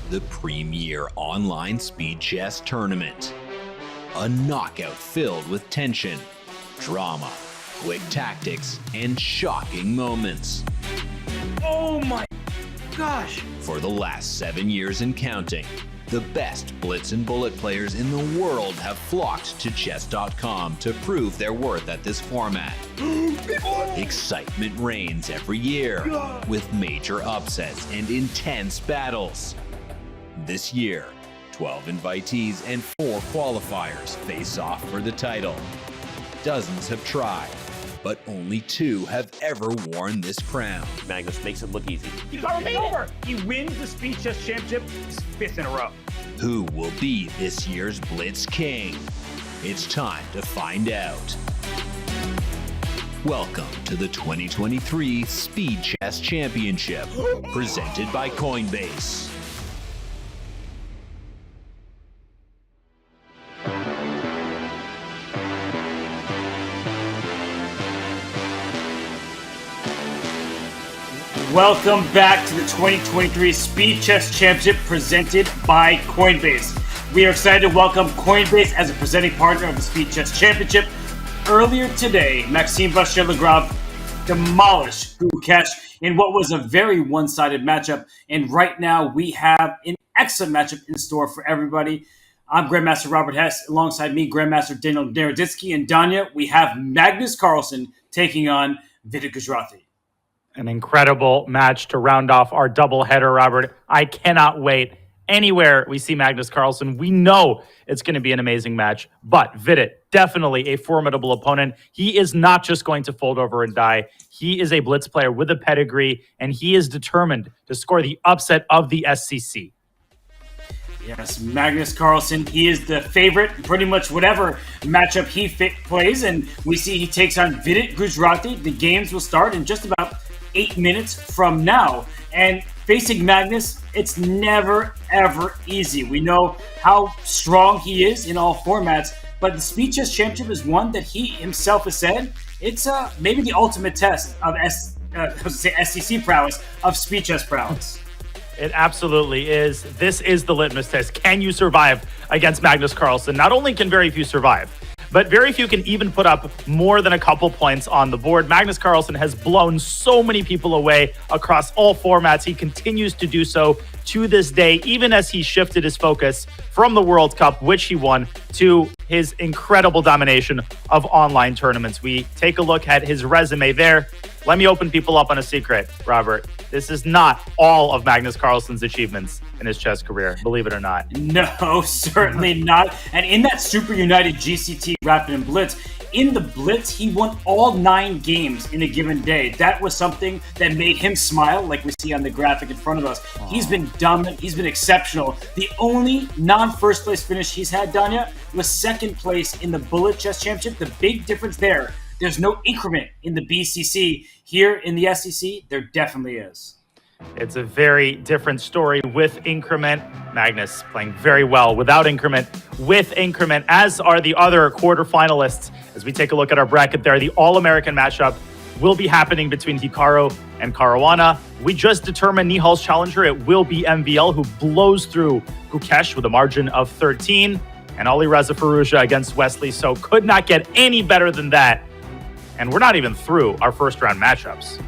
the premier online speed chess tournament. A knockout filled with tension, drama, quick tactics, and shocking moments. Oh my gosh! For the last 7 years and counting, the best blitz and bullet players in the world have flocked to Chess.com to prove their worth at this format. Excitement reigns every year, with major upsets and intense battles. This year, 12 invitees and 4 qualifiers face off for the title. Dozens have tried, but only 2 have ever worn this crown. Magnus makes it look easy. Hikaru made it! He wins the Speed Chess Championship his 5th in a row. Who will be this year's Blitz King? It's time to find out. Welcome to the 2023 Speed Chess Championship, presented by Coinbase. Welcome back to the 2023 Speed Chess Championship presented by Coinbase. We are excited to welcome Coinbase as a presenting partner of the Speed Chess Championship. Earlier today, Maxime Vachier-Lagrave demolished Gukesh in what was a very one-sided matchup. And right now, we have an excellent matchup in store for everybody. I'm Grandmaster Robert Hess. Alongside me, Grandmaster Daniel Naroditsky. And Danya, we have Magnus Carlsen taking on Vidit Gujrathi. An incredible match to round off our doubleheader, Robert. I cannot wait. Anywhere we see Magnus Carlsen, we know it's going to be an amazing match. But Vidit, definitely a formidable opponent. He is not just going to fold over and die. He is a blitz player with a pedigree, and he is determined to score the upset of the SCC. Yes, Magnus Carlsen, he is the favorite, pretty much whatever matchup he plays. And we see he takes on Vidit Gujrathi. The games will start in just about 8 minutes from now. And facing Magnus, it's never, ever easy. We know how strong he is in all formats, but the Speed Chess Championship is one that he himself has said, it's maybe the ultimate test of SCC prowess, of Speed Chess prowess. It absolutely is. This is the litmus test. Can you survive against Magnus Carlsen? Not only can very few survive, but very few can even put up more than a couple points on the board. Magnus Carlsen has blown so many people away across all formats. He continues to do so to this day, even as he shifted his focus from the World Cup, which he won, to his incredible domination of online tournaments. We take a look at his resume there. Let me open people up on a secret, Robert. This is not all of Magnus Carlsen's achievements in his chess career, believe it or not. No, certainly not. And in that Super United GCT Rapid and Blitz, in the Blitz, he won all 9 games in a given day. That was something that made him smile, like we see on the graphic in front of us. He's been dominant. He's been exceptional. The only non-first place finish he's had, Danya, was second place in the Bullet Chess Championship. The big difference there's no increment in the BCC. Here in the SEC, there definitely is. It's a very different story with increment. Magnus playing very well without increment, with increment, as are the other quarterfinalists. As we take a look at our bracket there, the All-American matchup will be happening between Hikaru and Caruana. We just determined Nihal's challenger. It will be MVL, who blows through Gukesh with a margin of 13. And Alireza Firouzja against Wesley, so could not get any better than that. And we're not even through our first round matchups.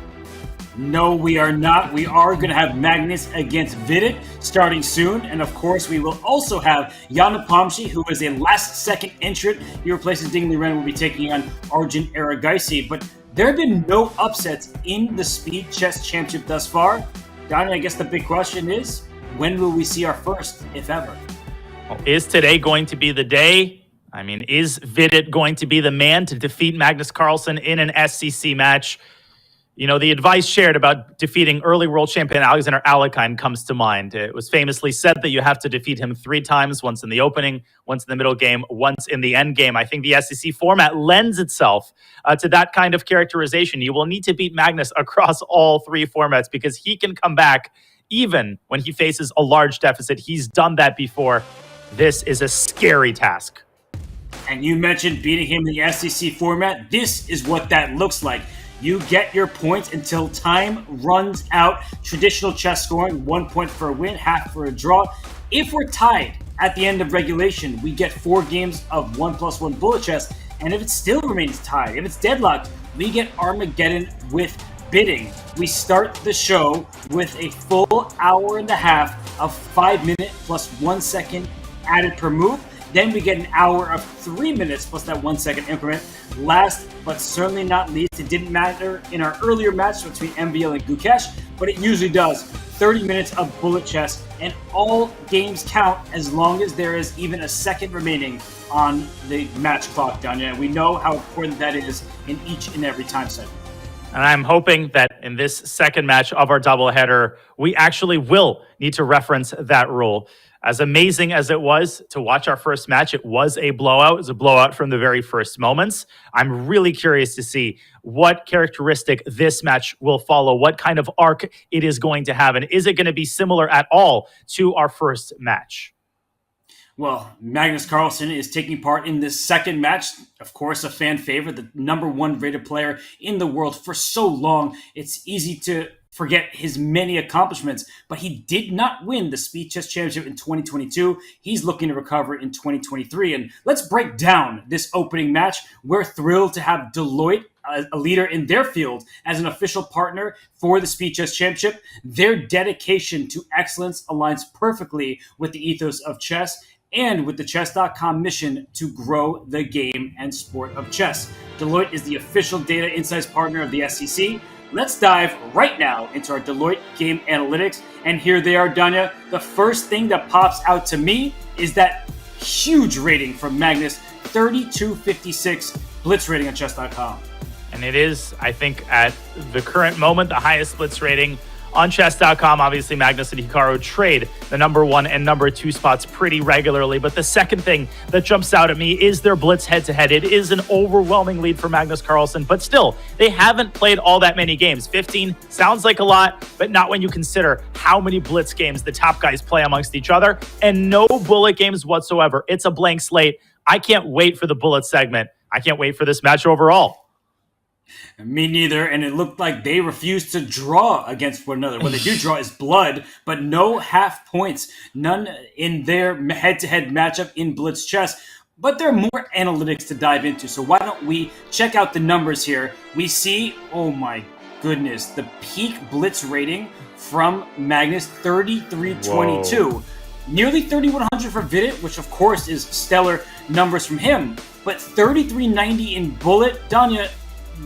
No, we are not. We are going to have Magnus against Vidit starting soon. And of course, we will also have Yana Pomshi, who is a last-second entrant. He replaces Ding Liren, will be taking on Arjun Aragaisi. But there have been no upsets in the Speed Chess Championship thus far. Donnie, I guess the big question is, when will we see our first, if ever? Well, is today going to be the day? I mean, is Vidit going to be the man to defeat Magnus Carlsen in an SCC match? You know, the advice shared about defeating early world champion Alexander Alekhine comes to mind. It was famously said that you have to defeat him 3 times, once in the opening, once in the middle game, once in the end game. I think the SEC format lends itself to that kind of characterization. You will need to beat Magnus across all 3 formats because he can come back even when he faces a large deficit. He's done that before. This is a scary task. And you mentioned beating him in the SEC format. This is what that looks like. You get your points until time runs out. Traditional chess scoring, 1 point for a win, half for a draw. If we're tied at the end of regulation, we get 4 games of 1+1 bullet chess. And if it still remains tied, if it's deadlocked, we get Armageddon with bidding. We start the show with a full hour and a half of 5 minutes plus 1 second added per move. Then we get an hour of 3 minutes plus that 1 second increment. Last but certainly not least, it didn't matter in our earlier match between MVL and Gukesh, but it usually does. 30 minutes of bullet chess, and all games count as long as there is even a second remaining on the match clock, Danya. We know how important that is in each and every time set. And I'm hoping that in this second match of our doubleheader, we actually will need to reference that rule. As amazing as it was to watch our first match, it was a blowout. It was a blowout from the very first moments. I'm really curious to see what characteristic this match will follow, what kind of arc it is going to have, and is it going to be similar at all to our first match? Well, Magnus Carlsen is taking part in this second match. Of course, a fan favorite, the #1 rated player in the world for so long. It's easy to forget his many accomplishments, but he did not win the Speed Chess Championship in 2022. He's looking to recover in 2023. And let's break down this opening match. We're thrilled to have Deloitte, a leader in their field, as an official partner for the Speed Chess Championship. Their dedication to excellence aligns perfectly with the ethos of chess and with the Chess.com mission to grow the game and sport of chess. Deloitte is the official data insights partner of the SEC. Let's dive right now into our Deloitte game analytics. And here they are, Danya. The first thing that pops out to me is that huge rating from Magnus, 3256 blitz rating on Chess.com. And it is, I think, at the current moment, the highest blitz rating on Chess.com. Obviously, Magnus and Hikaru trade the #1 and #2 spots pretty regularly. But the second thing that jumps out at me is their blitz head-to-head. It is an overwhelming lead for Magnus Carlsen, but still, they haven't played all that many games. 15 sounds like a lot, but not when you consider how many blitz games the top guys play amongst each other, and no bullet games whatsoever. It's a blank slate. I can't wait for the bullet segment. I can't wait for this match overall. Me neither, and it looked like they refused to draw against one another. What they do draw is blood, but no half points. None in their head-to-head matchup in Blitz Chess. But there are more analytics to dive into, so why don't we check out the numbers here. We see, oh my goodness, the peak Blitz rating from Magnus, 3322. Whoa. Nearly 3,100 for Vidit, which of course is stellar numbers from him. But 3,390 in Bullet. Danya,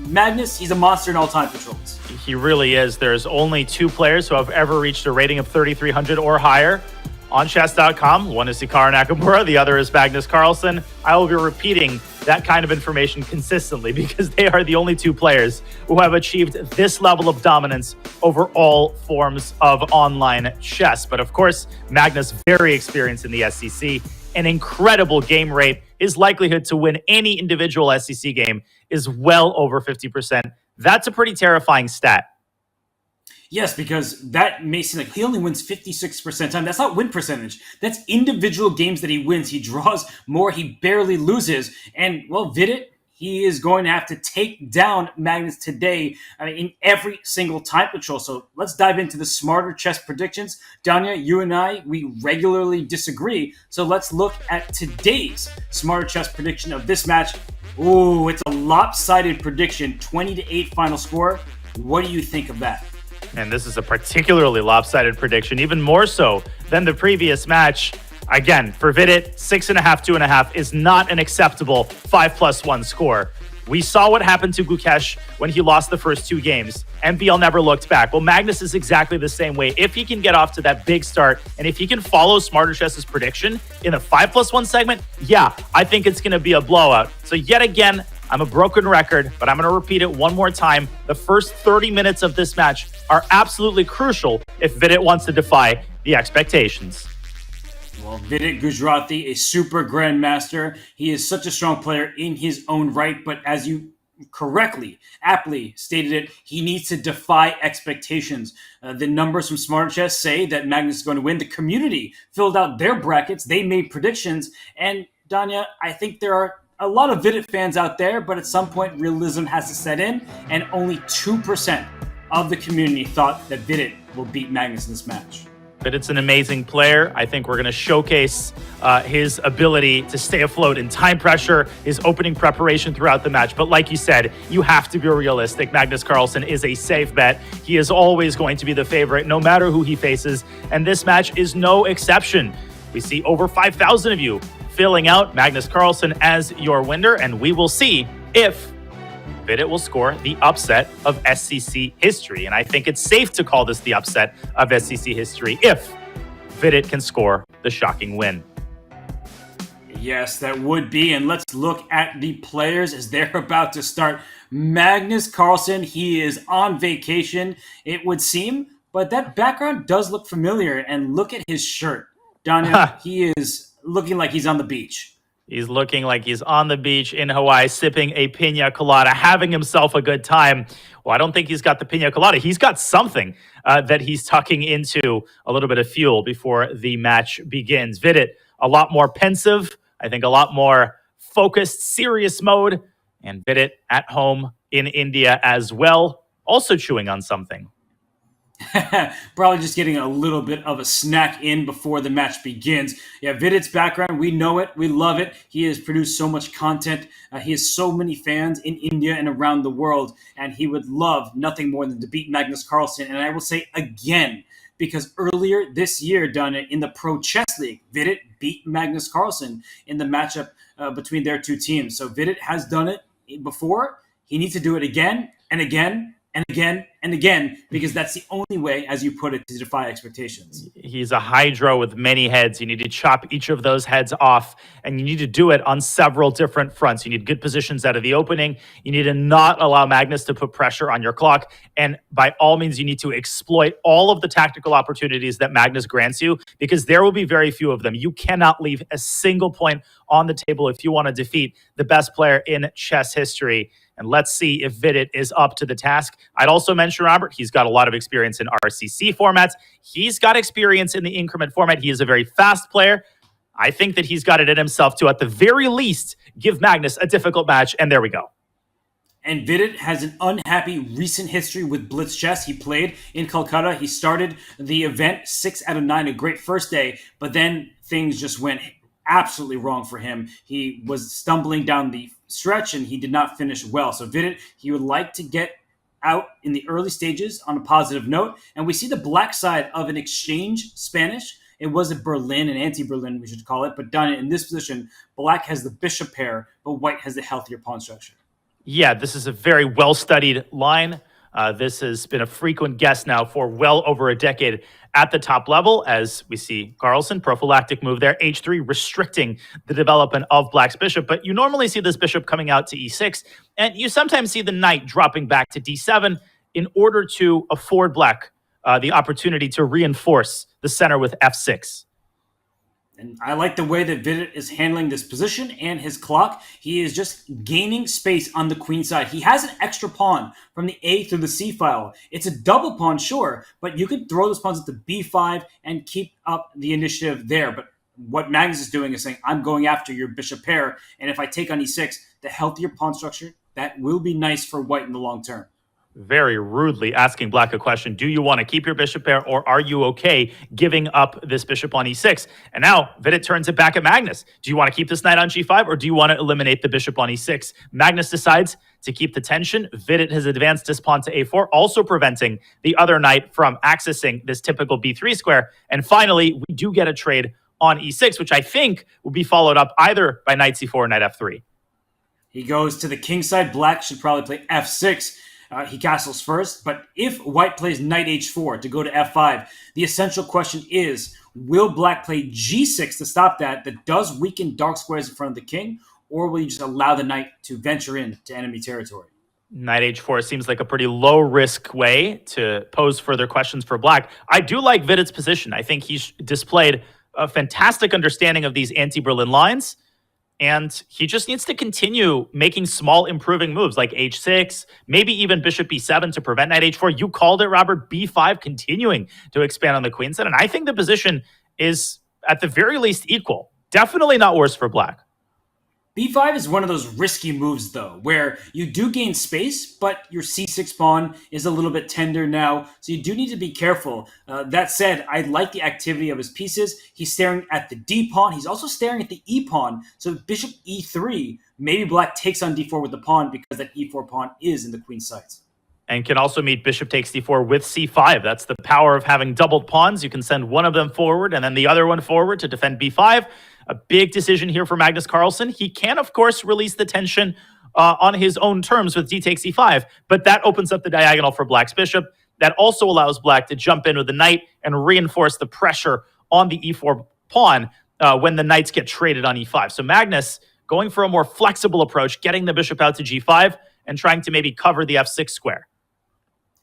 Magnus, he's a monster in all time controls. He really is. There's only 2 players who have ever reached a rating of 3,300 or higher on Chess.com. One is Hikaru Nakamura, the other is Magnus Carlsen. I will be repeating that kind of information consistently because they are the only 2 players who have achieved this level of dominance over all forms of online chess. But of course, Magnus, very experienced in the SEC, an incredible game rate. His likelihood to win any individual SEC game is well over 50%. That's a pretty terrifying stat. Yes, because that may seem like he only wins 56% of time. That's not win percentage. That's individual games that he wins. He draws more. He barely loses. And, well, Vidit, he is going to have to take down Magnus today in every single time control. So let's dive into the smarter chess predictions. Danya, you and I, we regularly disagree. So let's look at today's smarter chess prediction of this match. Ooh, it's a lopsided prediction, 20-8 final score. What do you think of that? And this is a particularly lopsided prediction, even more so than the previous match. Again, for Vidit, 6.5, 2.5 is not an acceptable 5+1 score. We saw what happened to Gukesh when he lost the first 2 games. MVL never looked back. Well, Magnus is exactly the same way. If he can get off to that big start, and if he can follow Smarter Chess's prediction in the 5+1 segment, yeah, I think it's going to be a blowout. So yet again, I'm a broken record, but I'm going to repeat it one more time. The first 30 minutes of this match are absolutely crucial if Vidit wants to defy the expectations. Well, Vidit Gujrathi, a super grandmaster. He is such a strong player in his own right, but as you correctly, aptly stated it, he needs to defy expectations. The numbers from Smarter Chess say that Magnus is going to win. The community filled out their brackets. They made predictions. And Danya, I think there are a lot of Vidit fans out there, but at some point realism has to set in, and only 2% of the community thought that Vidit will beat Magnus in this match. Vidit's an amazing player. I think we're going to showcase his ability to stay afloat in time pressure, his opening preparation throughout the match. But like you said, you have to be realistic. Magnus Carlsen is a safe bet. He is always going to be the favorite, no matter who he faces. And this match is no exception. We see over 5,000 of you filling out Magnus Carlsen as your winner, and we will see if Vidit will score the upset of SCC history. And I think it's safe to call this the upset of SCC history if Vidit can score the shocking win. Yes, that would be. And let's look at the players as they're about to start. Magnus Carlsen, he is on vacation, it would seem, but that background does look familiar. And look at his shirt. Daniel, he is looking like he's on the beach. He's looking like he's on the beach in Hawaii, sipping a pina colada, having himself a good time. Well, I don't think he's got the pina colada. He's got something that he's tucking into a little bit of fuel before the match begins. Vidit, a lot more pensive. I think a lot more focused, serious mode. And Vidit at home in India as well, also chewing on something. Probably just getting a little bit of a snack in before the match begins. Yeah, Vidit's background, we know it. We love it. He has produced so much content. He has so many fans in India and around the world. And he would love nothing more than to beat Magnus Carlsen. And I will say again, because earlier this year, done it in the Pro Chess League, Vidit beat Magnus Carlsen in the matchup between their two teams. So Vidit has done it before. He needs to do it again and again and again and again, because that's the only way, as you put it, to defy expectations. He's a hydra with many heads. You need to chop each of those heads off, and you need to do it on several different fronts. You need good positions out of the opening. You need to not allow Magnus to put pressure on your clock. And by all means, you need to exploit all of the tactical opportunities that Magnus grants you, because there will be very few of them. You cannot leave a single point on the table if you want to defeat the best player in chess history. And let's see if Vidit is up to the task. I'd also mention, Robert, he's got a lot of experience in RCC formats. He's got experience in the increment format. He is a very fast player. I think that he's got it in himself to, at the very least, give Magnus a difficult match. And there we go. And Vidit has an unhappy recent history with Blitz Chess. He played in Calcutta. He started the event 6 out of 9, a great first day, but then things just went absolutely wrong for him. He was stumbling down the stretch and he did not finish well. So Vidit, he would like to get out in the early stages on a positive note. And we see the black side of an exchange Spanish. It was a Berlin, an anti-Berlin, we should call it. But done in this position, black has the bishop pair, but white has the healthier pawn structure. Yeah, this is a very well-studied line. This has been a frequent guest now for well over a decade at the top level, as we see Carlsen, prophylactic move there, h3, restricting the development of black's bishop. But you normally see this bishop coming out to e6, and you sometimes see the knight dropping back to d7 in order to afford black the opportunity to reinforce the center with f6. And I like the way that Vidit is handling this position and his clock. He is just gaining space on the queen side. He has an extra pawn from the A through the C file. It's a double pawn, sure, but you could throw those pawns at the B5 and keep up the initiative there. But what Magnus is doing is saying, I'm going after your bishop pair, and if I take on E6, the healthier pawn structure, that will be nice for white in the long term. Very rudely asking black a question. Do you want to keep your bishop pair, or are you okay giving up this bishop on e6? And now Vidit turns it back at Magnus. Do you want to keep this knight on g5, or do you want to eliminate the bishop on e6? Magnus decides to keep the tension. Vidit has advanced his pawn to a4, also preventing the other knight from accessing this typical b3 square. And finally, we do get a trade on e6, which I think will be followed up either by knight c4 or knight f3. He goes to the king side. Black should probably play f6. He castles first, but if white plays knight h4 to go to f5, the essential question is, will black play g6 to stop that does weaken dark squares in front of the king, or will you just allow the knight to venture into enemy territory? Knight h4 seems like a pretty low-risk way to pose further questions for black. I do like Vidit's position. I think he's displayed a fantastic understanding of these anti-Berlin lines, and he just needs to continue making small improving moves like h6, maybe even bishop b7 to prevent knight h4. You called it, Robert, b5 continuing to expand on the queen side. And I think the position is at the very least equal. Definitely not worse for black. B5 is one of those risky moves, though, where you do gain space, but your C6 pawn is a little bit tender now, so you do need to be careful. That said, I like the activity of his pieces. He's staring at the D pawn. He's also staring at the E pawn. So bishop E3, maybe black takes on D4 with the pawn because that E4 pawn is in the queen's sights. And can also meet bishop takes d4 with c5. That's the power of having doubled pawns. You can send one of them forward and then the other one forward to defend b5. A big decision here for Magnus Carlsen. He can, of course, release the tension on his own terms with d takes e5, but that opens up the diagonal for black's bishop. That also allows black to jump in with the knight and reinforce the pressure on the e4 pawn when the knights get traded on e5. So Magnus going for a more flexible approach, getting the bishop out to g5 and trying to maybe cover the f6 square.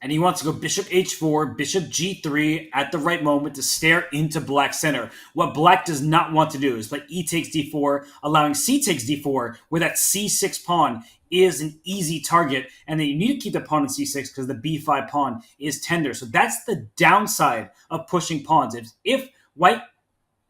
And he wants to go bishop h4, bishop g3 at the right moment to stare into black's center. What black does not want to do is play e takes d4, allowing c takes d4, where that c6 pawn is an easy target. And then you need to keep the pawn in c6 because the b5 pawn is tender. So that's the downside of pushing pawns. If white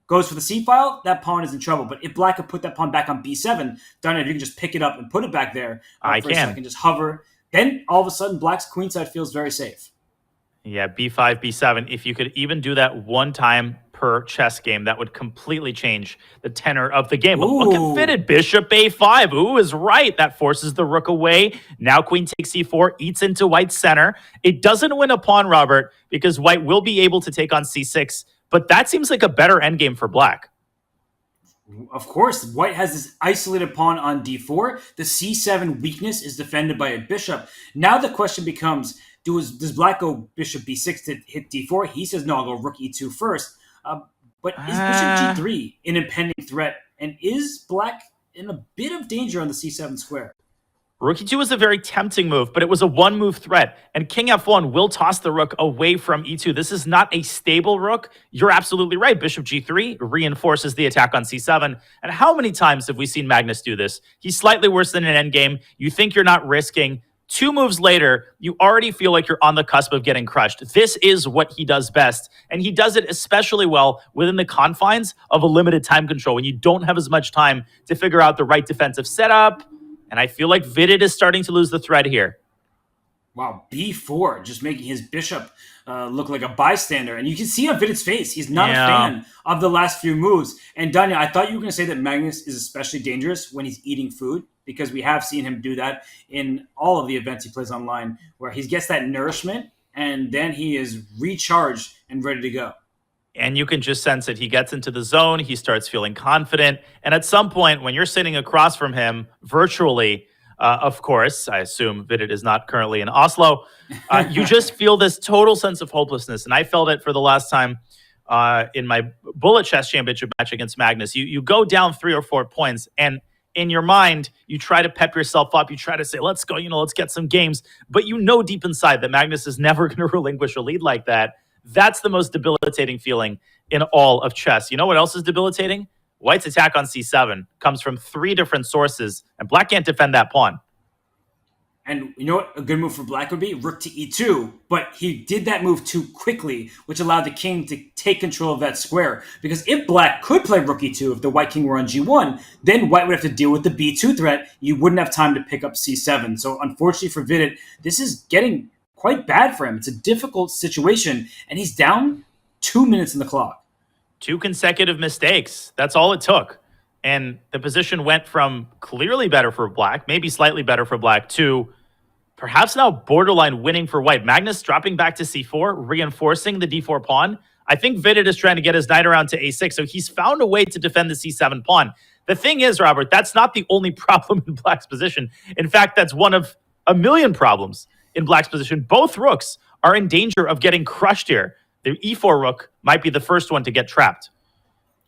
goes for the c file, that pawn is in trouble. But if black could put that pawn back on b7, darn it, you can just pick it up and put it back there for a second, just hover. Then, all of a sudden, black's queenside feels very safe. Yeah, b5, b7. If you could even do that one time per chess game, that would completely change the tenor of the game. But look at Vidit, bishop a5. Ooh, is right. That forces the rook away. Now queen takes c4, eats into white's center. It doesn't win a pawn, Robert, because white will be able to take on c6. But that seems like a better endgame for black. Of course, white has this isolated pawn on d4. The c7 weakness is defended by a bishop. Now the question becomes, does black go bishop b6 to hit d4? He says, no, I'll go rook e2 first. But is bishop g3 an impending threat? And is black in a bit of danger on the c7 square? Rook e2 was a very tempting move, but it was a one-move threat. And king f1 will toss the rook away from e2. This is not a stable rook. You're absolutely right. Bishop g3 reinforces the attack on c7. And how many times have we seen Magnus do this? He's slightly worse than an endgame. You think you're not risking. 2 moves later, you already feel like you're on the cusp of getting crushed. This is what he does best. And he does it especially well within the confines of a limited time control when you don't have as much time to figure out the right defensive setup. And I feel like Vidit is starting to lose the thread here. Wow, b4, just making his bishop look like a bystander. And you can see on Vidit's face, he's not a fan of the last few moves. And Danya, I thought you were going to say that Magnus is especially dangerous when he's eating food, because we have seen him do that in all of the events he plays online, where he gets that nourishment, and then he is recharged and ready to go. And you can just sense it. He gets into the zone. He starts feeling confident. And at some point, when you're sitting across from him virtually, of course, I assume Vidit is not currently in Oslo, you just feel this total sense of hopelessness. And I felt it for the last time in my Bullet Chess Championship match against Magnus. You go down 3 or 4 points, and in your mind, you try to pep yourself up. You try to say, let's go, let's get some games. But you know deep inside that Magnus is never going to relinquish a lead like that. That's the most debilitating feeling in all of chess. You know what else is debilitating? White's attack on c7 comes from 3 different sources, and black can't defend that pawn. And you know what a good move for black would be? Rook to e2. But he did that move too quickly, which allowed the king to take control of that square. Because if black could play rook e2, if the white king were on g1, then white would have to deal with the b2 threat. You wouldn't have time to pick up c7. So unfortunately for Vidit, this is getting quite bad for him. It's a difficult situation, and he's down 2 minutes in the clock. 2 consecutive mistakes. That's all it took. And the position went from clearly better for black, maybe slightly better for black, to perhaps now borderline winning for white. Magnus dropping back to c4, reinforcing the d4 pawn. I think Vidit is trying to get his knight around to a6, so he's found a way to defend the c7 pawn. The thing is, Robert, that's not the only problem in black's position. In fact, that's one of a million problems in black's position. Both rooks are in danger of getting crushed here. The e4 rook might be the first one to get trapped.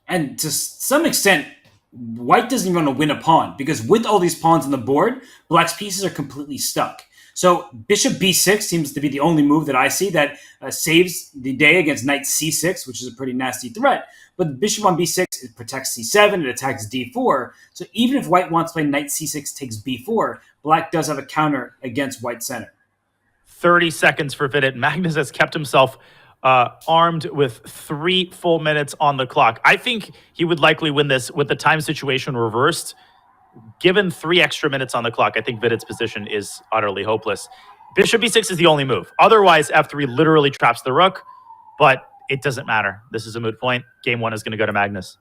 And to some extent, white doesn't even want to win a pawn, because with all these pawns on the board, black's pieces are completely stuck. So bishop b6 seems to be the only move that I see that saves the day against knight c6, which is a pretty nasty threat. But bishop on b6, it protects c7, it attacks d4. So even if white wants to play knight c6 takes b4, black does have a counter against white's center. 30 seconds for Vidit. Magnus has kept himself armed with 3 full minutes on the clock. I think he would likely win this with the time situation reversed. given 3 extra minutes on the clock, I think Vidit's position is utterly hopeless. Bishop b6 is the only move. Otherwise, f3 literally traps the rook, but it doesn't matter. This is a moot point. Game 1 is going to go to Magnus.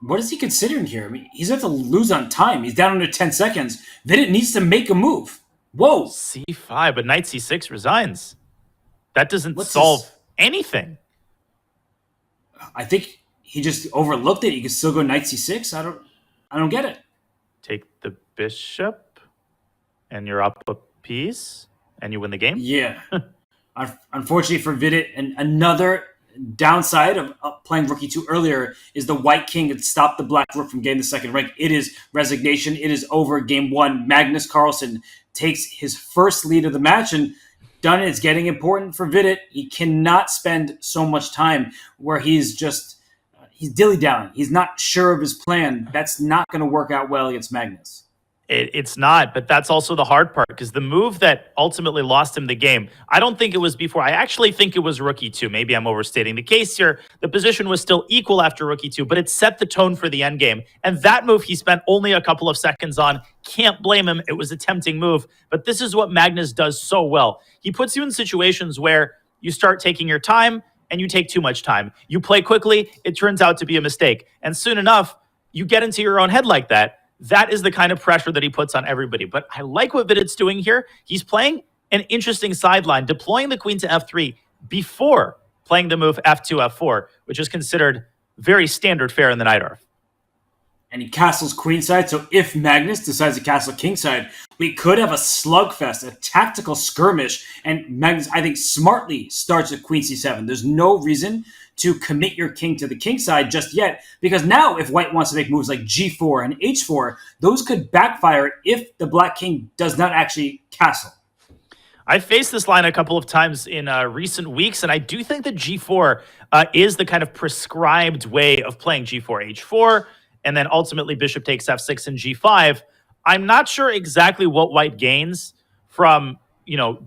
What is he considering here? I mean, he's going to have to lose on time. He's down under 10 seconds. Vidit needs to make a move. Whoa. c5, but knight c6 resigns. That doesn't solve anything. I think he just overlooked it. He could still go knight c6. I don't get it. Take the bishop, and you're up a piece, and you win the game? Yeah. Unfortunately for Vidit, and another downside of playing rook e2 earlier is the white king had stopped the black rook from getting the second rank. It is resignation. It is over. Game 1. Magnus Carlsen takes his first lead of the match, and done. It's getting important for Vidit. He cannot spend so much time where he's dilly-dallying. He's not sure of his plan. That's not going to work out well against Magnus. It's not, but that's also the hard part, because the move that ultimately lost him the game, I don't think it was before. I actually think it was rook e2. Maybe I'm overstating the case here. The position was still equal after rook e2, but it set the tone for the endgame. And that move he spent only a couple of seconds on. Can't blame him. It was a tempting move. But this is what Magnus does so well. He puts you in situations where you start taking your time and you take too much time. You play quickly, it turns out to be a mistake. And soon enough, you get into your own head like that. That is the kind of pressure that he puts on everybody. But I like what Vidit's doing here. He's playing an interesting sideline, deploying the queen to f3 before playing the move f2, f4, which is considered very standard fare in the Night Arf. And he castles queenside, so if Magnus decides to castle kingside, we could have a slugfest, a tactical skirmish, and Magnus, I think, smartly starts at queen c7. There's no reason to commit your king to the kingside just yet, because now if white wants to make moves like g4 and h4, those could backfire if the black king does not actually castle. I've faced this line a couple of times in recent weeks, and I do think that g4 is the kind of prescribed way of playing g4, h4, and then ultimately bishop takes f6 and g5. I'm not sure exactly what white gains from,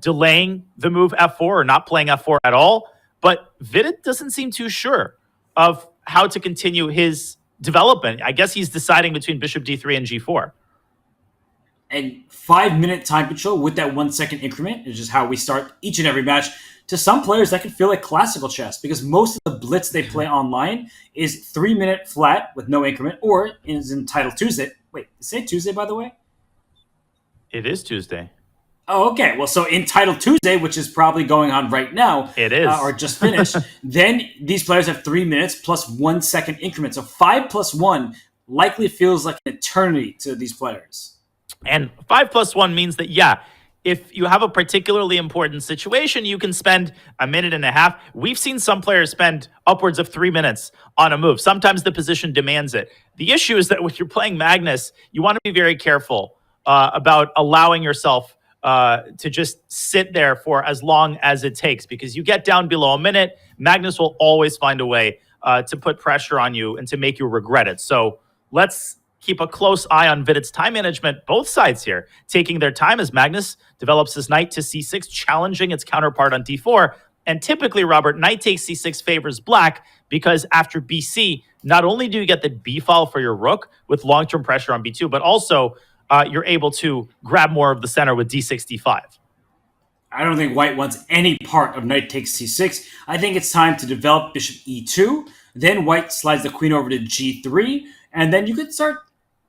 delaying the move f4 or not playing f4 at all, but Vidit doesn't seem too sure of how to continue his development. I guess he's deciding between bishop d3 and g4. And 5-minute time control with that 1 second increment is just how we start each and every match. To some players, that can feel like classical chess, because most of the blitz they play online is 3-minute flat with no increment, or is in Title Tuesday. Wait, is it Tuesday, by the way? It is Tuesday. Oh, okay. Well, so in Title Tuesday, which is probably going on right now, it is, or just finished, then these players have 3 minutes plus 1 second increment. So 5 plus 1 likely feels like an eternity to these players. And 5 plus 1 means that, if you have a particularly important situation, you can spend a minute and a half. We've seen some players spend upwards of 3 minutes on a move. Sometimes the position demands it. The issue is that when you're playing Magnus, you want to be very careful about allowing yourself to just sit there for as long as it takes, because you get down below a minute, Magnus will always find a way to put pressure on you and to make you regret it. So let's keep a close eye on Vidit's time management. Both sides here taking their time as Magnus develops his knight to c6, challenging its counterpart on d4. And typically, Robert, knight takes c6 favors black, because after bc, not only do you get the b file for your rook with long-term pressure on b2, but also you're able to grab more of the center with d6, d5. I don't think white wants any part of knight takes c6. I think it's time to develop bishop e2. Then white slides the queen over to g3. And then you could start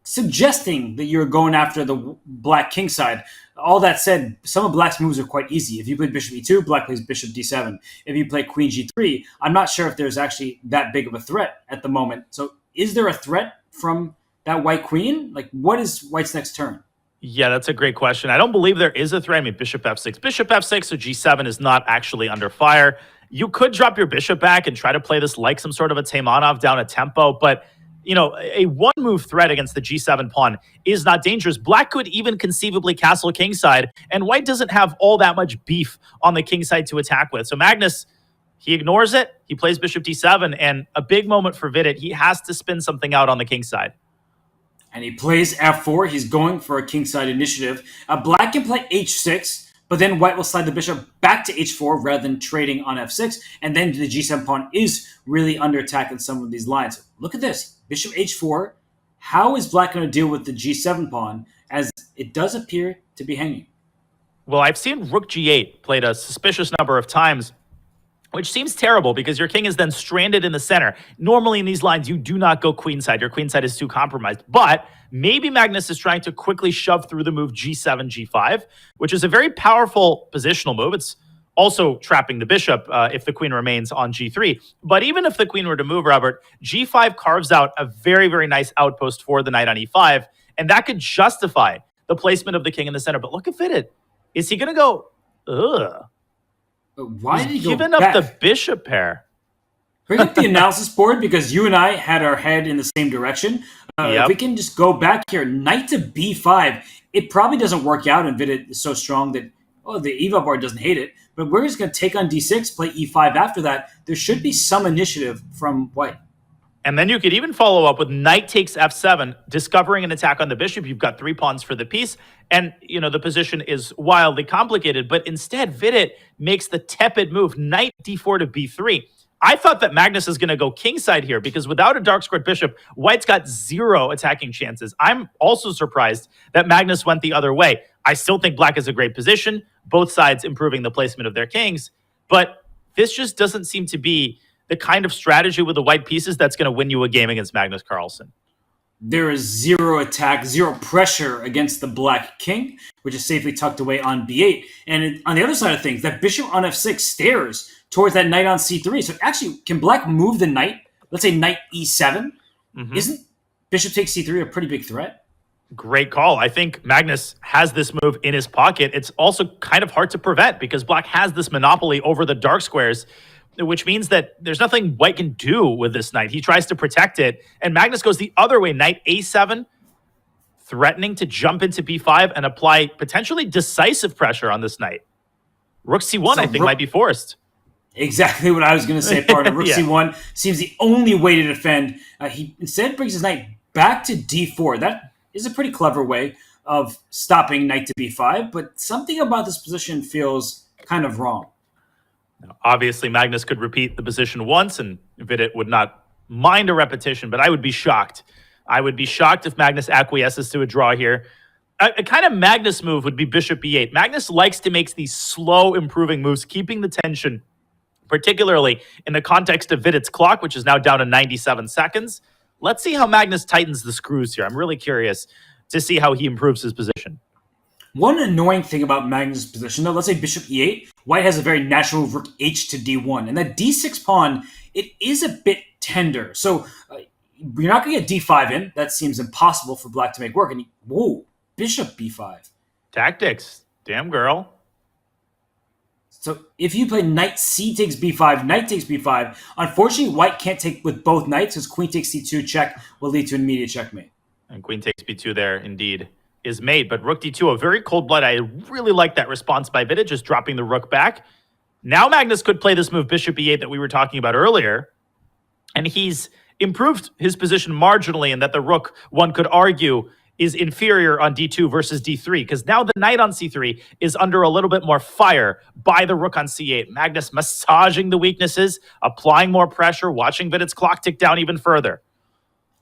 suggesting that you're going after the black king side. All that said, some of black's moves are quite easy. If you play bishop e2, black plays bishop d7. If you play queen g3, I'm not sure if there's actually that big of a threat at the moment. So is there a threat from that white queen? Like, what is white's next turn? Yeah, that's a great question. I don't believe there is a threat. I mean, bishop f6. Bishop f6, so g7 is not actually under fire. You could drop your bishop back and try to play this like some sort of a Taimanov down a tempo, but a one-move threat against the g7 pawn is not dangerous. Black could even conceivably castle kingside, and white doesn't have all that much beef on the kingside to attack with. So Magnus, he ignores it. He plays bishop d7, and a big moment for Vidit. He has to spin something out on the kingside. And he plays f4. He's going for a kingside initiative. Black can play h6, but then white will slide the bishop back to h4 rather than trading on f6. And then the g7 pawn is really under attack in some of these lines. Look at this. Bishop h4 How is black going to deal with the g7 pawn, as it does appear to be hanging? Well, I've seen rook g8 played a suspicious number of times, which seems terrible because your king is then stranded in the center. Normally in these lines, you do not go queenside. Your queenside is too compromised. But maybe Magnus is trying to quickly shove through the move g7, g5, which is a very powerful positional move. It's also trapping the bishop if the queen remains on g3. But even if the queen were to move, Robert, g5 carves out a very, very nice outpost for the knight on e5, and that could justify the placement of the king in the center. But look at Vidit. Is he going to go, ugh? Why did he go giving up back? the bishop pair? Bring up the analysis board, because you and I had our head in the same direction. If we can just go back here, knight to b5, it probably doesn't work out, and Vidit is so strong that the EVA board doesn't hate it. But we're just going to take on d6, play e5 after that. There should be some initiative from white. And then you could even follow up with knight takes f7, discovering an attack on the bishop. You've got 3 pawns for the piece. And, the position is wildly complicated. But instead, Vidit makes the tepid move, knight d4 to b3. I thought that Magnus is going to go kingside here because without a dark squared bishop, white's got 0 attacking chances. I'm also surprised that Magnus went the other way. I still think black is a great position, both sides improving the placement of their kings. But this just doesn't seem to be the kind of strategy with the white pieces that's going to win you a game against Magnus Carlsen. There is 0 attack, 0 pressure against the black king, which is safely tucked away on b8. And on the other side of things, that bishop on f6 stares towards that knight on c3. So actually, can black move the knight? Let's say knight e7. Mm-hmm. Isn't bishop takes c3 a pretty big threat? Great call. I think Magnus has this move in his pocket. It's also kind of hard to prevent because black has this monopoly over the dark squares, which means that there's nothing white can do with this knight. He tries to protect it, and Magnus goes the other way. Knight a7, threatening to jump into b5 and apply potentially decisive pressure on this knight. Rook c1, I think, might be forced. Exactly what I was going to say, partner. Rook c1 seems the only way to defend. He instead brings his knight back to d4. That is a pretty clever way of stopping knight to b5, but something about this position feels kind of wrong. Now, obviously, Magnus could repeat the position once, and Vidit would not mind a repetition, but I would be shocked. I would be shocked if Magnus acquiesces to a draw here. A kind of Magnus move would be bishop b8. Magnus likes to make these slow improving moves, keeping the tension, particularly in the context of Vidit's clock, which is now down to 97 seconds. Let's see how Magnus tightens the screws here. I'm really curious to see how he improves his position. One annoying thing about Magnus' position, though, let's say bishop e8, white has a very natural rook h to d1. And that d6 pawn, it is a bit tender. So you're not going to get d5 in. That seems impossible for black to make work. And whoa, bishop b5. Tactics. Damn girl. So if you play knight c takes b5, knight takes b5, unfortunately, white can't take with both knights because queen takes c2 check will lead to an immediate checkmate. And queen takes b2 there, indeed, is made. But rook d2, a very cold blood. I really like that response by Vidit, just dropping the rook back. Now Magnus could play this move, bishop e8, that we were talking about earlier. And he's improved his position marginally in that the rook, one could argue, is inferior on d2 versus d3, because now the knight on c3 is under a little bit more fire by the rook on c8. Magnus massaging the weaknesses, applying more pressure, watching Vidit's clock tick down even further.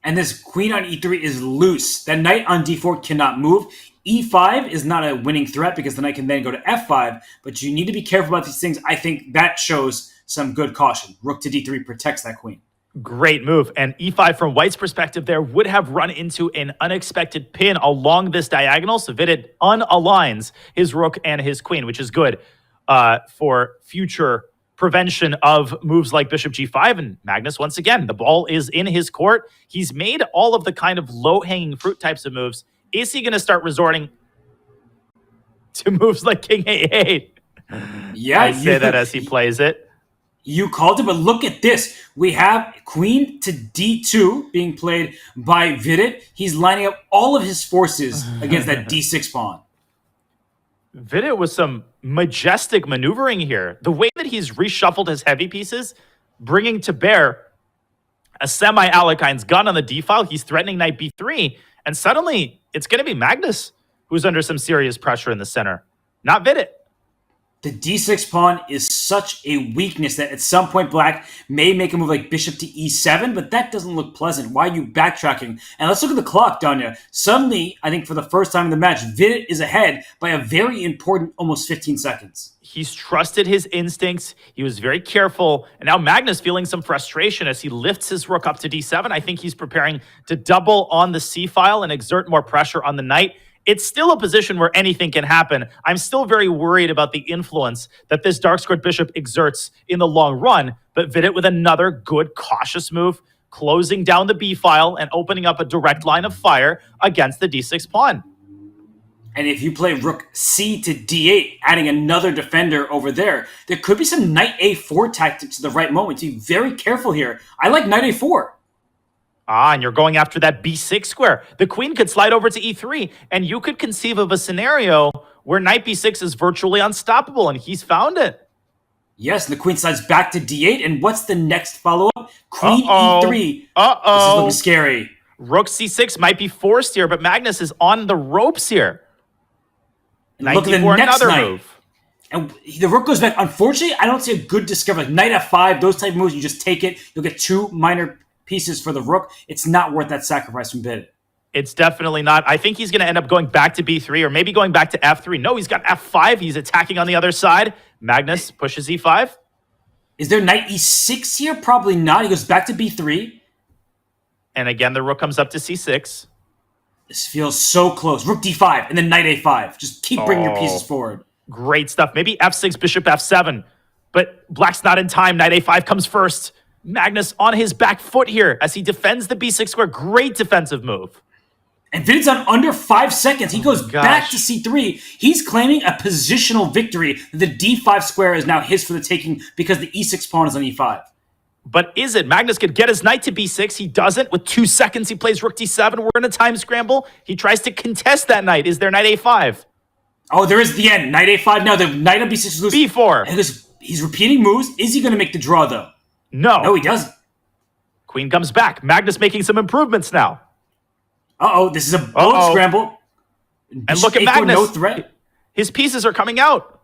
And this queen on e3 is loose. That knight on d4 cannot move. e5 is not a winning threat because the knight can then go to f5, but you need to be careful about these things. I think that shows some good caution. Rook to d3 protects that queen. Great move. And e5 from white's perspective there would have run into an unexpected pin along this diagonal. So Vidit unaligns his rook and his queen, which is good for future prevention of moves like bishop g5. And Magnus, once again, the ball is in his court. He's made all of the kind of low-hanging fruit types of moves. Is he going to start resorting to moves like king a8? Yeah, I say that as he plays it. You called it, but look at this. We have queen to d2 being played by Vidit. He's lining up all of his forces against that d6 pawn. Vidit with some majestic maneuvering here. The way that he's reshuffled his heavy pieces, bringing to bear a semi-Alekhein's gun on the d-file. He's threatening knight b3, and suddenly it's going to be Magnus who's under some serious pressure in the center, not Vidit. The d6 pawn is such a weakness that at some point black may make a move like bishop to e7, but that doesn't look pleasant. Why are you backtracking? And let's look at the clock, Danya. Suddenly, I think for the first time in the match, Vidit is ahead by a very important almost 15 seconds. He's trusted his instincts. He was very careful. And now Magnus feeling some frustration as he lifts his rook up to d7. I think he's preparing to double on the c-file and exert more pressure on the knight. It's still a position where anything can happen. I'm still very worried about the influence that this dark-squared bishop exerts in the long run, but Vidit with another good, cautious move, closing down the b-file and opening up a direct line of fire against the d6 pawn. And if you play rook c to d8, adding another defender over there, there could be some knight a4 tactics at the right moment. So be very careful here. I like knight a4. And you're going after that b6 square. The queen could slide over to e3, and you could conceive of a scenario where knight b6 is virtually unstoppable, and he's found it. Yes, and the queen slides back to d8, and what's the next follow-up? Queen e3. This is looking scary. Rook c6 might be forced here, but Magnus is on the ropes here. And look at the next knight. Move. And the rook goes back. Unfortunately, I don't see a good discovery. Like knight f5, those type of moves, you just take it. You'll get two minor pieces for the rook. It's not worth that sacrifice from Vidit. It's definitely not. I think he's going to end up going back to b3 or maybe going back to f3. No, he's got f5. He's attacking on the other side. Magnus pushes e5. Is there knight e6 here? Probably not. He goes back to b3. And again, the rook comes up to c6. This feels so close. Rook d5 and then knight a5. Just keep bringing your pieces forward. Great stuff. Maybe f6, bishop f7. But black's not in time. Knight a5 comes first. Magnus on his back foot here as he defends the b6 square. Great defensive move. And Vidit's on under 5 seconds. He goes back to c3. He's claiming a positional victory. The d5 square is now his for the taking because the e6 pawn is on e5. But is it? Magnus could get his knight to b6. He doesn't. With 2 seconds, he plays rook d7. We're in a time scramble. He tries to contest that knight. Is there knight a5? Oh, there is the end. Knight a5. Now the knight on b6 is loose. b4. And he's repeating moves. Is he going to make the draw, though? No. No, he doesn't. Queen comes back. Magnus making some improvements now. Uh-oh, this is a bold scramble. And look at Magnus. No threat. His pieces are coming out.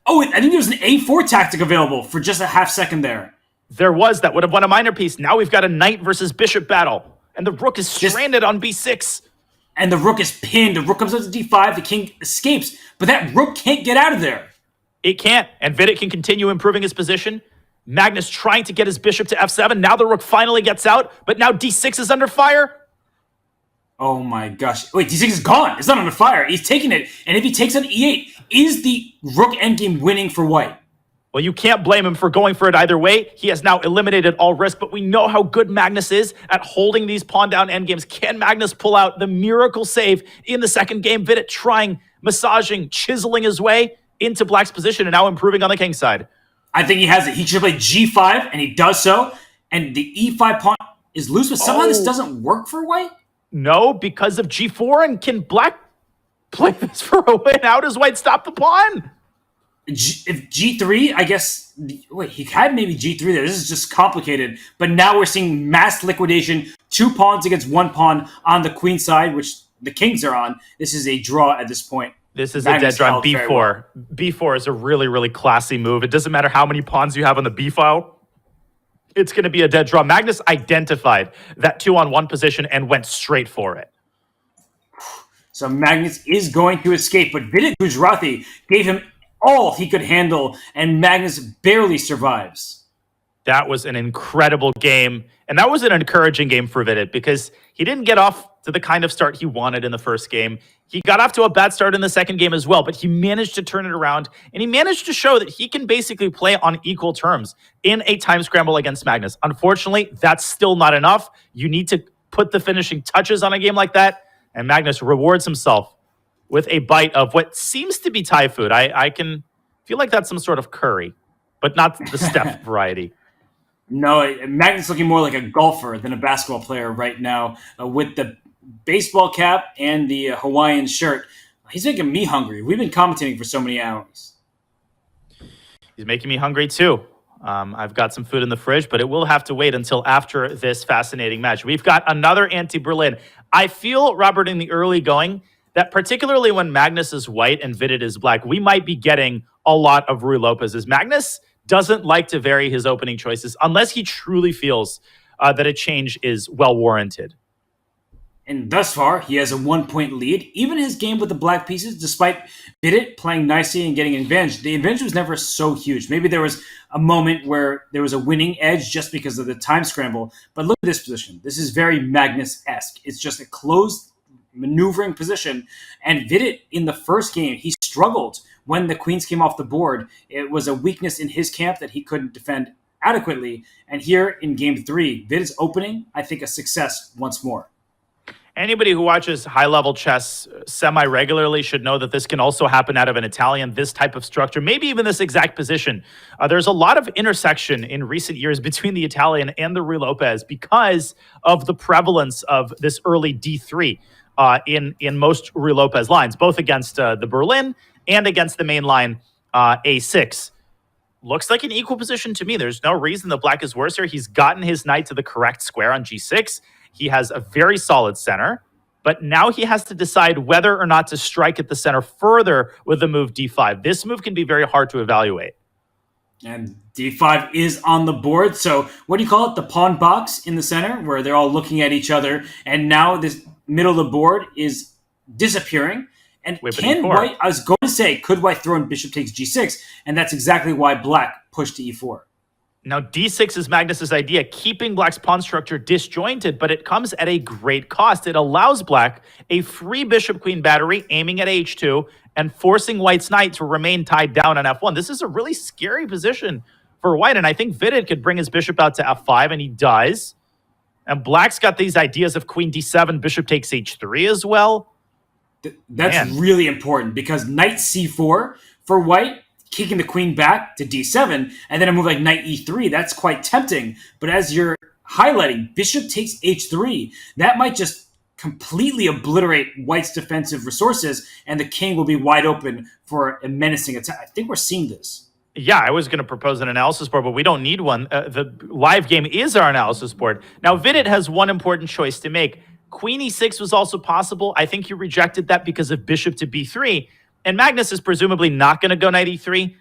Oh, I think there was an a4 tactic available for just a half second there. There was. That would have won a minor piece. Now we've got a knight versus bishop battle. And the rook is stranded on b6. And the rook is pinned. The rook comes up to d5. The king escapes. But that rook can't get out of there. It can't. And Vidit can continue improving his position. Magnus trying to get his bishop to f7. Now the rook finally gets out. But now d6 is under fire. Oh my gosh. Wait, d6 is gone. It's not under fire. He's taking it. And if he takes on e8, is the rook endgame winning for white? Well, you can't blame him for going for it either way. He has now eliminated all risk, but we know how good Magnus is at holding these pawn down endgames. Can Magnus pull out the miracle save in the second game? Vidit trying, massaging, chiseling his way into black's position and now improving on the king side. I think he has it. He should play g5, and he does so. And the e5 pawn is loose, but somehow this doesn't work for white? No, because of g4. And can black play this for a win? How does white stop the pawn? If g3, I guess... Wait, he had maybe g3 there. This is just complicated. But now we're seeing mass liquidation. 2 pawns against 1 pawn on the queen side, which the kings are on. This is a draw at this point. This is Magnus a dead draw on b4. Well. b4 is a really, really classy move. It doesn't matter how many pawns you have on the b file. It's going to be a dead draw. Magnus identified that 2-on-1 position and went straight for it. So Magnus is going to escape, but Vidit Gujrathi gave him all he could handle, and Magnus barely survives. That was an incredible game, and that was an encouraging game for Vidit because he didn't get off to the kind of start he wanted in the first game. He got off to a bad start in the second game as well, but he managed to turn it around, and he managed to show that he can basically play on equal terms in a time scramble against Magnus. Unfortunately, that's still not enough. You need to put the finishing touches on a game like that, and Magnus rewards himself with a bite of what seems to be Thai food. I can feel like that's some sort of curry, but not the Steph variety. No, Magnus looking more like a golfer than a basketball player right now with the baseball cap and the Hawaiian shirt. He's making me hungry. We've been commentating for so many hours. He's making me hungry too. I've got some food in the fridge, but it will have to wait until after this fascinating match. We've got another anti-Berlin. I feel, Robert, in the early going, that particularly when Magnus is white and Vidit is black, we might be getting a lot of Ruy Lopez's. Magnus doesn't like to vary his opening choices unless he truly feels that a change is well warranted. And thus far, he has a 1-point lead. Even his game with the black pieces, despite Vidit playing nicely and getting an advantage, the advantage was never so huge. Maybe there was a moment where there was a winning edge just because of the time scramble. But look at this position. This is very Magnus-esque. It's just a closed maneuvering position. And Vidit, in the first game, he struggled when the queens came off the board. It was a weakness in his camp that he couldn't defend adequately. And here in game 3, Vidit's opening, I think, a success once more. Anybody who watches high-level chess semi-regularly should know that this can also happen out of an Italian, this type of structure, maybe even this exact position. There's a lot of intersection in recent years between the Italian and the Ruy Lopez because of the prevalence of this early D3 in most Ruy Lopez lines, both against the Berlin and against the main line A6. Looks like an equal position to me. There's no reason that black is worse here. He's gotten his knight to the correct square on G6. He has a very solid center, but now he has to decide whether or not to strike at the center further with the move D5. This move can be very hard to evaluate. And D5 is on the board. So what do you call it? The pawn box in the center where they're all looking at each other. And now this middle of the board is disappearing. And can white, I was going to say, could white throw in bishop takes G6? And that's exactly why black pushed to E4. Now, D6 is Magnus's idea, keeping black's pawn structure disjointed, but it comes at a great cost. It allows black a free bishop-queen battery aiming at H2 and forcing white's knight to remain tied down on F1. This is a really scary position for white, and I think Vidit could bring his bishop out to F5, and he does. And black's got these ideas of queen D7, bishop takes H3 as well. That's really important because knight C4 for white, kicking the queen back to D7, and then a move like knight E3, that's quite tempting. But as you're highlighting, bishop takes H3, that might just completely obliterate white's defensive resources, and the king will be wide open for a menacing attack. I think we're seeing this. Yeah, I was going to propose an analysis board, but we don't need one. The live game is our analysis board. Now, Vidit has one important choice to make. Queen E6 was also possible. I think you rejected that because of bishop to B3. And Magnus is presumably not going to go knight E3.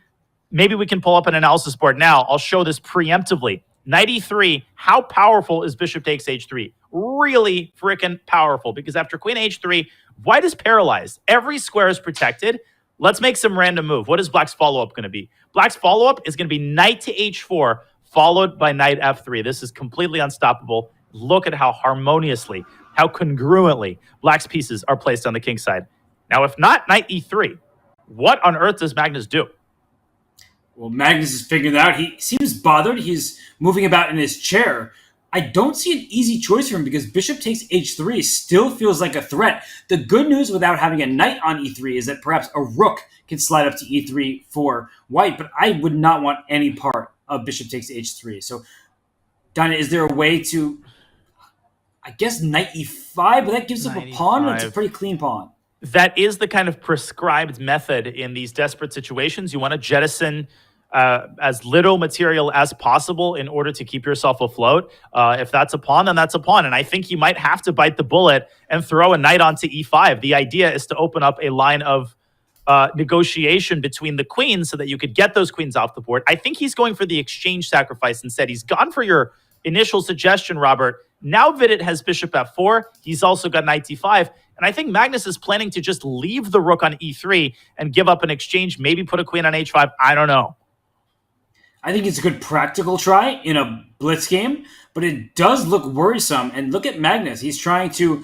Maybe we can pull up an analysis board now. I'll show this preemptively. Knight E3, how powerful is bishop takes H3? Really freaking powerful, because after queen H3, white is paralyzed. Every square is protected. Let's make some random move. What is black's follow-up going to be? Black's follow-up is going to be knight to H4, followed by knight F3. This is completely unstoppable. Look at how harmoniously, how congruently black's pieces are placed on the king side. Now, if not knight E3, what on earth does Magnus do? Well, Magnus is figuring that out. He seems bothered. He's moving about in his chair. I don't see an easy choice for him because bishop takes H3 still feels like a threat. The good news without having a knight on E3 is that perhaps a rook can slide up to E3 for white, but I would not want any part of bishop takes H3. So, Donna, is there a way to, I guess, knight E5, but that gives up a pawn, and it's a pretty clean pawn. That is the kind of prescribed method in these desperate situations. You want to jettison as little material as possible in order to keep yourself afloat. If that's a pawn, then that's a pawn. And I think you might have to bite the bullet and throw a knight onto E5. The idea is to open up a line of negotiation between the queens so that you could get those queens off the board. I think he's going for the exchange sacrifice instead. He's gone for your initial suggestion, Robert. Now Vidit has bishop F4. He's also got knight D5. And I think Magnus is planning to just leave the rook on E3 and give up an exchange, maybe put a queen on H5. I don't know. I think it's a good practical try in a blitz game, but it does look worrisome. And look at Magnus. He's trying to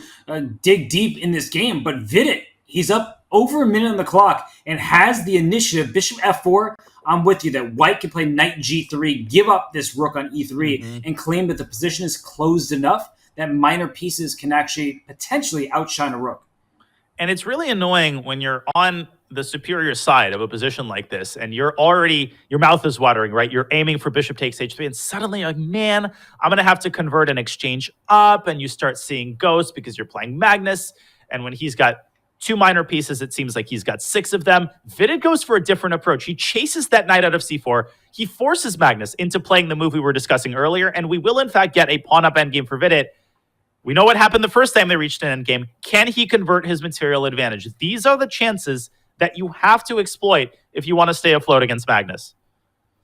dig deep in this game, but Vidit, he's up over a minute on the clock and has the initiative. Bishop F4, I'm with you that white can play knight G3, give up this rook on E3, and claim that the position is closed enough that minor pieces can actually potentially outshine a rook. And it's really annoying when you're on the superior side of a position like this and you're already, your mouth is watering, right? You're aiming for bishop takes H3 and suddenly you're like, man, I'm going to have to convert an exchange up, and you start seeing ghosts because you're playing Magnus. And when he's got two minor pieces, it seems like he's got 6 of them. Vidit goes for a different approach. He chases that knight out of C4. He forces Magnus into playing the move we were discussing earlier, and we will in fact get a pawn up endgame for Vidit. We know what happened the first time they reached an endgame. Can he convert his material advantage? These are the chances that you have to exploit if you want to stay afloat against Magnus.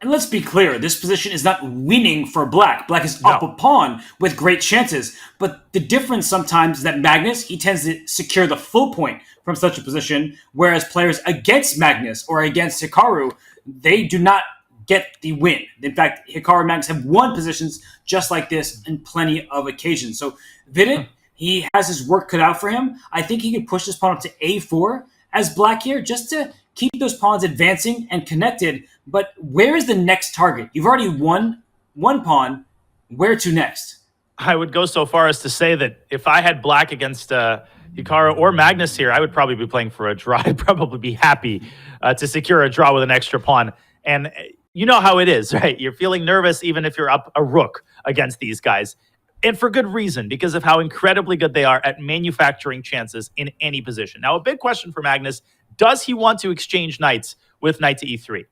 And let's be clear, this position is not winning for Black. Black is up a pawn with great chances. But the difference sometimes is that Magnus, he tends to secure the full point from such a position, whereas players against Magnus or against Hikaru, they do not get the win. In fact, Hikaru and Magnus have won positions just like this in plenty of occasions. So Vidit, he has his work cut out for him. I think he could push this pawn up to a4 as Black here, just to keep those pawns advancing and connected. But where is the next target? You've already won one pawn. Where to next? I would go so far as to say that if I had Black against Hikaru or Magnus here, I would probably be playing for a draw. I'd probably be happy to secure a draw with an extra pawn. And you know how it is, right? You're feeling nervous even if you're up a rook against these guys. And for good reason, because of how incredibly good they are at manufacturing chances in any position. Now, a big question for Magnus, does he want to exchange knights with knight to e3?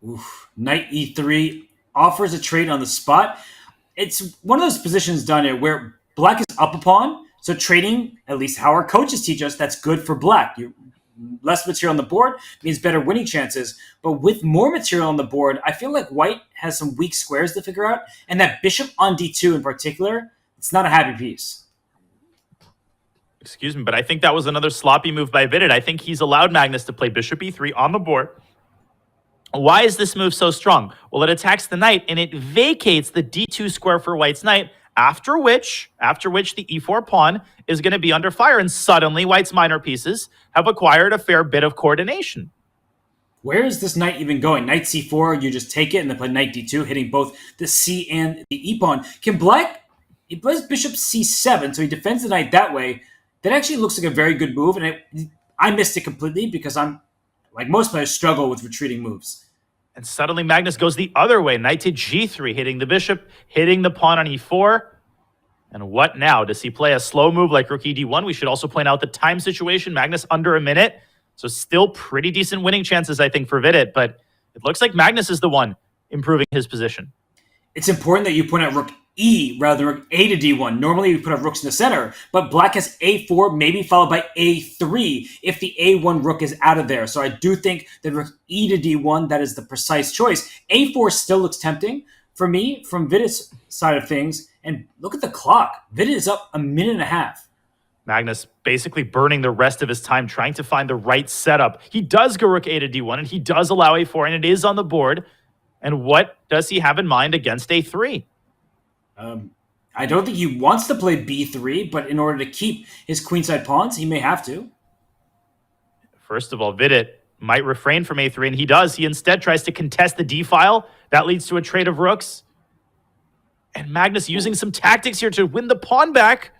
Oof. Knight e3 offers a trade on the spot. It's one of those positions done here where Black is up a pawn, so trading, at least how our coaches teach us, that's good for Black. Less material on the board means better winning chances, but with more material on the board, I feel like White has some weak squares to figure out, and that bishop on d2 in particular, it's not a happy piece. Excuse me, but I think that was another sloppy move by Vidit. I think he's allowed Magnus to play bishop e3 on the board. Why is this move so strong? Well, it attacks the knight, and it vacates the d2 square for White's knight, after which the e4 pawn is going to be under fire, and suddenly White's minor pieces have acquired a fair bit of coordination. Where is this knight even going? Knight c4, you just take it and then play knight d2, hitting both the c and the e pawn. Can Black, he plays bishop c7, so he defends the knight that way. That actually looks like a very good move, and I missed it completely because I'm, like most players, struggle with retreating moves. And suddenly Magnus goes the other way. Knight to g3, hitting the bishop, hitting the pawn on e4. And what now? Does he play a slow move like rook e d1? We should also point out the time situation. Magnus under a minute. So still pretty decent winning chances, I think, for Vidit. But it looks like Magnus is the one improving his position. It's important that you point out rook e rather than rook a to d1. Normally you put up rooks in the center, but Black has a4, maybe followed by a3 if the a1 rook is out of there. So I do think that rook e to d1, that is the precise choice. a4 still looks tempting for me from Vidit's side of things. And look at the clock. Vidit is up a minute and a half. Magnus basically burning the rest of his time trying to find the right setup. He does go rook a to d1, and he does allow a4, and it is on the board. And what does he have in mind against a3? I don't think he wants to play b3, but in order to keep his queenside pawns, he may have to. First of all, Vidit might refrain from a3, and he does. He instead tries to contest the d file. That leads to a trade of rooks. And Magnus using some tactics here to win the pawn back.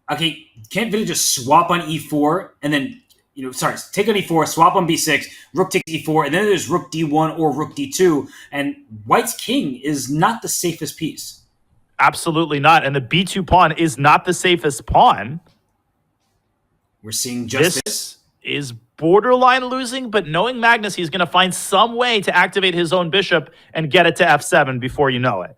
Okay, can't Vidit just swap on e4 and then, take on e4, swap on b6, rook takes e4, and then there's rook d1 or rook d2, and White's king is not the safest piece. Absolutely not. And the b2 pawn is not the safest pawn. We're seeing just this. Is borderline losing, but knowing Magnus, he's going to find some way to activate his own bishop and get it to f7 before you know it.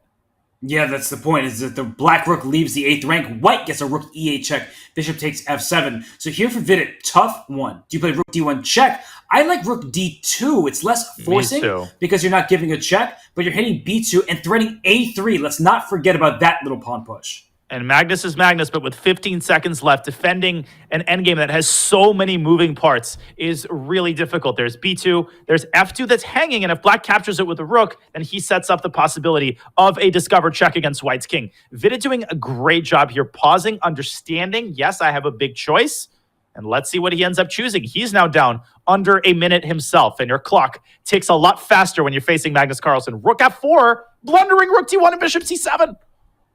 Yeah, that's the point, is that the black rook leaves the 8th rank. White gets a rook e8 check. Bishop takes f7. So here for Vidit, tough one. Do you play rook d1 check? I like rook d2. It's less forcing because you're not giving a check, but you're hitting b2 and threatening a3. Let's not forget about that little pawn push. And Magnus is Magnus, but with 15 seconds left, defending an endgame that has so many moving parts is really difficult. There's b2, there's f2 that's hanging, and if Black captures it with a rook, then he sets up the possibility of a discovered check against White's king. Vidit doing a great job here, pausing, understanding, yes, I have a big choice, and let's see what he ends up choosing. He's now down under a minute himself, and your clock ticks a lot faster when you're facing Magnus Carlsen. Rook f4, blundering rook d1 and bishop c7.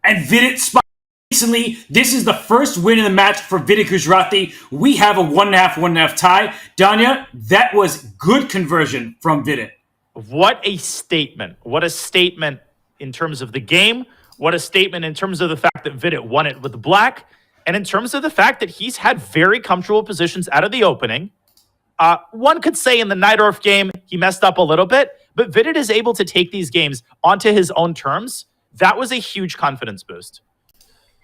And Vidit recently, this is the first win in the match for Vidit Gujrathi. We have a 1.5 tie. Danya, that was good conversion from Vidit. What a statement. What a statement in terms of the game. What a statement in terms of the fact that Vidit won it with Black. And in terms of the fact that he's had very comfortable positions out of the opening. One could say in the Najdorf game, he messed up a little bit. But Vidit is able to take these games onto his own terms. That was a huge confidence boost.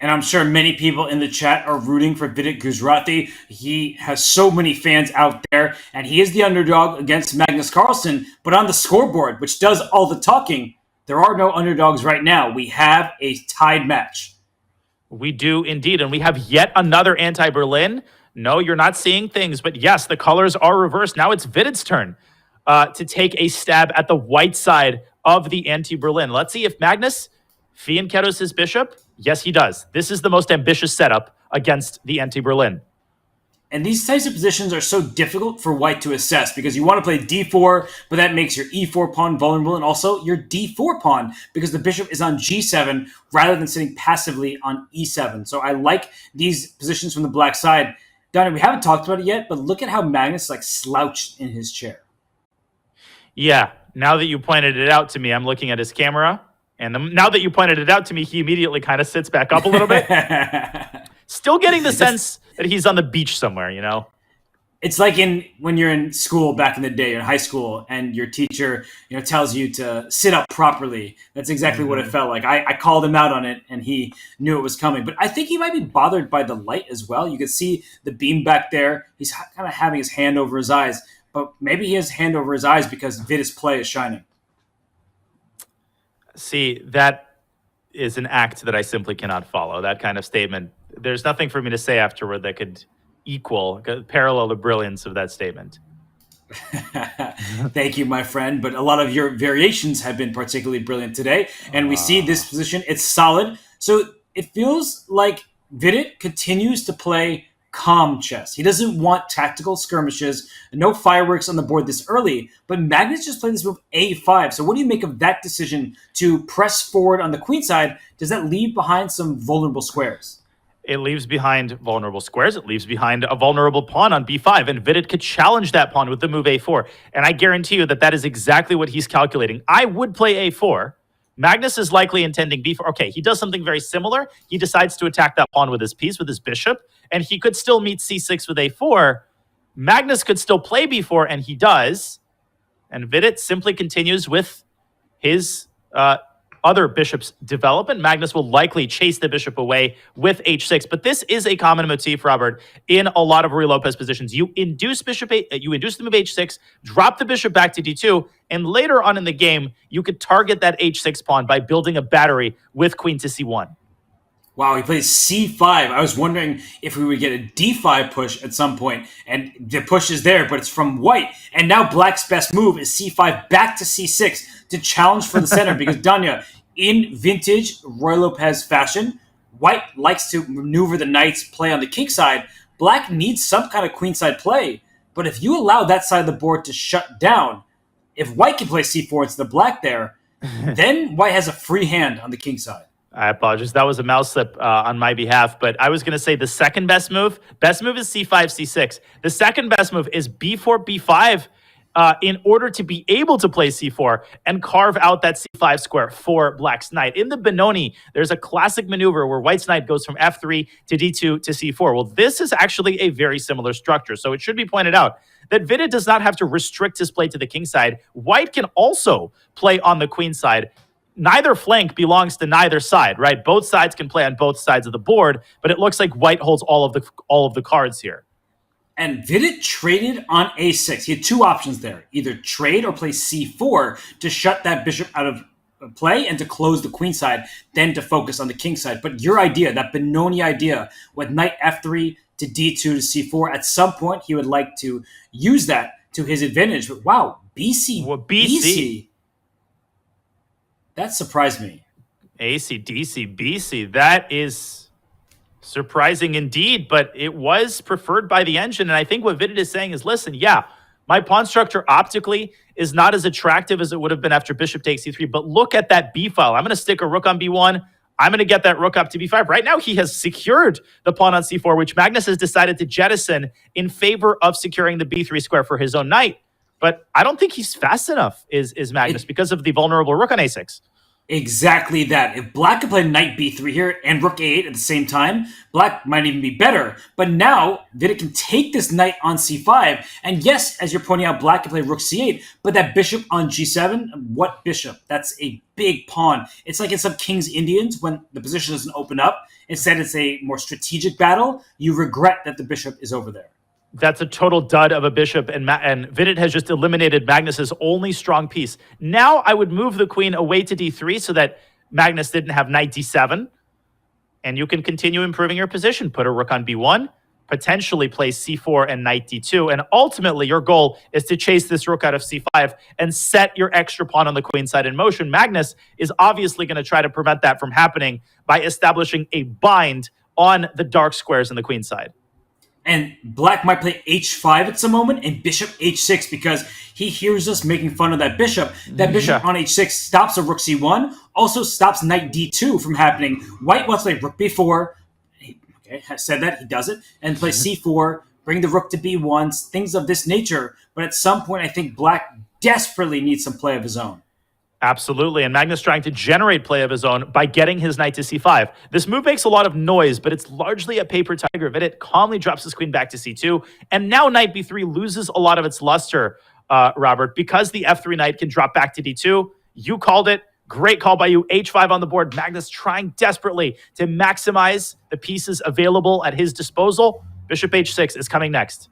And I'm sure many people in the chat are rooting for Vidit Gujrati. He has so many fans out there, and he is the underdog against Magnus Carlsen. But on the scoreboard, which does all the talking, there are no underdogs right now. We have a tied match. We do indeed, and we have yet another anti-Berlin. No, you're not seeing things, but yes, the colors are reversed. Now it's Vidit's turn to take a stab at the white side of the anti-Berlin. Let's see if Magnus fianchettos his bishop. Yes, he does. This is the most ambitious setup against the anti-Berlin. And these types of positions are so difficult for white to assess because you want to play d4, but that makes your e4 pawn vulnerable and also your d4 pawn because the bishop is on g7 rather than sitting passively on e7. So I like these positions from the black side. Donnie, we haven't talked about it yet, but look at how Magnus slouched in his chair. Yeah, now that you pointed it out to me, I'm looking at his camera. And now that you pointed it out to me, he immediately kind of sits back up a little bit. Still getting the sense that he's on the beach somewhere, you know? It's like when you're in school back in the day, in high school, and your teacher tells you to sit up properly. That's exactly what it felt like. I called him out on it, and he knew it was coming. But I think he might be bothered by the light as well. You can see the beam back there. He's kind of having his hand over his eyes. But maybe he has his hand over his eyes because Vidit's play is shining. See, that is an act that I simply cannot follow. That kind of statement. There's nothing for me to say afterward that could parallel the brilliance of that statement. Thank you, my friend. But a lot of your variations have been particularly brilliant today. And we see this position. It's solid. So it feels like Vidit continues to play calm chess. He doesn't want tactical skirmishes, no fireworks on the board this early, but Magnus just played this move a5. So what do you make of that decision to press forward on the queen side? Does that leave behind some vulnerable squares? It leaves behind vulnerable squares. It leaves behind a vulnerable pawn on b5, and Vidit could challenge that pawn with the move a4. And I guarantee you that is exactly what he's calculating. I would play a4. Magnus is likely intending b4. Okay, he does something very similar. He decides to attack that pawn with his piece, with his bishop, and he could still meet c6 with a4. Magnus could still play b4, and he does. And Vidit simply continues with his other bishop's development. Magnus will likely chase the bishop away with h6. But this is a common motif, Robert, in a lot of Ruy Lopez positions. You induce you induce the move h6, drop the bishop back to d2, and later on in the game, you could target that h6 pawn by building a battery with queen to c1. Wow, he plays c5. I was wondering if we would get a d5 push at some point, and the push is there, but it's from white. And now black's best move is c5 back to c6 to challenge for the center, because Danya, in vintage Ruy Lopez fashion, white likes to maneuver the knights, play on the king side. Black needs some kind of queenside play, but if you allow that side of the board to shut down, if white can play c4 instead of black there, then white has a free hand on the king side. I apologize. That was a mouse slip on my behalf, but I was going to say the second best move. Best move is c5, c6. The second best move is b4, b5 in order to be able to play c4 and carve out that c5 square for black's knight. In the Benoni, there's a classic maneuver where white's knight goes from f3 to d2 to c4. Well, this is actually a very similar structure, so it should be pointed out that Vidit does not have to restrict his play to the king side. White can also play on the queen side. Neither flank belongs to neither side, right? Both sides can play on both sides of the board, but it looks like white holds all of the cards here. And Vidit traded on a6. He had two options there. Either trade or play c4 to shut that bishop out of play and to close the queen side, then to focus on the king side. But your idea, that Benoni idea, with knight f3 to d2 to c4, at some point he would like to use that to his advantage. But wow, BC. That surprised me. AC, DC, BC. That is surprising indeed, but it was preferred by the engine. And I think what Vidit is saying is, listen, yeah, my pawn structure optically is not as attractive as it would have been after bishop takes c3, but look at that b file. I'm going to stick a rook on b1. I'm going to get that rook up to b5. Right now, he has secured the pawn on c4, which Magnus has decided to jettison in favor of securing the b3 square for his own knight. But I don't think he's fast enough, is Magnus, because of the vulnerable rook on a6. Exactly that. If black could play knight b3 here and rook a8 at the same time, black might even be better. But now, Vidit can take this knight on c5, and yes, as you're pointing out, black can play rook c8, but that bishop on g7, what bishop? That's a big pawn. It's like in some King's Indians when the position doesn't open up. Instead, it's a more strategic battle. You regret that the bishop is over there. That's a total dud of a bishop, and Vidit has just eliminated Magnus's only strong piece. Now I would move the queen away to d3 so that Magnus didn't have knight d7, and you can continue improving your position. Put a rook on b1, potentially play c4 and knight d2, and ultimately your goal is to chase this rook out of c5 and set your extra pawn on the queen side in motion. Magnus is obviously going to try to prevent that from happening by establishing a bind on the dark squares in the queen side. And black might play h5 at some moment and bishop h6 because he hears us making fun of that bishop. That bishop on h6 stops a rook c1, also stops knight d2 from happening. White wants to play rook b4. Okay, I said that, he does it. And play c4, bring the rook to b1, things of this nature. But at some point, I think black desperately needs some play of his own. Absolutely, and Magnus trying to generate play of his own by getting his knight to c5. This move makes a lot of noise, but it's largely a paper tiger. Vidit calmly drops his queen back to c2, and now knight b3 loses a lot of its luster, Robert, because the f3 knight can drop back to d2. You called it. Great call by you. h5 on the board. Magnus trying desperately to maximize the pieces available at his disposal. Bishop h6 is coming next.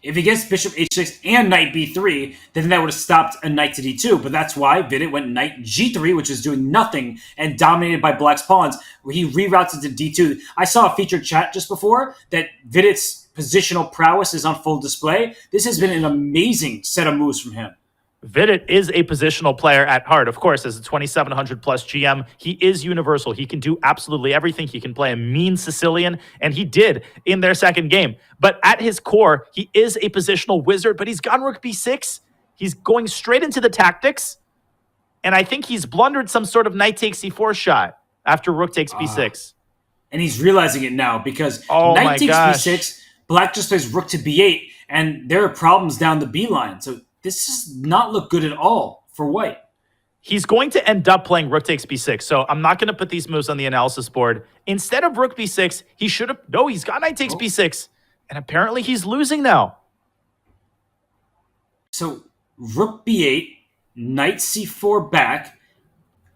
If he gets bishop h6 and knight b3, then that would have stopped a knight to d2. But that's why Vidit went knight g3, which is doing nothing and dominated by black's pawns. He reroutes it to d2. I saw a featured chat just before that Vidit's positional prowess is on full display. This has been an amazing set of moves from him. Vidit is a positional player at heart. Of course, as a 2,700 plus GM, he is universal. He can do absolutely everything. He can play a mean Sicilian, and he did in their second game. But at his core, he is a positional wizard, but he's gone rook b6. He's going straight into the tactics, and I think he's blundered some sort of knight takes c4 shot after rook takes b6. And he's realizing it now because knight takes b6, black just plays rook to b8, and there are problems down the b line. So this does not look good at all for white. He's going to end up playing rook takes b6, so I'm not going to put these moves on the analysis board. Instead of rook b6, he should have... No, he's got knight takes b6, and apparently he's losing now. So rook b8, knight c4 back.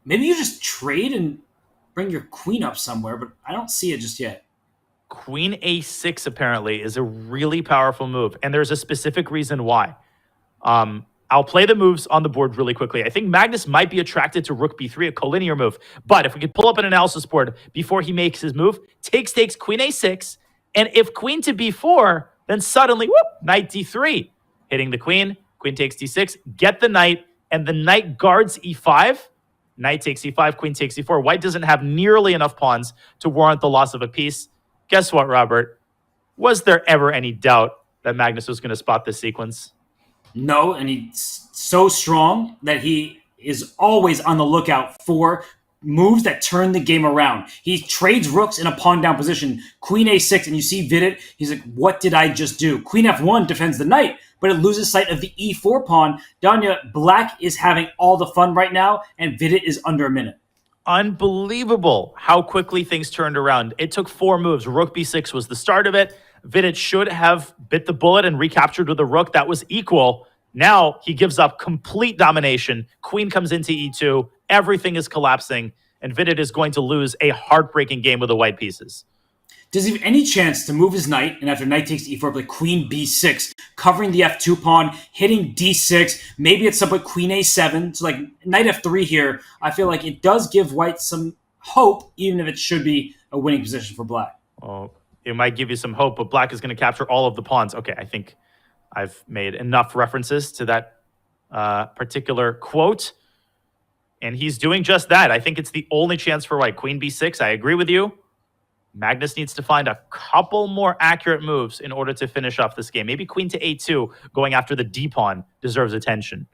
Maybe you just trade and bring your queen up somewhere, but I don't see it just yet. Queen a6 apparently is a really powerful move, and there's a specific reason why. I'll play the moves on the board really quickly. I think Magnus might be attracted to rook b3, a collinear move. But if we could pull up an analysis board before he makes his move, takes queen a6, and if queen to b4, then suddenly, whoop, knight d3, hitting the queen takes d6, get the knight, and the knight guards e5, knight takes e5, queen takes e4. White doesn't have nearly enough pawns to warrant the loss of a piece. Guess what, Robert? Was there ever any doubt that Magnus was going to spot this sequence? No, and he's so strong that he is always on the lookout for moves that turn the game around. He trades rooks in a pawn down position, queen a6, and you see Vidit, he's like, what did I just do? Queen f1 defends the knight, but it loses sight of the e4 pawn. Danya, black is having all the fun right now, and Vidit is under a minute. Unbelievable how quickly things turned around. It took 4 moves. Rook b6 was the start of it. Vidit should have bit the bullet and recaptured with a rook. That was equal. Now he gives up complete domination. Queen comes into e2. Everything is collapsing. And Vidit is going to lose a heartbreaking game with the white pieces. Does he have any chance to move his knight, and after knight takes e4, play queen b6, covering the f2 pawn, hitting d6, maybe at some point queen a7, so like knight f3 here, I feel like it does give white some hope, even if it should be a winning position for black. Oh, it might give you some hope, but black is going to capture all of the pawns. Okay, I think I've made enough references to that particular quote, and he's doing just that. I think it's the only chance for white. Queen b6, I agree with you. Magnus needs to find a couple more accurate moves in order to finish off this game. Maybe queen to a2, going after the d-pawn, deserves attention.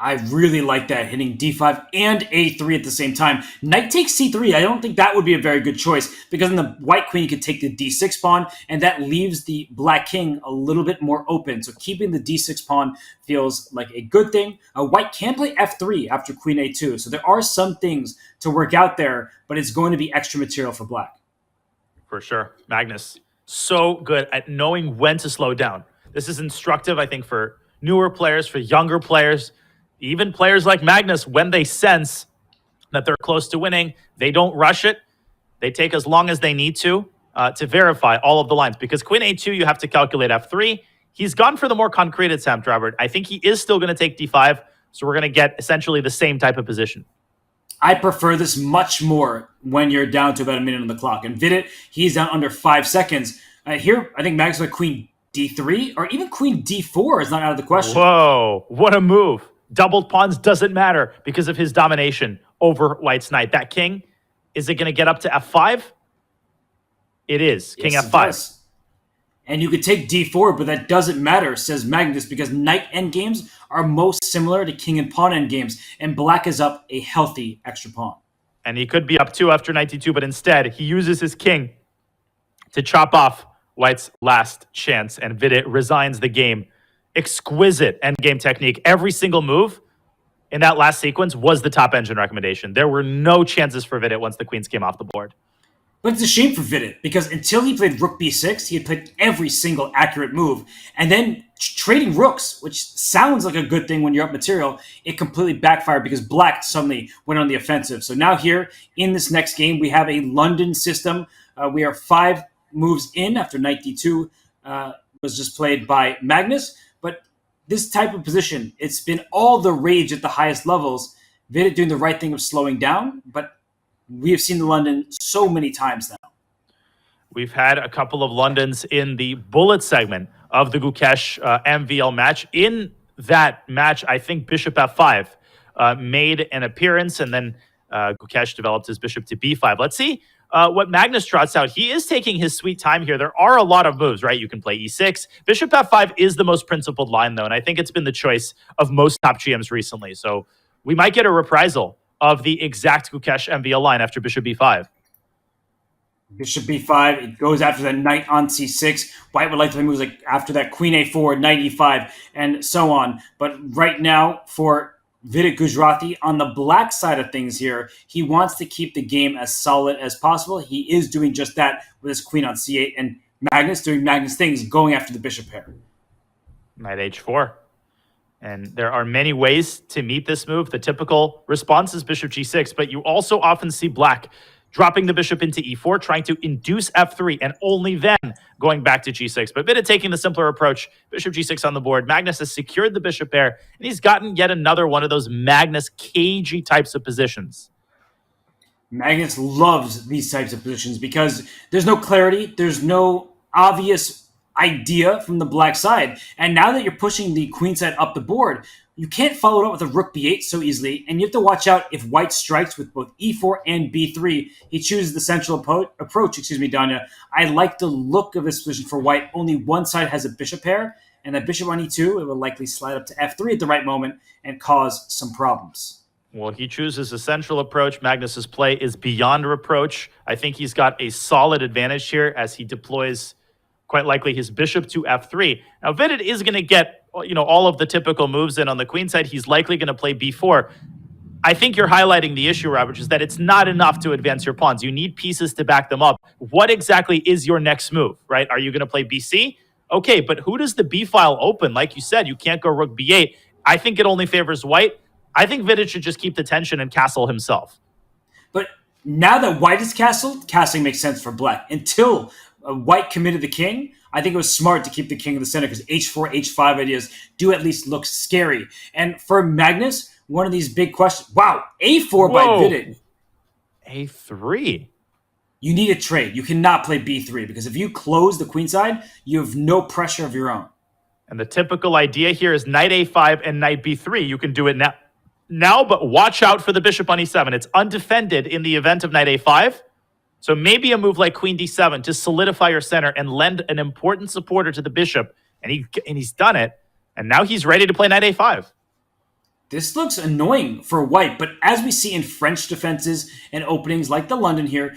I really like that, hitting d5 and a3 at the same time. Knight takes c3. I don't think that would be a very good choice because in the white queen, you could take the d6 pawn, and that leaves the black king a little bit more open. So keeping the d6 pawn feels like a good thing. White can play f3 after queen a2. So there are some things to work out there, but it's going to be extra material for black. For sure. Magnus, so good at knowing when to slow down. This is instructive, I think, for newer players, for younger players. Even players like Magnus, when they sense that they're close to winning, they don't rush it. They take as long as they need to verify all of the lines. Because queen a2, you have to calculate f3. He's gone for the more concrete attempt, Robert. I think he is still going to take d5, so we're going to get essentially the same type of position. I prefer this much more when you're down to about a minute on the clock. And Vidit, he's down under 5 seconds. Here, I think Magnus with queen d3 or even queen d4 is not out of the question. Whoa, what a move. Doubled pawns doesn't matter because of his domination over White's knight. That king, is it going to get up to f5? It is. King yes, f5. And you could take d4, but that doesn't matter, says Magnus, because knight endgames are most similar to king and pawn endgames, and black is up a healthy extra pawn. And he could be up 2 after knight d2, but instead he uses his king to chop off White's last chance, and Vidit resigns the game. Exquisite endgame technique. Every single move in that last sequence was the top engine recommendation. There were no chances for Vidit once the queens came off the board. But it's a shame for Vidit, because until he played rook b6, he had played every single accurate move. And then trading rooks, which sounds like a good thing when you're up material, it completely backfired because black suddenly went on the offensive. So now here, in this next game, we have a London system. We are 5 moves in after knight d2 was just played by Magnus. But this type of position, it's been all the rage at the highest levels. Vidit doing the right thing of slowing down, but we have seen the London so many times now. We've had a couple of Londons in the bullet segment of the Gukesh MVL match. In that match, I think bishop f5 made an appearance, and then Gukesh developed his bishop to b5. Let's see what Magnus trots out. He is taking his sweet time here. There are a lot of moves, right? You can play e6. Bishop f5 is the most principled line, though, and I think it's been the choice of most top GMs recently. So we might get a reprisal of the exact Gukesh MVL line after bishop b5. Bishop b5, it goes after that knight on c6. White would like to play moves like after that queen a4, knight e5, and so on. But right now, for Vidit Gujrathi, on the black side of things here, he wants to keep the game as solid as possible. He is doing just that with his queen on c8, and Magnus doing Magnus things, going after the bishop pair. Knight h4. And there are many ways to meet this move. The typical response is bishop g6, but you also often see black dropping the bishop into e4, trying to induce f3, and only then going back to g6. But Vidit taking the simpler approach, bishop g6 on the board. Magnus has secured the bishop pair, and he's gotten yet another one of those Magnus cagey types of positions. Magnus loves these types of positions because there's no clarity, there's no obvious idea from the black side. And now that you're pushing the queen side up the board, you can't follow it up with a rook b8 so easily, and you have to watch out if white strikes with both e4 and b3. He chooses the central approach, Danya. I like the look of this position for white. Only one side has a bishop pair, and that bishop on e2, it will likely slide up to f3 at the right moment and cause some problems. Well, he chooses a central approach. Magnus's play is beyond reproach. I think he's got a solid advantage here as he deploys quite likely his bishop to f3. Now, Vidit is going to get, all of the typical moves in on the queen side. He's likely going to play b4. I think you're highlighting the issue, Robert, which is that it's not enough to advance your pawns. You need pieces to back them up. What exactly is your next move, right? Are you going to play bc? Okay, but who does the b file open? Like you said, you can't go rook b8. I think it only favors white. I think Vidit should just keep the tension and castle himself. But now that white is castled, castling makes sense for black. Until white committed the king, I think it was smart to keep the king in the center because h4, h5 ideas do at least look scary. And for Magnus, one of these big questions. Wow, a4 by Vidit. a3. You need a trade. You cannot play b3 because if you close the queen side, you have no pressure of your own. And the typical idea here is knight a5 and knight b3. You can do it now, but watch out for the bishop on e7. It's undefended in the event of knight a5. So maybe a move like queen d7 to solidify your center and lend an important supporter to the bishop. And he's done it. And now he's ready to play knight a5. This looks annoying for white, but as we see in French defenses and openings like the London here,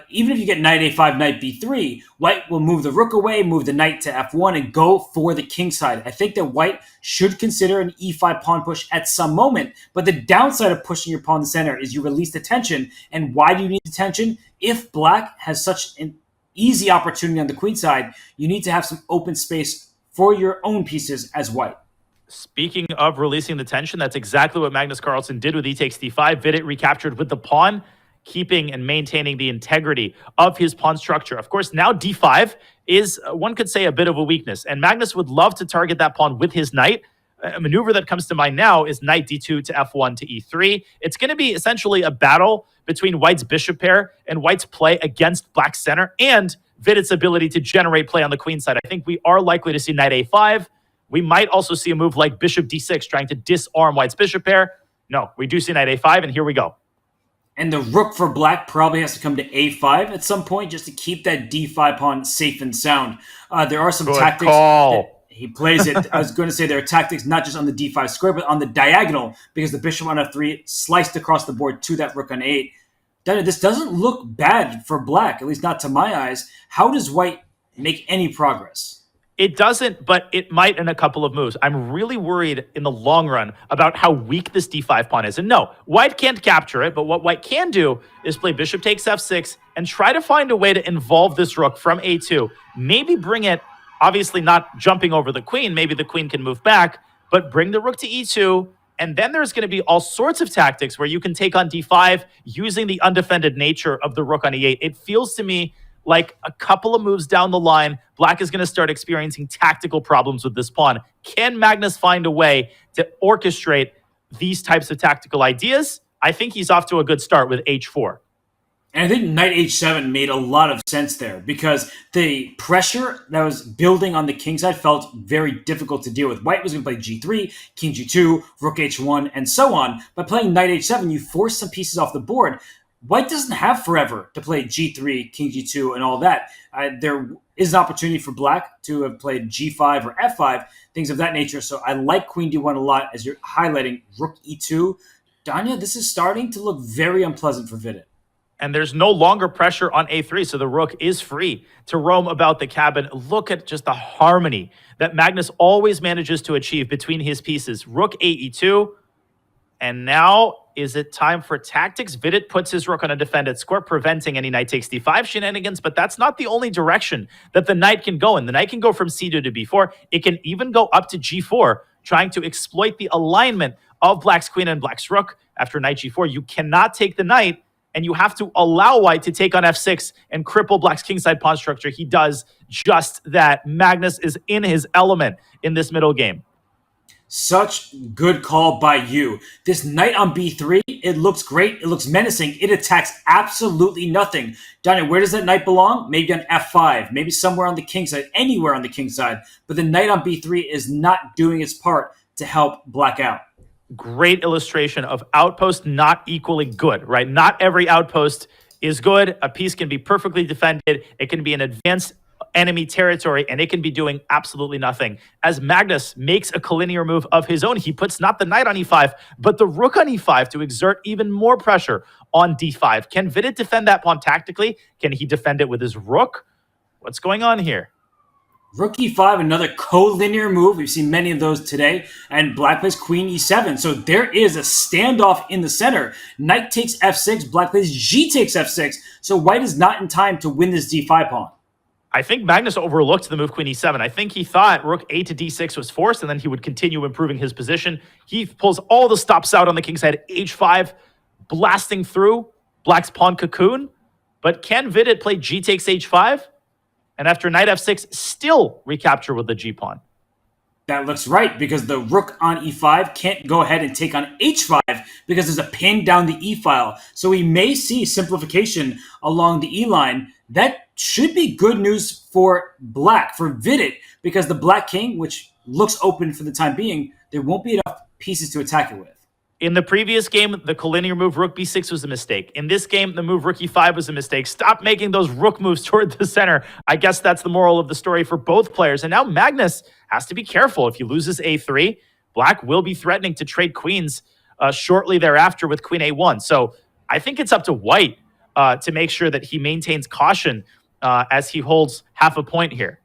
even if you get knight a5, knight b3, white will move the rook away, move the knight to f1, and go for the kingside. I think that white should consider an e5 pawn push at some moment, but the downside of pushing your pawn in the center is you release the tension. And why do you need the tension? If black has such an easy opportunity on the queen side, you need to have some open space for your own pieces as white. Speaking of releasing the tension, that's exactly what Magnus Carlsen did with e takes d5. Vidit recaptured with the pawn, keeping and maintaining the integrity of his pawn structure. Of course, now d5 is, one could say, a bit of a weakness, and Magnus would love to target that pawn with his knight. A maneuver that comes to mind now is knight d2 to f1 to e3. It's going to be essentially a battle between white's bishop pair and white's play against black's center and Vidit's ability to generate play on the queen side. I think we are likely to see knight a5. We might also see a move like bishop d6 trying to disarm white's bishop pair. No, we do see knight a5, and here we go. And the rook for black probably has to come to a5 at some point just to keep that d5 pawn safe and sound. There are some tactics that he plays it. I was going to say there are tactics not just on the d5 square, but on the diagonal, because the bishop on f3 sliced across the board to that rook on a8. This doesn't look bad for black, at least not to my eyes. How does white make any progress? It doesn't, but it might in a couple of moves. I'm really worried in the long run about how weak this d5 pawn is. And no, white can't capture it, but what white can do is play bishop takes f6 and try to find a way to involve this rook from a2. Maybe bring it, obviously not jumping over the queen. Maybe the queen can move back, but bring the rook to e2. And then there's going to be all sorts of tactics where you can take on d5 using the undefended nature of the rook on e8. It feels to me like a couple of moves down the line, black is going to start experiencing tactical problems with this pawn. Can Magnus find a way to orchestrate these types of tactical ideas? I think he's off to a good start with h4. And I think knight h7 made a lot of sense there because the pressure that was building on the king side felt very difficult to deal with. White was going to play g3, king g2, rook h1, and so on. By playing knight h7, you force some pieces off the board. White doesn't have forever to play g3, king g2, and all that. There is an opportunity for black to have played g5 or f5, things of that nature. So I like queen d1 a lot as you're highlighting rook e2. Danya, this is starting to look very unpleasant for Vidit. And there's no longer pressure on a3, so the rook is free to roam about the cabin. Look at just the harmony that Magnus always manages to achieve between his pieces. Rook e2, and now is it time for tactics? Vidit puts his rook on a defended square, preventing any knight takes d5 shenanigans, but that's not the only direction that the knight can go in. The knight can go from c2 to b4. It can even go up to g4, trying to exploit the alignment of black's queen and black's rook. After knight g4, you cannot take the knight, and you have to allow white to take on f6 and cripple black's kingside pawn structure. He does just that. Magnus is in his element in this middle game. Such good call by you. This knight on b3, it looks great. It looks menacing. It attacks absolutely nothing. Danya, where does that knight belong? Maybe on f5. Maybe somewhere on the king side. Anywhere on the king side. But the knight on b3 is not doing its part to help black out. Great illustration of outpost not equally good, right? Not every outpost is good. A piece can be perfectly defended. It can be an advanced enemy territory, and it can be doing absolutely nothing. As Magnus makes a collinear move of his own, he puts not the knight on e5, but the rook on e5 to exert even more pressure on d5. Can Vidit defend that pawn tactically? Can he defend it with his rook? What's going on here? Rook e5, another collinear move. We've seen many of those today. And black plays queen e7. So there is a standoff in the center. Knight takes f6. Black plays g takes f6. So white is not in time to win this d5 pawn. I think Magnus overlooked the move queen e7. I think he thought rook a to d6 was forced, and then he would continue improving his position. He pulls all the stops out on the king side, h5, blasting through black's pawn cocoon. But can Vidit play g takes h5? And after knight f6, still recapture with the g-pawn. That looks right, because the rook on e5 can't go ahead and take on h5 because there's a pin down the e-file. So we may see simplification along the e-line. That should be good news for black, for Vidit, because the black king, which looks open for the time being, there won't be enough pieces to attack it with. In the previous game, the collinear move rook b6 was a mistake. In this game, the move rook e5 was a mistake. Stop making those rook moves toward the center. I guess that's the moral of the story for both players. And now Magnus has to be careful. If he loses a3, Black will be threatening to trade queens shortly thereafter with queen a1. So I think it's up to White to make sure that he maintains caution as he holds half a point here.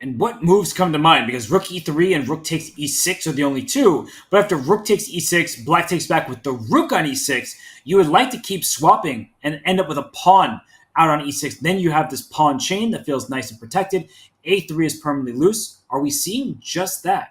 And what moves come to mind? Because rook e3 and rook takes e6 are the only two. But after rook takes e6, black takes back with the rook on e6, you would like to keep swapping and end up with a pawn out on e6. Then you have this pawn chain that feels nice and protected. a3 is permanently loose. Are we seeing just that?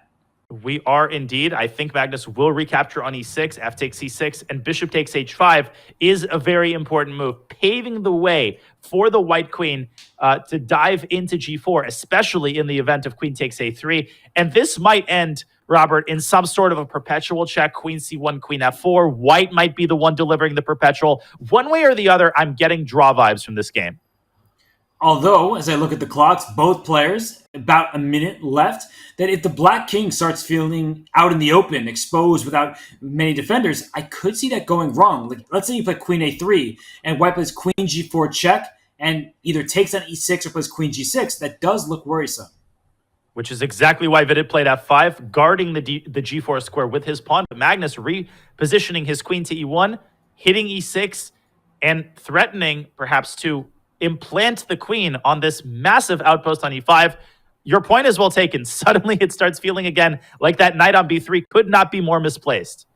We are indeed. I think Magnus will recapture on e6, f takes c6, and bishop takes h5 is a very important move, paving the way for the white queen to dive into g4, especially in the event of queen takes a3. And this might end, Robert, in some sort of a perpetual check, queen c1, queen f4. White might be the one delivering the perpetual. One way or the other, I'm getting draw vibes from this game. Although, as I look at the clocks, both players, about a minute left, that if the black king starts feeling out in the open, exposed without many defenders, I could see that going wrong. Like, let's say you play queen a3, and white plays queen g4 check, and either takes on e6 or plays queen g6. That does look worrisome. Which is exactly why Vidit played f5, guarding the g4 square with his pawn. But Magnus repositioning his queen to e1, hitting e6, and threatening perhaps to implant the queen on this massive outpost on e5. Your point is well taken. Suddenly it starts feeling again like that knight on b3 could not be more misplaced.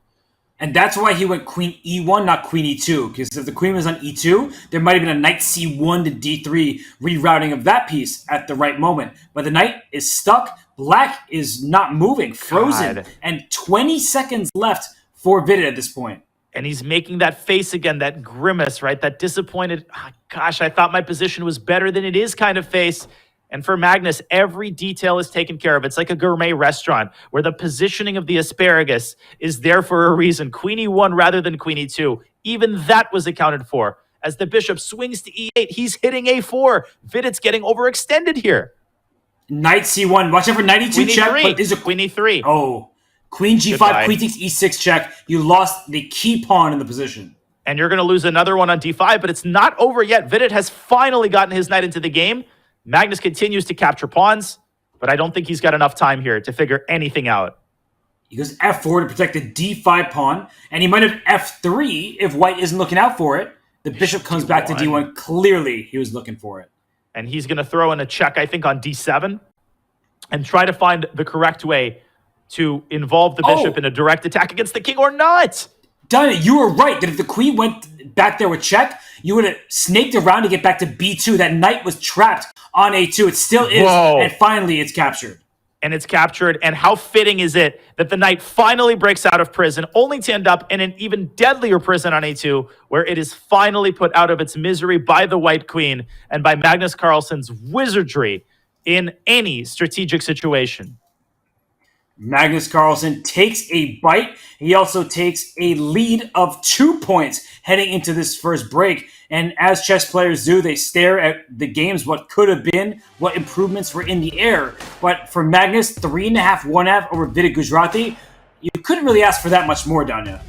And that's why he went queen e1, not queen e2. Because if the queen was on e2, there might have been a knight c1 to d3 rerouting of that piece at the right moment. But the knight is stuck. Black is not moving, frozen. God. And 20 seconds left for Vidit at this point. And he's making that face again, that grimace, right? That disappointed, gosh, I thought my position was better than it is kind of face. And for Magnus, every detail is taken care of. It's like a gourmet restaurant where the positioning of the asparagus is there for a reason. Queen e1 rather than queen e2. Even that was accounted for. As the bishop swings to e8, he's hitting a4. Vidit's getting overextended here. Knight c1. Watch out for knight e2 Queen check. e3. But is a Queen e3. Oh. Queen g5, Goodbye. queen takes e6 check. You lost the key pawn in the position. And you're going to lose another one on d5, but it's not over yet. Vidit has finally gotten his knight into the game. Magnus continues to capture pawns, but I don't think he's got enough time here to figure anything out. He goes f4 to protect the d5 pawn, and he might have f3 if white isn't looking out for it. The bishop comes back to d1. Clearly, he was looking for it. And he's going to throw in a check, I think, on d7 and try to find the correct way to involve the bishop in a direct attack against the king or not. Donna, you were right that if the queen went back there with check, you would have snaked around to get back to b2. That knight was trapped on a2. It still is, and finally it's captured. And it's captured, and how fitting is it that the knight finally breaks out of prison, only to end up in an even deadlier prison on a2, where it is finally put out of its misery by the white queen and by Magnus Carlsen's wizardry in any strategic situation. Magnus Carlsen takes a bite. He also takes a lead of 2 points heading into this first break. And as chess players do, they stare at the games, what could have been, what improvements were in the air. But for Magnus, 3.5, 1/2 over Vidit Gujarati, you couldn't really ask for that much more, Danya.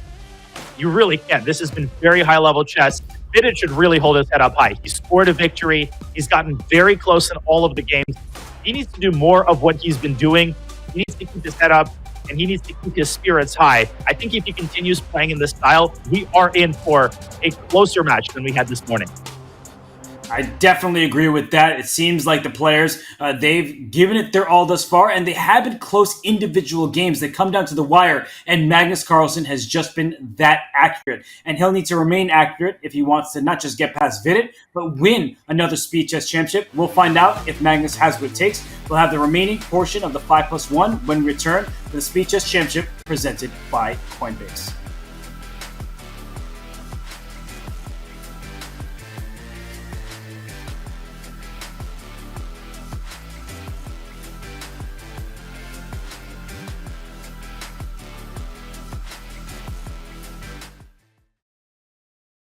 You really can't. This has been very high-level chess. Vidit should really hold his head up high. He scored a victory. He's gotten very close in all of the games. He needs to do more of what he's been doing. He needs to keep his head up, and he needs to keep his spirits high. I think if he continues playing in this style, we are in for a closer match than we had this morning. I definitely agree with that. It seems like the players, they've given it their all thus far, and they have been close individual games that come down to the wire, and Magnus Carlsen has just been that accurate. And he'll need to remain accurate if he wants to not just get past Vidit, but win another Speed Chess Championship. We'll find out if Magnus has what it takes. We'll have the remaining portion of the 5+1 when we return to the Speed Chess Championship presented by Coinbase.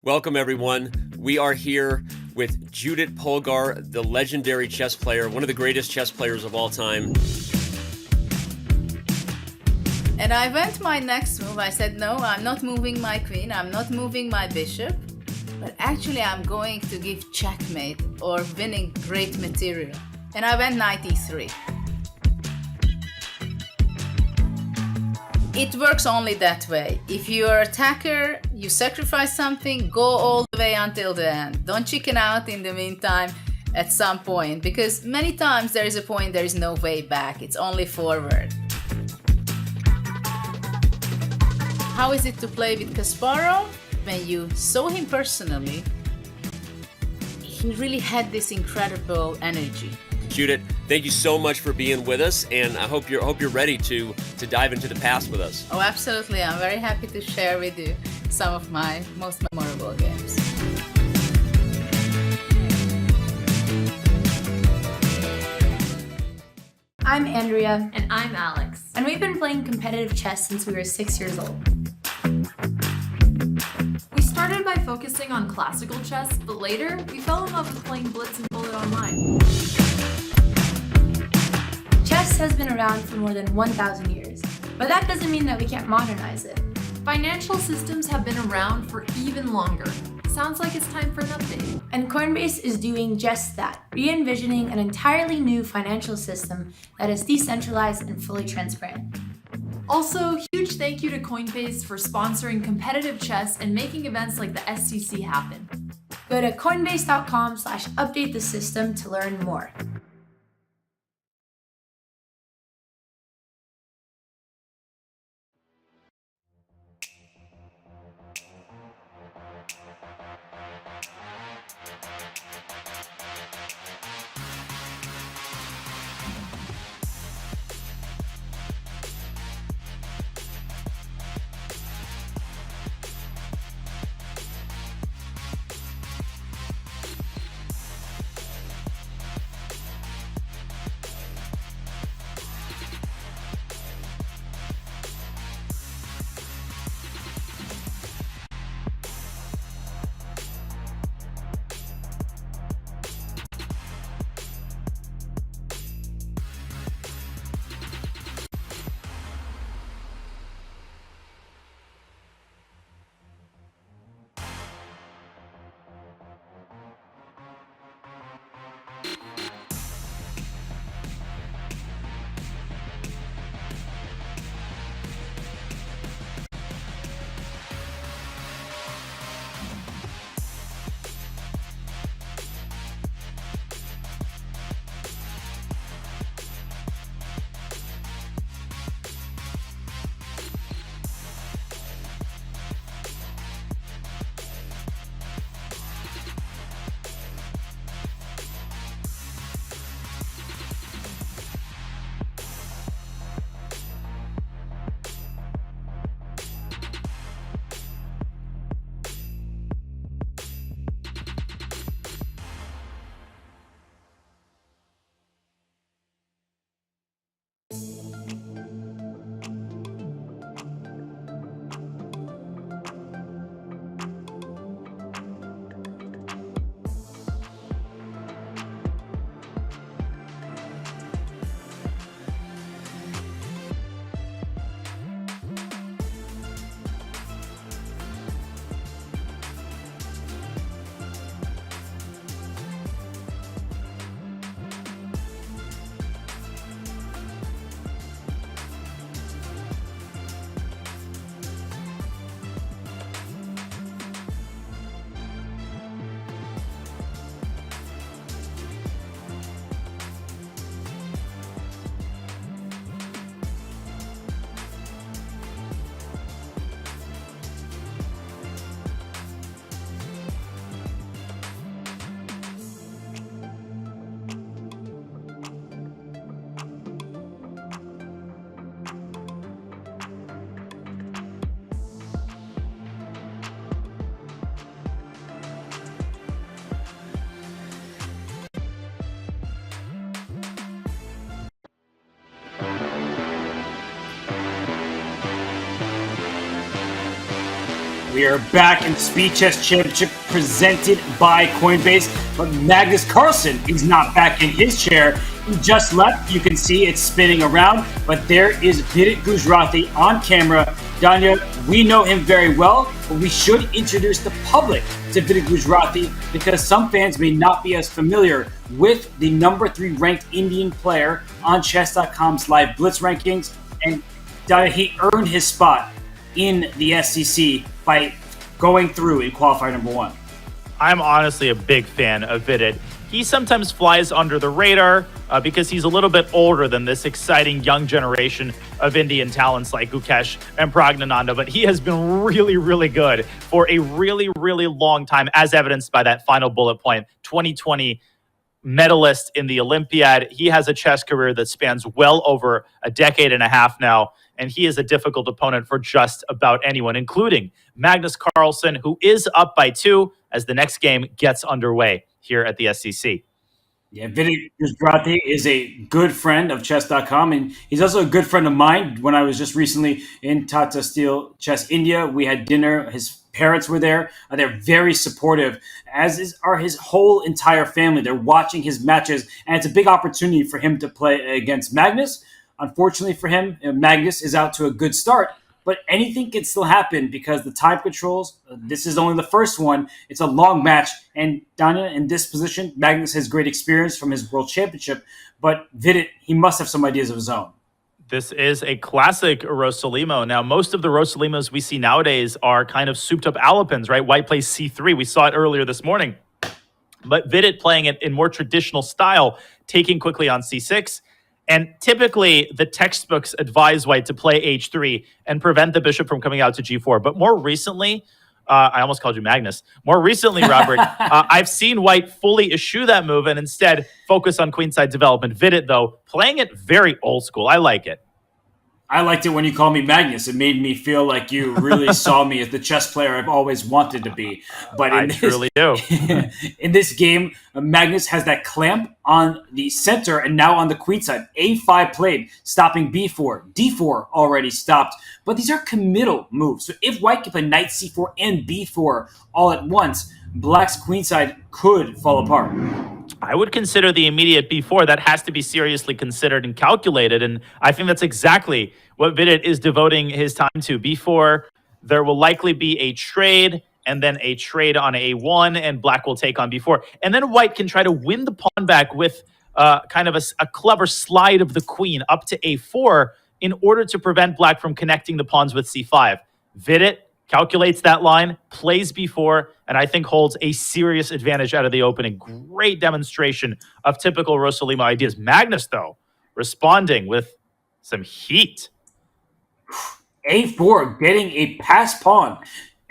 Welcome, everyone. We are here with Judith Polgar, the legendary chess player, one of the greatest chess players of all time. And I went my next move. I said, no, I'm not moving my queen. I'm not moving my bishop. But actually, I'm going to give checkmate or winning great material. And I went knight e3. It works only that way. If you're an attacker, you sacrifice something, go all the way until the end. Don't chicken out in the meantime at some point, because many times there is a point there is no way back. It's only forward. How is it to play with Kasparov? When you saw him personally, he really had this incredible energy. Judith, thank you so much for being with us, and I hope you're ready to dive into the past with us. Oh, absolutely. I'm very happy to share with you some of my most memorable games. I'm Andrea. And I'm Alex. And we've been playing competitive chess since we were 6 years old. We started by focusing on classical chess, but later we fell in love with playing Blitz and Bullet online. Chess has been around for more than 1,000 years, but that doesn't mean that we can't modernize it. Financial systems have been around for even longer. Sounds like it's time for an update. And Coinbase is doing just that, re-envisioning an entirely new financial system that is decentralized and fully transparent. Also, huge thank you to Coinbase for sponsoring competitive chess and making events like the SCC happen. Go to coinbase.com/update the system to learn more. We are back in Speed Chess Championship presented by Coinbase, but Magnus Carlsen is not back in his chair. He just left. You can see it's spinning around, but there is Vidit Gujarati on camera. Danya, we know him very well, but we should introduce the public to Vidit Gujarati because some fans may not be as familiar with the number 3 ranked Indian player on Chess.com's live Blitz rankings. And he earned his spot in the SEC by going through in qualifier number 1. I'm honestly a big fan of Vidit. He sometimes flies under the radar because he's a little bit older than this exciting young generation of Indian talents like Gukesh and Pragnananda, but he has been really, really good for a really, really long time, as evidenced by that final bullet point. 2020 medalist in the Olympiad. He has a chess career that spans well over a decade and a half now, and he is a difficult opponent for just about anyone, including Magnus Carlsen, who is up by 2 as the next game gets underway here at the SEC. Yeah, Vidit is a good friend of Chess.com, and he's also a good friend of mine. When I was just recently in Tata Steel Chess India, we had dinner. His parents were there. They're very supportive, are his whole entire family. They're watching his matches, and it's a big opportunity for him to play against Magnus. Unfortunately for him, Magnus is out to a good start, but anything can still happen because the time controls, this is only the first one. It's a long match, and Danya, in this position, Magnus has great experience from his world championship, but Vidit, he must have some ideas of his own. This is a classic Rosalimo. Now, most of the Rosalimos we see nowadays are kind of souped-up Alapins, right? White plays C3. We saw it earlier this morning. But Vidit playing it in more traditional style, taking quickly on C6. And typically, the textbooks advise White to play H3 and prevent the bishop from coming out to G4. But more recently, I almost called you Magnus. More recently, Robert, I've seen White fully eschew that move and instead focus on queenside development. Vidit, though, playing it very old school. I like it. I liked it when you called me Magnus. It made me feel like you really saw me as the chess player I've always wanted to be. But I truly do. In this game, Magnus has that clamp on the center and now on the queen side. A5 played, stopping B4. D4 already stopped. But these are committal moves. So if White can play knight C4 and B4 all at once, Black's queenside could fall apart. I would consider the immediate B4. That has to be seriously considered and calculated. And I think that's exactly what Vidit is devoting his time to. B4, there will likely be a trade and then a trade on A1, and Black will take on B4. And then White can try to win the pawn back with kind of a clever slide of the queen up to A4 in order to prevent Black from connecting the pawns with C5. Vidit calculates that line, plays B4, and I think holds a serious advantage out of the opening. Great demonstration of typical Rosalimo ideas. Magnus, though, responding with some heat. A4 getting a pass pawn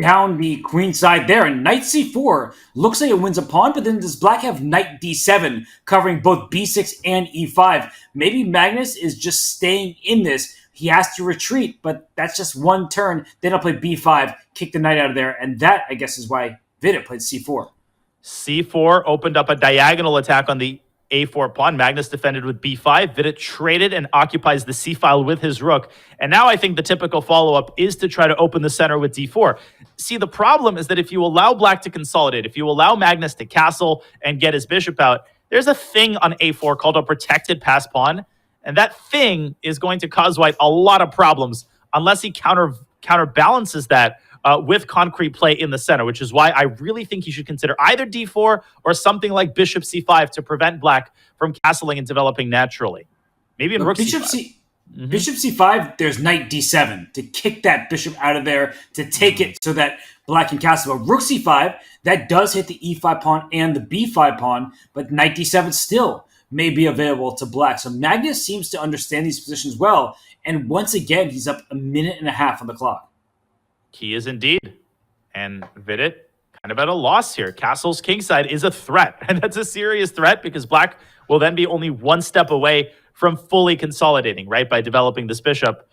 down the queen side there. And knight C4 looks like it wins a pawn, but then does Black have knight D7 covering both B6 and E5? Maybe Magnus is just staying in this. He has to retreat, but that's just one turn. Then I'll play B5, kick the knight out of there, and that, I guess, is why Vidit played C4. C4 opened up a diagonal attack on the A4 pawn. Magnus defended with B5. Vidit traded and occupies the C file with his rook. And now I think the typical follow-up is to try to open the center with D4. See, the problem is that if you allow Black to consolidate, if you allow Magnus to castle and get his bishop out, there's a thing on A4 called a protected pass pawn. And that thing is going to cause White a lot of problems unless he counterbalances that with concrete play in the center, which is why I really think he should consider either D4 or something like Bishop C5 to prevent Black from castling and developing naturally. Maybe in Rook C5. Bishop C5, there's knight D7 to kick that bishop out of there, to take it so that Black can castle. But Rook C5, that does hit the E5 pawn and the B5 pawn, but knight D7 still may be available to Black. So Magnus seems to understand these positions well, and once again, he's up a minute and a half on the clock. He is indeed. And Vidit kind of at a loss here. Castle's kingside is a threat, and that's a serious threat because Black will then be only one step away from fully consolidating, right, by developing this bishop.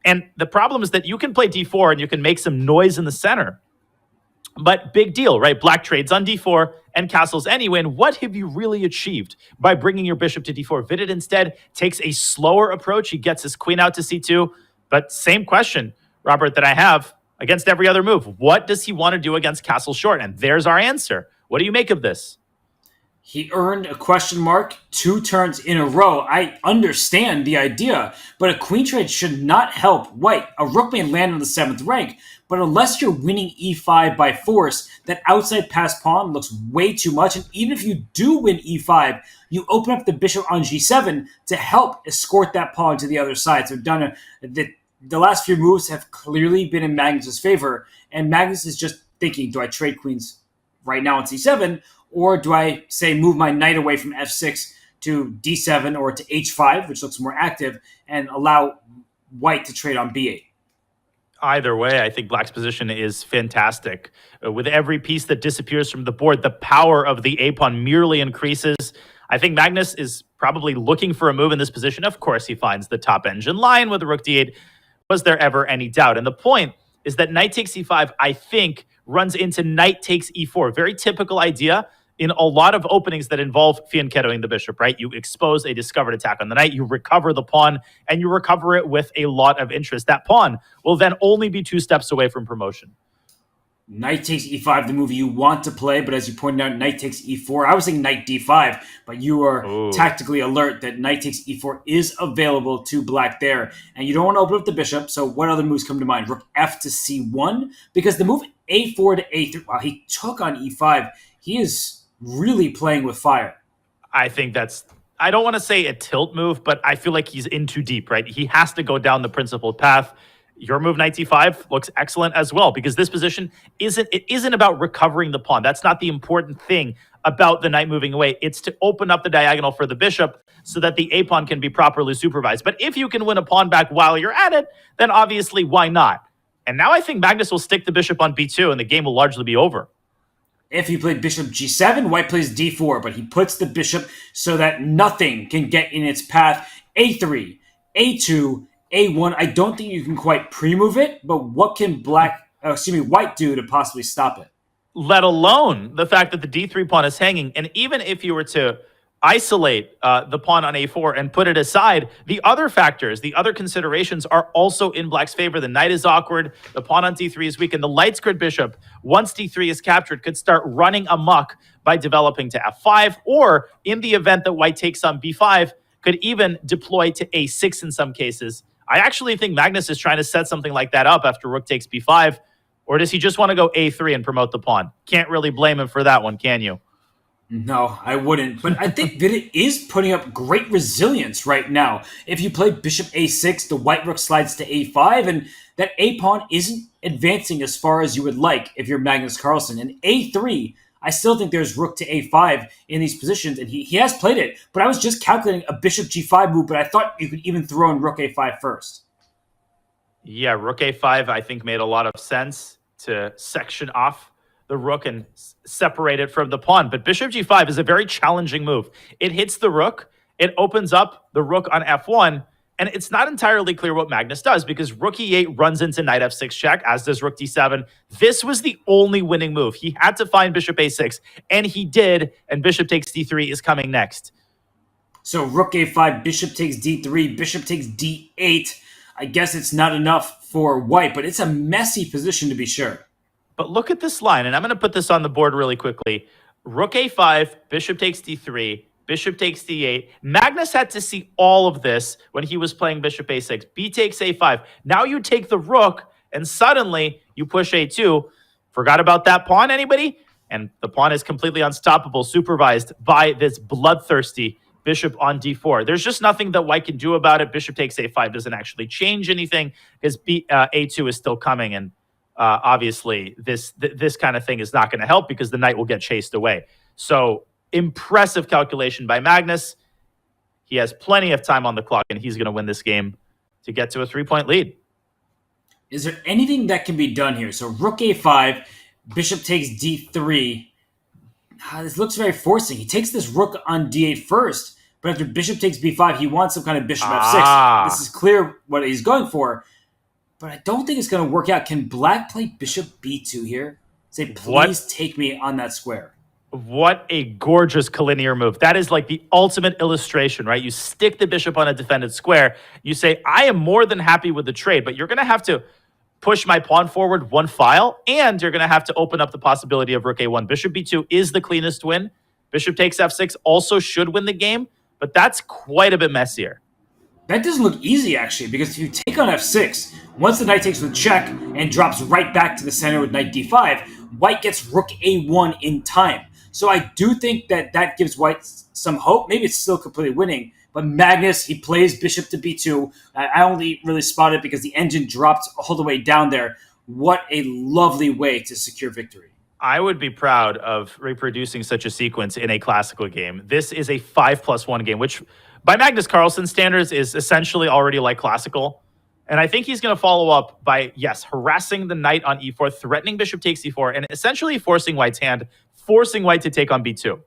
And the problem is that you can play D4 and you can make some noise in the center. But big deal, right? Black trades on D4 and castles anyway. And what have you really achieved by bringing your bishop to D4? Vidit instead takes a slower approach. He gets his queen out to C2. But same question, Robert, that I have against every other move. What does he want to do against castle short? And there's our answer. What do you make of this? He earned a question mark 2 turns in a row. I understand the idea, but a queen trade should not help White. A rook may land on the 7th rank, but unless you're winning E5 by force, that outside pass pawn looks way too much. And even if you do win E5, you open up the bishop on G7 to help escort that pawn to the other side. So Donna, the the last few moves have clearly been in Magnus's favor, and Magnus is just thinking, do I trade queens right now on c7, or do I, say, move my knight away from f6 to d7 or to h5, which looks more active, and allow white to trade on b8? Either way, I think Black's position is fantastic. With every piece that disappears from the board, the power of the a-pawn merely increases. I think Magnus is probably looking for a move in this position. Of course, he finds the top engine line with the rook d8. Was there ever any doubt? And the point is that knight takes e5, I think, runs into knight takes e4. Very typical idea in a lot of openings that involve fianchettoing the bishop, right? You expose a discovered attack on the knight, you recover the pawn, and you recover it with a lot of interest. That pawn will then only be 2 steps away from promotion. Knight takes e5, the move you want to play, but as you pointed out, knight takes e4. I was thinking knight d5, but you are tactically alert that knight takes e4 is available to black there. And you don't want to open up the bishop, so what other moves come to mind? Rook f to c1, because the move a4 to a3, while he took on e5, he is really playing with fire. I think that's, I don't want to say a tilt move, but I feel like he's in too deep, right? He has to go down the principled path. Your move, knight d5, looks excellent as well, because this position isn't about recovering the pawn. That's not the important thing about the knight moving away. It's to open up the diagonal for the bishop so that the a-pawn can be properly supervised. But if you can win a pawn back while you're at it, then obviously, why not? And now I think Magnus will stick the bishop on b2, and the game will largely be over. If he played bishop g7, white plays d4, but he puts the bishop so that nothing can get in its path. a3, a2, a1. I don't think you can quite pre-move it, but what can white do to possibly stop it? Let alone the fact that the d3 pawn is hanging. And even if you were to isolate the pawn on a4 and put it aside, the other factors, the other considerations are also in black's favor. The knight is awkward, the pawn on d3 is weak, and the light squared bishop, once d3 is captured, could start running amok by developing to f5, or in the event that white takes on b5, could even deploy to a6 in some cases. I actually think Magnus is trying to set something like that up after rook takes b5, or does he just want to go a3 and promote the pawn? Can't really blame him for that one, can you? No, I wouldn't. But I think Vidit is putting up great resilience right now. If you play bishop a6, the white rook slides to a5, and that a-pawn isn't advancing as far as you would like if you're Magnus Carlsen. And a3, I still think there's rook to a5 in these positions, and he has played it. But I was just calculating a bishop g5 move, but I thought you could even throw in rook a5 first. Yeah, rook a5, I think, made a lot of sense to section off the rook and separate it from the pawn. But bishop g5 is a very challenging move. It hits the rook, it opens up the rook on f1, and it's not entirely clear what Magnus does, because rook e8 runs into knight f6 check, as does rook d7. This was the only winning move. He had to find bishop a6, and he did, and bishop takes d3 is coming next. So rook a5, bishop takes d3, bishop takes d8. I guess it's not enough for white, but it's a messy position to be sure. But look at this line, and I'm going to put this on the board really quickly. Rook a5, bishop takes d3, bishop takes d8. Magnus had to see all of this when he was playing bishop a6. B takes a5. Now you take the rook, and suddenly you push a2. Forgot about that pawn, anybody? And the pawn is completely unstoppable, supervised by this bloodthirsty bishop on d4. There's just nothing that white can do about it. Bishop takes a5 doesn't actually change anything, because a2 is still coming, and obviously, this kind of thing is not going to help because the knight will get chased away. So, impressive calculation by Magnus. He has plenty of time on the clock, and he's going to win this game to get to a 3-point lead. Is there anything that can be done here? So, rook a5, bishop takes d3. This looks very forcing. He takes this rook on d8 first, but after bishop takes b5, he wants some kind of bishop f6. This is clear what he's going for. But I don't think it's going to work out. Can black play bishop b2 here? Say, please take me on that square. What a gorgeous collinear move. That is like the ultimate illustration, right? You stick the bishop on a defended square. You say, I am more than happy with the trade, but you're going to have to push my pawn forward 1 file, and you're going to have to open up the possibility of rook a1. Bishop b2 is the cleanest win. Bishop takes f6 also should win the game, but that's quite a bit messier. That doesn't look easy, actually, because if you take on f6, once the knight takes with check and drops right back to the center with knight d5, white gets rook a1 in time. So I do think that gives white some hope. Maybe it's still completely winning, But Magnus, he plays bishop to b2. I only really spotted it because the engine dropped all the way down there. What a lovely way to secure victory. I would be proud of reproducing such a sequence in a classical game. This is a 5+1 game, which by Magnus Carlsen standards is essentially already like classical. And I think he's going to follow up by, yes, harassing the knight on e4, threatening bishop takes e4, and essentially forcing white's hand, forcing white to take on b2.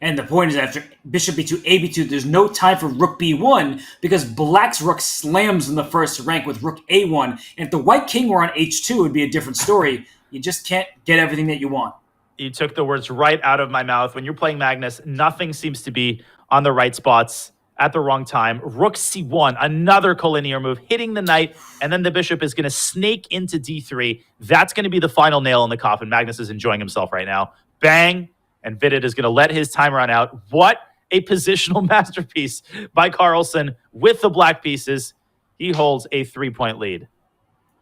And the point is, after bishop b2, a b2, there's no time for rook b1 because black's rook slams in the first rank with rook a1. And if the white king were on h2, it would be a different story. You just can't get everything that you want. You took the words right out of my mouth. When you're playing Magnus, nothing seems to be on the right spots at the wrong time. Rook c1, another collinear move, hitting the knight, and then the bishop is going to snake into d3. That's going to be the final nail in the coffin. Magnus is enjoying himself right now. Bang, and Vidit is going to let his time run out. What a positional masterpiece by Carlsen with the black pieces. He holds a 3-point lead.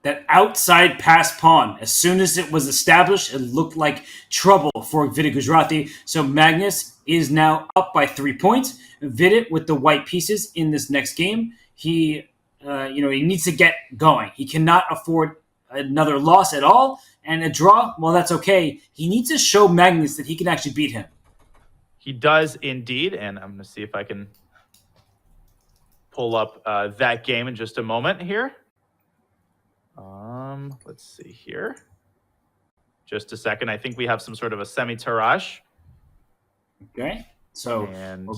That outside pass pawn, as soon as it was established, it looked like trouble for Vidit Gujrati. So Magnus is now up by 3 points. Vidit with the white pieces in this next game. He needs to get going. He cannot afford another loss at all. And a draw, well, that's okay. He needs to show Magnus that he can actually beat him. He does indeed. And I'm going to see if I can pull up that game in just a moment here. Let's see here. Just a second. I think we have some sort of a semi-tirage. Okay. So and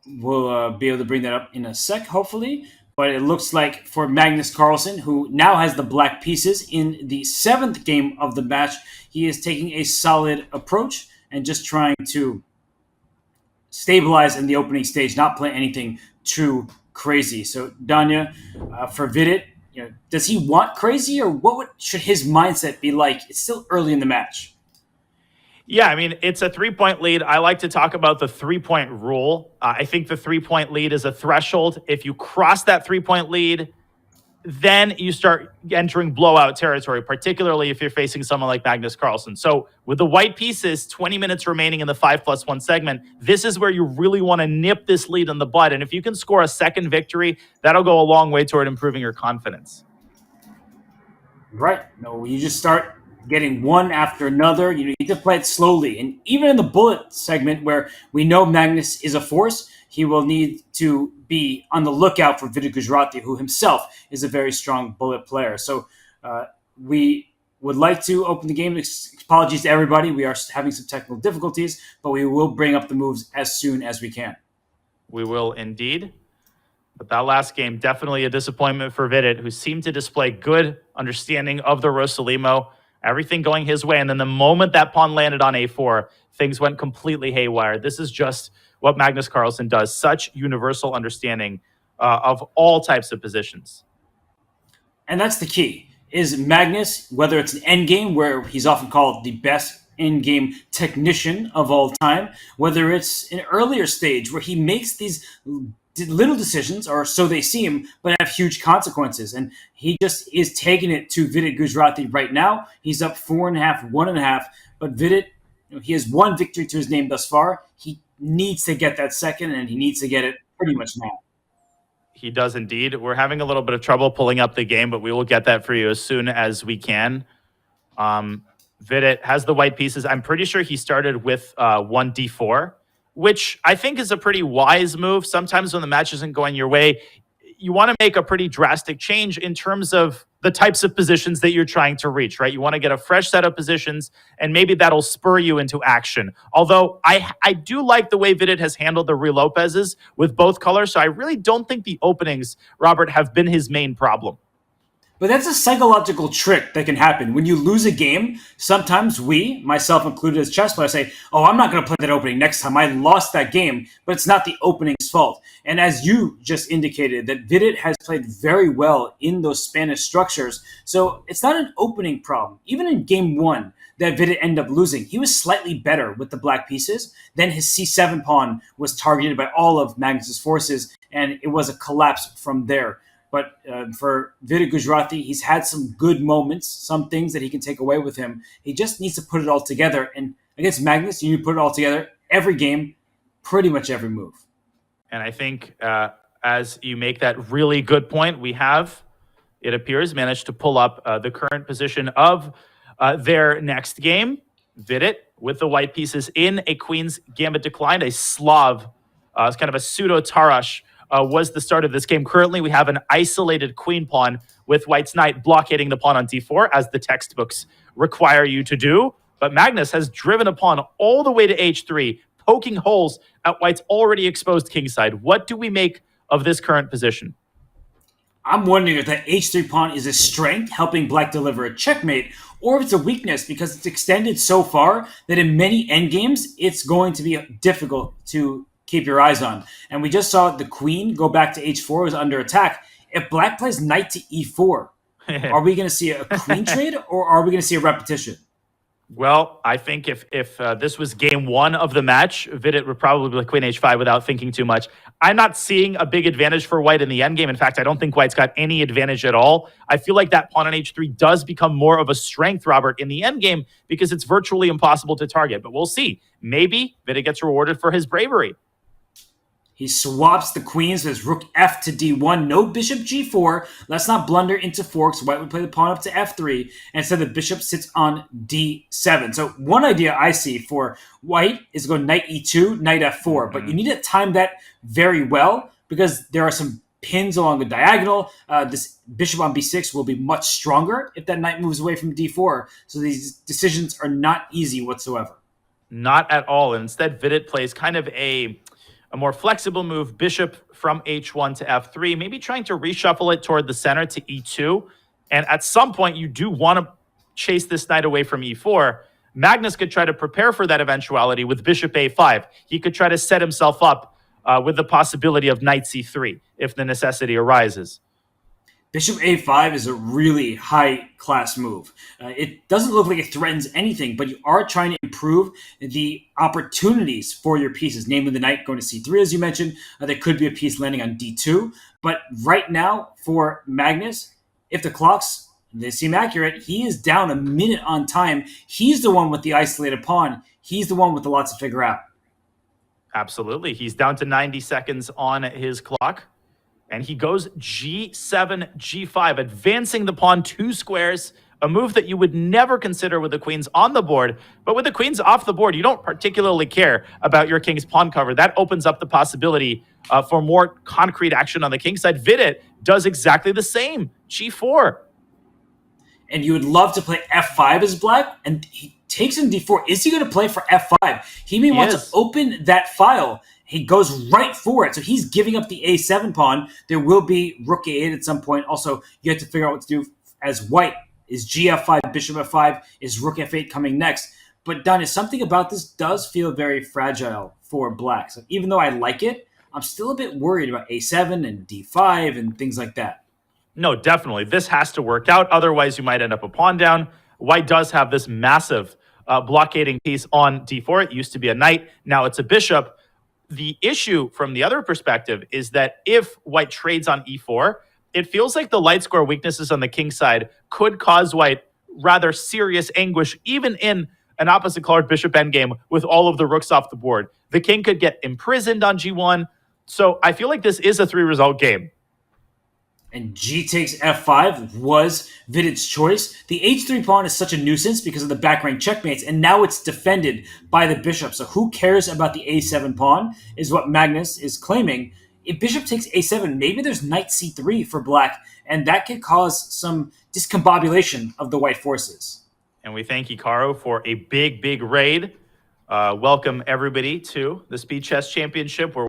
we'll be able to bring that up in a sec, hopefully. But it looks like for Magnus Carlsen, who now has the black pieces in the 7th game of the match, he is taking a solid approach and just trying to stabilize in the opening stage, not play anything too crazy. So Danya, for Vidit, does he want crazy, or what should his mindset be like? It's still early in the match. Yeah, I mean, it's a 3-point lead. I like to talk about the 3-point rule. I think the 3-point lead is a threshold. If you cross that 3-point lead, then you start entering blowout territory, particularly if you're facing someone like Magnus Carlsen. So with the white pieces, 20 minutes remaining in the 5+1 segment, this is where you really want to nip this lead in the bud. And if you can score a second victory, that'll go a long way toward improving your confidence. Right. No, you just start getting one after another. You need to play it slowly. And even in the bullet segment where we know Magnus is a force, he will need to be on the lookout for Vidit Gujrati, who himself is a very strong bullet player. So we would like to open the game. Apologies to everybody. We are having some technical difficulties, but we will bring up the moves as soon as we can. We will indeed. But that last game, definitely a disappointment for Vidit, who seemed to display good understanding of the Rosalimo, everything going his way. And then the moment that pawn landed on a4, things went completely haywire. This is just what Magnus Carlsen does. Such universal understanding of all types of positions. And that's the key, is Magnus, whether it's an endgame where he's often called the best endgame technician of all time, whether it's an earlier stage where he makes these little decisions, or so they seem, but have huge consequences. And he just is taking it to Vidit Gujrati right now. He's up 4.5, 1.5. But Vidit, he has one victory to his name thus far. He needs to get that second, and he needs to get it pretty much now. He does indeed. We're having a little bit of trouble pulling up the game, but we will get that for you as soon as we can. Vidit has the white pieces. I'm pretty sure he started with 1d4, which I think is a pretty wise move. Sometimes when the match isn't going your way, you want to make a pretty drastic change in terms of the types of positions that you're trying to reach, right? You want to get a fresh set of positions, and maybe that'll spur you into action. Although I do like the way Vidit has handled the Ruy Lopez's with both colors, so I really don't think the openings, Robert, have been his main problem. But that's a psychological trick that can happen. When you lose a game, sometimes we, myself included as chess players, say, oh, I'm not going to play that opening next time. I lost that game, but it's not the opening's fault. And as you just indicated, that Vidit has played very well in those Spanish structures. So it's not an opening problem. Even in game one that Vidit ended up losing, he was slightly better with the black pieces. Then his c7 pawn was targeted by all of Magnus's forces, and it was a collapse from there. But for Vidit Gujrati, he's had some good moments, some things that he can take away with him. He just needs to put it all together. And against Magnus, you need to put it all together every game, pretty much every move. And I think as you make that really good point, we have, it appears, managed to pull up the current position of their next game. Vidit with the white pieces in a queen's gambit declined. A Slav, it's kind of a pseudo Tarash, was the start of this game. Currently, we have an isolated queen pawn with white's knight blockading the pawn on d4, as the textbooks require you to do. But Magnus has driven a pawn all the way to h3, poking holes at white's already exposed kingside. What do we make of this current position? I'm wondering if that h3 pawn is a strength, helping black deliver a checkmate, or if it's a weakness because it's extended so far that in many endgames, it's going to be difficult to keep your eyes on. And we just saw the queen go back to h4, was under attack. If black plays knight to e4, are we going to see a queen trade, or are we going to see a repetition? Well, I think if this was game one of the match, Vidit would probably play queen h5 without thinking too much. I'm not seeing a big advantage for white in the endgame. In fact, I don't think white's got any advantage at all. I feel like that pawn on h3 does become more of a strength, Robert, in the endgame because it's virtually impossible to target. But we'll see. Maybe Vidit gets rewarded for his bravery. He swaps the queens with his rook f to d1. No bishop g4. Let's not blunder into forks. White would play the pawn up to f3. And instead the bishop sits on d7. So one idea I see for white is to go knight e2, knight f4. But you need to time that very well because there are some pins along the diagonal. This bishop on b6 will be much stronger if that knight moves away from d4. So these decisions are not easy whatsoever. Not at all. And instead, Vidit plays kind of a more flexible move, bishop from h1 to f3, maybe trying to reshuffle it toward the center to e2. And at some point, you do want to chase this knight away from e4. Magnus could try to prepare for that eventuality with bishop a5. He could try to set himself up with the possibility of knight c3 if the necessity arises. Bishop a5 is a really high-class move. It doesn't look like it threatens anything, but you are trying to improve the opportunities for your pieces, namely the knight going to c3, as you mentioned. There could be a piece landing on d2. But right now, for Magnus, if the clocks, they seem accurate, he is down a minute on time. He's the one with the isolated pawn. He's the one with the lots to figure out. Absolutely. He's down to 90 seconds on his clock. And he goes g7, g5, advancing the pawn 2 squares, a move that you would never consider with the queens on the board. But with the queens off the board, you don't particularly care about your king's pawn cover. That opens up the possibility for more concrete action on the king side. Vidit does exactly the same, g4. And you would love to play f5 as black, and he takes him d4. Is he going to play for f5? He may want to open that file. He goes right for it. So he's giving up the a7 pawn. There will be rook a8 at some point. Also, you have to figure out what to do as white. Is gf5, bishop f5? Is rook f8 coming next? But Donna, something about this does feel very fragile for black. So even though I like it, I'm still a bit worried about a7 and d5 and things like that. No, definitely. This has to work out. Otherwise, you might end up a pawn down. White does have this massive blockading piece on d4. It used to be a knight. Now it's a bishop. The issue from the other perspective is that if white trades on e4, it feels like the light square weaknesses on the king side could cause white rather serious anguish, even in an opposite colored bishop endgame with all of the rooks off the board. The king could get imprisoned on g1. So I feel like this is a 3-result game. And g takes f5 was Vidit's choice. The h3 pawn is such a nuisance because of the back rank checkmates, and now it's defended by the bishop. So who cares about the a7 pawn is what Magnus is claiming. If bishop takes a7, maybe there's knight c3 for black, and that could cause some discombobulation of the white forces. And we thank Hikaru for a big, big raid. Welcome, everybody, to the Speed Chess Championship, where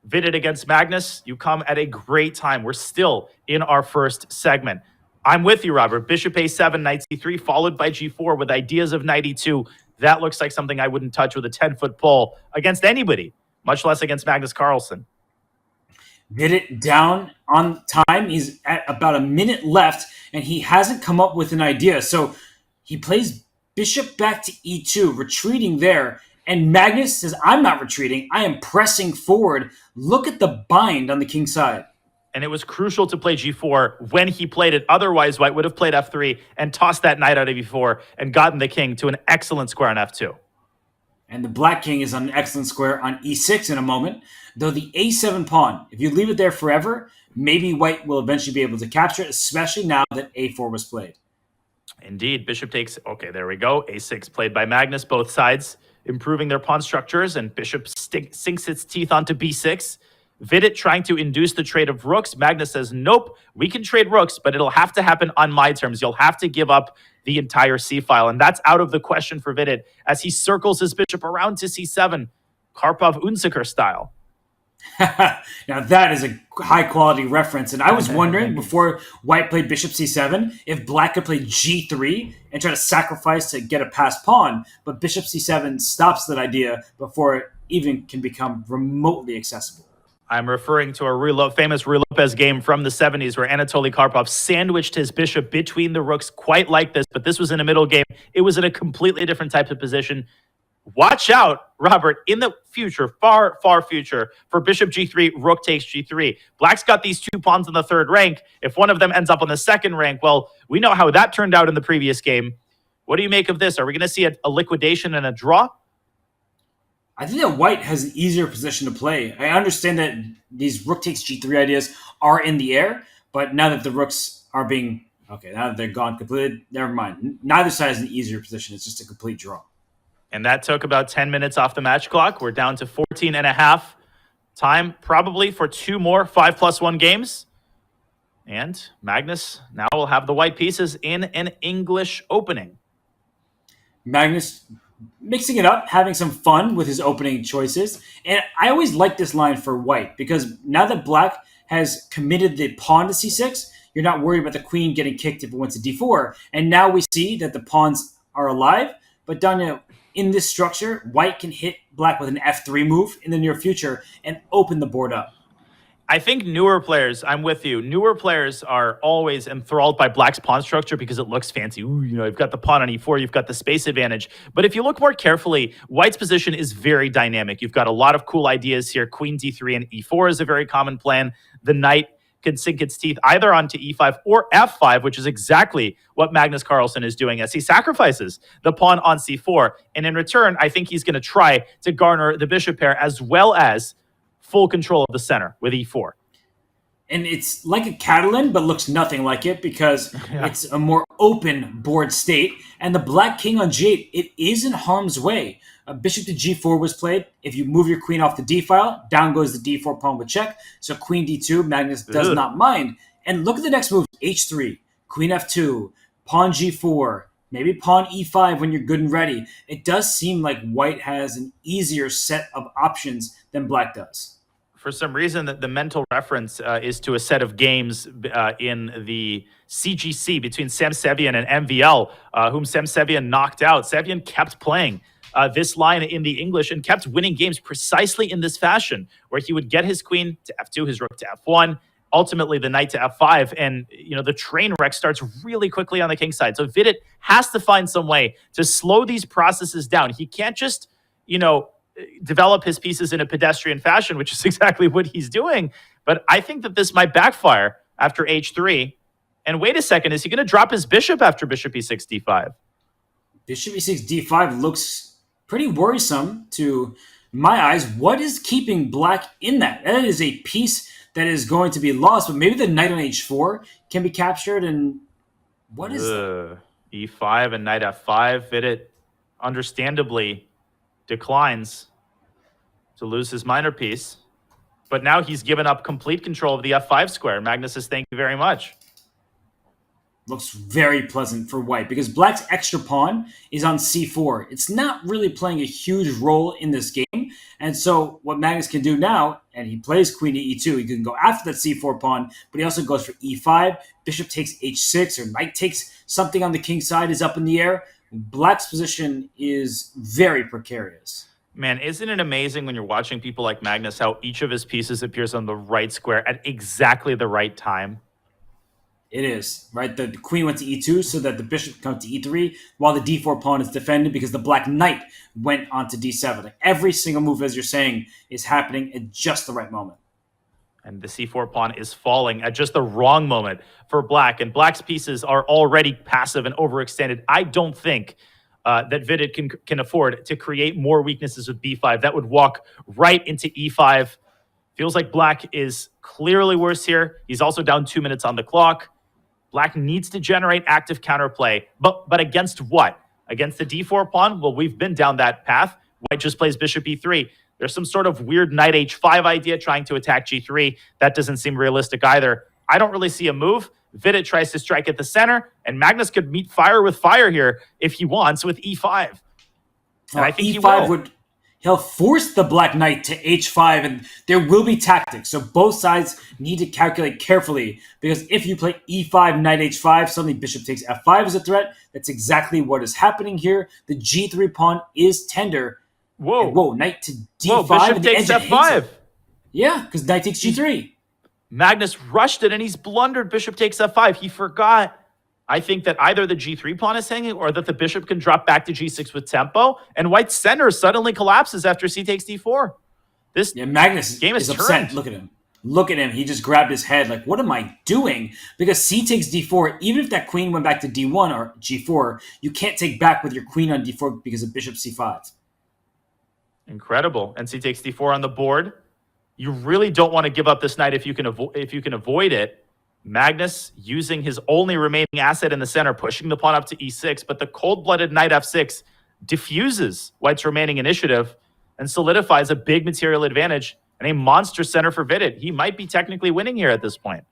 Vidit against Magnus. You come at a great time. We're still in our first segment. I'm with you, Robert. Bishop a7, knight c3, followed by g4 with ideas of knight e2. That looks like something I wouldn't touch with a 10-foot pole against anybody, much less against Magnus Carlsen. Vidit down on time. He's at about a minute left, and he hasn't come up with an idea. So he plays bishop back to e2, retreating there. And Magnus says, I'm not retreating. I am pressing forward. Look at the bind on the king side. And it was crucial to play g4 when he played it. Otherwise, white would have played f3 and tossed that knight out of e4 and gotten the king to an excellent square on f2. And the black king is on an excellent square on e6 in a moment. though the a7 pawn, if you leave it there forever, maybe white will eventually be able to capture it, especially now that a4 was played. Indeed, bishop takes, okay, there we go. A6 played by Magnus, both sides improving their pawn structures, and bishop sinks its teeth onto b6. Vidit trying to induce the trade of rooks. Magnus says, nope, we can trade rooks, but it'll have to happen on my terms. You'll have to give up the entire c-file, and that's out of the question for Vidit as he circles his bishop around to c7, Karpov-Unziker style. Now that is a high-quality reference, and I was wondering before white played bishop c7 if black could play g3 and try to sacrifice to get a passed pawn, but bishop c7 stops that idea before it even can become remotely accessible. I'm referring to a famous Ruy Lopez game from the 70s where Anatoly Karpov sandwiched his bishop between the rooks quite like this, but this was in a middle game. It was in a completely different type of position. Watch out, Robert, in the future, far, far future, for bishop g3, rook takes g3. Black's got these 2 pawns in the 3rd rank. If one of them ends up on the 2nd rank, well, we know how that turned out in the previous game. What do you make of this? Are we going to see a liquidation and a draw? I think that white has an easier position to play. I understand that these rook takes g3 ideas are in the air, but now that the rooks are being, now that they're gone completely, never mind. Neither side has an easier position. It's just a complete draw. And that took about 10 minutes off the match clock. We're down to 14 and a half. Time probably for 2 more 5+1 games. And Magnus now will have the white pieces in an English opening. Magnus mixing it up, having some fun with his opening choices. And I always like this line for white because now that black has committed the pawn to c6, you're not worried about the queen getting kicked if it went to d4. And now we see that the pawns are alive. But Danya, in this structure, white can hit black with an f3 move in the near future and open the board up. I think newer players, I'm with you, newer players are always enthralled by black's pawn structure because it looks fancy. Ooh, you've got the pawn on e4, you've got the space advantage. But if you look more carefully, white's position is very dynamic. You've got a lot of cool ideas here. Queen d3 and e4 is a very common plan. The knight can sink its teeth either onto e5 or f5, which is exactly what Magnus Carlsen is doing as he sacrifices the pawn on c4. And in return, I think he's going to try to garner the bishop pair as well as full control of the center with e4. And it's like a Catalan, but looks nothing like it because it's a more open board state. And the black king on g8, it is in harm's way. A bishop to g4 was played. If you move your queen off the d file, down goes the d4 pawn with check. So queen d2, Magnus does not mind. And look at the next move, h3, queen f2, pawn g4, maybe pawn e5 when you're good and ready. It does seem like white has an easier set of options than black does. For some reason, the mental reference is to a set of games in the CGC between Sam Sevian and MVL, whom Sam Sevian knocked out. Sevian kept playing this line in the English and kept winning games precisely in this fashion, where he would get his queen to f2, his rook to f1, ultimately the knight to f5, and the train wreck starts really quickly on the king side. So Vidit has to find some way to slow these processes down. He can't just, develop his pieces in a pedestrian fashion, which is exactly what he's doing. But I think that this might backfire after h3. And wait a second, is he going to drop his bishop after bishop e6, d5? Bishop e6, d5 looks pretty worrisome to my eyes. What is keeping black in that? That is a piece that is going to be lost, but maybe the knight on h4 can be captured. And what is that? e5 and knight f5. Vidit understandably declines to lose his minor piece, but now he's given up complete control of the f5 square. Magnus says, thank you very much. Looks very pleasant for white because black's extra pawn is on c4. It's not really playing a huge role in this game. And so what Magnus can do now, and he plays queen to e2, he can go after that c4 pawn, but he also goes for e5. Bishop takes h6 or knight takes something on the king side is up in the air. Black's position is very precarious. Man, isn't it amazing when you're watching people like Magnus, how each of his pieces appears on the right square at exactly the right time? It is, right? The queen went to e2 so that the bishop comes to e3 while the d4 pawn is defended because the black knight went onto d7. Like every single move, as you're saying, is happening at just the right moment. And the c4 pawn is falling at just the wrong moment for black. And black's pieces are already passive and overextended. I don't think that Vidit can afford to create more weaknesses with b5. That would walk right into e5. Feels like black is clearly worse here. He's also down 2 minutes on the clock. Black needs to generate active counterplay. But against what? Against the d4 pawn? Well, we've been down that path. White just plays bishop e3. There's some sort of weird knight h5 idea trying to attack g3. That doesn't seem realistic either. I don't really see a move. Vidit tries to strike at the center, and Magnus could meet fire with fire here if he wants with e5. And I think e5 he'll force the black knight to h5, and there will be tactics. So both sides need to calculate carefully, because if you play e5, knight h5, suddenly bishop takes f5 as a threat. That's exactly what is happening here. The g3 pawn is tender. Whoa, knight to d5. Whoa, bishop takes f5. Yeah, because knight takes g3. Magnus rushed it, and he's blundered. Bishop takes f5. He forgot. I think that either the g3 pawn is hanging or that the bishop can drop back to g6 with tempo, and white's center suddenly collapses after c takes d4. Magnus game is upset. turned. Look at him. Look at him. He just grabbed his head like, what am I doing? Because c takes d4, even if that queen went back to d1 or g4, you can't take back with your queen on d4 because of bishop c5. Incredible. And c takes d4 on the board. You really don't want to give up this knight if you can avoid it. Magnus using his only remaining asset in the center, pushing the pawn up to e6, but the cold-blooded knight f6 diffuses white's remaining initiative and solidifies a big material advantage and a monster center for Vidit. He might be technically winning here at this point.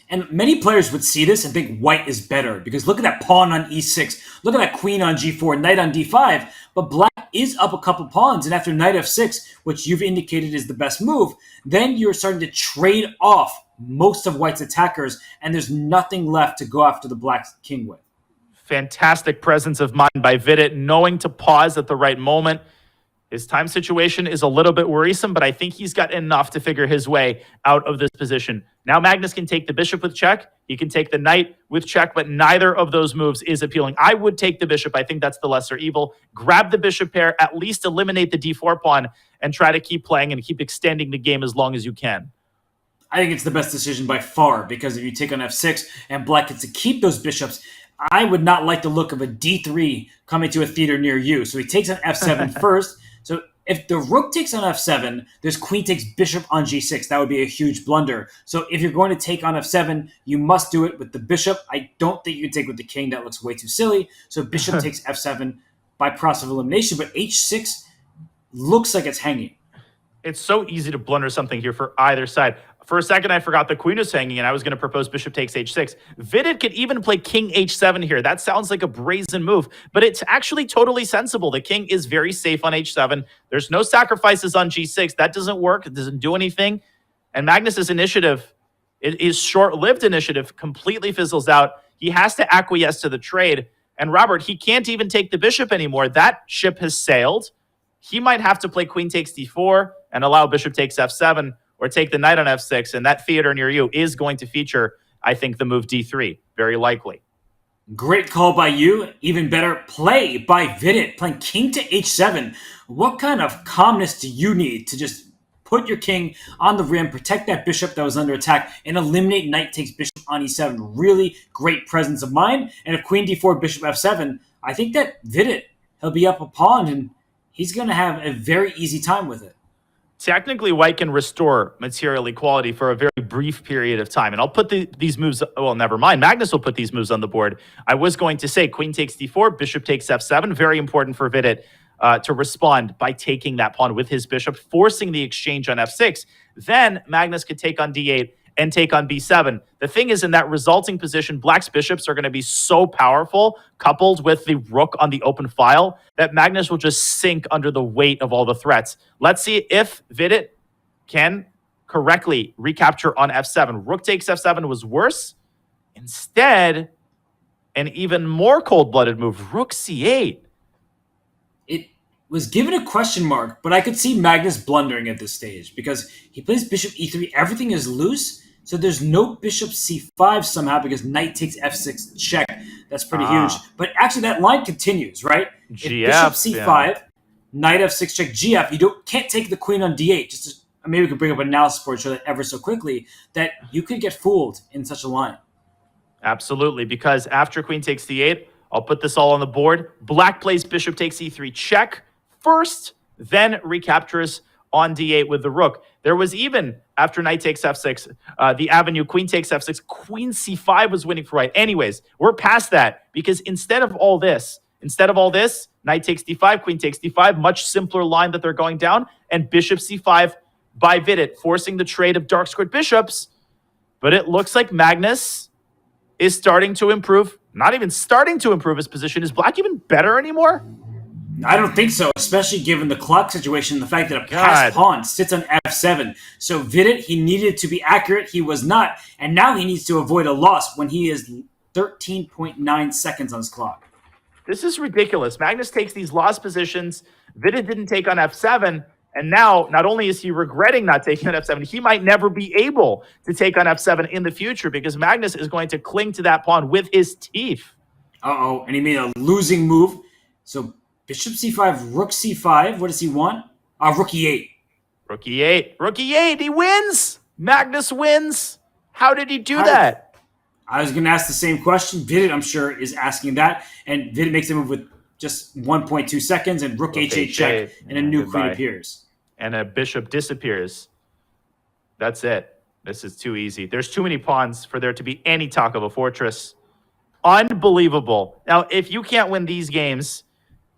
And many players would see this and think white is better, because look at that pawn on e6, look at that queen on g4, knight on d5, but black is up a couple pawns, and after knight f6, which you've indicated is the best move, then you're starting to trade off most of white's attackers, and there's nothing left to go after the black king with. Fantastic presence of mind by Vidit, knowing to pause at the right moment. His time situation is a little bit worrisome, but I think he's got enough to figure his way out of this position. Now Magnus can take the bishop with check. He can take the knight with check, but neither of those moves is appealing. I would take the bishop. I think that's the lesser evil. Grab the bishop pair, at least eliminate the d4 pawn, and try to keep playing and keep extending the game as long as you can. I think it's the best decision by far, because if you take on f6 and black gets to keep those bishops, I would not like the look of a d3 coming to a theater near you. So he takes on f7 first. So if the rook takes on f7, there's queen takes bishop on g6. That would be a huge blunder. So if you're going to take on f7, you must do it with the bishop. I don't think you can take with the king. That looks way too silly. So bishop takes f7 by process of elimination, but h6 looks like it's hanging. It's so easy to blunder something here for either side. For a second, I forgot the queen was hanging, and I was going to propose bishop takes h6. Vidit could even play king h7 here. That sounds like a brazen move, but it's actually totally sensible. The king is very safe on h7. There's no sacrifices on g6. That doesn't work. It doesn't do anything. And Magnus's initiative, his short-lived initiative, completely fizzles out. He has to acquiesce to the trade. And Robert, he can't even take the bishop anymore. That ship has sailed. He might have to play queen takes d4 and allow bishop takes f7, or take the knight on f6, and that theater near you is going to feature, I think, the move d3, very likely. Great call by you. Even better play by Vidit, playing king to h7. What kind of calmness do you need to just put your king on the rim, protect that bishop that was under attack, and eliminate knight takes bishop on e7? Really great presence of mind. And if queen d4, bishop f7, I think that Vidit, he'll be up a pawn, and he's going to have a very easy time with it. Technically, white can restore material equality for a very brief period of time. And I'll put these moves, well, never mind. Magnus will put these moves on the board. I was going to say queen takes d4, bishop takes f7. Very important for Vidit to respond by taking that pawn with his bishop, forcing the exchange on f6. Then Magnus could take on d8 and take on b7. The thing is, in that resulting position, black's bishops are going to be so powerful, coupled with the rook on the open file, that Magnus will just sink under the weight of all the threats. Let's see if Vidit can correctly recapture on f7. Rook takes f7 was worse. Instead, an even more cold-blooded move, rook c8. It was given a question mark, but I could see Magnus blundering at this stage, because he plays bishop e3, everything is loose, so there's no bishop c5 somehow, because knight takes f6 check. That's pretty huge. But actually that line continues, right? GF, if bishop c5, knight f6 check, gf, you can't take the queen on d8. Just to, maybe we could bring up an analysis board to show that ever so quickly, that you could get fooled in such a line. Absolutely, because after queen takes d8, I'll put this all on the board. Black plays bishop takes e3 check first, then recaptures on d8 with the rook. There was even, after knight takes f6, the avenue queen takes f6, queen c5 was winning for white. Anyways, we're past that because instead of all this, knight takes d5, queen takes d5, much simpler line that they're going down, and bishop c5 by Vidit, forcing the trade of dark squared bishops. But it looks like Magnus is starting to improve, not even starting to improve his position. Is black even better anymore? I don't think so, especially given the clock situation and the fact that a passed pawn sits on f7. So Vidit, he needed to be accurate. He was not. And now he needs to avoid a loss when he is 13.9 seconds on his clock. This is ridiculous. Magnus takes these lost positions. Vidit didn't take on f7. And now, not only is he regretting not taking on f7, he might never be able to take on f7 in the future because Magnus is going to cling to that pawn with his teeth. Uh-oh, and he made a losing move. So bishop c5, rook c5. What does he want? Rook e8. Rook e8. Rook e8. He wins. Magnus wins. How did he do that? I was going to ask the same question. Vidit, I'm sure, is asking that. And Vidit makes a move with just 1.2 seconds, and rook h8 check, and a new queen appears. And a bishop disappears. That's it. This is too easy. There's too many pawns for there to be any talk of a fortress. Unbelievable. Now, if you can't win these games,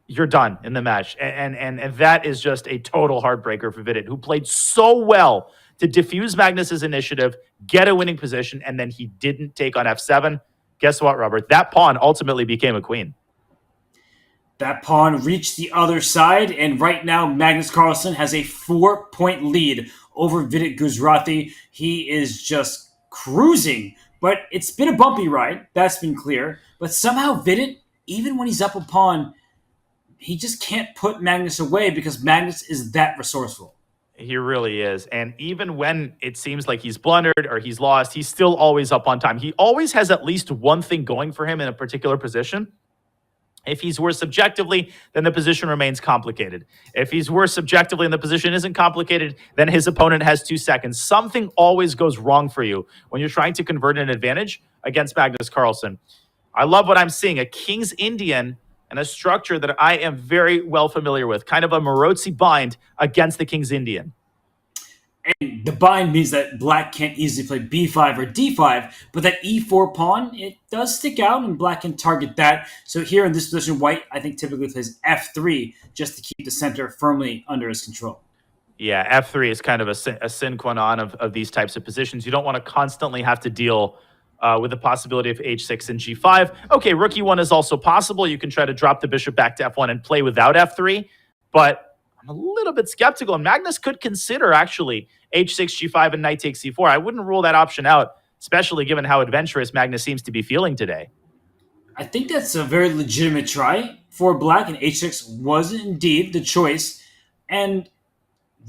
you're done in the match. And that is just a total heartbreaker for Vidit, who played so well to diffuse Magnus's initiative, get a winning position, and then he didn't take on f7. Guess what, Robert? That pawn ultimately became a queen. That pawn reached the other side, and right now Magnus Carlsen has a 4-point lead over Vidit Guzrathi. He is just cruising, but it's been a bumpy ride. That's been clear. But somehow Vidit, even when he's up a pawn, he just can't put Magnus away because Magnus is that resourceful. He really is. And even when it seems like he's blundered or he's lost, he's still always up on time. He always has at least one thing going for him in a particular position. If he's worse subjectively, then the position remains complicated. If he's worse subjectively and the position isn't complicated, then his opponent has 2 seconds. Something always goes wrong for you when you're trying to convert an advantage against Magnus Carlsen. I love what I'm seeing, a King's Indian and a structure that I am very well familiar with, kind of a Marozzi bind against the King's Indian. And the bind means that black can't easily play b5 or d5, but that e4 pawn, it does stick out, and black can target that. So here in this position, white, I think, typically plays f3 just to keep the center firmly under his control. Yeah, f3 is kind of a sine qua non of these types of positions. You don't want to constantly have to deal with the possibility of h6 and g5. Okay, rook e1 is also possible. You can try to drop the bishop back to f1 and play without f3, but I'm a little bit skeptical, and Magnus could consider actually h6, g5, and knight takes c4. I wouldn't rule that option out, especially given how adventurous Magnus seems to be feeling today. I think that's a very legitimate try for black, and h6 was indeed the choice. And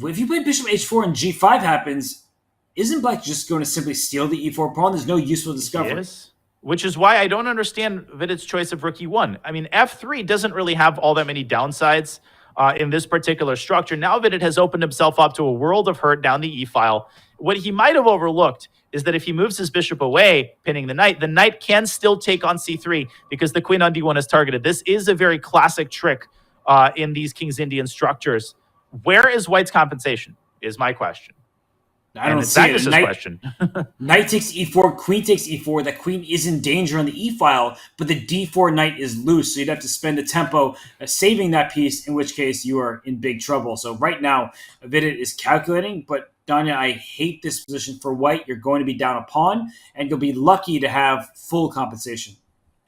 if you play bishop h4 and g5 happens, isn't black just going to simply steal the e4 pawn? There's no useful discovery. Yes. Which is why I don't understand Vidit's choice of rook e1. I mean, f3 doesn't really have all that many downsides in this particular structure. Now Vidit has opened himself up to a world of hurt down the e-file. What he might have overlooked is that if he moves his bishop away, pinning the knight can still take on c3 because the queen on d1 is targeted. This is a very classic trick in these King's Indian structures. Where is white's compensation is my question. I don't see it. Question. Knight takes e4, queen takes e4. That queen is in danger on the e-file, but the d4 knight is loose, so you'd have to spend a tempo saving that piece, in which case you are in big trouble. So right now, Vidit is calculating, but Danya, I hate this position for white. You're going to be down a pawn, and you'll be lucky to have full compensation.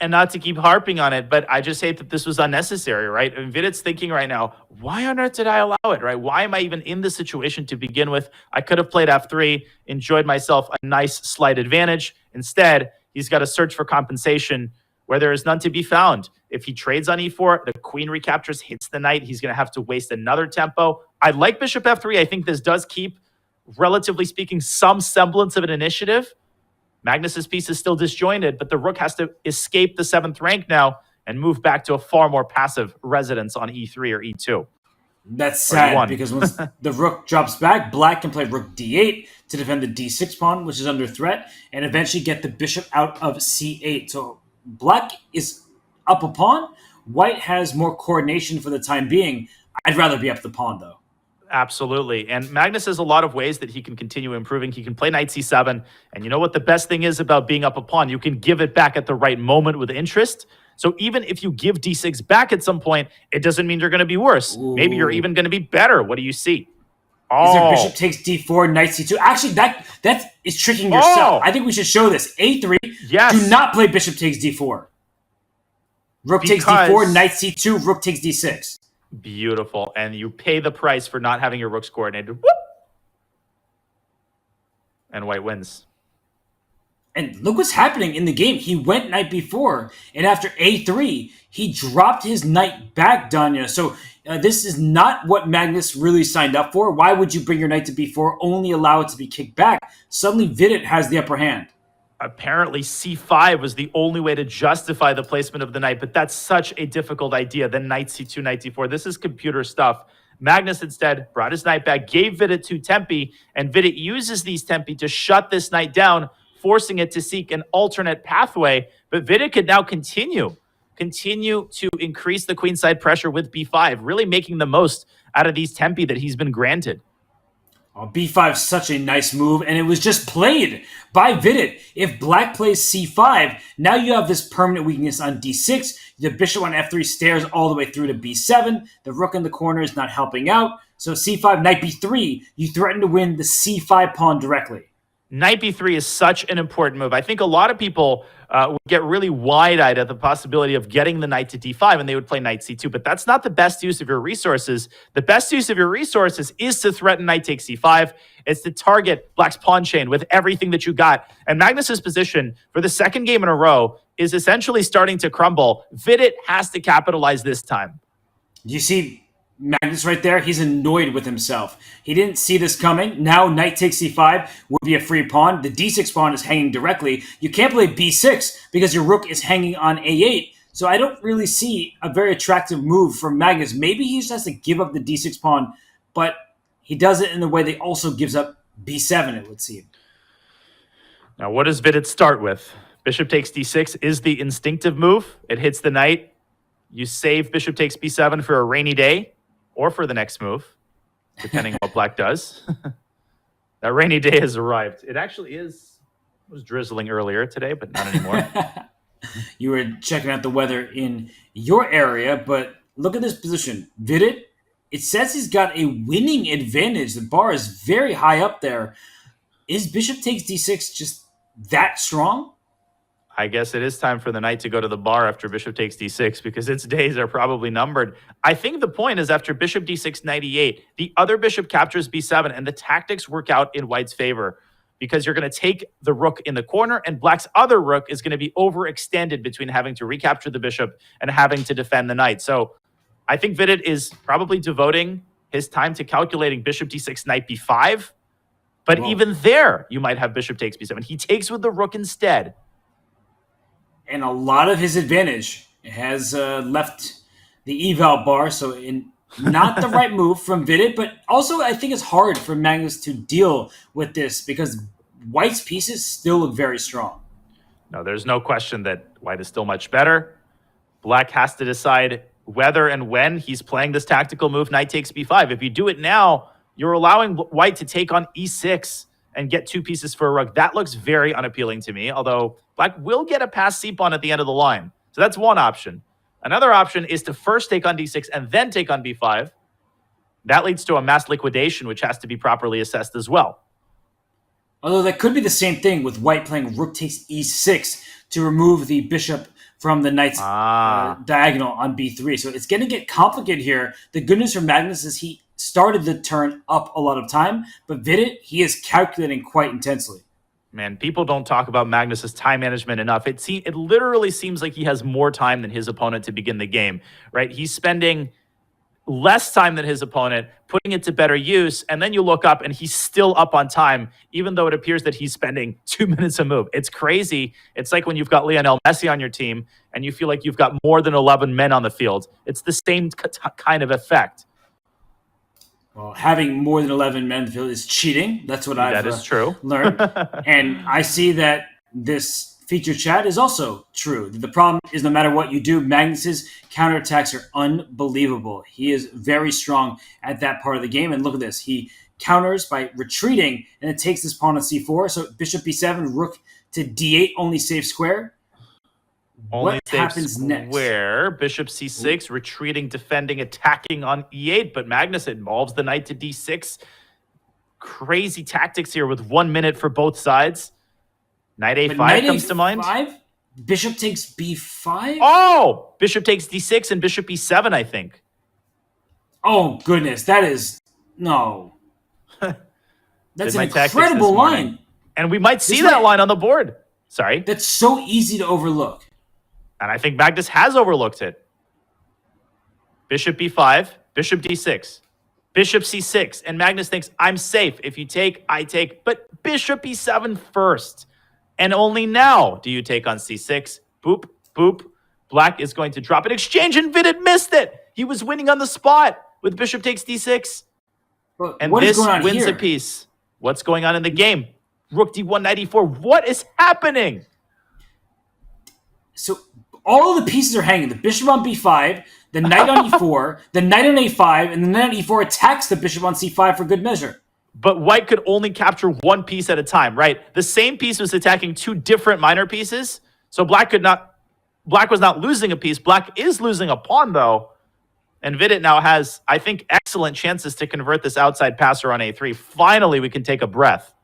And not to keep harping on it, but I just hate that this was unnecessary, right? I mean, Vidit's thinking right now, why on earth did I allow it, right? Why am I even in this situation to begin with? I could have played f3, enjoyed myself a nice slight advantage. Instead, he's got to search for compensation where there is none to be found. If he trades on e4, the queen recaptures, hits the knight. He's going to have to waste another tempo. I like bishop f3. I think this does keep, relatively speaking, some semblance of an initiative. Magnus's piece is still disjointed, but the rook has to escape the 7th rank now and move back to a far more passive residence on e3 or e2. That's sad because once the rook drops back, black can play rook d8 to defend the d6 pawn, which is under threat, and eventually get the bishop out of c8. So black is up a pawn. White has more coordination for the time being. I'd rather be up the pawn, though. Absolutely. And Magnus has a lot of ways that he can continue improving. He can play knight c7. And you know what the best thing is about being up a pawn? You can give it back at the right moment with interest. So even if you give d6 back at some point, it doesn't mean you're going to be worse. Ooh. Maybe you're even going to be better. What do you see? Is there bishop takes d4, knight c2? Actually, that is tricking yourself. I think we should show this. a3. Yes. Do not play bishop takes d4. Rook takes d4, knight c2, rook takes d6. Beautiful. And you pay the price for not having your rooks coordinated. Whoop! And white wins. And look what's happening in the game. He went knight b4, and after a3, he dropped his knight back, Danya. So this is not what Magnus really signed up for. Why would you bring your knight to b4, only allow it to be kicked back? Suddenly, Vidit has the upper hand. Apparently, c5 was the only way to justify the placement of the knight, but that's such a difficult idea. Then knight c2, knight d4. This is computer stuff. Magnus instead brought his knight back, gave Vidit 2 tempi, and Vidit uses these tempi to shut this knight down, forcing it to seek an alternate pathway. But Vidit could now continue to increase the queenside pressure with b5, really making the most out of these tempi that he's been granted. Oh, b5 is such a nice move, and it was just played by Vidit. If black plays c5, now you have this permanent weakness on d6. The bishop on f3 stairs all the way through to b7. The rook in the corner is not helping out. So c5, knight b3, you threaten to win the c5 pawn directly. Knight b3 is such an important move. I think a lot of people would get really wide-eyed at the possibility of getting the knight to d5, and they would play knight c2, but that's not the best use of your resources. The best use of your resources is to threaten knight takes c5. It's to target black's pawn chain with everything that you got. And Magnus's position for the second game in a row is essentially starting to crumble. Vidit has to capitalize this time. You see Magnus right there, he's annoyed with himself. He didn't see this coming. Now knight takes c5 would be a free pawn. The d6 pawn is hanging directly. You can't play b6 because your rook is hanging on a8. So I don't really see a very attractive move from Magnus. Maybe he just has to give up the d6 pawn, but he does it in a way that also gives up b7, it would seem. Now, what does Vidit start with? Bishop takes d6 is the instinctive move. It hits the knight. You save bishop takes b7 for a rainy day, or for the next move, depending on what black does. That rainy day has arrived. It actually is. It was drizzling earlier today, but not anymore. You were checking out the weather in your area, but look at this position. Vidit, it says he's got a winning advantage. The bar is very high up there. Is bishop takes d6 just that strong? I guess it is time for the knight to go to the bar after bishop takes d6 because its days are probably numbered. I think the point is after bishop d6, knight e8, the other bishop captures b7 and the tactics work out in white's favor because you're going to take the rook in the corner and black's other rook is going to be overextended between having to recapture the bishop and having to defend the knight. So I think Vidit is probably devoting his time to calculating bishop d6, knight b5. But even there, you might have bishop takes b7. He takes with the rook instead. And a lot of his advantage has left the eval bar, so not the right move from Vidit, but also I think it's hard for Magnus to deal with this because white's pieces still look very strong. No, there's no question that white is still much better. Black has to decide whether and when he's playing this tactical move, knight takes b5. If you do it now, you're allowing white to take on e6 and get 2 pieces for a rook. That looks very unappealing to me, although black will get a passed c-pawn at the end of the line. So that's one option. Another option is to first take on d6 and then take on b5. That leads to a mass liquidation, which has to be properly assessed as well. Although that could be the same thing with white playing rook takes e6 to remove the bishop from the knight's diagonal on b3. So it's going to get complicated here. The good news for Magnus is he started the turn up a lot of time, but Vidit, he is calculating quite intensely. Man, people don't talk about Magnus's time management enough. It literally seems like he has more time than his opponent to begin the game, right? He's spending less time than his opponent, putting it to better use, and then you look up and he's still up on time, even though it appears that he's spending 2 minutes a move. It's crazy. It's like when you've got Lionel Messi on your team and you feel like you've got more than 11 men on the field. It's the same kind of effect. Well, having more than 11 men in the field is cheating. That's what I've true. learned. And I see that this feature chat is also true. The problem is no matter what you do, Magnus's counterattacks are unbelievable. He is very strong at that part of the game. And look at this. He counters by retreating, and it takes this pawn on c4. So bishop b7, rook to d8, only safe square. Only What safe happens next? square. Bishop c6, retreating, defending, attacking on e8. But Magnus involves the knight to d6. Crazy tactics here with 1 minute for both sides. Knight a5 comes to mind. Bishop takes b5? Oh! Bishop takes d6 and bishop e7, I think. Oh, goodness. That is... No. That's an incredible line. And we might see that line on the board. Sorry. That's so easy to overlook. And I think Magnus has overlooked it. Bishop b5, bishop d6, bishop c6. And Magnus thinks, I'm safe. If you take, I take. But bishop e7 first. And only now do you take on c6. Boop, boop. Black is going to drop an exchange, and Vidit missed it. He was winning on the spot with bishop takes d6. But and what this wins here? a piece. What's going on in the game? Rook d1, knight e4. What is happening? So all of the pieces are hanging. The bishop on b5, the knight on e4, the knight on a5, and the knight on e4 attacks the bishop on c5 for good measure. But white could only capture one piece at a time, right? The same piece was attacking two different minor pieces. So black was not losing a piece. Black is losing a pawn, though. And Vidit now has, I think, excellent chances to convert this outside passer on a3. Finally, we can take a breath.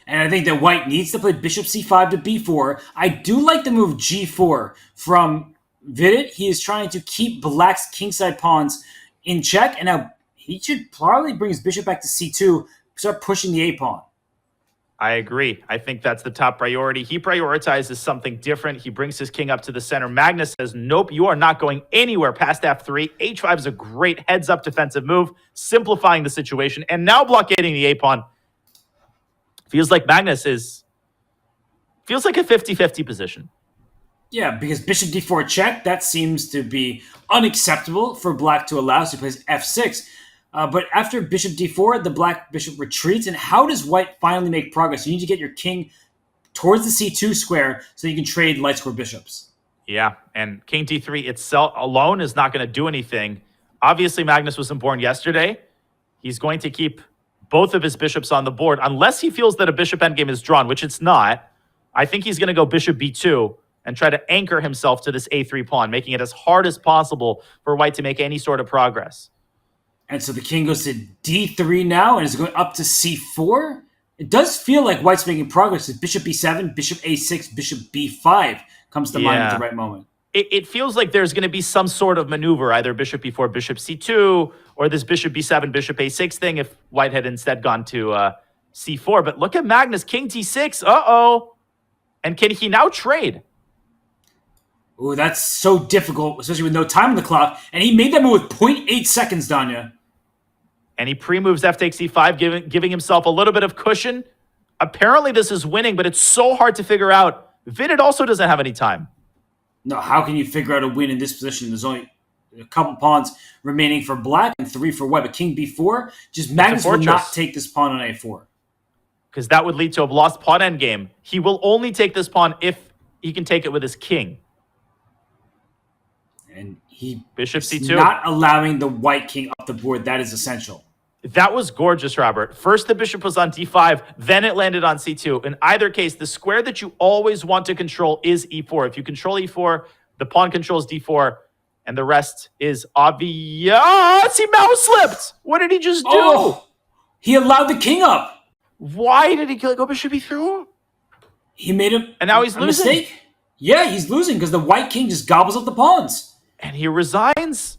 And I think that white needs to play bishop c5 to b4. I do like the move g4 from Vidit. He is trying to keep black's kingside pawns in check. And now he should probably bring his bishop back to c2, start pushing the a-pawn. I agree. I think that's the top priority. He prioritizes something different. He brings his king up to the center. Magnus says, nope, you are not going anywhere past f3. h5 is a great heads-up defensive move, simplifying the situation, and now blockading the a-pawn. Feels like Magnus feels like a 50-50 position. Yeah, because bishop d4 check, that seems to be unacceptable for black to allow, so he plays f6. But after bishop d4, the black bishop retreats. And how does white finally make progress? You need to get your king towards the c2 square so you can trade light square bishops. Yeah, and king d3 itself alone is not going to do anything. Obviously, Magnus wasn't born yesterday. He's going to keep both of his bishops on the board, unless he feels that a bishop endgame is drawn, which it's not. I think he's going to go bishop b2 and try to anchor himself to this a3 pawn, making it as hard as possible for white to make any sort of progress. And so the king goes to d3 now and is going up to c4. It does feel like white's making progress. Bishop b7, bishop a6, bishop b5 comes to mind at the right moment. It feels like there's going to be some sort of maneuver, either bishop b4, bishop c2, or this bishop b7, bishop a6 thing if white had instead gone to c4. But look at Magnus, king t6. Uh-oh. And can he now trade? Ooh, that's so difficult, especially with no time on the clock. And he made that move with 0.8 seconds, Danya. And he pre-moves f takes c5, giving himself a little bit of cushion. Apparently this is winning, but it's so hard to figure out. Vidit also doesn't have any time. No, how can you figure out a win in this position? There's only a couple pawns remaining for black and 3 for white. But king b4, just Magnus will not take this pawn on a4. Because that would lead to a lost pawn endgame. He will only take this pawn if he can take it with his king. And he bishop is c2. Not allowing the white king up the board. That is essential. That was gorgeous, Robert. First, the bishop was on d5, then it landed on c2. In either case, the square that you always want to control is e4. If you control e4, the pawn controls d4, and the rest is obvious. He mouse slipped. What did he just do? Oh, he allowed the king up. Why did he go bishop e3? He made a and now he's losing. Mistake. Yeah, he's losing because the white king just gobbles up the pawns. And he resigns.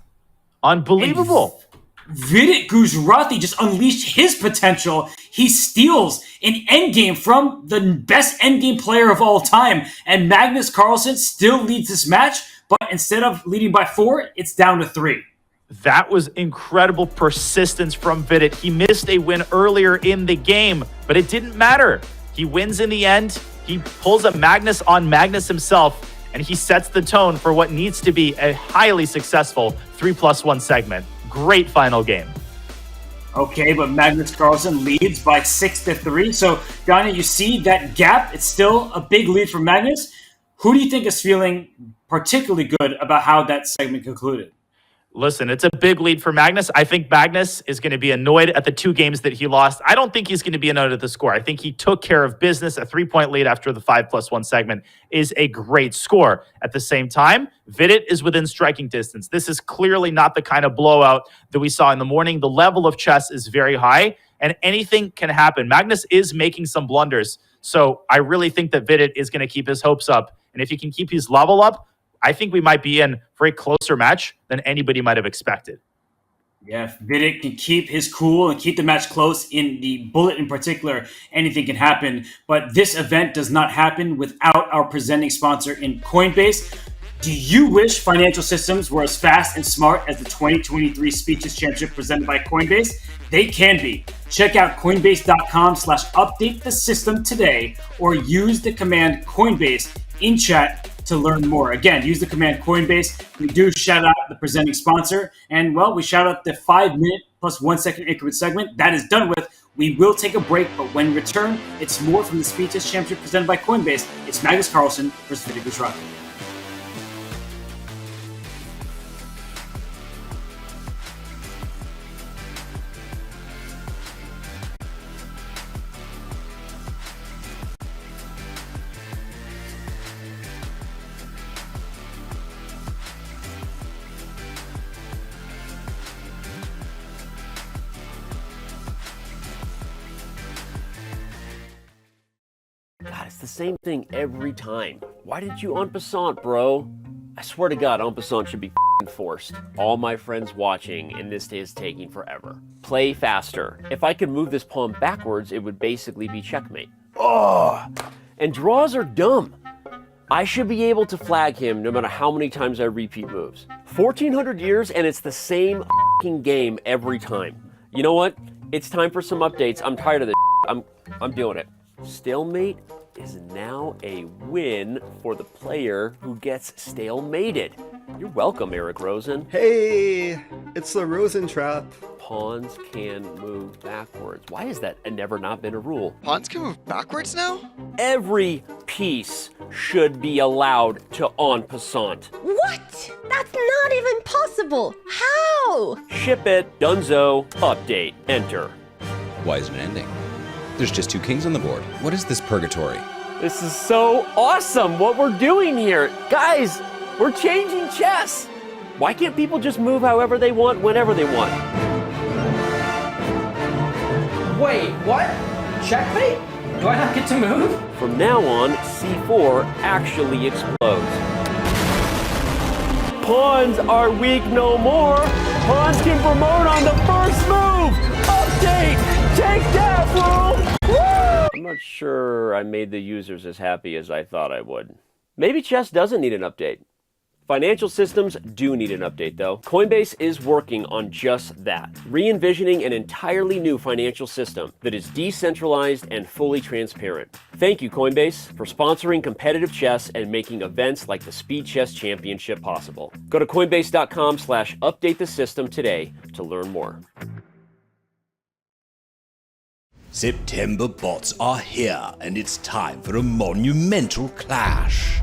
Unbelievable. Vidit Gujrathi just unleashed his potential. He steals an endgame from the best endgame player of all time. And Magnus Carlsen still leads this match, but instead of leading by 4, it's down to 3. That was incredible persistence from Vidit. He missed a win earlier in the game, but it didn't matter. He wins in the end. He pulls a Magnus on Magnus himself, and he sets the tone for what needs to be a highly successful 3+1 segment. Great final game. Okay, but Magnus Carlsen leads by 6-3. So, Danya, you see that gap? It's still a big lead for Magnus. Who do you think is feeling particularly good about how that segment concluded? Listen, it's a big lead for Magnus. I think Magnus is going to be annoyed at the 2 games that he lost. I don't think he's going to be annoyed at the score. I think he took care of business. A 3-point lead after the 5+1 segment is a great score. At the same time, Vidit is within striking distance. This is clearly not the kind of blowout that we saw in the morning. The level of chess is very high, and anything can happen. Magnus is making some blunders, so I really think that Vidit is going to keep his hopes up. And if he can keep his level up, I think we might be in for a closer match than anybody might have expected. Yeah, if Vidit can keep his cool and keep the match close in the bullet in particular, anything can happen. But this event does not happen without our presenting sponsor in Coinbase. Do you wish financial systems were as fast and smart as the 2023 Speeches Championship presented by Coinbase? They can be. Check out Coinbase.com/update the system today, or use the command Coinbase in chat to learn more. Again, use the command Coinbase. We do shout out the presenting sponsor, and well, we shout out the 5-minute plus 1 second increment segment. That is done with. We will take a break, but when we return, it's more from the Speeches Championship presented by Coinbase. It's Magnus Carlsen versus Vidit Gujrathi. God, it's the same thing every time. Why didn't you en passant, bro? I swear to God, en passant should be forced. All my friends watching, and this day is taking forever. Play faster. If I could move this pawn backwards, it would basically be checkmate. Oh! And draws are dumb. I should be able to flag him no matter how many times I repeat moves. 1,400 years, and it's the same game every time. You know what? It's time for some updates. I'm tired of this. I'm doing it. Stalemate is now a win for the player who gets stalemated. You're welcome, Eric Rosen. Hey, it's the Rosen trap. Pawns can move backwards. Why has that never not been a rule? Pawns can move backwards now? Every piece should be allowed to en passant. What? That's not even possible. How? Ship it. Dunzo. Update. Enter. Why is it ending? There's just 2 kings on the board. What is this purgatory? This is so awesome what we're doing here. Guys, we're changing chess. Why can't people just move however they want, whenever they want? Wait, what? Checkmate? Do I not get to move? From now on, C4 actually explodes. Pawns are weak no more. Pawns can promote on the first move. Update! Take that, fool! Woo! I'm not sure I made the users as happy as I thought I would. Maybe chess doesn't need an update. Financial systems do need an update, though. Coinbase is working on just that, re-envisioning an entirely new financial system that is decentralized and fully transparent. Thank you, Coinbase, for sponsoring competitive chess and making events like the Speed Chess Championship possible. Go to coinbase.com/update the system today to learn more. September bots are here, and it's time for a monumental clash.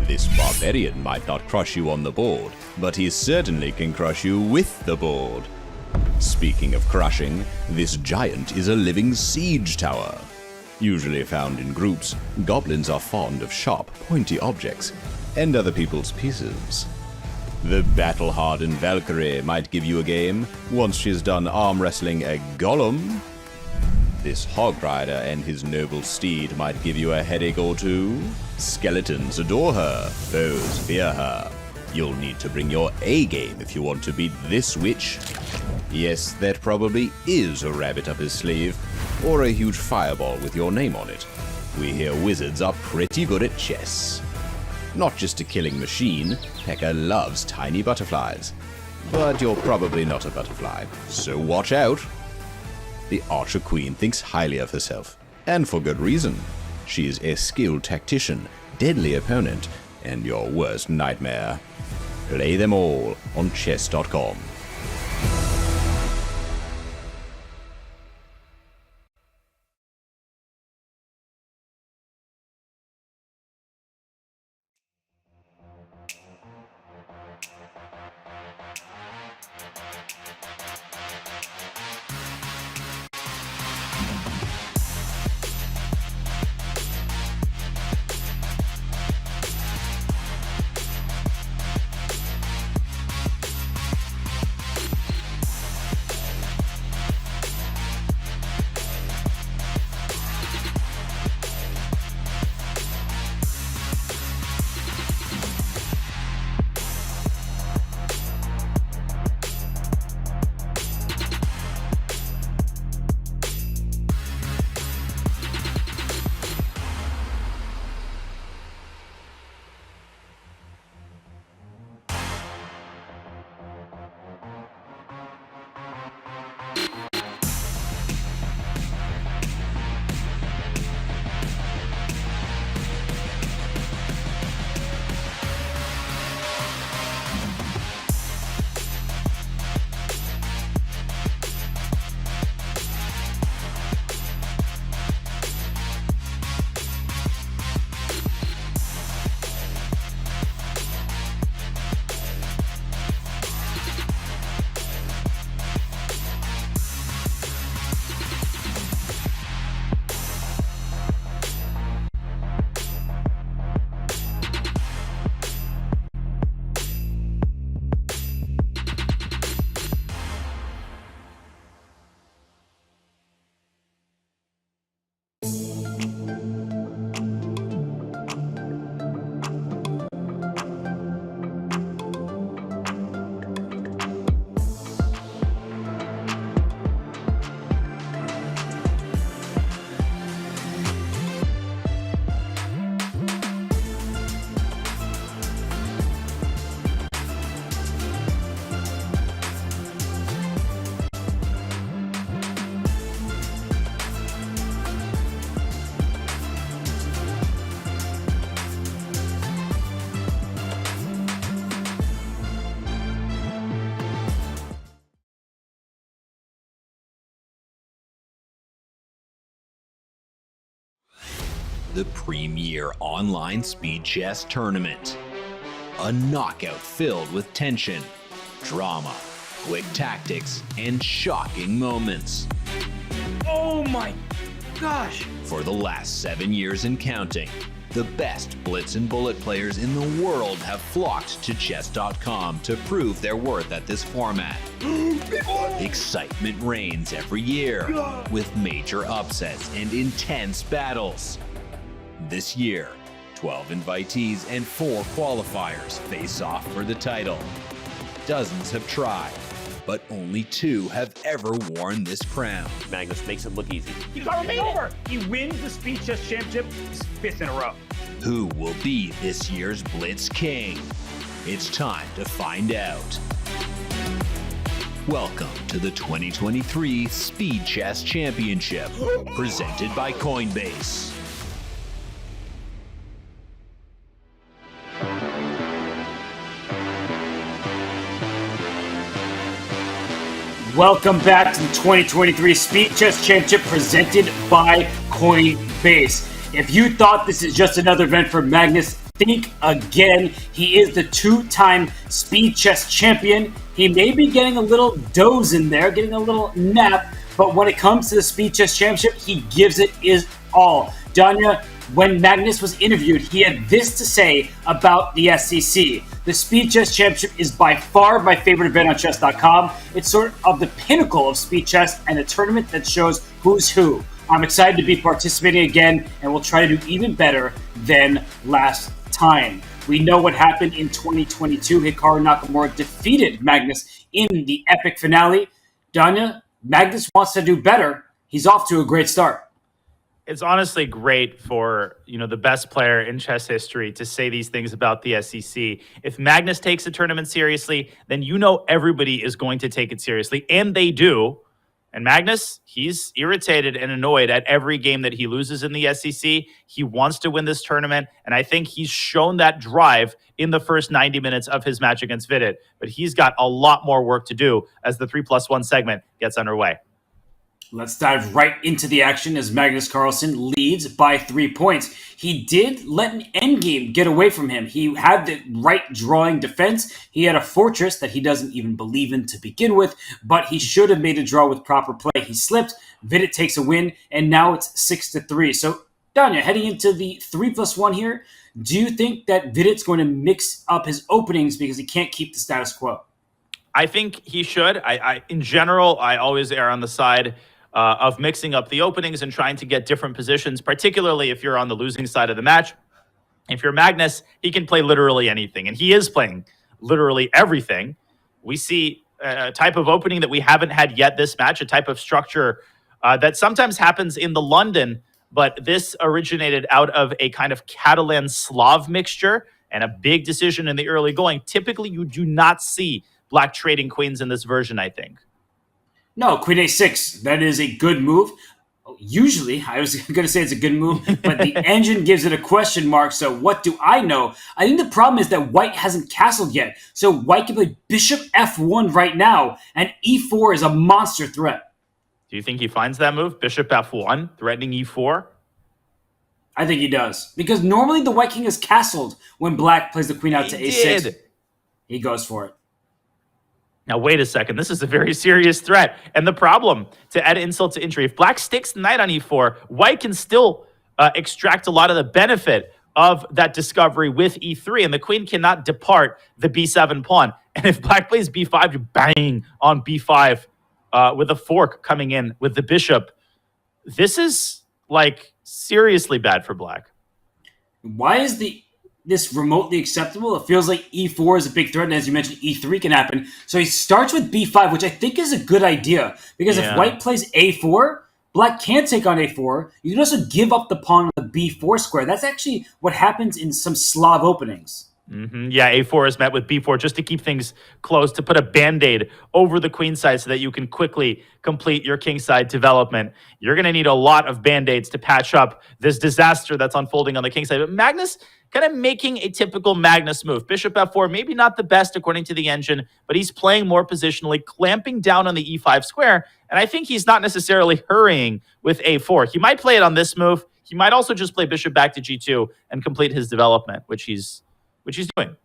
This barbarian might not crush you on the board, but he certainly can crush you with the board. Speaking of crushing, this giant is a living siege tower. Usually found in groups, goblins are fond of sharp, pointy objects and other people's pieces. The battle-hardened Valkyrie might give you a game once she's done arm wrestling a golem. This hog rider and his noble steed might give you a headache or two. Skeletons adore her, foes fear her. You'll need to bring your A game if you want to beat this witch. Yes, that probably is a rabbit up his sleeve, or a huge fireball with your name on it. We hear wizards are pretty good at chess. Not just a killing machine, Pekka loves tiny butterflies. But you're probably not a butterfly, so watch out. The Archer Queen thinks highly of herself, and for good reason. She is a skilled tactician, deadly opponent, and your worst nightmare. Play them all on Chess.com. the premier online speed chess tournament. A knockout filled with tension, drama, quick tactics, and shocking moments. Oh my gosh! For the last 7 years and counting, the best blitz and bullet players in the world have flocked to Chess.com to prove their worth at this format. Excitement reigns every year, with major upsets and intense battles. This year, 12 invitees and 4 qualifiers face off for the title. Dozens have tried, but only 2 have ever worn this crown. Magnus makes it look easy. Hikaru made over! He wins the Speed Chess Championship 5th in a row. Who will be this year's Blitz King? It's time to find out. Welcome to the 2023 Speed Chess Championship, presented by Coinbase. Welcome back to the 2023 Speed Chess Championship presented by Coinbase. If you thought this is just another event for Magnus, think again. He is the 2-time Speed Chess Champion. He may be getting a little doze in there, getting a little nap, but when it comes to the Speed Chess Championship, he gives it his all. Danya, when Magnus was interviewed, he had this to say about the SCC. The Speed Chess Championship is by far my favorite event on Chess.com. It's sort of the pinnacle of speed chess and a tournament that shows who's who. I'm excited to be participating again, and we'll try to do even better than last time. We know what happened in 2022. Hikaru Nakamura defeated Magnus in the epic finale. Danya, Magnus wants to do better. He's off to a great start. It's honestly great for, the best player in chess history to say these things about the SEC. If Magnus takes the tournament seriously, then everybody is going to take it seriously, and they do. And Magnus, he's irritated and annoyed at every game that he loses in the SEC. He wants to win this tournament, and I think he's shown that drive in the first 90 minutes of his match against Vidit. But he's got a lot more work to do as the 3+1 segment gets underway. Let's dive right into the action as Magnus Carlsen leads by 3 points. He did let an endgame get away from him. He had the right drawing defense. He had a fortress that he doesn't even believe in to begin with, but he should have made a draw with proper play. He slipped, Vidit takes a win, and now it's 6-3. So, Danya, heading into the 3+1 here, do you think that Vidit's going to mix up his openings because he can't keep the status quo? I think he should. In general, I always err on the side of mixing up the openings and trying to get different positions, particularly if you're on the losing side of the match. If you're Magnus, he can play literally anything, and he is playing literally everything. We see a type of opening that we haven't had yet this match, a type of structure that sometimes happens in the London, but this originated out of a kind of Catalan-Slav mixture and a big decision in the early going. Typically, you do not see black trading queens in this version, I think. No, Queen A6, that is a good move. Usually, I was going to say it's a good move, but the engine gives it a question mark, so what do I know? I think the problem is that White hasn't castled yet, so White can play Bishop F1 right now, and E4 is a monster threat. Do you think he finds that move, Bishop F1, threatening E4? I think he does, because normally the White King is castled when Black plays the Queen out to A6. He goes for it. Now, wait a second. This is a very serious threat. And the problem, to add insult to injury, if Black sticks the knight on E4, White can still extract a lot of the benefit of that discovery with E3, and the Queen cannot depart the B7 pawn. And if Black plays B5, you bang on B5 with a fork coming in with the bishop. This is, seriously bad for Black. Why is this remotely acceptable? It feels like E4 is a big threat, and as you mentioned, E3 can happen. So he starts with B5, which I think is a good idea, because if White plays A4, Black can't take on A4. You can also give up the pawn on the B4 square. That's actually what happens in some Slav openings. Mm-hmm. Yeah, A4 is met with B4 just to keep things close, to put a Band-Aid over the queen side so that you can quickly complete your king side development. You're going to need a lot of Band-Aids to patch up this disaster that's unfolding on the king side. But Magnus kind of making a typical Magnus move. Bishop F4, maybe not the best according to the engine, but he's playing more positionally, clamping down on the E5 square. And I think he's not necessarily hurrying with A4. He might play it on this move. He might also just play bishop back to g2 and complete his development, which he's doing.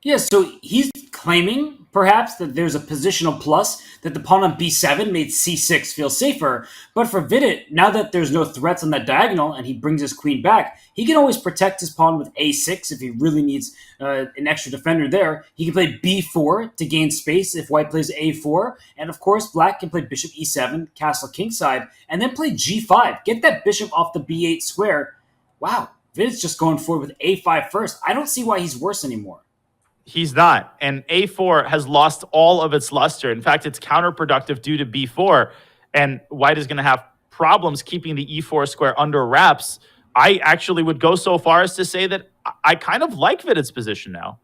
Yeah, so he's claiming, perhaps, that there's a positional plus, that the pawn on b7 made c6 feel safer. But for Vidit, now that there's no threats on that diagonal and he brings his queen back, he can always protect his pawn with a6 if he really needs an extra defender there. He can play b4 to gain space if white plays a4. And of course, black can play bishop e7, castle kingside, and then play g5. Get that bishop off the b8 square. Wow, Vidit's just going forward with a5 first. I don't see why he's worse anymore. He's not. And a4 has lost all of its luster. In fact, it's counterproductive due to b4. And white is going to have problems keeping the e4 square under wraps. I actually would go so far as to say that I kind of like Vidit's position now.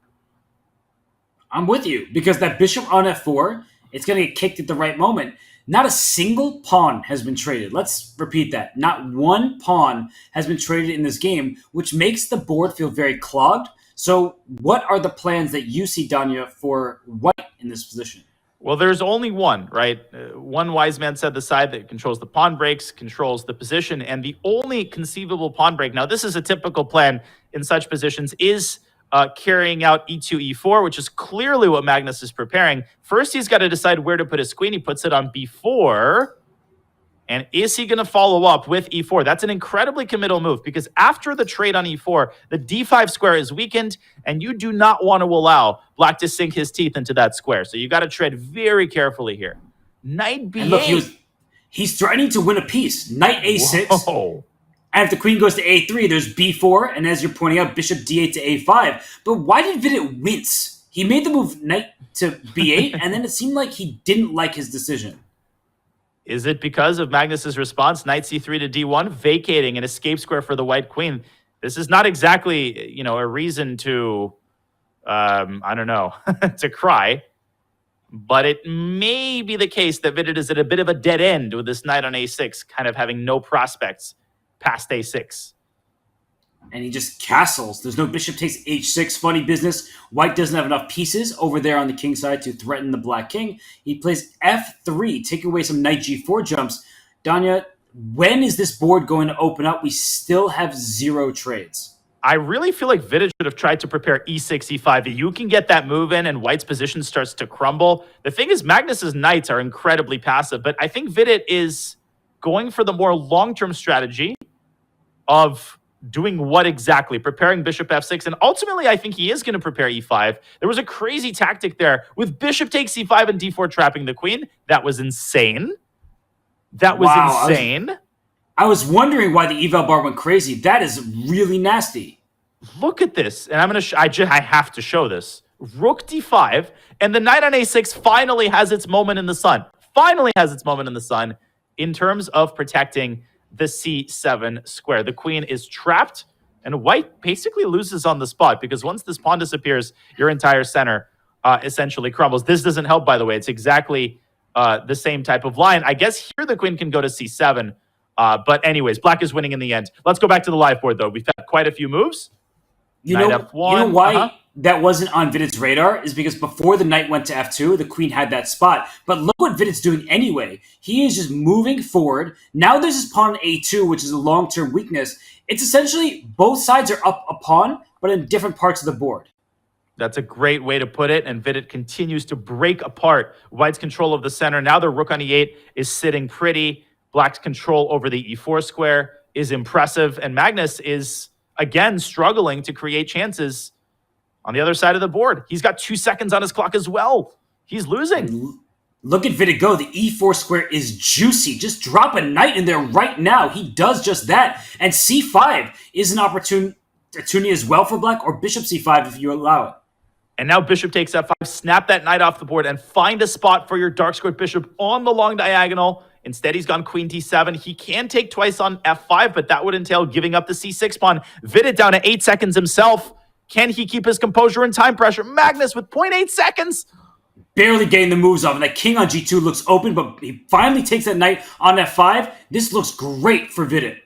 I'm with you, because that bishop on f4, it's going to get kicked at the right moment. Not a single pawn has been traded. Let's repeat that. Not one pawn has been traded in this game, which makes the board feel very clogged. So what are the plans that you see, Danya, for white in this position? Well, there's only one, right? One wise man said the side that controls the pawn breaks controls the position, and the only conceivable pawn break, now this is a typical plan in such positions, is carrying out e2, e4, which is clearly what Magnus is preparing. First, he's got to decide where to put his queen. He puts it on b4. And is he going to follow up with e4? That's an incredibly committal move, because after the trade on e4, the d5 square is weakened, and you do not want to allow black to sink his teeth into that square. So you got to tread very carefully here. Knight b8. And look, he's threatening to win a piece. Knight a6. Whoa. And if the queen goes to a3, there's b4, and as you're pointing out, bishop d8 to a5. But why did Vidit wince? He made the move knight to b8, and then it seemed like he didn't like his decision. Is it because of Magnus's response, knight c3 to d1, vacating an escape square for the white queen? This is not exactly, a reason to, I don't know, to cry. But it may be the case that Vidit is at a bit of a dead end with this knight on a6, kind of having no prospects past a6. And he just castles. There's no bishop takes h6. Funny business. White doesn't have enough pieces over there on the king side to threaten the black king. He plays f3, taking away some knight g4 jumps. Danya, when is this board going to open up? We still have 0 trades. I really feel like Vidit should have tried to prepare e6, e5. You can get that move in and white's position starts to crumble. The thing is, Magnus's knights are incredibly passive, but I think Vidit is going for the more long-term strategy of doing what exactly? Preparing bishop f6. And ultimately, I think he is going to prepare e5. There was a crazy tactic there with bishop takes c5 and d4 trapping the queen. That was insane. That was insane. I was wondering why the eval bar went crazy. That is really nasty. Look at this. And I'm going to I have to show this. Rook d5. And the knight on a6 finally has its moment in the sun. Finally has its moment in the sun in terms of protecting the c7 square. The queen is trapped, and white basically loses on the spot, because once this pawn disappears, your entire center essentially crumbles. This doesn't help, by the way. It's exactly the same type of line. I guess here the queen can go to c7. But anyways, black is winning in the end. Let's go back to the live board, though. We've had quite a few moves. You know why that wasn't on Vidit's radar is because before the knight went to f2, the queen had that spot. But look what Vidit's doing anyway. He is just moving forward. Now there's this pawn on a2, which is a long-term weakness. It's essentially both sides are up a pawn, but in different parts of the board. That's a great way to put it, and Vidit continues to break apart white's control of the center. Now the rook on e8 is sitting pretty. Black's control over the e4 square is impressive, and Magnus is, again, struggling to create chances on the other side of the board. He's got 2 seconds on his clock as well. He's losing. Look at Vidit go. The e4 square is juicy. Just drop a knight in there right now. He does just that. And c5 is an opportunity as well for black, or bishop c5 if you allow it. And now bishop takes f5. Snap that knight off the board and find a spot for your dark-squared bishop on the long diagonal. Instead, he's gone queen d7. He can take twice on f5, but that would entail giving up the c6 pawn. Vidit down to 8 seconds himself. Can he keep his composure and time pressure? Magnus with 0.8 seconds. Barely getting the moves off. And that king on g2 looks open, but he finally takes that knight on f5. This looks great for Vidit.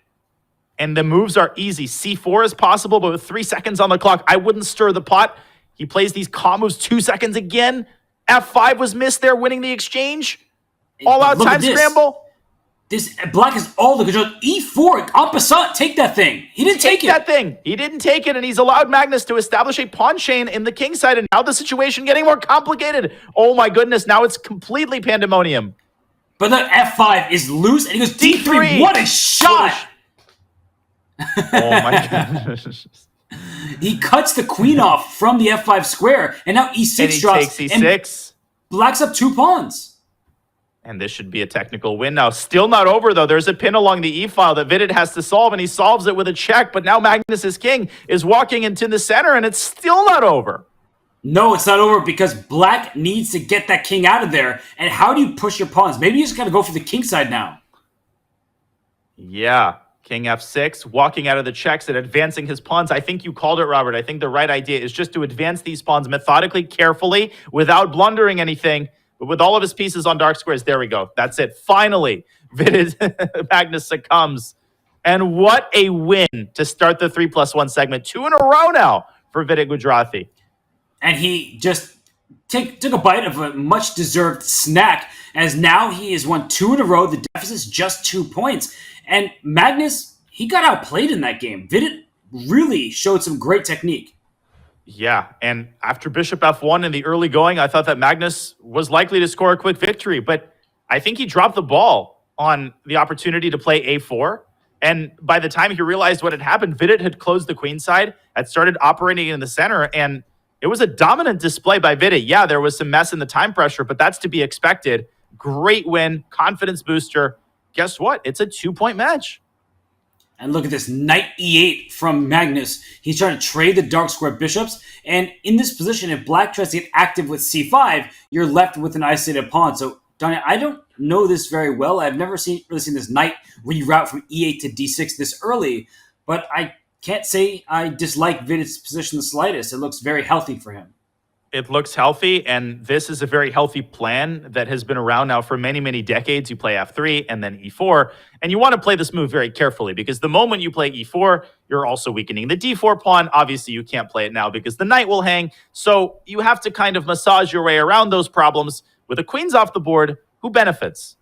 And the moves are easy. c4 is possible, but with 3 seconds on the clock, I wouldn't stir the pot. He plays these calm moves 2 seconds again. f5 was missed there, winning the exchange. All-out time scramble. This Black has all the control. E4, en passant, take that thing. He didn't take that thing. He didn't take it, and he's allowed Magnus to establish a pawn chain in the king side, and now the situation getting more complicated. Oh my goodness, now it's completely pandemonium. But the F5 is loose, and he goes D3. What a shot! Oh my goodness. He cuts the queen off from the F5 square, and now E6 and he drops. Takes E6. Black's up 2 pawns. And this should be a technical win now. Still not over, though. There's a pin along the E-file that Vidit has to solve, and he solves it with a check. But now Magnus's king is walking into the center, and it's still not over. No, it's not over because Black needs to get that king out of there. And how do you push your pawns? Maybe you just got to go for the king side now. Yeah. King F6, walking out of the checks and advancing his pawns. I think you called it, Robert. I think the right idea is just to advance these pawns methodically, carefully, without blundering anything. But with all of his pieces on dark squares, there we go. That's it. Finally, Magnus succumbs. And what a win to start the 3+1 segment. 2 in a row now for Vidit Gujarati. And he just took a bite of a much-deserved snack, as now he has won 2 in a row. The deficit's just 2 points. And Magnus, he got outplayed in that game. Vidit really showed some great technique. Yeah, and after Bishop F1 in the early going, I thought that Magnus was likely to score a quick victory, but I think he dropped the ball on the opportunity to play A4. And by the time he realized what had happened, Vidit had closed the queen side, had started operating in the center, and it was a dominant display by Vidit. Yeah, there was some mess in the time pressure, but that's to be expected. Great win, confidence booster. Guess what? It's a 2-point match. And look at this, knight e8 from Magnus. He's trying to trade the dark square bishops. And in this position, if Black tries to get active with c5, you're left with an isolated pawn. So, Donnie, I don't know this very well. I've never really seen this knight reroute from e8 to d6 this early. But I can't say I dislike Vidit's position the slightest. It looks very healthy for him. It looks healthy, and this is a very healthy plan that has been around now for many, many decades. You play f3 and then e4, and you want to play this move very carefully because the moment you play e4, you're also weakening the d4 pawn. Obviously, you can't play it now because the knight will hang, so you have to kind of massage your way around those problems. With the queens off the board, who benefits?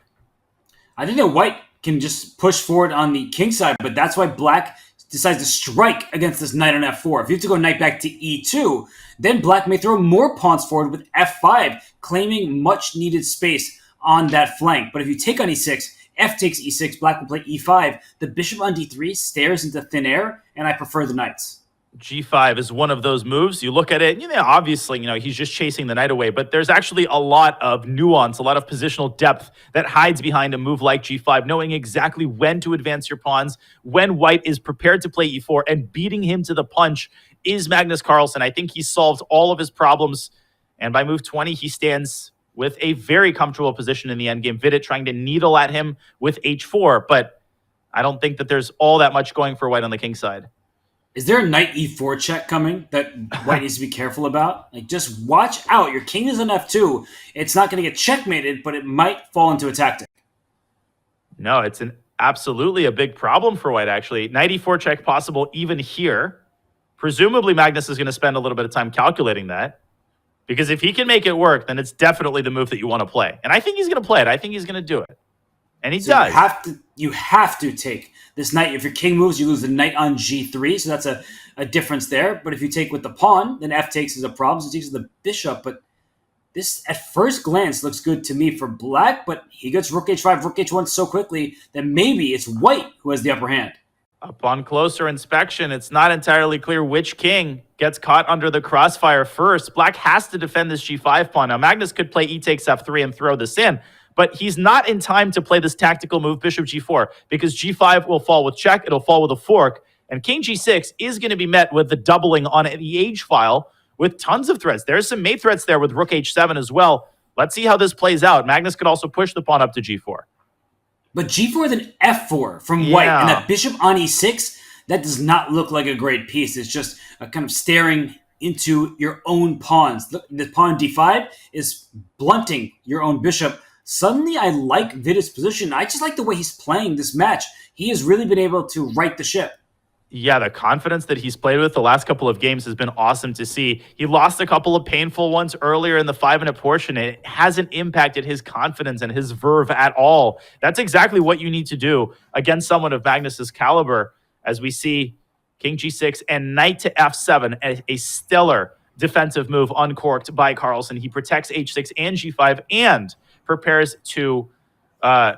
I think that White can just push forward on the king side, but that's why Black decides to strike against this knight on f4. If you have to go knight back to e2, then Black may throw more pawns forward with f5, claiming much-needed space on that flank. But if you take on e6, f takes e6, Black will play e5. The bishop on d3 stares into thin air, and I prefer the knights. G5 is one of those moves. You look at it, obviously, he's just chasing the knight away, but there's actually a lot of nuance, a lot of positional depth that hides behind a move like G5, knowing exactly when to advance your pawns, when White is prepared to play E4, and beating him to the punch is Magnus Carlsen. I think he solved all of his problems, and by move 20, he stands with a very comfortable position in the endgame. Vidit trying to needle at him with H4, but I don't think that there's all that much going for White on the king side. Is there a knight e4 check coming that White needs to be careful about? Just watch out. Your king is on f2. It's not going to get checkmated, but it might fall into a tactic. No, it's absolutely a big problem for White, actually. Knight e4 check possible even here. Presumably, Magnus is going to spend a little bit of time calculating that. Because if he can make it work, then it's definitely the move that you want to play. And I think he's going to play it. I think he's going to do it. And he does. You have to take this knight. If your king moves, you lose the knight on g3, so that's a difference there. But if you take with the pawn, then f takes is a problem, so it takes the bishop. But this, at first glance, looks good to me for Black, but he gets rook h5, rook h1 so quickly that maybe it's White who has the upper hand. Upon closer inspection, it's not entirely clear which king gets caught under the crossfire first. Black has to defend this g5 pawn. Now, Magnus could play e takes f3 and throw this in, but he's not in time to play this tactical move, bishop g4, because g5 will fall with check, it'll fall with a fork, and king g6 is going to be met with the doubling on the h file with tons of threats. There's some mate threats there with rook h7 as well. Let's see how this plays out. Magnus could also push the pawn up to g4. But g4 then f4 from White, and that bishop on e6, that does not look like a great piece. It's just a kind of staring into your own pawns. The pawn d5 is blunting your own bishop. Suddenly, I like Vidit's position. I just like the way he's playing this match. He has really been able to right the ship. Yeah, the confidence that he's played with the last couple of games has been awesome to see. He lost a couple of painful ones earlier in the 5-minute portion. It hasn't impacted his confidence and his verve at all. That's exactly what you need to do against someone of Magnus's caliber, as we see King G6 and Knight to F7, a stellar defensive move uncorked by Carlsen. He protects H6 and G5 and prepares to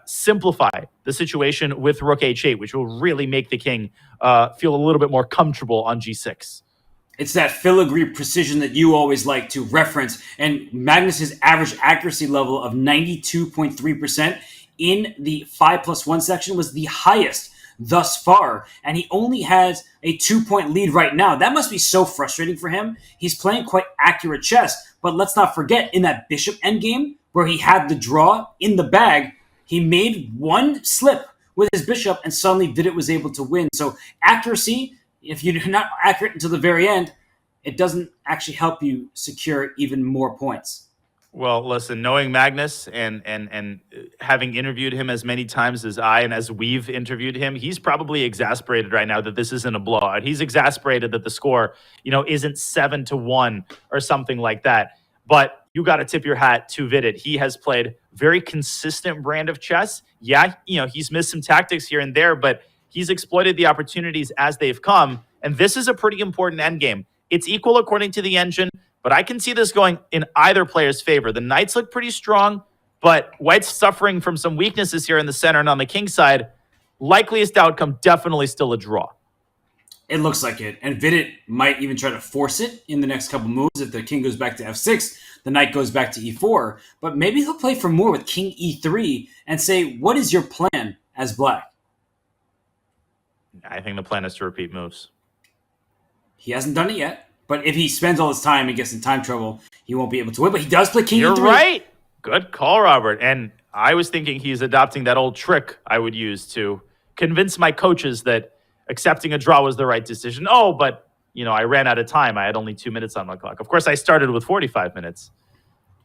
simplify the situation with Rook H8, which will really make the king feel a little bit more comfortable on G6. It's that filigree precision that you always like to reference. And Magnus's average accuracy level of 92.3% in the 5+1 section was the highest thus far. And he only has a 2-point lead right now. That must be so frustrating for him. He's playing quite accurate chess. But let's not forget, in that bishop endgame, where he had the draw in the bag, he made one slip with his bishop and suddenly Vidit was able to win. So accuracy, if you're not accurate until the very end, it doesn't actually help you secure even more points. Well, listen, knowing Magnus and having interviewed him as many times as I and as we've interviewed him, he's probably exasperated right now that this isn't a blowout. He's exasperated that the score, isn't 7-1 or something like that. But you got to tip your hat to Vidit. He has played very consistent brand of chess. Yeah, he's missed some tactics here and there, but he's exploited the opportunities as they've come. And this is a pretty important endgame. It's equal according to the engine, but I can see this going in either player's favor. The knights look pretty strong, but white's suffering from some weaknesses here in the center and on the king side. Likeliest outcome, definitely still a draw. It looks like it. And Vidit might even try to force it in the next couple moves. If the king goes back to f6, the knight goes back to e4. But maybe he'll play for more with king e3 and say, what is your plan as black? I think the plan is to repeat moves. He hasn't done it yet. But if he spends all his time and gets in time trouble, he won't be able to win. But he does play king You're e3. You're right. Good call, Robert. And I was thinking he's adopting that old trick I would use to convince my coaches that accepting a draw was the right decision. Oh, but, I ran out of time. I had only 2 minutes on my clock. Of course, I started with 45 minutes.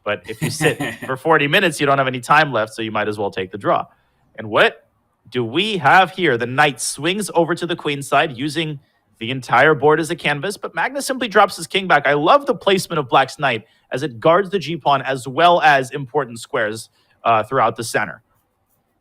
But if you sit for 40 minutes, you don't have any time left, so you might as well take the draw. And what do we have here? The knight swings over to the queen side using the entire board as a canvas, but Magnus simply drops his king back. I love the placement of black's knight as it guards the g-pawn as well as important squares throughout the center.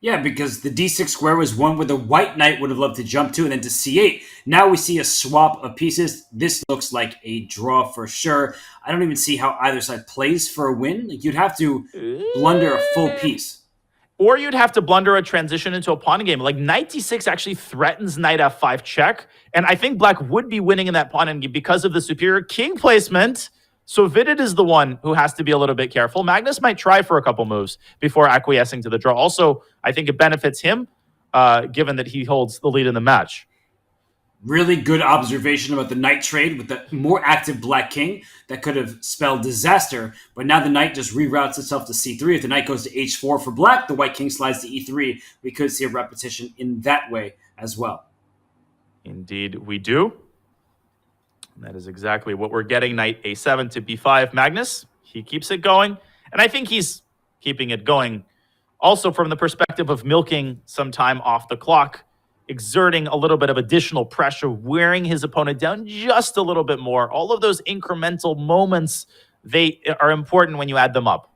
Yeah, because the d6 square was one where the white knight would have loved to jump to and then to c8. Now we see a swap of pieces. This looks like a draw for sure. I don't even see how either side plays for a win. You'd have to blunder a full piece. Or you'd have to blunder a transition into a pawn game. Like knight d6 actually threatens knight f5 check. And I think black would be winning in that pawn endgame because of the superior king placement. So Vidit is the one who has to be a little bit careful. Magnus might try for a couple moves before acquiescing to the draw. Also, I think it benefits him, given that he holds the lead in the match. Really good observation about the knight trade with the more active black king that could have spelled disaster. But now the knight just reroutes itself to c3. If the knight goes to h4 for black, the white king slides to e3. We could see a repetition in that way as well. Indeed, we do. That is exactly what we're getting. Knight a7 to b5. Magnus, he keeps it going. And I think he's keeping it going also from the perspective of milking some time off the clock, exerting a little bit of additional pressure, wearing his opponent down just a little bit more. All of those incremental moments, they are important when you add them up.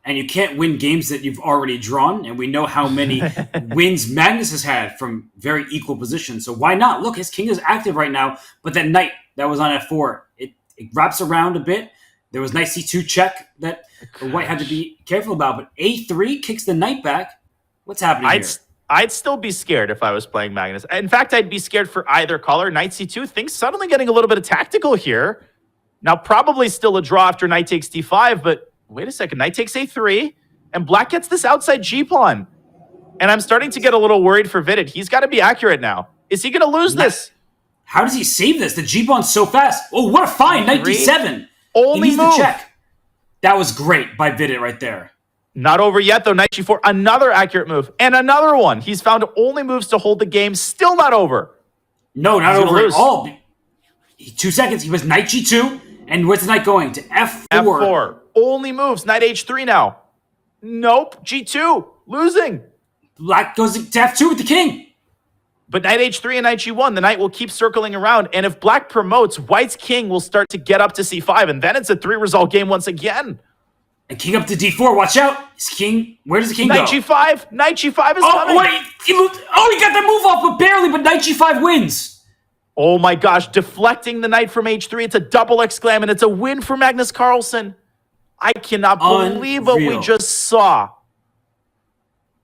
And you can't win games that you've already drawn. And we know how many wins Magnus has had from very equal positions. So why not? Look, his king is active right now, but that knight that was on f4, it wraps around a bit. There was knight c2 check that white had to be careful about, but a3 kicks the knight back. What's happening here? I'd still be scared if I was playing Magnus. In fact, I'd be scared for either color. Knight c2, things suddenly getting a little bit of tactical here. Now, probably still a draw after knight takes d5, but wait a second. Knight takes a3, and black gets this outside g-pawn. And I'm starting to get a little worried for Vidit. He's got to be accurate now. Is he going to lose this? How does he save this? The g-pawn's so fast. Oh, what a find. Knight d7. Only he needs the check. That was great by Vidit right there. Not over yet, though. Knight g4, another accurate move. And another one. He's found only moves to hold the game. Still not over. No, not over at all. 2 seconds. He was knight g2. And where's the knight going? To f4. f4. Only moves. Knight h3 now. Nope. g2. Losing. Black goes to f2 with the king. But knight h3 and knight g1, the knight will keep circling around. And if black promotes, white's king will start to get up to c5. And then it's a 3-result game once again. And king up to d4. Watch out. His king. Where does the king knight go? g5. Knight g5 is coming. Wait. He got the move off, but barely. But knight g5 wins. Oh my gosh. Deflecting the knight from h3. It's a double exclam, and it's a win for Magnus Carlsen. I cannot believe what we just saw.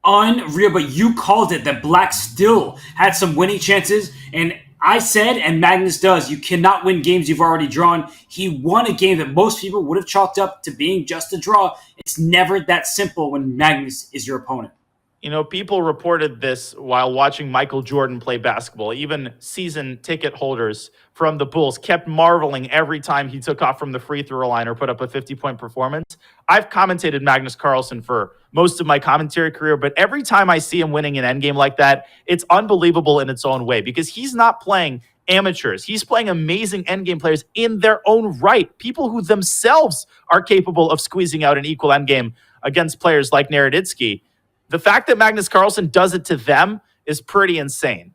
Unreal, but you called it that black still had some winning chances, and I said, and Magnus does, you cannot win games you've already drawn. He won a game that most people would have chalked up to being just a draw. It's never that simple when Magnus is your opponent. You know, people reported this while watching Michael Jordan play basketball. Even season ticket holders from the Bulls kept marveling every time he took off from the free throw line or put up a 50-point performance. I've commentated Magnus Carlsen for most of my commentary career, but every time I see him winning an endgame like that, it's unbelievable in its own way because he's not playing amateurs. He's playing amazing endgame players in their own right, people who themselves are capable of squeezing out an equal endgame against players like Naroditsky. The fact that Magnus Carlsen does it to them is pretty insane.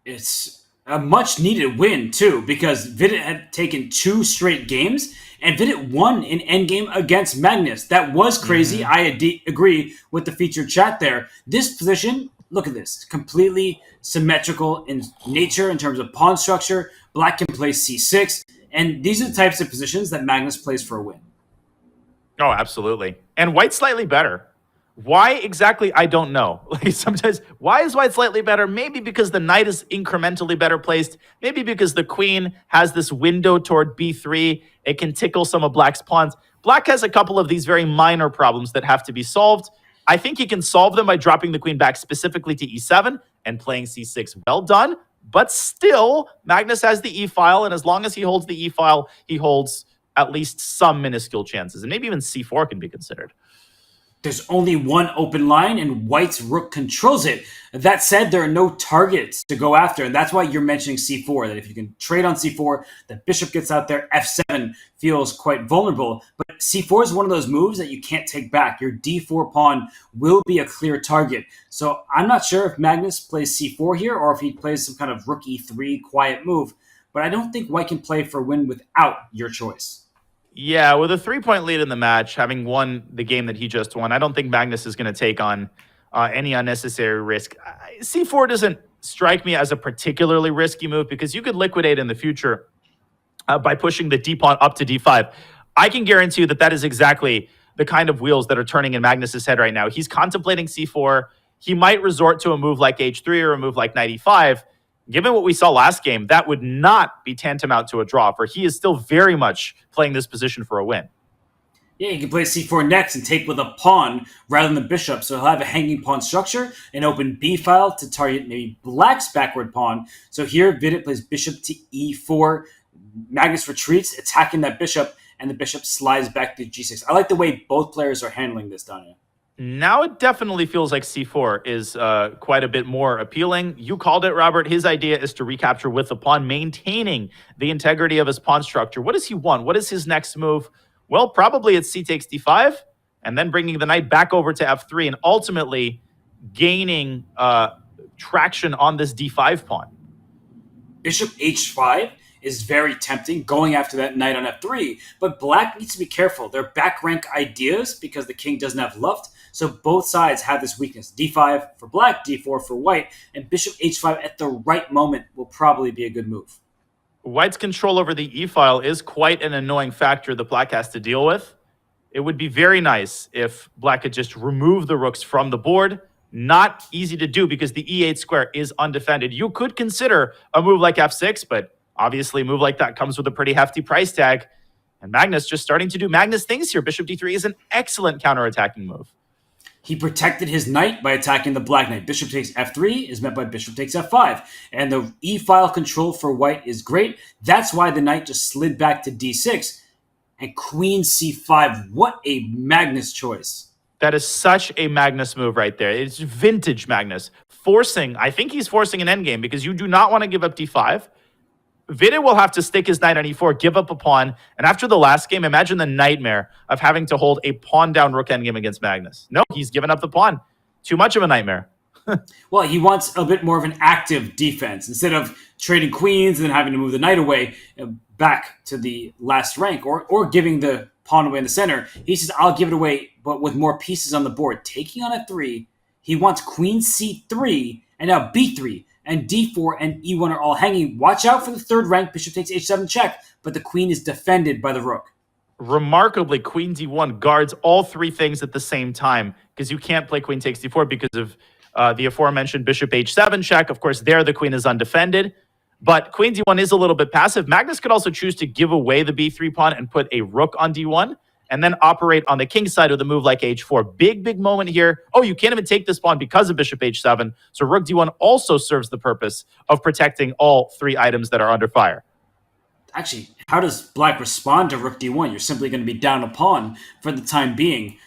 It's a much-needed win, too, because Vidit had taken 2 straight games, and Vidit won an endgame against Magnus. That was crazy. I agree with the featured chat there. This position, look at this, completely symmetrical in nature in terms of pawn structure. Black can play c6, and these are the types of positions that Magnus plays for a win. Oh, absolutely. And white's slightly better. Why exactly, I don't know. Like sometimes, why is white slightly better? Maybe because the knight is incrementally better placed. Maybe because the queen has this window toward b3. It can tickle some of black's pawns. Black has a couple of these very minor problems that have to be solved. I think he can solve them by dropping the queen back specifically to e7 and playing c6. Well done. But still, Magnus has the e-file, and as long as he holds the e-file, he holds at least some minuscule chances. And maybe even c4 can be considered. There's only one open line, and white's rook controls it. That said, there are no targets to go after, and that's why you're mentioning c4, that if you can trade on c4, the bishop gets out there, f7 feels quite vulnerable. But c4 is one of those moves that you can't take back. Your d4 pawn will be a clear target. So I'm not sure if Magnus plays c4 here, or if he plays some kind of rook e3 quiet move, but I don't think white can play for a win without your choice. Yeah, with a 3-point lead in the match, having won the game that he just won, I don't think Magnus is going to take on any unnecessary risk. C4 doesn't strike me as a particularly risky move because you could liquidate in the future by pushing the d-pawn up to d5. I can guarantee you that that is exactly the kind of wheels that are turning in Magnus's head right now. He's contemplating c4. He might resort to a move like h3 or a move like knight e5. Given what we saw last game, that would not be tantamount to a draw, for he is still very much playing this position for a win. Yeah, he can play c4 next and take with a pawn rather than the bishop, so he'll have a hanging pawn structure, an open b-file to target maybe black's backward pawn. So here, Vidit plays bishop to e4. Magnus retreats, attacking that bishop, and the bishop slides back to g6. I like the way both players are handling this, Danya. Now it definitely feels like c4 is quite a bit more appealing. You called it, Robert. His idea is to recapture with the pawn, maintaining the integrity of his pawn structure. What does he want? What is his next move? Well, probably it's c takes d5, and then bringing the knight back over to f3, and ultimately gaining traction on this d5 pawn. Bishop h5 is very tempting, going after that knight on f3, but black needs to be careful. They're back rank ideas because the king doesn't have luft, so both sides have this weakness. d5 for black, d4 for white, and bishop h5 at the right moment will probably be a good move. White's control over the e-file is quite an annoying factor that black has to deal with. It would be very nice if black could just remove the rooks from the board. Not easy to do because the e8 square is undefended. You could consider a move like f6, but obviously a move like that comes with a pretty hefty price tag. And Magnus just starting to do Magnus things here. Bishop d3 is an excellent counterattacking move. He protected his knight by attacking the black knight. Bishop takes f3 is met by bishop takes f5. And the e-file control for white is great. That's why the knight just slid back to d6. And queen c5. What a Magnus choice. That is such a Magnus move right there. It's vintage Magnus. Forcing, I think he's forcing an endgame because you do not want to give up d5. Vidit will have to stick his knight on e4, give up a pawn, and after the last game, imagine the nightmare of having to hold a pawn down rook endgame against Magnus. No, he's given up the pawn. Too much of a nightmare. Well, he wants a bit more of an active defense instead of trading queens and then having to move the knight away back to the last rank or giving the pawn away in the center. He says, I'll give it away, but with more pieces on the board. Taking on a 3, he wants queen c3 and now b3 and d4 and e1 are all hanging. Watch out for the third rank. Bishop takes h7 check, but the queen is defended by the rook. Remarkably, queen d1 guards all 3 things at the same time because you can't play queen takes d4 because of the aforementioned bishop h7 check. Of course, there the queen is undefended. But queen d1 is a little bit passive. Magnus could also choose to give away the b3 pawn and put a rook on d1 and then operate on the king side with a move like h4. Big moment here. Oh, you can't even take this pawn because of bishop h7. So rook d1 also serves the purpose of protecting all 3 items that are under fire. Actually, how does black respond to rook d1? You're simply going to be down a pawn for the time being.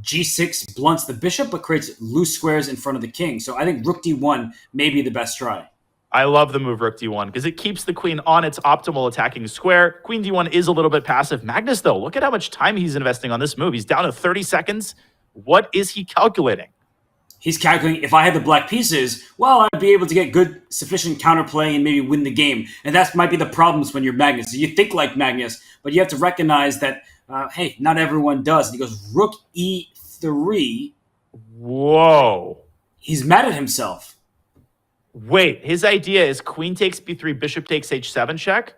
G6 blunts the bishop but creates loose squares in front of the king. So I think rook d1 may be the best try. I love the move rook d1 because it keeps the queen on its optimal attacking square. Queen d1 is a little bit passive. Magnus, though, look at how much time he's investing on this move. He's down to 30 seconds. What is he calculating? He's calculating, if I had the black pieces, well, I'd be able to get good, sufficient counterplay and maybe win the game. And that might be the problems when you're Magnus. You think like Magnus, but you have to recognize that, hey, not everyone does. And he goes, rook e3. Whoa. He's mad at himself. Wait, his idea is queen takes b3, bishop takes h7 check.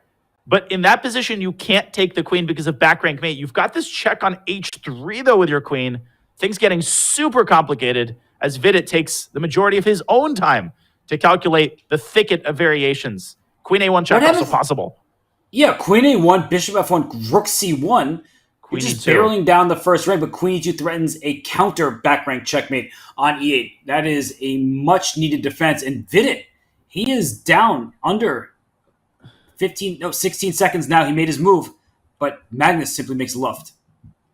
But in that position, you can't take the queen because of back rank mate. You've got this check on h3, though, with your queen. Things getting super complicated as Vidit takes the majority of his own time to calculate the thicket of variations. Queen a1 check also possible. Yeah, queen a1, bishop f1, rook c1. Queen just barreling down the first rank, but queen e2 threatens a counter back rank checkmate on e8. That is a much needed defense. And Vidit, he is down under 16 seconds now. He made his move, but Magnus simply makes a luft.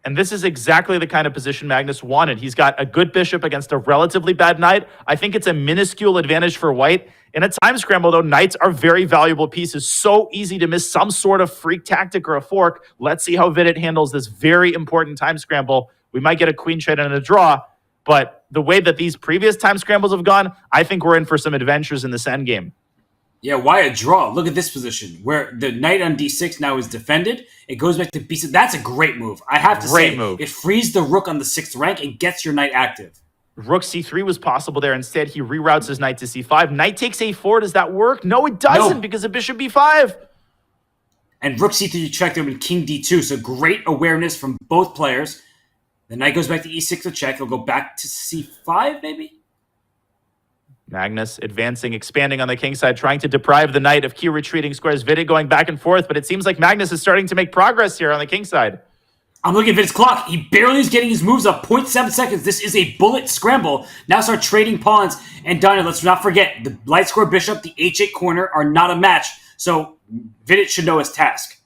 And this is exactly the kind of position Magnus wanted. He's got a good bishop against a relatively bad knight. I think it's a minuscule advantage for white. In a time scramble, though, knights are very valuable pieces. So easy to miss some sort of freak tactic or a fork. Let's see how Vidit handles this very important time scramble. We might get a queen trade and a draw, but the way that these previous time scrambles have gone, I think we're in for some adventures in this endgame. Yeah, why a draw? Look at this position where the knight on d6 now is defended. It goes back to b6. That's a great move. I have to say, it frees the rook on the 6th rank and gets your knight active. Rook c3 was possible there. Instead, he reroutes his knight to c5. Knight takes a4. Does that work? No, it doesn't because of bishop b5. And rook c3 checked him with king d2. So great awareness from both players. The knight goes back to e6 to check. He'll go back to c5, maybe? Magnus advancing, expanding on the king side, trying to deprive the knight of key retreating squares. Vidit going back and forth, but it seems like Magnus is starting to make progress here on the king side. I'm looking at Vidit's clock. He barely is getting his moves up. 0.7 seconds. This is a bullet scramble. Now start trading pawns. And Donna, let's not forget, the light square bishop, the h8 corner are not a match. So Vidit should know his task.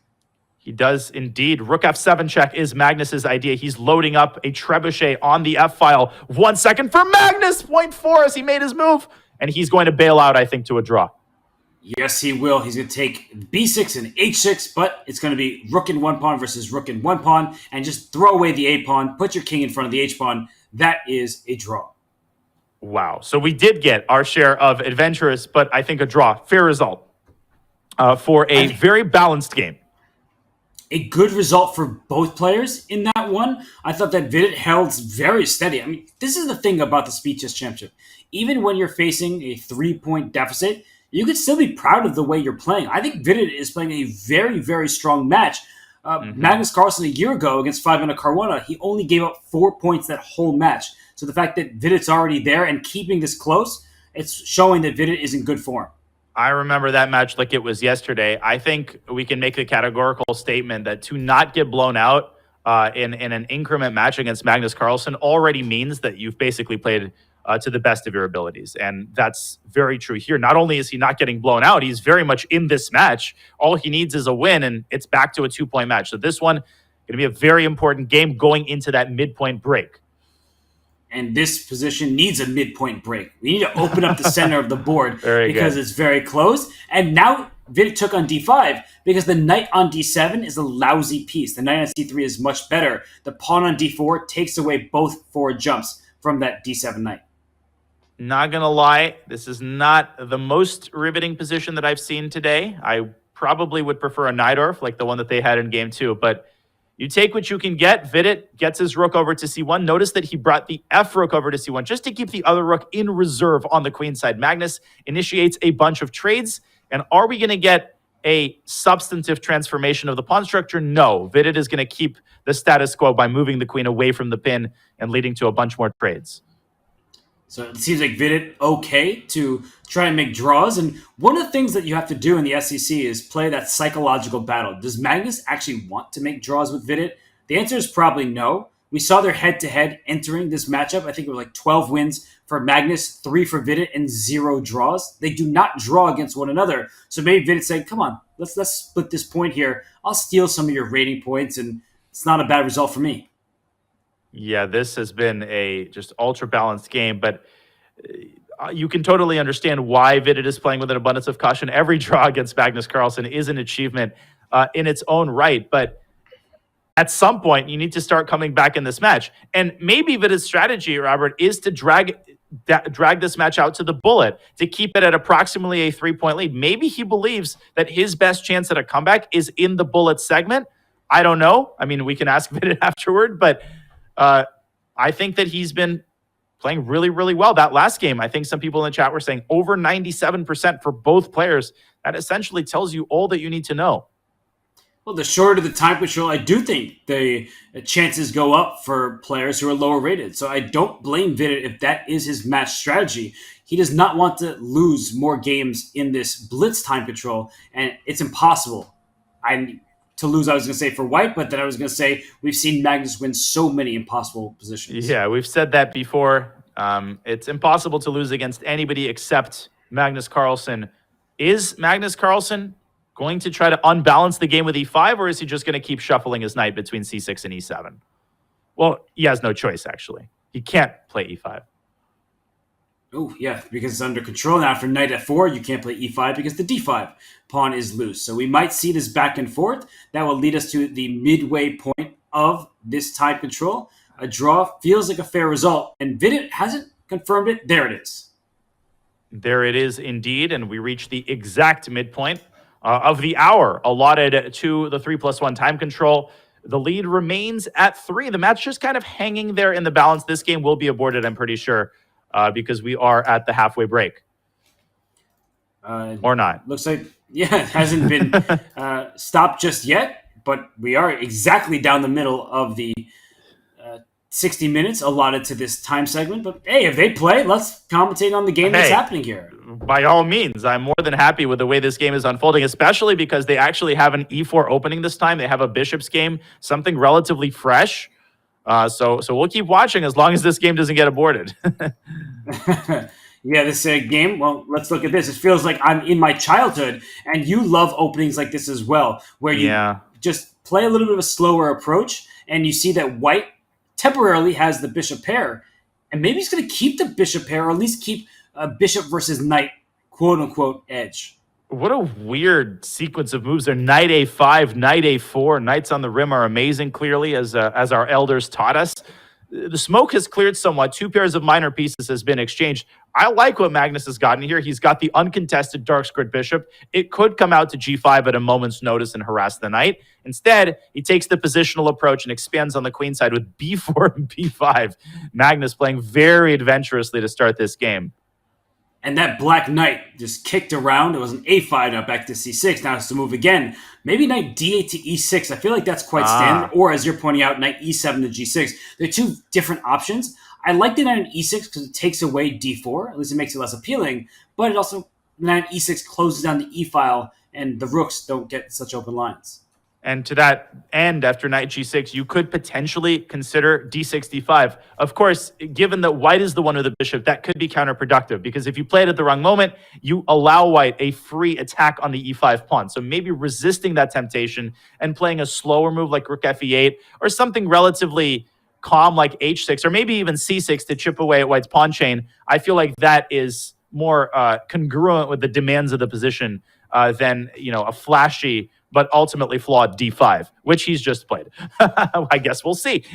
He does indeed. Rook f7 check is Magnus's idea. He's loading up a trebuchet on the f-file. 1 second for Magnus. 0.4 as he made his move. And he's going to bail out, I think, to a draw. Yes, he will. He's going to take b6 and h6, but it's going to be rook and 1 pawn versus rook and 1 pawn. And just throw away the a pawn. Put your king in front of the h pawn. That is a draw. Wow. So we did get our share of adventurous, but I think a draw. Fair result for a very balanced game. A good result for both players in that one. I thought that Vidit held very steady. I mean, this is the thing about the Speed Chess Championship. Even when you're facing a 3-point deficit, you could still be proud of the way you're playing. I think Vidit is playing a very, very strong match. Magnus Carlsen a year ago against Fabiano Caruana, he only gave up 4 points that whole match. So the fact that Vidit's already there and keeping this close, it's showing that Vidit is in good form. I remember that match like it was yesterday. I think we can make a categorical statement that to not get blown out in an increment match against Magnus Carlsen already means that you've basically played to the best of your abilities. And that's very true here. Not only is he not getting blown out, he's very much in this match. All he needs is a win, and it's back to a 2-point match. So this one going to be a very important game going into that midpoint break. And this position needs a midpoint break. We need to open up the center of the board because it's very close. And now Vidit took on d5 because the knight on d7 is a lousy piece. The knight on c3 is much better. The pawn on d4 takes away both forward jumps from that d7 knight. Not going to lie, this is not the most riveting position that I've seen today. I probably would prefer a Najdorf, like the one that they had in game 2. But you take what you can get. Vidit gets his rook over to c1. Notice that he brought the F rook over to c1 just to keep the other rook in reserve on the queen side. Magnus initiates a bunch of trades. And are we going to get a substantive transformation of the pawn structure? No. Vidit is going to keep the status quo by moving the queen away from the pin and leading to a bunch more trades. So it seems like Vidit okay to try and make draws. And one of the things that you have to do in the SEC is play that psychological battle. Does Magnus actually want to make draws with Vidit? The answer is probably no. We saw their head-to-head entering this matchup. I think it was like 12 wins for Magnus, 3 for Vidit, and 0 draws. They do not draw against one another. So maybe Vidit saying, come on, let's split this point here. I'll steal some of your rating points, and it's not a bad result for me. Yeah, this has been a just ultra-balanced game, but you can totally understand why Vidit is playing with an abundance of caution. Every draw against Magnus Carlsen is an achievement in its own right, but at some point, you need to start coming back in this match. And maybe Vidit's strategy, Robert, is to drag this match out to the bullet, to keep it at approximately a 3-point lead. Maybe he believes that his best chance at a comeback is in the bullet segment. I don't know. I mean, we can ask Vidit afterward, but I think that he's been playing really, really well. That last game, I think some people in the chat were saying over 97% for both players. That essentially tells you all that you need to know. Well, the shorter the time control, I do think the chances go up for players who are lower rated. So I don't blame Vidit if that is his match strategy. He does not want to lose more games in this blitz time control, and it's impossible. To lose, I was going to say, for white, but then I was going to say we've seen Magnus win so many impossible positions. Yeah, we've said that before. It's impossible to lose against anybody except Magnus Carlsen. Is Magnus Carlsen going to try to unbalance the game with e5, or is he just going to keep shuffling his knight between c6 and e7? Well, he has no choice, actually. He can't play e5. Oh, yeah, because it's under control. Now, after knight f4, you can't play e5 because the d5 pawn is loose. So we might see this back and forth. That will lead us to the midway point of this time control. A draw feels like a fair result, and Vidit hasn't confirmed it. There it is. There it is indeed, and we reach the exact midpoint of the hour allotted to the 3+1 time control. The lead remains at 3. The match just kind of hanging there in the balance. This game will be aborted, I'm pretty sure, because we are at the halfway break. Or not. Looks like, yeah, it hasn't been stopped just yet, but we are exactly down the middle of the 60 minutes allotted to this time segment. But hey, if they play, let's commentate on the game that's happening here. By all means, I'm more than happy with the way this game is unfolding, especially because they actually have an e4 opening this time. They have a bishop's game, something relatively fresh. So we'll keep watching as long as this game doesn't get aborted. Yeah, this game, well, let's look at this. It feels like I'm in my childhood, and you love openings like this as well, where you just play a little bit of a slower approach, and you see that white temporarily has the bishop pair, and maybe he's going to keep the bishop pair, or at least keep a bishop versus knight, quote-unquote, edge. What a weird sequence of moves there. Knight a5, knight a4. Knights on the rim are amazing, clearly, as our elders taught us. The smoke has cleared somewhat. 2 pairs of minor pieces has been exchanged. I like what Magnus has gotten here. He's got the uncontested dark squared bishop. It could come out to g5 at a moment's notice and harass the knight. Instead, he takes the positional approach and expands on the queen side with b4 and b5. Magnus playing very adventurously to start this game. And that black knight just kicked around. It was an a5, now back to c6. Now it's to move again. Maybe knight d8 to e6. I feel like that's quite standard. Or, as you're pointing out, knight e7 to g6. They're 2 different options. I like the knight on e6 because it takes away d4. At least it makes it less appealing. But it also, knight e6 closes down the e-file, and the rooks don't get such open lines. And to that end, after knight g6, you could potentially consider d6, d5. Of course, given that white is the one with the bishop, that could be counterproductive, because if you play it at the wrong moment, you allow white a free attack on the e5 pawn. So maybe resisting that temptation and playing a slower move like rook fe8, or something relatively calm like h6, or maybe even c6 to chip away at white's pawn chain. I feel like that is more congruent with the demands of the position than, a flashy but ultimately flawed d5, which he's just played. I guess we'll see.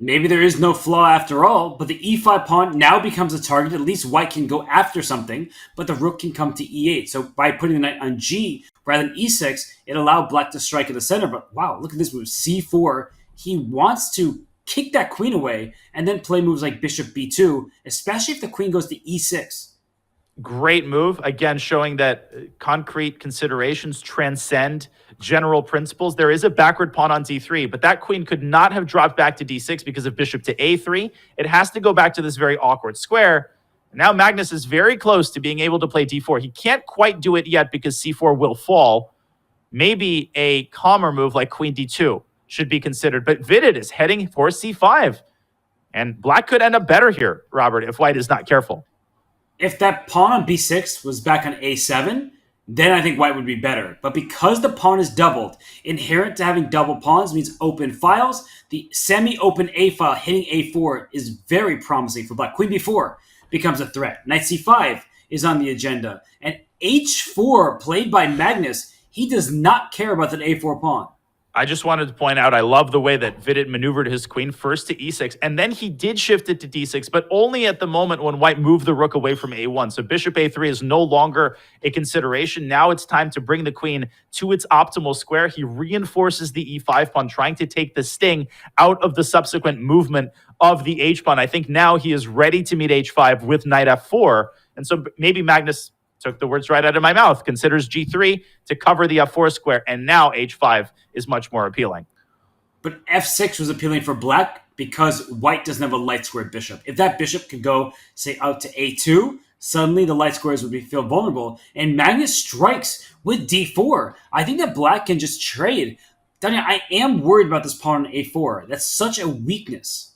Maybe there is no flaw after all, but the e5 pawn now becomes a target. At least white can go after something, but the rook can come to e8. So by putting the knight on g rather than e6, it allowed black to strike in the center. But wow, look at this move, c4. He wants to kick that queen away and then play moves like bishop b2, especially if the queen goes to e6. Great move. Again, showing that concrete considerations transcend general principles. There is a backward pawn on d3, but that queen could not have dropped back to d6 because of bishop to a3. It has to go back to this very awkward square. Now Magnus is very close to being able to play d4. He can't quite do it yet because c4 will fall. Maybe a calmer move like queen d2 should be considered, but Vidit is heading for c5. And black could end up better here, Robert, if white is not careful. If that pawn on b6 was back on a7, then I think white would be better. But because the pawn is doubled, inherent to having double pawns means open files. The semi-open a file hitting a4 is very promising for black. Queen b4 becomes a threat. Knight c5 is on the agenda. And h4, played by Magnus, he does not care about that a4 pawn. I just wanted to point out, I love the way that Vidit maneuvered his queen first to e6, and then he did shift it to d6, but only at the moment when white moved the rook away from a1. So bishop a3 is no longer a consideration. Now it's time to bring the queen to its optimal square. He reinforces the e5 pawn, trying to take the sting out of the subsequent movement of the h pawn. I think now he is ready to meet h5 with knight f4, and so maybe Magnus took the words right out of my mouth, considers g3 to cover the f4 square, and now h5 is much more appealing. But f6 was appealing for black because white doesn't have a light squared bishop. If that bishop could go, say, out to a2, suddenly the light squares would feel vulnerable, and Magnus strikes with d4. I think that black can just trade. Danya, I am worried about this pawn on a4. That's such a weakness.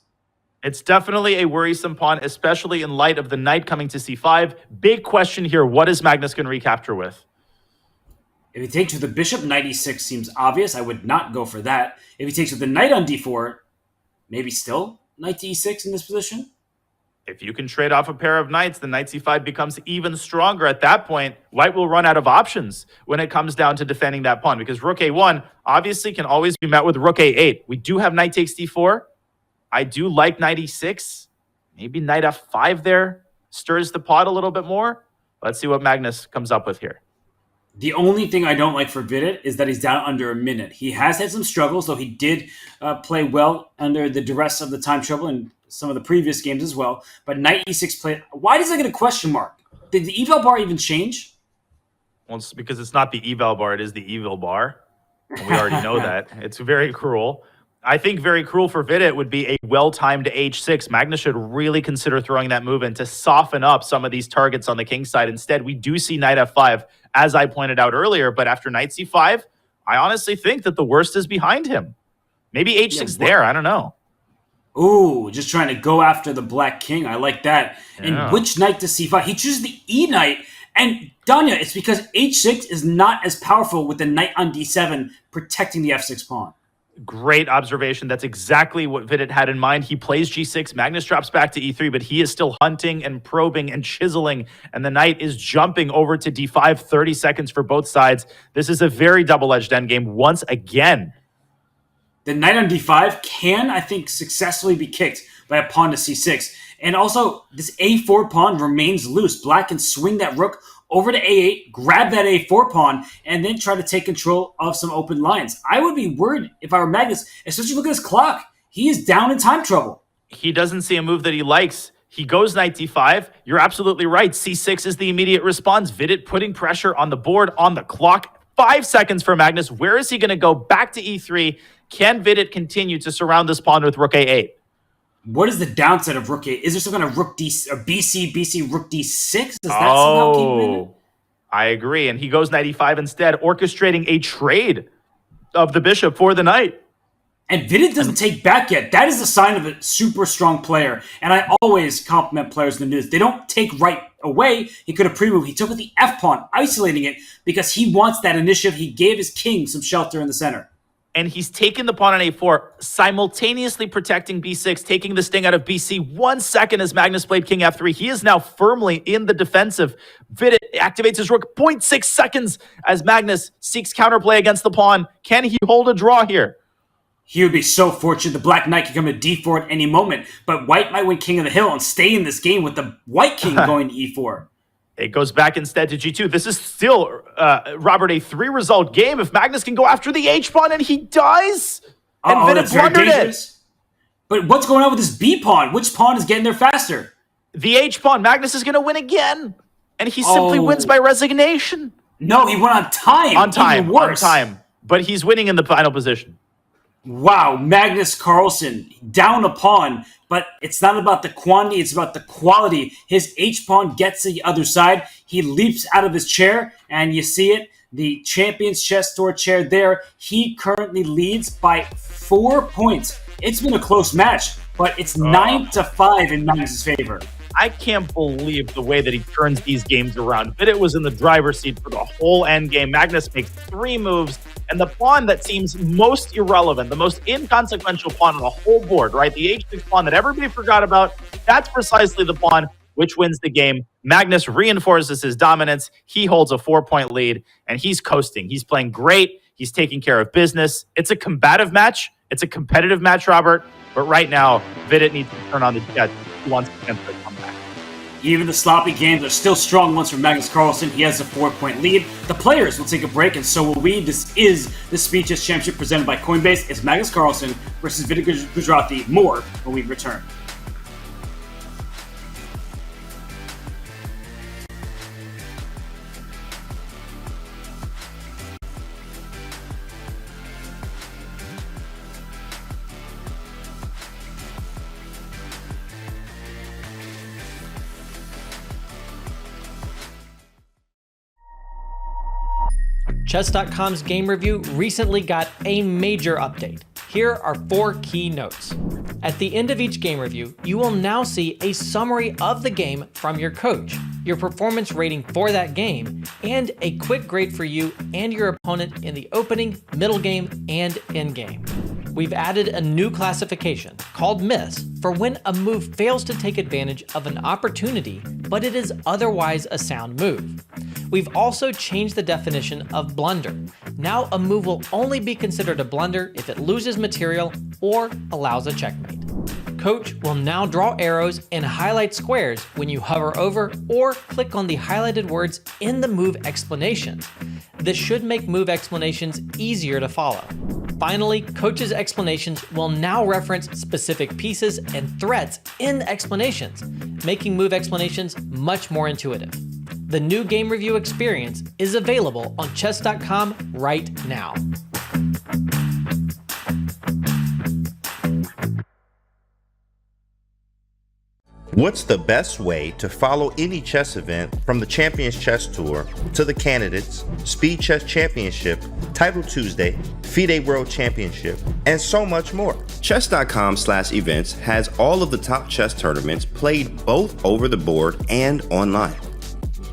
It's definitely a worrisome pawn, especially in light of the knight coming to c5. Big question here, what is Magnus going to recapture with? If he takes with the bishop, knight e6 seems obvious. I would not go for that. If he takes with the knight on d4, maybe still knight to e6 in this position? If you can trade off a pair of knights, the knight c5 becomes even stronger. At that point, white will run out of options when it comes down to defending that pawn, because rook a1 obviously can always be met with rook a8. We do have knight takes d4. I do like knight e6. Maybe knight f5 there stirs the pot a little bit more. Let's see what Magnus comes up with here. The only thing I don't like for Vidit is that he's down under a minute. He has had some struggles, though he did play well under the duress of the time trouble in some of the previous games as well. But knight e6 played. Why does that get a question mark? Did the eval bar even change? Well, it's because it's not the eval bar, it is the evil bar. And we already know that. It's very cruel. I think very cruel for Vidit would be a well-timed h6. Magnus should really consider throwing that move in to soften up some of these targets on the king side. Instead, we do see knight f5, as I pointed out earlier. But after knight c5, I honestly think that the worst is behind him. Maybe h6 there, I don't know. Ooh, just trying to go after the black king. I like that. Yeah. And which knight to c5? He chooses the e knight. And Danya, it's because h6 is not as powerful with the knight on d7 protecting the f6 pawn. Great observation. That's exactly what Vidit had in mind. He plays g6. Magnus drops back to e3, but he is still hunting and probing and chiseling, and the knight is jumping over to d5, 30 seconds for both sides. This is a very double-edged endgame once again. The knight on d5 can, I think, successfully be kicked by a pawn to c6. And also, this a4 pawn remains loose. Black can swing that rook over to a8, grab that a4 pawn, and then try to take control of some open lines. I would be worried if I were Magnus, especially look at his clock. He is down in time trouble. He doesn't see a move that he likes. He goes knight d5. You're absolutely right. c6 is the immediate response. Vidit putting pressure on the board, on the clock. 5 seconds for Magnus. Where is he going to go? Back to e3. Can Vidit continue to surround this pawn with rook a8? What is the downside of rook a8? Is there some kind of rook d or bc, rook d6? Does that somehow keep in it? I agree. And he goes knight e5 instead, orchestrating a trade of the bishop for the knight. And Vidit doesn't take back yet. That is a sign of a super strong player. And I always compliment players in the news. They don't take right away. He could have pre-moved. He took with the f-pawn, isolating it because he wants that initiative. He gave his king some shelter in the center. And he's taken the pawn on a4, simultaneously protecting b6, taking the sting out of bc. 1 second as Magnus played king f3. He is now firmly in the defensive. Vidit activates his rook. 0.6 seconds as Magnus seeks counterplay against the pawn. Can he hold a draw here? He would be so fortunate. The Black Knight could come to d4 at any moment, but White might win King of the Hill and stay in this game with the White King going to e4. It goes back instead to g2. This is still, Robert, a 3-result game. If Magnus can go after the h-pawn, and he does, and Vidit blundered it. But what's going on with this b-pawn? Which pawn is getting there faster? The h-pawn. Magnus is going to win again, and he simply wins by resignation. No, he won on time. On time, even worse. on time. But he's winning in the final position. Wow, Magnus Carlsen down a pawn, but it's not about the quantity, it's about the quality. His h-pawn gets to the other side. He leaps out of his chair, and you see it, the Champions Chess Tour chair there. He currently leads by 4 points. It's been a close match, but it's 9-5 in Magnus' favor. I can't believe the way that he turns these games around. Vidit was in the driver's seat for the whole endgame. Magnus makes 3 moves, and the pawn that seems most irrelevant, the most inconsequential pawn on the whole board, right? The h6 pawn that everybody forgot about, that's precisely the pawn which wins the game. Magnus reinforces his dominance. He holds a 4-point lead, and he's coasting. He's playing great. He's taking care of business. It's a combative match. It's a competitive match, Robert. But right now, Vidit needs to turn on the jet. He wants to enter the comeback. Even the sloppy games are still strong ones from Magnus Carlsen. He has a 4-point lead. The players will take a break, and so will we. This is the Speed Chess Championship presented by Coinbase. It's Magnus Carlsen versus Vidit Gujrati. More when we return. Chess.com's game review recently got a major update. Here are 4 key notes. At the end of each game review, you will now see a summary of the game from your coach, your performance rating for that game, and a quick grade for you and your opponent in the opening, middle game, and end game. We've added a new classification called miss for when a move fails to take advantage of an opportunity, but it is otherwise a sound move. We've also changed the definition of blunder. Now a move will only be considered a blunder if it loses material or allows a checkmate. Coach will now draw arrows and highlight squares when you hover over or click on the highlighted words in the move explanations. This should make move explanations easier to follow. Finally, Coach's explanations will now reference specific pieces and threats in the explanations, making move explanations much more intuitive. The new game review experience is available on Chess.com right now. What's the best way to follow any chess event from the Champions Chess Tour to the Candidates, Speed Chess Championship, Title Tuesday, FIDE World Championship, and so much more? Chess.com/events has all of the top chess tournaments played both over the board and online.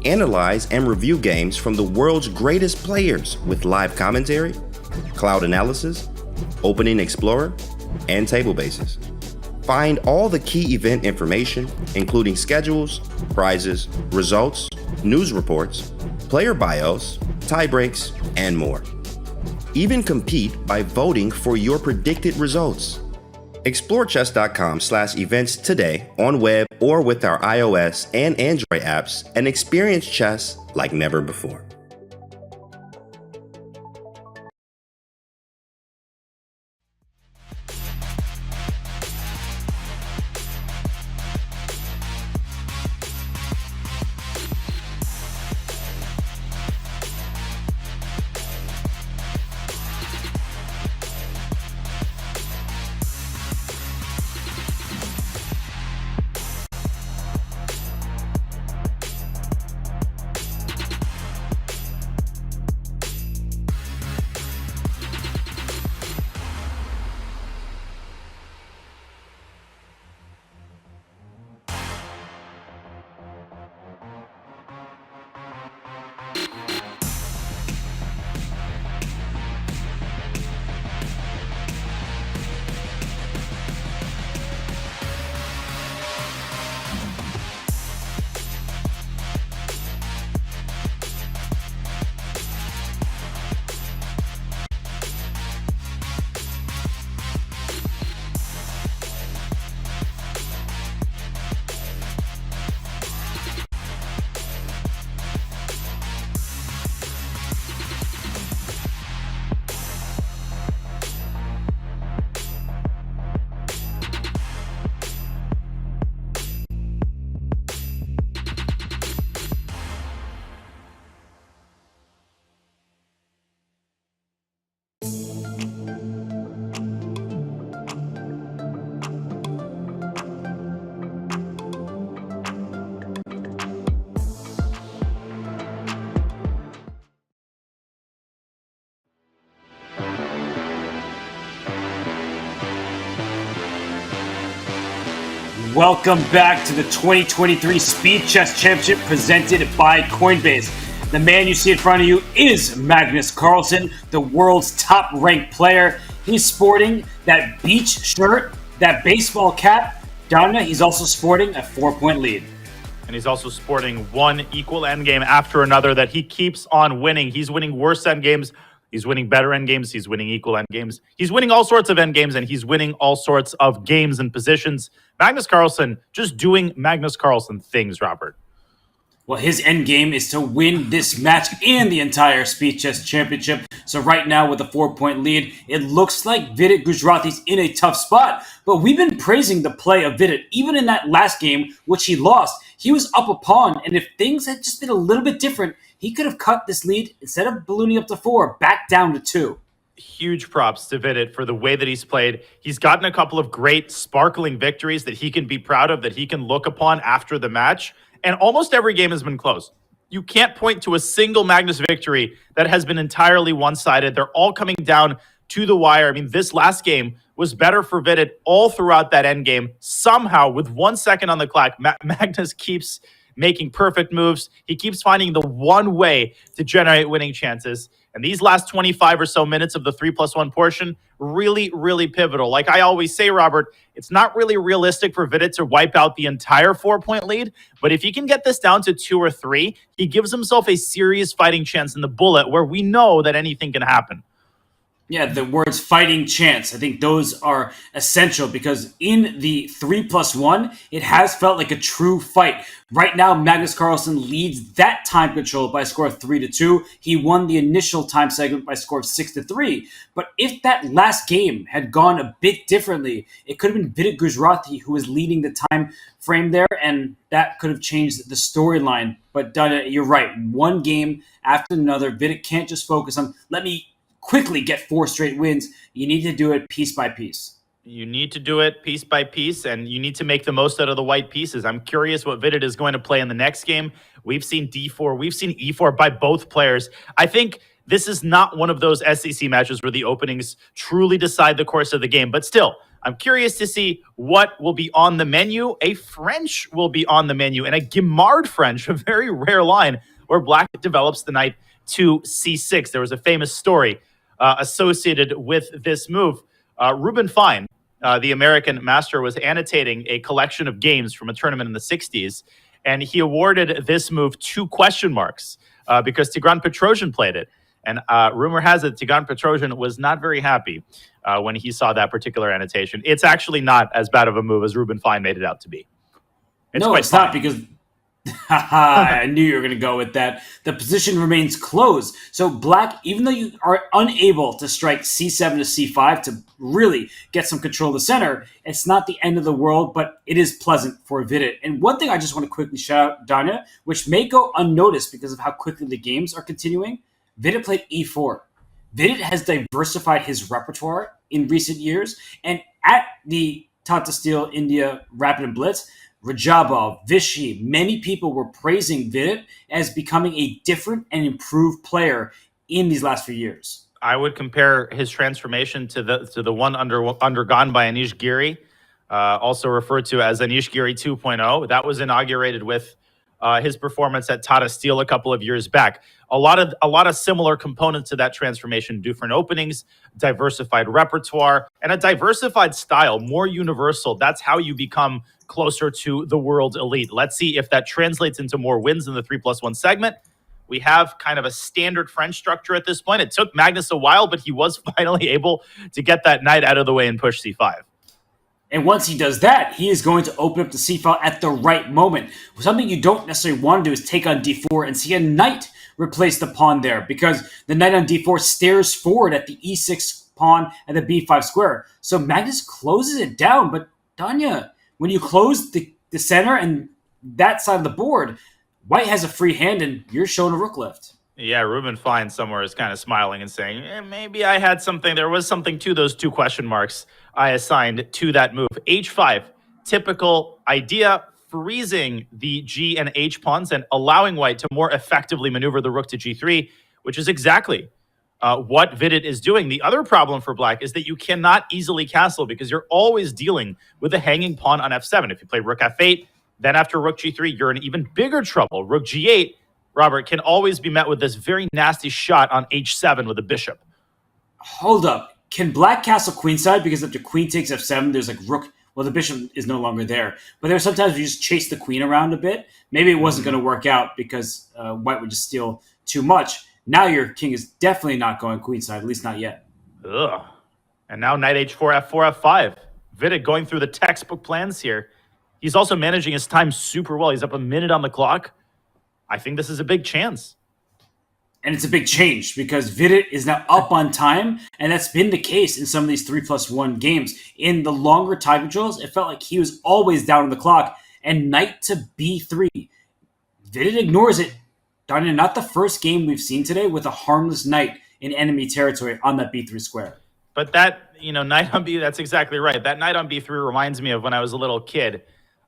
Analyze and review games from the world's greatest players with live commentary, cloud analysis, opening explorer, and table bases. Find all the key event information, including schedules, prizes, results, news reports, player bios, tiebreaks, and more. Even compete by voting for your predicted results. Explore chess.com/events today on web or with our iOS and Android apps and experience chess like never before. Welcome back to the 2023 Speed Chess Championship presented by Coinbase. The man you see in front of you is Magnus Carlsen, the world's top-ranked player. He's sporting that beach shirt, that baseball cap. Donna, he's also sporting a 4-point lead. And he's also sporting one equal endgame after another that he keeps on winning. He's winning worse endgames. He's winning better endgames. He's winning equal endgames. He's winning all sorts of endgames, and he's winning all sorts of games and positions. Magnus Carlsen just doing Magnus Carlsen things, Robert. Well, his end game is to win this match and the entire Speed Chess Championship. So right now with a 4-point lead, it looks like Vidit Gujrati's in a tough spot. But we've been praising the play of Vidit. Even in that last game, which he lost, he was up a pawn. And if things had just been a little bit different, he could have cut this lead, instead of ballooning up to 4, back down to 2. Huge props to Vidit for the way that he's played. He's gotten a couple of great sparkling victories that he can be proud of, that he can look upon after the match. And almost every game has been close. You can't point to a single Magnus victory that has been entirely one-sided. They're all coming down to the wire. I mean, this last game was better for Vidit all throughout that end game. Somehow, with 1 second on the clock, Magnus keeps making perfect moves. He keeps finding the one way to generate winning chances. And these last 25 or so minutes of the 3+1 portion, really, really pivotal. Like I always say, Robert, it's not really realistic for Vidit to wipe out the entire 4-point lead. But if he can get this down to 2 or 3, he gives himself a serious fighting chance in the bullet where we know that anything can happen. Yeah, the words fighting chance, I think those are essential because in the 3+1, it has felt like a true fight. Right now, Magnus Carlsen leads that time control by a score of 3-2. He won the initial time segment by a score of 6-3. But if that last game had gone a bit differently, it could have been Vidit Gujrati who was leading the time frame there, and that could have changed the storyline. But Donna, you're right. One game after another, Vidit can't just focus on, let me quickly get 4 straight wins. You need to do it piece by piece. You need to do it piece by piece, and you need to make the most out of the white pieces. I'm curious what Vidit is going to play in the next game. We've seen D4. We've seen E4 by both players. I think this is not one of those SEC matches where the openings truly decide the course of the game. But still, I'm curious to see what will be on the menu. A French will be on the menu, and a Guimard French, a very rare line, where Black develops the knight to C6. There was a famous story associated with this move. Ruben Fine, the American master, was annotating a collection of games from a tournament in the 60s, and he awarded this move 2 question marks because Tigran Petrosian played it. And rumor has it Tigran Petrosian was not very happy when he saw that particular annotation. It's actually not as bad of a move as Ruben Fine made it out to be. It's not, because I knew you were going to go with that. The position remains closed. So Black, even though you are unable to strike C7 to C5 to really get some control of the center, it's not the end of the world, but it is pleasant for Vidit. And one thing I just want to quickly shout out, Danya, which may go unnoticed because of how quickly the games are continuing, Vidit played E4. Vidit has diversified his repertoire in recent years, and at the Tata Steel India Rapid and Blitz, Rajabov, Vichy, many people were praising Vidit as becoming a different and improved player in these last few years. I would compare his transformation to the one undergone by Anish Giri, also referred to as Anish Giri 2.0. That was inaugurated with his performance at Tata Steel a couple of years back. A lot of similar components to that transformation: different openings, diversified repertoire, and a diversified style, more universal. That's how you become closer to the world elite. Let's see if that translates into more wins in the 3+1 segment. We have kind of a standard French structure at this point. It took Magnus a while, but he was finally able to get that knight out of the way and push C5. And once he does that, he is going to open up the C-file at the right moment. Something you don't necessarily want to do is take on D4 and see a knight replace the pawn there, because the knight on D4 stares forward at the E6 pawn and the B5 square. So Magnus closes it down, but Danya, when you close the center and that side of the board, White has a free hand and you're showing a rook lift. Yeah, Ruben Fine somewhere is kind of smiling and saying, maybe I had something. There was something to those 2 question marks I assigned to that move. H5, typical idea, freezing the G and H pawns and allowing White to more effectively maneuver the rook to G3, which is exactly what Vidit is doing. The other problem for black is that you cannot easily castle because you're always dealing with a hanging pawn on f7. If you play rook f8, then after rook g3, you're in even bigger trouble. Rook g8, Robert, can always be met with this very nasty shot on h7 with a bishop. Hold up. Can black castle queenside? Because after queen takes f7, there's like rook. Well, the bishop is no longer there. But there's sometimes you just chase the queen around a bit. Maybe it wasn't going to work out because white would just steal too much. Now your king is definitely not going queenside, at least not yet. Ugh. And now knight h4, f4, f5. Vidit going through the textbook plans here. He's also managing his time super well. He's up a minute on the clock. I think this is a big chance. And it's a big change because Vidit is now up on time, and that's been the case in some of these 3+1 games. In the longer tie controls, it felt like he was always down on the clock, and knight to b3. Vidit ignores it. Darn it, not the first game we've seen today with a harmless knight in enemy territory on that b3 square. But that, knight on b, that's exactly right. That knight on b3 reminds me of when I was a little kid.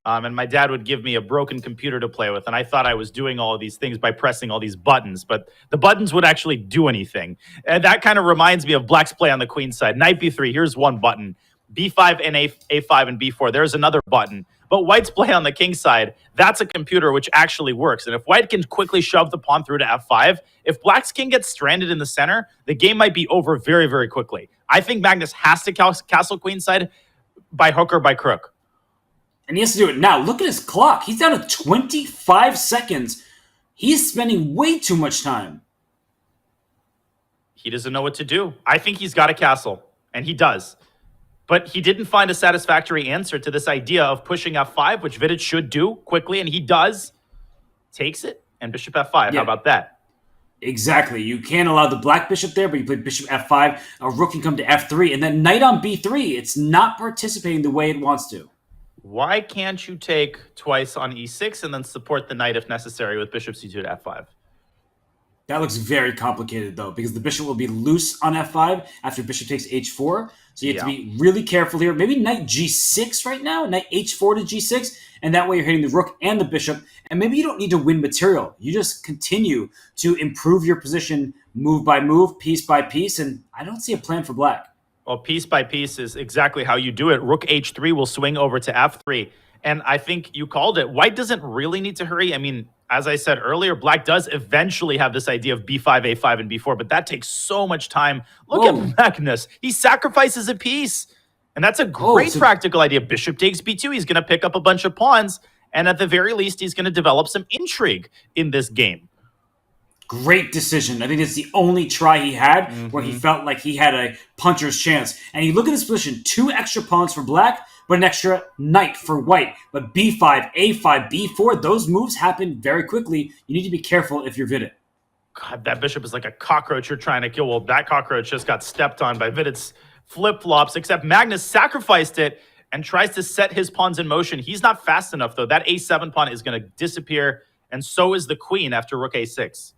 And my dad would give me a broken computer to play with, and I thought I was doing all of these things by pressing all these buttons, but the buttons would actually do anything. And that kind of reminds me of black's play on the queen side. Knight b3, here's one button. b5 and a5 and b4, there's another button. But white's play on the king side, that's a computer which actually works. And if white can quickly shove the pawn through to f5, if black's king gets stranded in the center, the game might be over very, very quickly. I think Magnus has to castle queenside by hook or by crook. And he has to do it now. Look at his clock. He's down to 25 seconds. He's spending way too much time. He doesn't know what to do. I think he's got a castle, and he does. But he didn't find a satisfactory answer to this idea of pushing f5, which Vidit should do quickly, and he does. Takes it, and bishop f5. Yeah. How about that? Exactly. You can't allow the black bishop there, but you play bishop f5. A rook can come to f3, and then knight on b3. It's not participating the way it wants to. Why can't you take twice on e6 and then support the knight if necessary with bishop c2 to f5? That looks very complicated, though, because the bishop will be loose on f5 after bishop takes h4. So you have to be really careful here. Maybe knight g6 right now, knight h4 to g6, and that way you're hitting the rook and the bishop. And maybe you don't need to win material. You just continue to improve your position move by move, piece by piece, and I don't see a plan for black. Well, piece by piece is exactly how you do it. Rook h3 will swing over to f3. And I think you called it. White doesn't really need to hurry. I mean, as I said earlier, black does eventually have this idea of b5, a5, and b4, but that takes so much time. Look at Magnus. He sacrifices a piece. And that's a great practical idea. Bishop takes b2. He's going to pick up a bunch of pawns. And at the very least, he's going to develop some intrigue in this game. Great decision. I think it's the only try he had where he felt like he had a puncher's chance. And you look at this position, 2 extra pawns for black, but an extra knight for white. But b5, a5, b4, those moves happen very quickly. You need to be careful if you're Vidit. God, that bishop is like a cockroach you're trying to kill. Well, that cockroach just got stepped on by Vidit's flip-flops, except Magnus sacrificed it and tries to set his pawns in motion. He's not fast enough, though. That a7 pawn is going to disappear, and so is the queen after rook a6.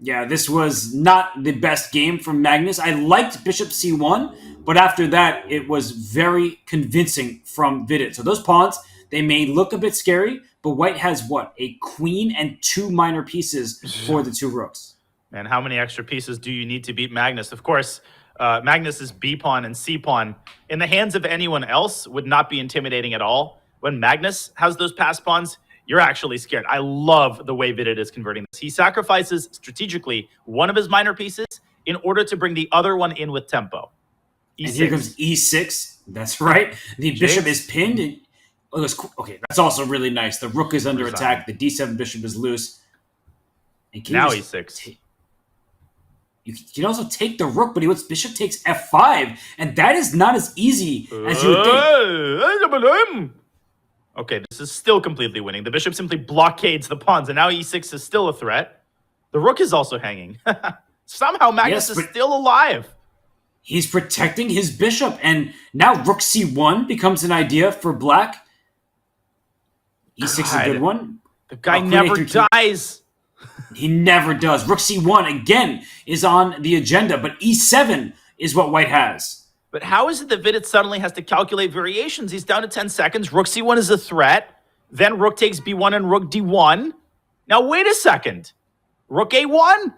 Yeah, this was not the best game from Magnus. I liked bishop c1, but after that, it was very convincing from Vidit. So those pawns, they may look a bit scary, but white has what? A queen and 2 minor pieces for the 2 rooks. And how many extra pieces do you need to beat Magnus? Of course, Magnus's b-pawn and c-pawn in the hands of anyone else would not be intimidating at all. When Magnus has those pass pawns, you're actually scared. I love the way Vidit is converting this. He sacrifices strategically one of his minor pieces in order to bring the other one in with tempo. E6. And here comes e6. That's right. The bishop is pinned. And, okay, that's also really nice. The rook is under attack. The d7 bishop is loose. And now e6. You can also take the rook, but he wants bishop takes f5, and that is not as easy as you would think. Okay, this is still completely winning. The bishop simply blockades the pawns, and now e6 is still a threat. The rook is also hanging. Somehow Magnus is still alive. He's protecting his bishop, and now rook c1 becomes an idea for black. E6 is a good one. The guy never dies. He never does. Rook c1, again, is on the agenda, but e7 is what white has. But how is it that Vidit suddenly has to calculate variations? He's down to 10 seconds. Rook c1 is a threat. Then rook takes b1 and rook d1. Now, wait a second. Rook a1?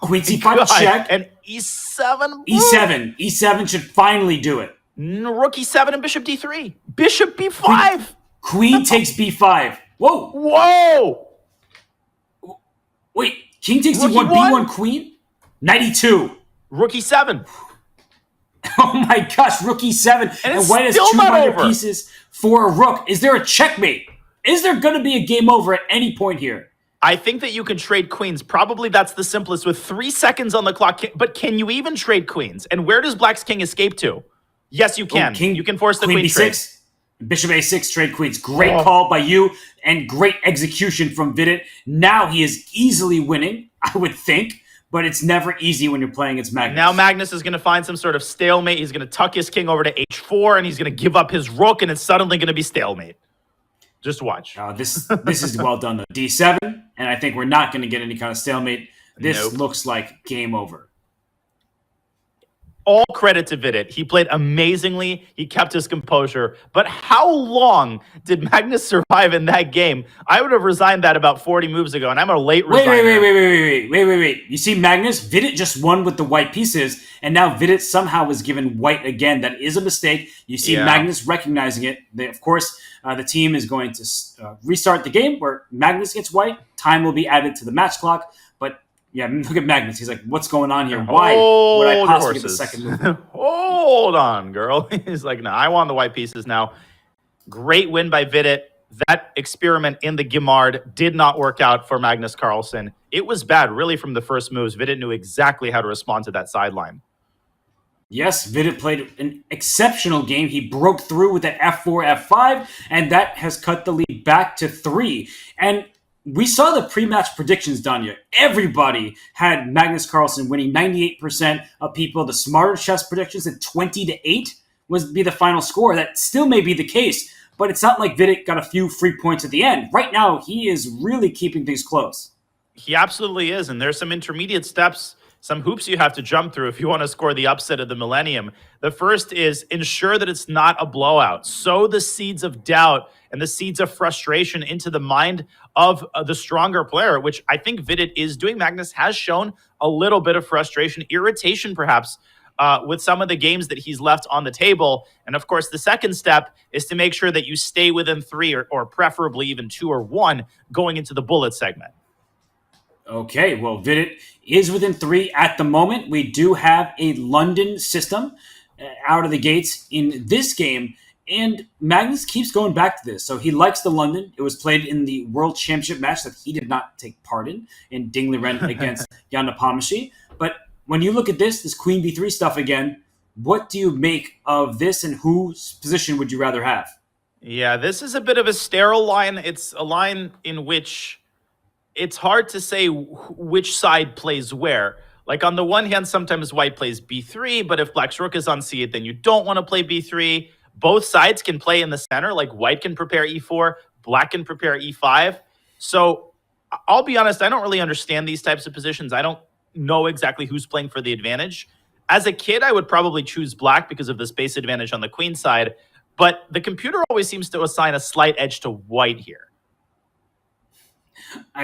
Queen C5 check. And E7. E7 should finally do it. Rook E7 and Bishop D3. Bishop B5. Queen takes B5. Whoa. Whoa. Wait, King takes Rook D1, E1? B1 Queen? Knight E2. Rook E7. Oh my gosh, Rook E7. And White has 2 minor pieces for a rook. Is there a checkmate? Is there going to be a game over at any point here? I think that you can trade queens. Probably that's the simplest with 3 seconds on the clock. But can you even trade queens? And where does Black's king escape to? Yes, you can. You can force the queen B6. trade. Bishop A6, trade queens. Great call by you and great execution from Vidit. Now he is easily winning, I would think, but it's never easy when you're playing against Magnus. Now Magnus is going to find some sort of stalemate. He's going to tuck his king over to H4, and he's going to give up his rook, and it's suddenly going to be stalemate. Just watch. This is well done, though. D7, and I think we're not going to get any kind of stalemate. This looks like game over. All credit to Vidit. He played amazingly. He kept his composure. But how long did Magnus survive in that game? I would have resigned that about 40 moves ago, and I'm a late resigner. Wait. You see Magnus? Vidit just won with the white pieces, and now Vidit somehow was given white again. That is a mistake. You see Magnus recognizing it. Of course, the team is going to restart the game where Magnus gets white. Time will be added to the match clock. Yeah, look at Magnus. He's like, what's going on here? Why would I possibly get the second move? Hold on, girl. He's like, no, I want the white pieces now. Great win by Vidit. That experiment in the Guimard did not work out for Magnus Carlsen. It was bad, really, from the first moves. Vidit knew exactly how to respond to that sideline. Yes, Vidit played an exceptional game. He broke through with that F4, F5, and that has cut the lead back to 3. And we saw the pre-match predictions, Danya. Everybody had Magnus Carlsen winning 98% of people. The smarter chess predictions at 20-8 would be the final score. That still may be the case, but it's not like Vidit got a few free points at the end. Right now, he is really keeping things close. He absolutely is, and there's some intermediate steps, some hoops you have to jump through if you want to score the upset of the millennium. The first is ensure that it's not a blowout. Sow the seeds of doubt and the seeds of frustration into the mind of the stronger player, which I think Vidit is doing. Magnus has shown a little bit of frustration, irritation perhaps, with some of the games that he's left on the table. And of course, the second step is to make sure that you stay within 3 or preferably even 2 or 1 going into the bullet segment. Okay, well, Vidit is within 3 at the moment. We do have a London system out of the gates in this game, and Magnus keeps going back to this. So he likes the London. It was played in the World Championship match that he did not take part in Ding Liren against Jan Nepomniachtchi. But when you look at this Queen B3 stuff again, what do you make of this, and whose position would you rather have? Yeah, this is a bit of a sterile line. It's a line in which it's hard to say which side plays where. Like on the one hand, sometimes white plays B3, but if black's rook is on C8, then you don't want to play B3. Both sides can play in the center, like white can prepare E4, black can prepare E5. So I'll be honest, I don't really understand these types of positions. I don't know exactly who's playing for the advantage. As a kid, I would probably choose black because of the space advantage on the queen side, but the computer always seems to assign a slight edge to white here.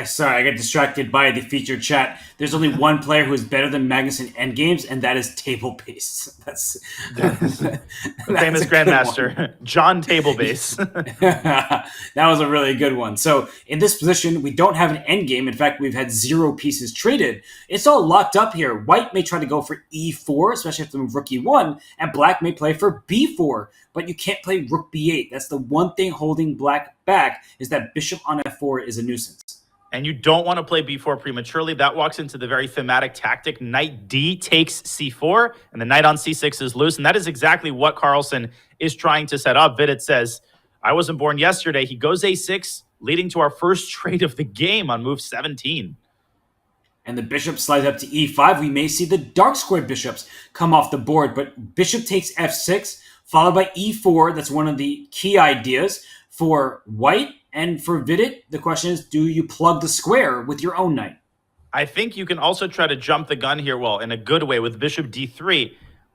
Sorry, I got distracted by the featured chat. There's only one player who is better than Magnus in endgames, and that is Tablebase. That's the famous grandmaster, John Tablebase. That was a really good one. So in this position, we don't have an endgame. In fact, we've had 0 pieces traded. It's all locked up here. White may try to go for E4, especially if they move Rook E1, and black may play for B4, but you can't play Rook B8. That's the one thing holding black back, is that Bishop on F4 is a nuisance. And you don't want to play B4 prematurely. That walks into the very thematic tactic. Knight D takes C4, and the knight on C6 is loose. And that is exactly what Carlsen is trying to set up. Vidit says, I wasn't born yesterday. He goes A6, leading to our first trade of the game on move 17. And the bishop slides up to E5. We may see the dark squared bishops come off the board, but bishop takes F6, followed by E4. That's one of the key ideas for white. And for Vidit, the question is, do you plug the square with your own knight? I think you can also try to jump the gun here, well, in a good way, with bishop D3.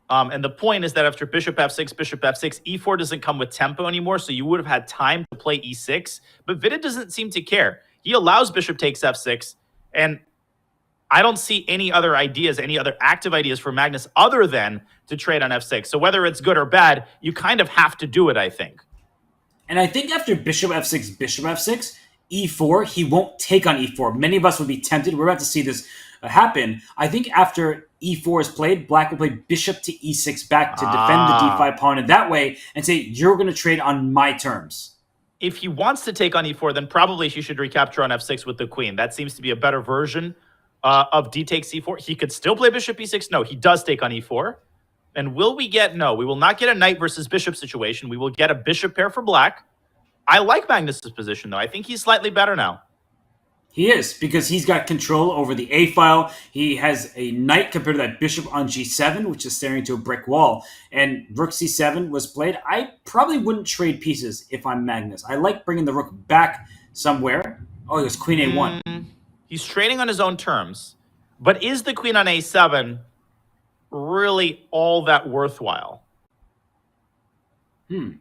And the point is that after bishop F6, E4 doesn't come with tempo anymore, so you would have had time to play E6. But Vidit doesn't seem to care. He allows bishop takes F6, and I don't see any other ideas, any other active ideas for Magnus other than to trade on f6. So whether it's good or bad, you kind of have to do it, I think. And I think after bishop f6, e4, he won't take on e4. Many of us would be tempted. We're about to see this happen. I think after e4 is played, black will play bishop to e6 back to defend the d5 pawn in that way and say, you're going to trade on my terms. If he wants to take on e4, then probably he should recapture on f6 with the queen. That seems to be a better version of d takes e4. He could still play bishop e6. No, he does take on e4. And will we get... No, we will not get a knight versus bishop situation. We will get a bishop pair for black. I like Magnus's position, though. I think he's slightly better now. He is, because he's got control over the A file. He has a knight compared to that bishop on g7, which is staring to a brick wall. And rook c7 was played. I probably wouldn't trade pieces if I'm Magnus. I like bringing the rook back somewhere. Oh, it was queen a1. He's trading on his own terms. But is the queen on a7 really all that worthwhile?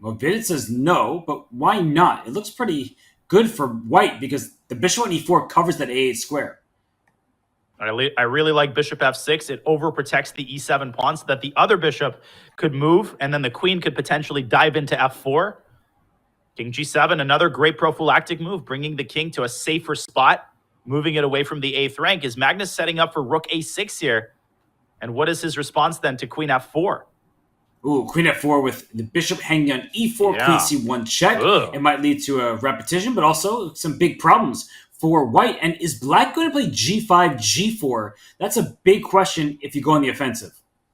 Well, Vidit says no, but why not? It looks pretty good for white because the bishop on e4 covers that a8 square. I really like bishop f6. It overprotects the e7 pawn so that the other bishop could move, and then the queen could potentially dive into f4. King g7, another great prophylactic move, bringing the king to a safer spot, moving it away from the 8th rank. Is Magnus setting up for rook a6 here? And what is his response then to queen f4? Ooh, queen f4 with the bishop hanging on e4, queen c1 check. Ugh. It might lead to a repetition, but also some big problems for white. And is black going to play g5, g4? That's a big question if you go on the offensive.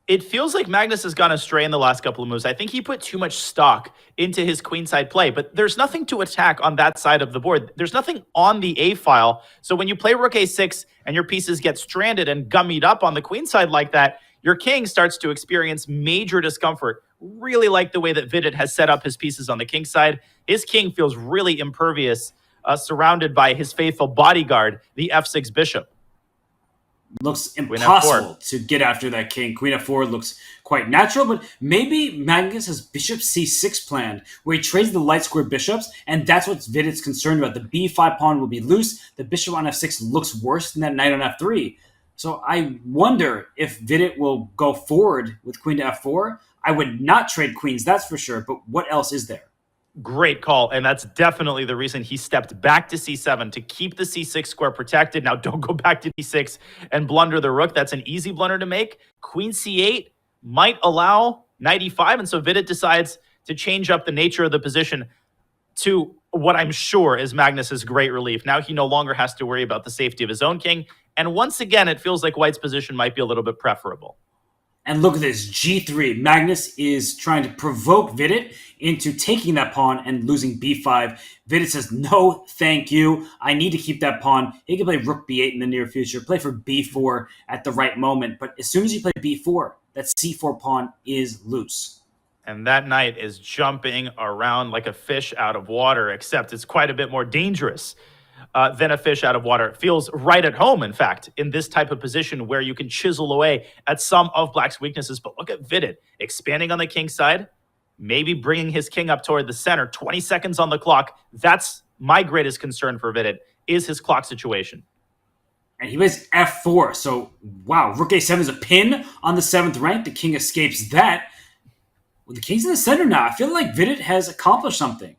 It feels like Magnus has gone astray in the last couple of moves. I think he put too much stock into his queenside play, but there's nothing to attack on that side of the board. There's nothing on the A file. So when you play rook a6 and your pieces get stranded and gummied up on the queenside like that, your king starts to experience major discomfort. Really like the way that Vidit has set up his pieces on the king side. His king feels really impervious, surrounded by his faithful bodyguard, the f6 bishop. Looks impossible to get after that king. Queen f4 looks quite natural, but maybe Magnus has bishop c6 planned, where he trades the light square bishops, and that's what Vidit's concerned about. The b5 pawn will be loose. The bishop on f6 looks worse than that knight on f3. So I wonder if Vidit will go forward with queen to f4. I would not trade queens, that's for sure, but what else is there? Great call, and that's definitely the reason he stepped back to c7 to keep the c6 square protected. Now, don't go back to d6 and blunder the rook. That's an easy blunder to make. Queen c8 might allow knight e5, and so Vidit decides to change up the nature of the position to what I'm sure is Magnus's great relief. Now he no longer has to worry about the safety of his own king, and once again, it feels like white's position might be a little bit preferable. And look at this, g3. Magnus is trying to provoke Vidit into taking that pawn and losing b5. Vidit says, no, thank you. I need to keep that pawn. He can play rook b8 in the near future, play for b4 at the right moment. But as soon as you play b4, that c4 pawn is loose. And that knight is jumping around like a fish out of water, except it's quite a bit more dangerous than a fish out of water. It feels right at home, in fact, in this type of position where you can chisel away at some of black's weaknesses. But look at Vidit expanding on the king side, maybe bringing his king up toward the center. 20 seconds on the clock. That's my greatest concern for Vidit, is his clock situation. And he plays f4. So, wow, rook a7 is a pin on the 7th rank. The king escapes that. Well, the king's in the center now. I feel like Vidit has accomplished something.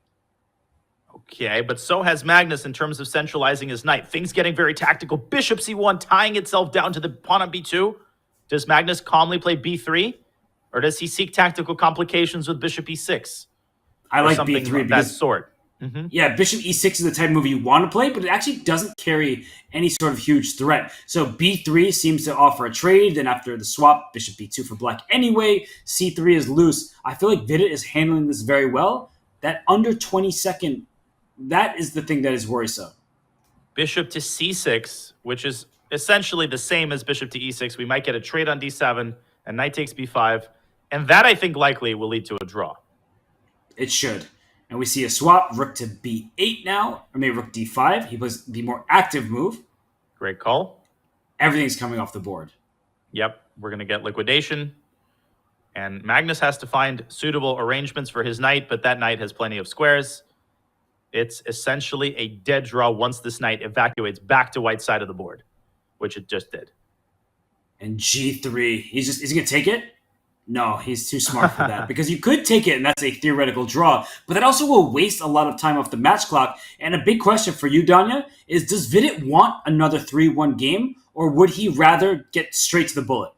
Okay, but so has Magnus in terms of centralizing his knight. Things getting very tactical. Bishop c1 tying itself down to the pawn on b2. Does Magnus calmly play b3? Or does he seek tactical complications with bishop e6? I like something b3 of that sort. Yeah, bishop e6 is the type of move you want to play, but it actually doesn't carry any sort of huge threat. So b3 seems to offer a trade. Then after the swap, bishop b2 for black anyway. c3 is loose. I feel like Vidit is handling this very well. That under 20-second, that is the thing that is worrisome. Bishop to c6, which is essentially the same as bishop to e6. We might get a trade on d7, and knight takes b5. And that, I think, likely will lead to a draw. It should. And we see a swap, rook to b8 now, or maybe rook d5. He plays the more active move. Great call. Everything's coming off the board. Yep, we're going to get liquidation. And Magnus has to find suitable arrangements for his knight, but that knight has plenty of squares. It's essentially a dead draw once this knight evacuates back to white's side of the board. which it just did. And G3, is he going to take it? No, he's too smart for that because you could take it and that's a theoretical draw, but that also will waste a lot of time off the match clock. And a big question for you, Danya, is does Vidit want another 3-1 game or would he rather get straight to the bullet?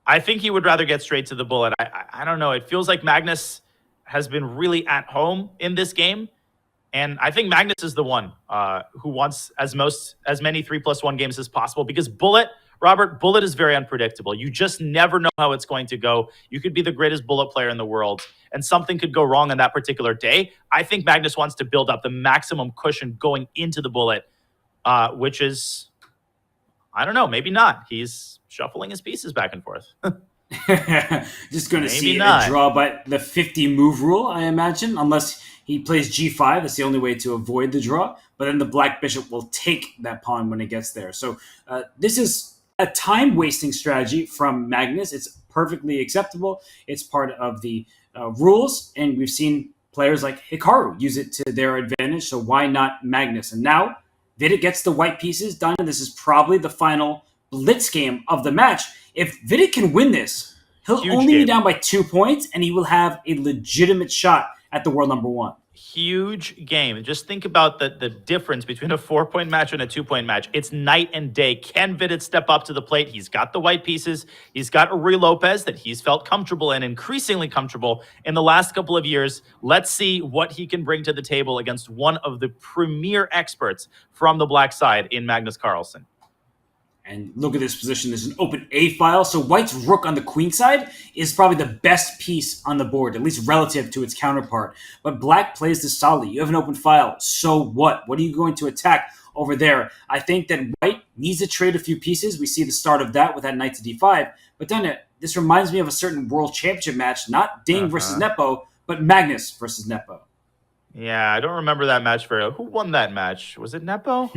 I think he would rather get straight to the bullet. I don't know. It feels like Magnus has been really at home in this game. And I think Magnus is the one who wants as many 3+1 games as possible because Bullet is very unpredictable. You just never know how it's going to go. You could be the greatest Bullet player in the world, and something could go wrong on that particular day. I think Magnus wants to build up the maximum cushion going into the Bullet, which is, I don't know, maybe not. He's shuffling his pieces back and forth. Just going to see a draw by the 50 move rule, I imagine, unless he plays G5. That's the only way to avoid the draw. But then the black bishop will take that pawn when it gets there. So this is a time-wasting strategy from Magnus. It's perfectly acceptable. It's part of the rules, and we've seen players like Hikaru use it to their advantage, so why not Magnus? And now, Vidit gets the white pieces done, and this is probably the final blitz game of the match. If Vidit can win this, he'll only be down by 2 points, and he will have a legitimate shot at the world number 1. Huge game. Just think about the difference between a 4-point match and a 2-point match. It's night and day. Can Vidit step up to the plate? He's got the white pieces. He's got Uri Lopez that he's felt comfortable and increasingly comfortable in the last couple of years. Let's see what he can bring to the table against one of the premier experts from the black side in Magnus Carlsen. And look at this position. There's an open A file. So white's rook on the queen side is probably the best piece on the board, at least relative to its counterpart. But black plays this solidly. You have an open file. So what? What are you going to attack over there? I think that white needs to trade a few pieces. We see the start of that with that knight to d5. But then this reminds me of a certain world championship match, not Ding versus Nepo, but Magnus versus Nepo. Yeah, I don't remember that match very well. Who won that match? Was it Nepo?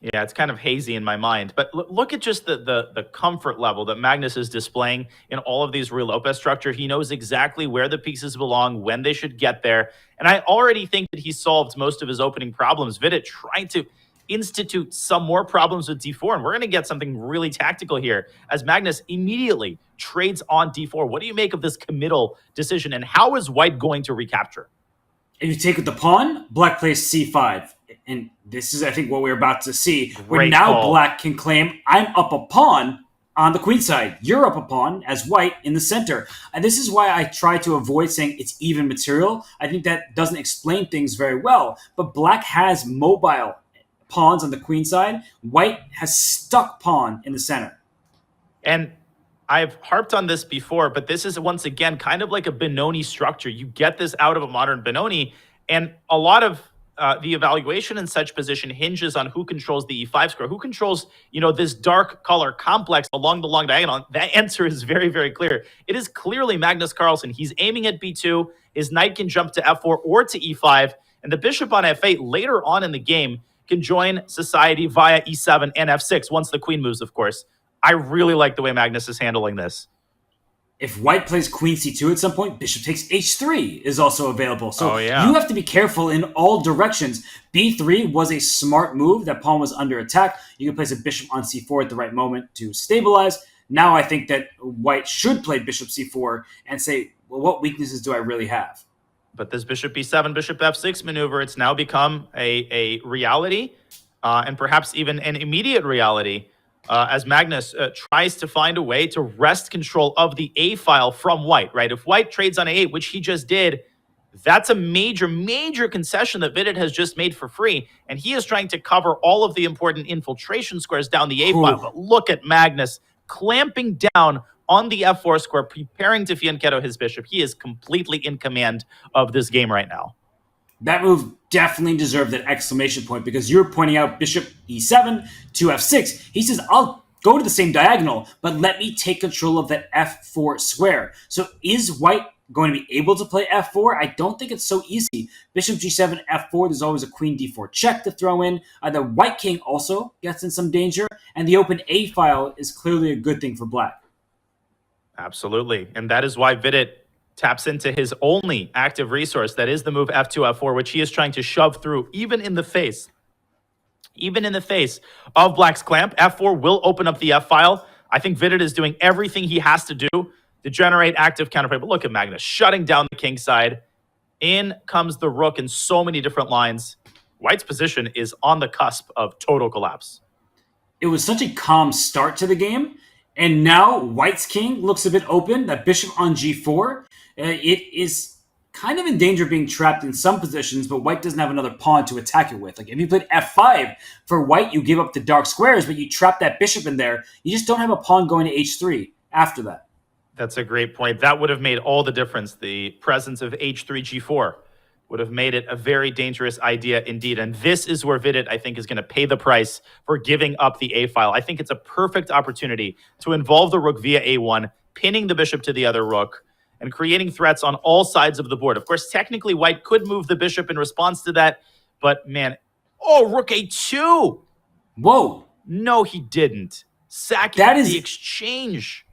Yeah, it's kind of hazy in my mind. But look at just the comfort level that Magnus is displaying in all of these Uri Lopez structure. He knows exactly where the pieces belong, when they should get there. And I already think that he solved most of his opening problems. Vidit trying to institute some more problems with d4. And we're going to get something really tactical here as Magnus immediately trades on d4. What do you make of this committal decision? And how is white going to recapture? If you take with the pawn, black plays c5. And this is, I think, what we're about to see. Where now black can claim, I'm up a pawn on the queen side. You're up a pawn as white in the center. And this is why I try to avoid saying it's even material. I think that doesn't explain things very well. But black has mobile pawns on the queen side. White has stuck pawn in the center. And I've harped on this before, but this is, once again, kind of like a Benoni structure. You get this out of a modern Benoni, and a lot of the evaluation in such position hinges on who controls the e5 square, who controls, this dark color complex along the long diagonal. That answer is very, very clear. It is clearly Magnus Carlsen. He's aiming at b2. His knight can jump to f4 or to e5, and the bishop on f8 later on in the game can join society via e7 and f6 once the queen moves, of course. I really like the way Magnus is handling this. If white plays queen c2 at some point, bishop takes h3 is also available. So you have to be careful in all directions. b3 was a smart move. That pawn was under attack. You can place a bishop on c4 at the right moment to stabilize. Now I think that white should play bishop c4 and say, well, what weaknesses do I really have? But this bishop b7, bishop f6 maneuver, it's now become a reality, and perhaps even an immediate reality. As Magnus tries to find a way to wrest control of the A file from white, right? If white trades on A8, which he just did, that's a major, major concession that Vidit has just made for free. And he is trying to cover all of the important infiltration squares down the A file. But look at Magnus clamping down on the F4 square, preparing to fianchetto his bishop. He is completely in command of this game right now. That move definitely deserved that exclamation point because you're pointing out bishop e7 to f6. He says, I'll go to the same diagonal, but let me take control of that f4 square. So is white going to be able to play f4? I don't think it's so easy. Bishop g7, f4, there's always a queen d4 check to throw in. The white king also gets in some danger, and the open A file is clearly a good thing for black. Absolutely, and that is why Vidit taps into his only active resource, that is the move f2, f4, which he is trying to shove through, even in the face even in the face of Black's clamp. F4 will open up the F file. I think Vidit is doing everything he has to do to generate active counterplay. But look at Magnus shutting down the king side. In comes the rook in so many different lines. White's position is on the cusp of total collapse. It was such a calm start to the game, and now White's king looks a bit open. That bishop on g4, it is kind of in danger of being trapped in some positions, but White doesn't have another pawn to attack it with. Like if you played f5 for White, you give up the dark squares, but you trap that bishop in there. You just don't have a pawn going to h3 after that. That's a great point. That would have made all the difference. The presence of h3, g4 would have made it a very dangerous idea indeed. And this is where Vidit, I think, is going to pay the price for giving up the A file. I think it's a perfect opportunity to involve the rook via A1, pinning the bishop to the other rook, and creating threats on all sides of the board. Of course, technically, White could move the bishop in response to that, but man, rook A2! Whoa! No, he didn't. Sacking the exchange.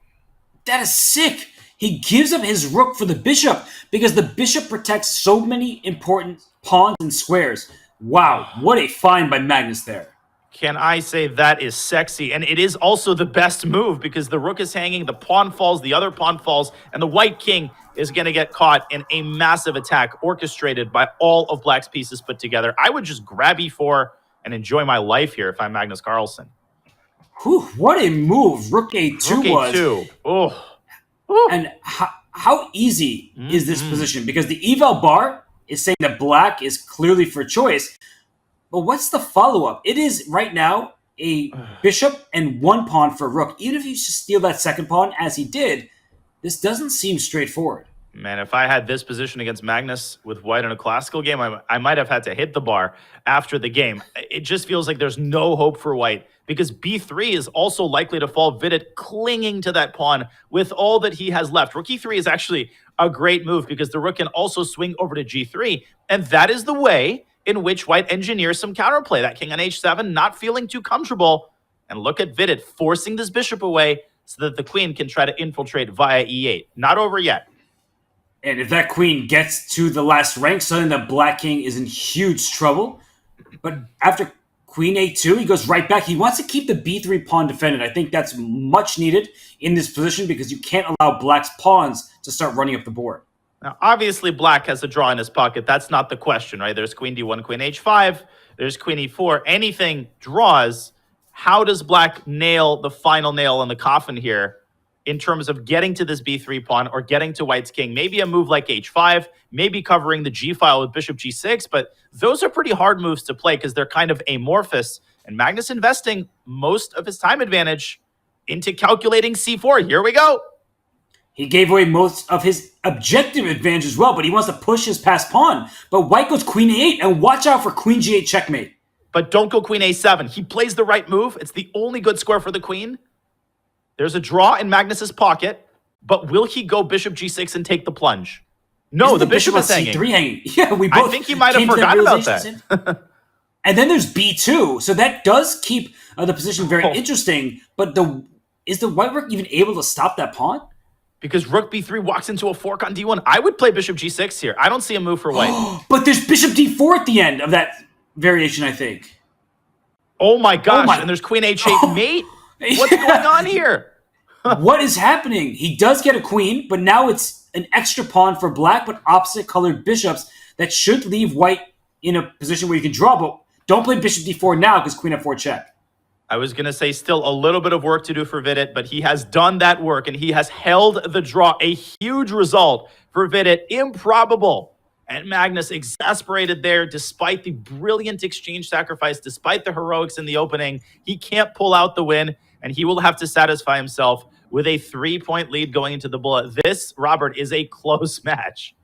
That is sick! He gives up his rook for the bishop because the bishop protects so many important pawns and squares. Wow, what a find by Magnus there. Can I say that is sexy? And it is also the best move because the rook is hanging, the pawn falls, the other pawn falls, and the white king is going to get caught in a massive attack orchestrated by all of Black's pieces put together. I would just grab e4 and enjoy my life here if I'm Magnus Carlsen. Whew, what a move Rook A2 was. A2. Oh. And how easy is this position? Because the eval bar is saying that Black is clearly for choice. But what's the follow-up? It is right now a bishop and one pawn for Rook. Even if you just steal that second pawn, as he did, this doesn't seem straightforward. Man, if I had this position against Magnus with White in a classical game, I might have had to hit the bar after the game. It just feels like there's no hope for White because b3 is also likely to fall. Vidit clinging to that pawn with all that he has left. Rook e3 is actually a great move because the rook can also swing over to g3, and that is the way in which White engineers some counterplay. That king on h7, not feeling too comfortable. And look at Vidit forcing this bishop away so that the queen can try to infiltrate via e8. Not over yet. And if that queen gets to the last rank, suddenly the Black king is in huge trouble. But after queen a2, he goes right back. He wants to keep the b3 pawn defended. I think that's much needed in this position because you can't allow Black's pawns to start running up the board. Now, obviously, Black has a draw in his pocket. That's not the question, right? There's queen d1, queen h5. There's queen e4. Anything draws. How does Black nail the final nail in the coffin here in terms of getting to this b3 pawn or getting to White's king? Maybe a move like h5, maybe covering the g file with bishop g6, but those are pretty hard moves to play because they're kind of amorphous. And Magnus investing most of his time advantage into calculating c4. Here we go. He gave away most of his objective advantage as well, but he wants to push his passed pawn. But White goes queen a8, and watch out for queen g8 checkmate. But don't go queen a7. He plays the right move. It's the only good square for the queen. There's a draw in Magnus's pocket, but will he go bishop g6 and take the plunge? No, Isn't the bishop is hanging. Yeah, we both I think he might have forgotten about that. And then there's b2, so that does keep the position very interesting. But is the white rook even able to stop that pawn? Because rook b3 walks into a fork on d1. I would play bishop g6 here. I don't see a move for White. But there's bishop d4 at the end of that variation, I think. Oh my gosh, and there's queen h8 mate. What's going on here? What is happening? He does get a queen, but now it's an extra pawn for Black, but opposite colored bishops that should leave White in a position where you can draw, but don't play bishop d4 now because queen f4 check. I was going to say still a little bit of work to do for Vidit, but he has done that work and he has held the draw. A huge result for Vidit. Improbable. And Magnus exasperated there despite the brilliant exchange sacrifice, despite the heroics in the opening. He can't pull out the win, and he will have to satisfy himself with a 3-point lead going into the bullet. This, Robert, is a close match.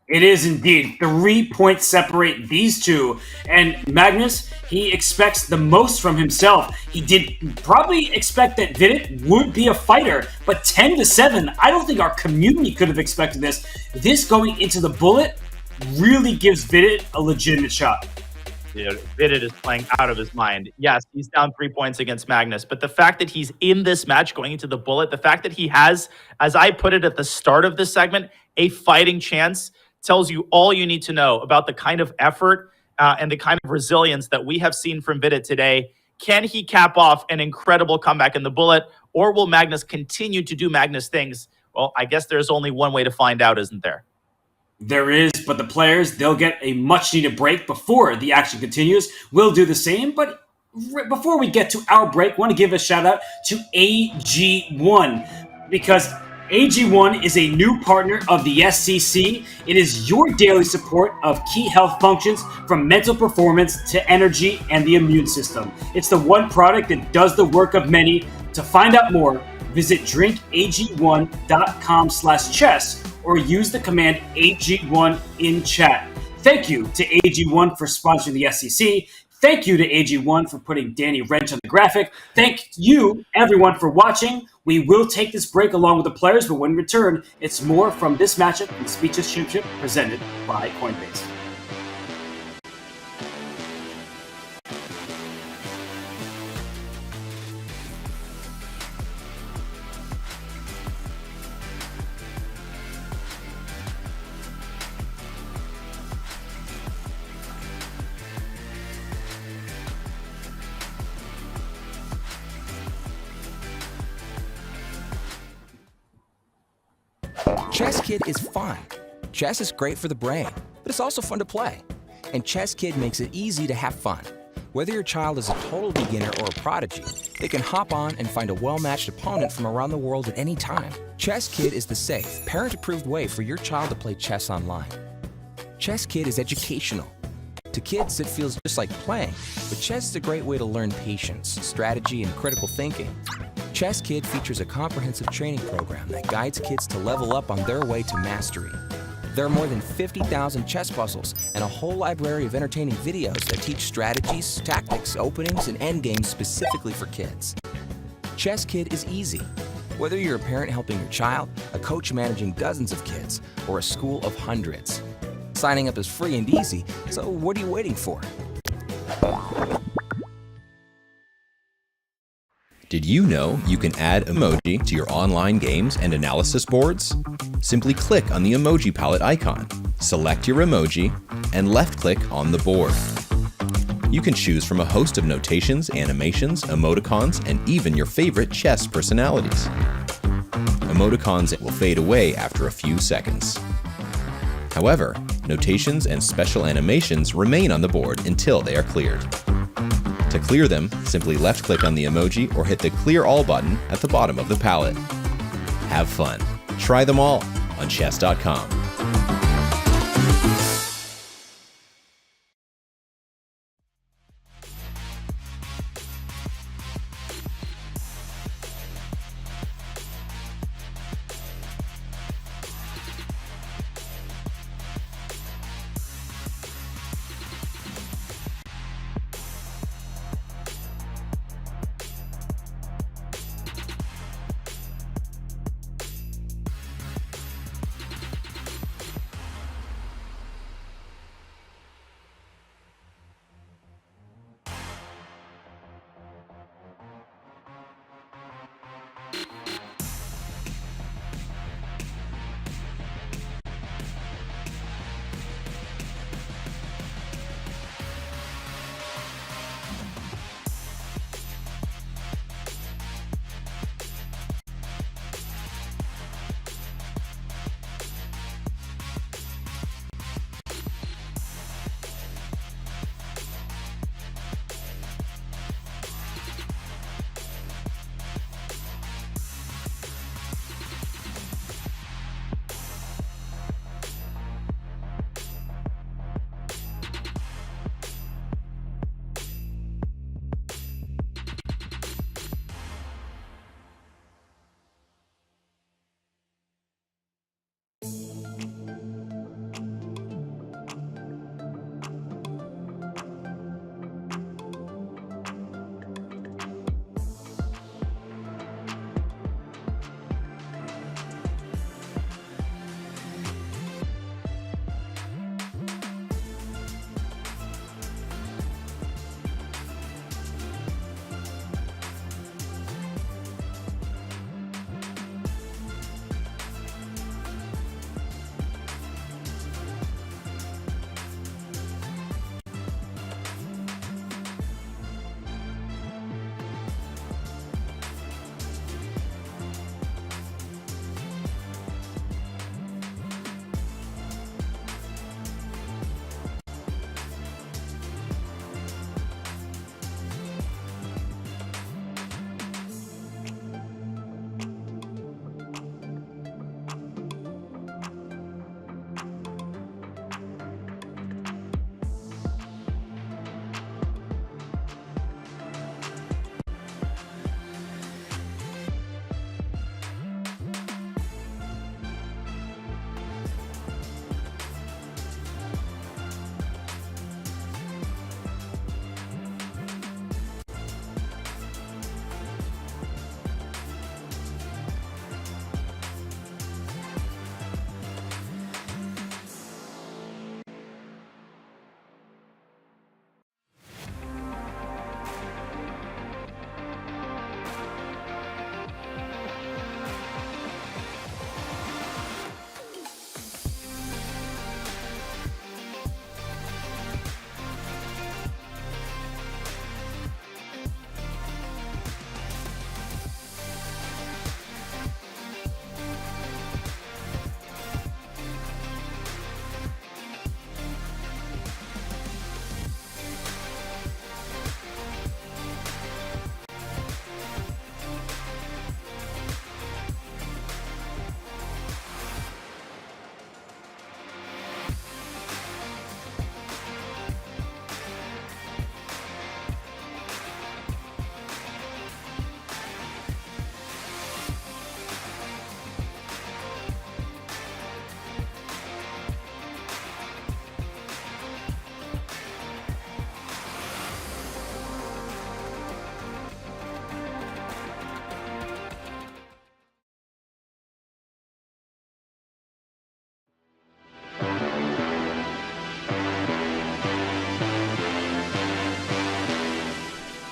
It is indeed. 3 points separate these two. And Magnus, he expects the most from himself. He did probably expect that Vidit would be a fighter, but 10-7, I don't think our community could have expected this. This going into the bullet really gives Vidit a legitimate shot. Yeah, Vidit is playing out of his mind. Yes, he's down 3 points against Magnus, but the fact that he's in this match going into the bullet, the fact that he has, as I put it at the start of this segment, a fighting chance tells you all you need to know about the kind of effort and the kind of resilience that we have seen from Vidit today. Can he cap off an incredible comeback in the Bullet, or will Magnus continue to do Magnus things? Well, I guess there's only one way to find out, isn't there? There is, but the players, they'll get a much-needed break before the action continues. We'll do the same, but before we get to our break, I want to give a shout-out to AG1, because AG1 is a new partner of the SCC. It is your daily support of key health functions from mental performance to energy and the immune system. It's the one product that does the work of many. To find out more, visit drinkag1.com/chess or use the command AG1 in chat. Thank you to AG1 for sponsoring the SCC. Thank you to AG1 for putting Danny Wrench on the graphic. Thank you, everyone, for watching. We will take this break along with the players, but when we return, it's more from this matchup in the Speed Chess Championship presented by Coinbase. Chess Kid is fun. Chess is great for the brain, but it's also fun to play. And Chess Kid makes it easy to have fun. Whether your child is a total beginner or a prodigy, they can hop on and find a well-matched opponent from around the world at any time. Chess Kid is the safe, parent-approved way for your child to play chess online. Chess Kid is educational. To kids, it feels just like playing, but chess is a great way to learn patience, strategy, and critical thinking. Chess Kid features a comprehensive training program that guides kids to level up on their way to mastery. There are more than 50,000 chess puzzles and a whole library of entertaining videos that teach strategies, tactics, openings, and endgames specifically for kids. Chess Kid is easy. Whether you're a parent helping your child, a coach managing dozens of kids, or a school of hundreds. Signing up is free and easy, so what are you waiting for? Did you know you can add emoji to your online games and analysis boards? Simply click on the emoji palette icon, select your emoji, and left-click on the board. You can choose from a host of notations, animations, emoticons, and even your favorite chess personalities. Emoticons will fade away after a few seconds. However, notations and special animations remain on the board until they are cleared. To clear them, simply left-click on the emoji or hit the Clear All button at the bottom of the palette. Have fun. Try them all on Chess.com.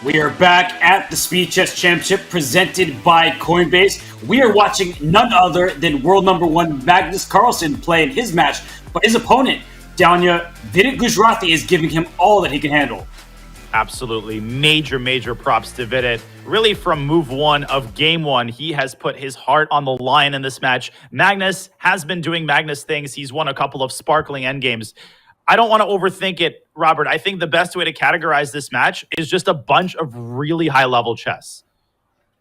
We are back at the Speed Chess Championship presented by Coinbase. We are watching none other than world number 1 Magnus Carlsen play in his match, but his opponent, Danya Vidit Gujarati, is giving him all that he can handle. Absolutely. Major props to Vidit. Really, from move 1 of game 1, he has put his heart on the line in this match. Magnus has been doing Magnus things. He's won a couple of sparkling endgames. I don't want to overthink it, Robert. I think the best way to categorize this match is just a bunch of really high-level chess.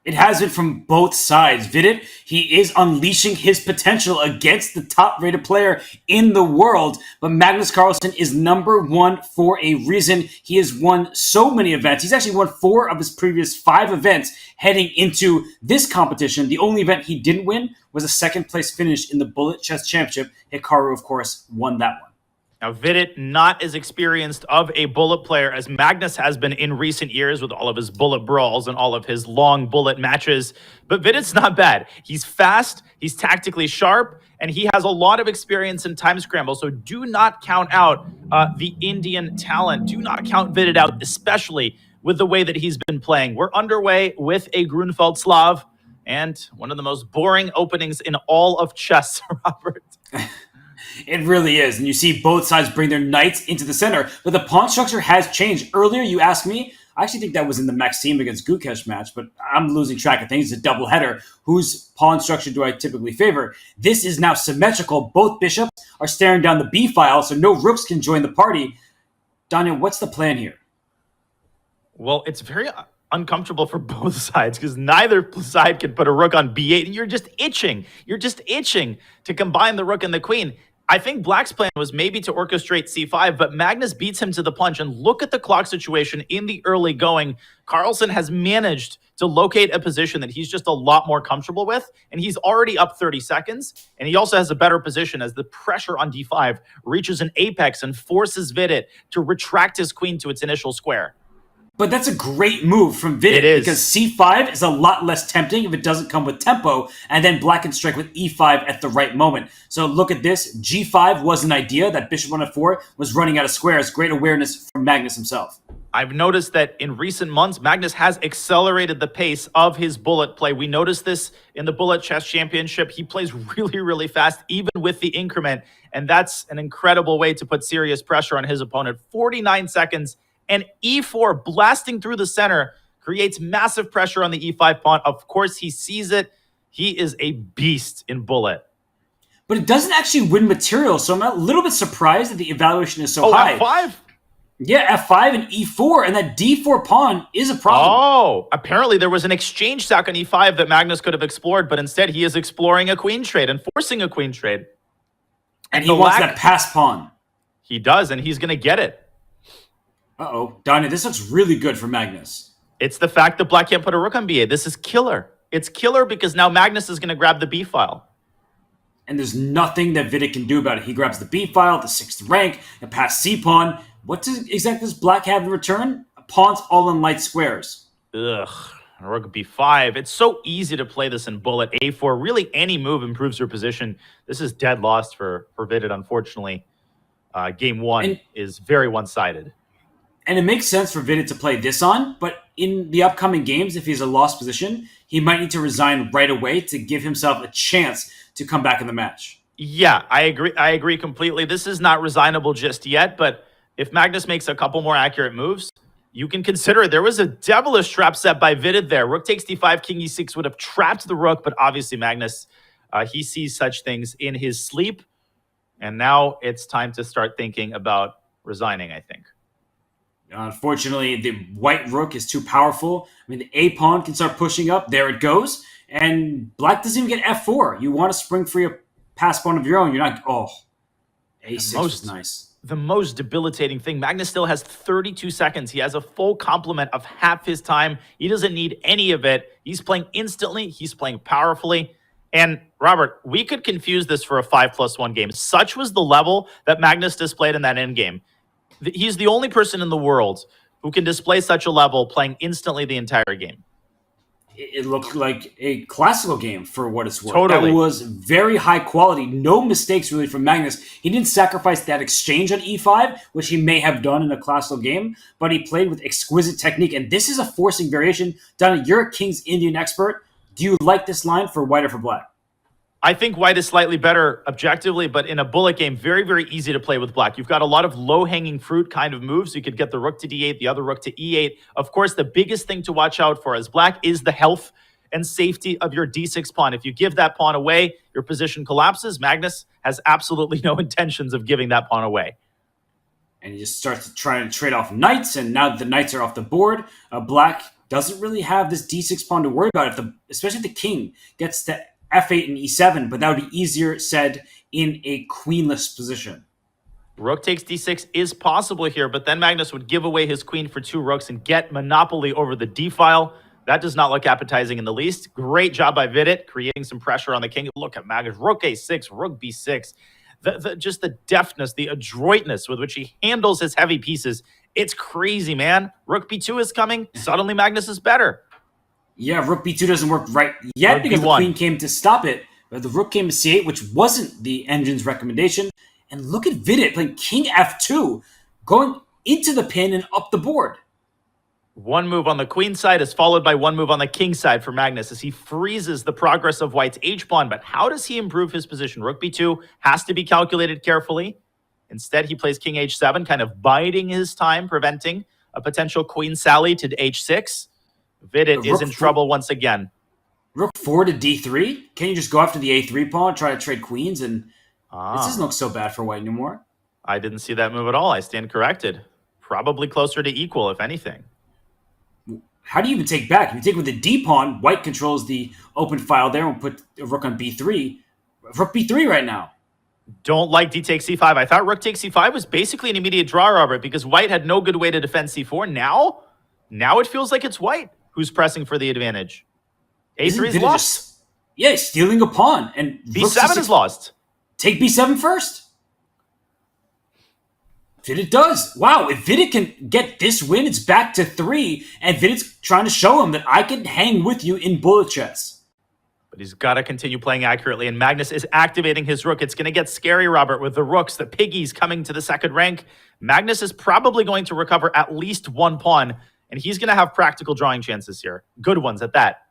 It has been from both sides. Vidit, he is unleashing his potential against the top-rated player in the world, but Magnus Carlsen is number 1 for a reason. He has won so many events. He's actually won 4 of his previous 5 events heading into this competition. The only event he didn't win was a second-place finish in the Bullet Chess Championship. Hikaru, of course, won that one. Now, Vidit, not as experienced of a bullet player as Magnus has been in recent years with all of his bullet brawls and all of his long bullet matches. But Vidit's not bad. He's fast, he's tactically sharp, and he has a lot of experience in time scramble. So do not count out the Indian talent. Do not count Vidit out, especially with the way that he's been playing. We're underway with a Grunfeld Slav and one of the most boring openings in all of chess, Robert. It really is. And you see both sides bring their knights into the center, but the pawn structure has changed. Earlier, you asked me, I actually think that was in the Maxime against Gukesh match, but I'm losing track of things. It's a doubleheader. Whose pawn structure do I typically favor? This is now symmetrical. Both bishops are staring down the B file, so no rooks can join the party. Danya, what's the plan here? Well, it's very uncomfortable for both sides because neither side can put a rook on B8, and you're just itching. You're just itching to combine the rook and the queen. I think Black's plan was maybe to orchestrate C5, but Magnus beats him to the punch. And look at the clock situation in the early going. Carlsen has managed to locate a position that he's just a lot more comfortable with, and he's already up 30 seconds. And he also has a better position as the pressure on D5 reaches an apex and forces Vidit to retract his queen to its initial square. But that's a great move from Vidit because C5 is a lot less tempting if it doesn't come with tempo, and then Black can strike with E5 at the right moment. So look at this. G5 was an idea. That bishop on F4 was running out of squares. Great awareness from Magnus himself. I've noticed that in recent months, Magnus has accelerated the pace of his bullet play. We noticed this in the Bullet Chess Championship. He plays really fast, even with the increment, and that's an incredible way to put serious pressure on his opponent. 49 seconds. And E4 blasting through the center creates massive pressure on the E5 pawn. Of course, he sees it. He is a beast in bullet. But it doesn't actually win material, so I'm a little bit surprised that the evaluation is so high. F5? Yeah, F5 and E4, and that D4 pawn is a problem. Oh, apparently there was an exchange sack on E5 that Magnus could have explored, but instead he is exploring a queen trade and forcing a queen trade. And he wants that pass pawn. He does, and he's going to get it. Uh-oh. Donnie, this looks really good for Magnus. It's the fact that Black can't put a rook on B8. This is killer. It's killer because now Magnus is going to grab the B file. And there's nothing that Vidit can do about it. He grabs the B file, the 6th rank, and pass C pawn. What exactly does Black have in return? Pawns all in light squares. Ugh. Rook B5. It's so easy to play this in bullet. A4. Really, any move improves your position. This is dead lost for Vidit, unfortunately. Game 1 is very one-sided. And it makes sense for Vidit to play this on, but in the upcoming games, if he's a lost position, he might need to resign right away to give himself a chance to come back in the match. Yeah, I agree completely. This is not resignable just yet, but if Magnus makes a couple more accurate moves, you can consider it. There was a devilish trap set by Vidit there. Rook takes D5, King E6 would have trapped the rook, but obviously Magnus, he sees such things in his sleep, and now it's time to start thinking about resigning, I think. Unfortunately, the white rook is too powerful. I mean, the A pawn can start pushing up. There it goes. And Black doesn't even get F4. You want to spring free a pass pawn of your own. You're not... Oh, A6 was nice. The most debilitating thing, Magnus still has 32 seconds. He has a full complement of half his time. He doesn't need any of it. He's playing instantly. He's playing powerfully. And Robert, we could confuse this for a 5+1 game. Such was the level that Magnus displayed in that endgame. He's the only person in the world who can display such a level playing instantly the entire game. it looked like a classical game for what it's worth. Totally. That was very high quality. No mistakes really from Magnus. He didn't sacrifice that exchange on e5, which he may have done in a classical game, but he played with exquisite technique. And this is a forcing variation. Donna, you're a King's Indian expert. Do you like this line for white or for black? I think white is slightly better objectively, but in a bullet game, very, very easy to play with black. You've got a lot of low-hanging fruit kind of moves. You could get the rook to d8, the other rook to e8. Of course, the biggest thing to watch out for as black is the health and safety of your d6 pawn. If you give that pawn away, your position collapses. Magnus has absolutely no intentions of giving that pawn away. And he just starts to try to trade off knights, and now that the knights are off the board, black doesn't really have this d6 pawn to worry about, especially if the king gets to f8 and e7, but that would be easier said in a queenless position. Rook takes d6 is possible here, but then Magnus would give away his queen for 2 rooks and get monopoly over the d-file. That does not look appetizing in the least. Great job by Vidit, creating some pressure on the king. Look at Magnus. Rook a6, rook b6. Just the deftness, the adroitness with which he handles his heavy pieces. It's crazy, man. Rook b2 is coming. Suddenly Magnus is better. Yeah, rook b2 doesn't work right yet Rook because B1. the queen came to stop it. But the rook came to c8, which wasn't the engine's recommendation. And look at Vidit playing king f2, going into the pin and up the board. One move on the queen side is followed by one move on the king side for Magnus as he freezes the progress of white's h-pawn. But how does he improve his position? Rook b2 has to be calculated carefully. Instead, he plays king h7, kind of biding his time, preventing a potential queen sally to h6. Vidit is in trouble once again. Rook 4 to d3? Can you just go after the a3 pawn, try to trade queens? And this doesn't look so bad for white anymore. I didn't see that move at all. I stand corrected. Probably closer to equal, if anything. How do you even take back? If you take with the d pawn, white controls the open file there and put a rook on b3. Rook b3 right now. Don't like d takes c5. I thought rook takes c5 was basically an immediate draw, Robert, because white had no good way to defend c4. Now it feels like it's white who's pressing for the advantage. a3 is lost. He's stealing a pawn. And b7 is lost. Take b7 first. Vidit does. Wow, if Vidit can get this win, it's back to 3. And Vidit's trying to show him that I can hang with you in bullet chess. But he's got to continue playing accurately. And Magnus is activating his rook. It's going to get scary, Robert, with the rooks, the piggies coming to the second rank. Magnus is probably going to recover at least 1 pawn. And he's going to have practical drawing chances here. Good ones at that.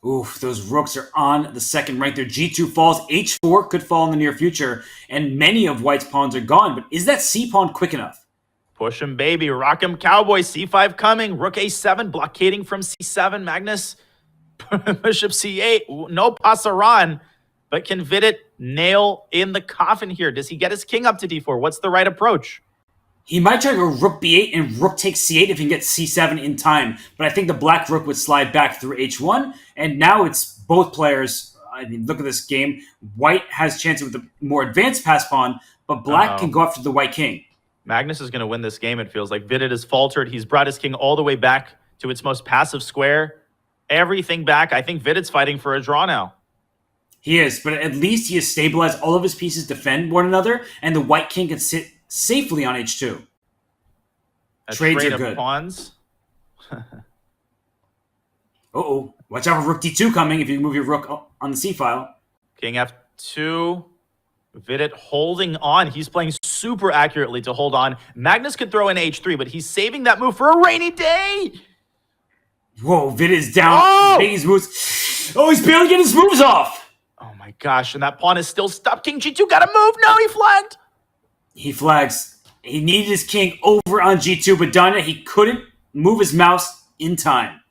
Oof, those rooks are on the second rank. Their g2 falls. h4 could fall in the near future. And many of white's pawns are gone. But is that c pawn quick enough? Push him, baby. Rock him, cowboy. c5 coming. Rook a7, blockading from c7. Magnus, bishop c8. No pasaran. But can Vidit nail in the coffin here? Does he get his king up to d4? What's the right approach? He might try to go rook b8 and rook takes c8 if he can get c7 in time. But I think the black rook would slide back through h1. And now it's both players. I mean, look at this game. White has chances with the more advanced pass pawn, but black can go after the white king. Magnus is going to win this game, it feels like. Vidit has faltered. He's brought his king all the way back to its most passive square. Everything back. I think Vidit's fighting for a draw now. He is, but at least he has stabilized all of his pieces, defend one another, and the white king can sit safely on h2. Trades are good. Pawns. Uh-oh. Watch out for rook d2 coming if you move your rook on the c-file. King f2. Vidit holding on. He's playing super accurately to hold on. Magnus could throw in h3, but he's saving that move for a rainy day. Whoa, Vidit is down. Making his moves. Oh, he's barely getting his moves off. Oh my gosh, and that pawn is still stopped. King g2, gotta move. No, he flagged. He flags. He needed his king over on g2, but Danya, he couldn't move his mouse in time.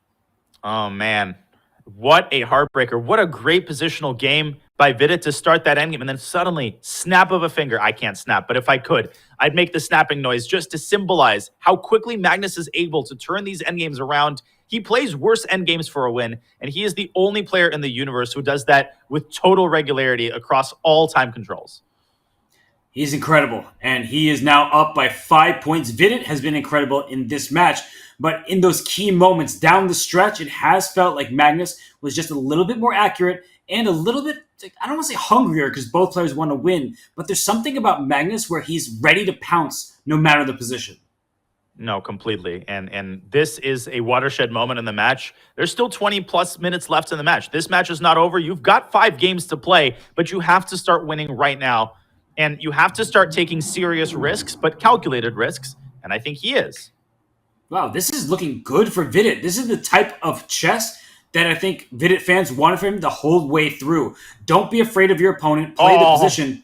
Oh, man. What a heartbreaker. What a great positional game by Vidit to start that endgame. And then suddenly, snap of a finger. I can't snap, but if I could, I'd make the snapping noise just to symbolize how quickly Magnus is able to turn these endgames around. He plays worse endgames for a win, and he is the only player in the universe who does that with total regularity across all time controls. He's incredible, and he is now up by 5 points. Vidit has been incredible in this match, but in those key moments down the stretch, it has felt like Magnus was just a little bit more accurate and a little bit, I don't want to say hungrier because both players want to win, but there's something about Magnus where he's ready to pounce no matter the position. No, completely. And this is a watershed moment in the match. There's still 20 plus minutes left in the match. This match is not over. You've got 5 games to play, but you have to start winning right now. And you have to start taking serious risks, but calculated risks. And I think he is. Wow, this is looking good for Vidit. This is the type of chess that I think Vidit fans wanted from him the whole way through. Don't be afraid of your opponent. Play the position.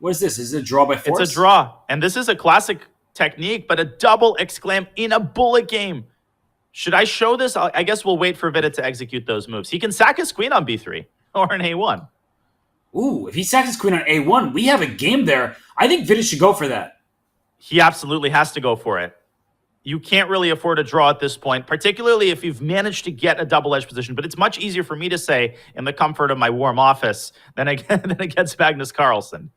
What is this? Is it a draw by force? It's a draw. And this is a classic technique, but a double exclam in a bullet game. Should I show this? I guess we'll wait for Vidit to execute those moves. He can sack his queen on b3 or an a1. Ooh, if he sacks his queen on a1, we have a game there. I think Vidit should go for that. He absolutely has to go for it. You can't really afford a draw at this point, particularly if you've managed to get a double-edged position. But it's much easier for me to say in the comfort of my warm office than against Magnus Carlsen.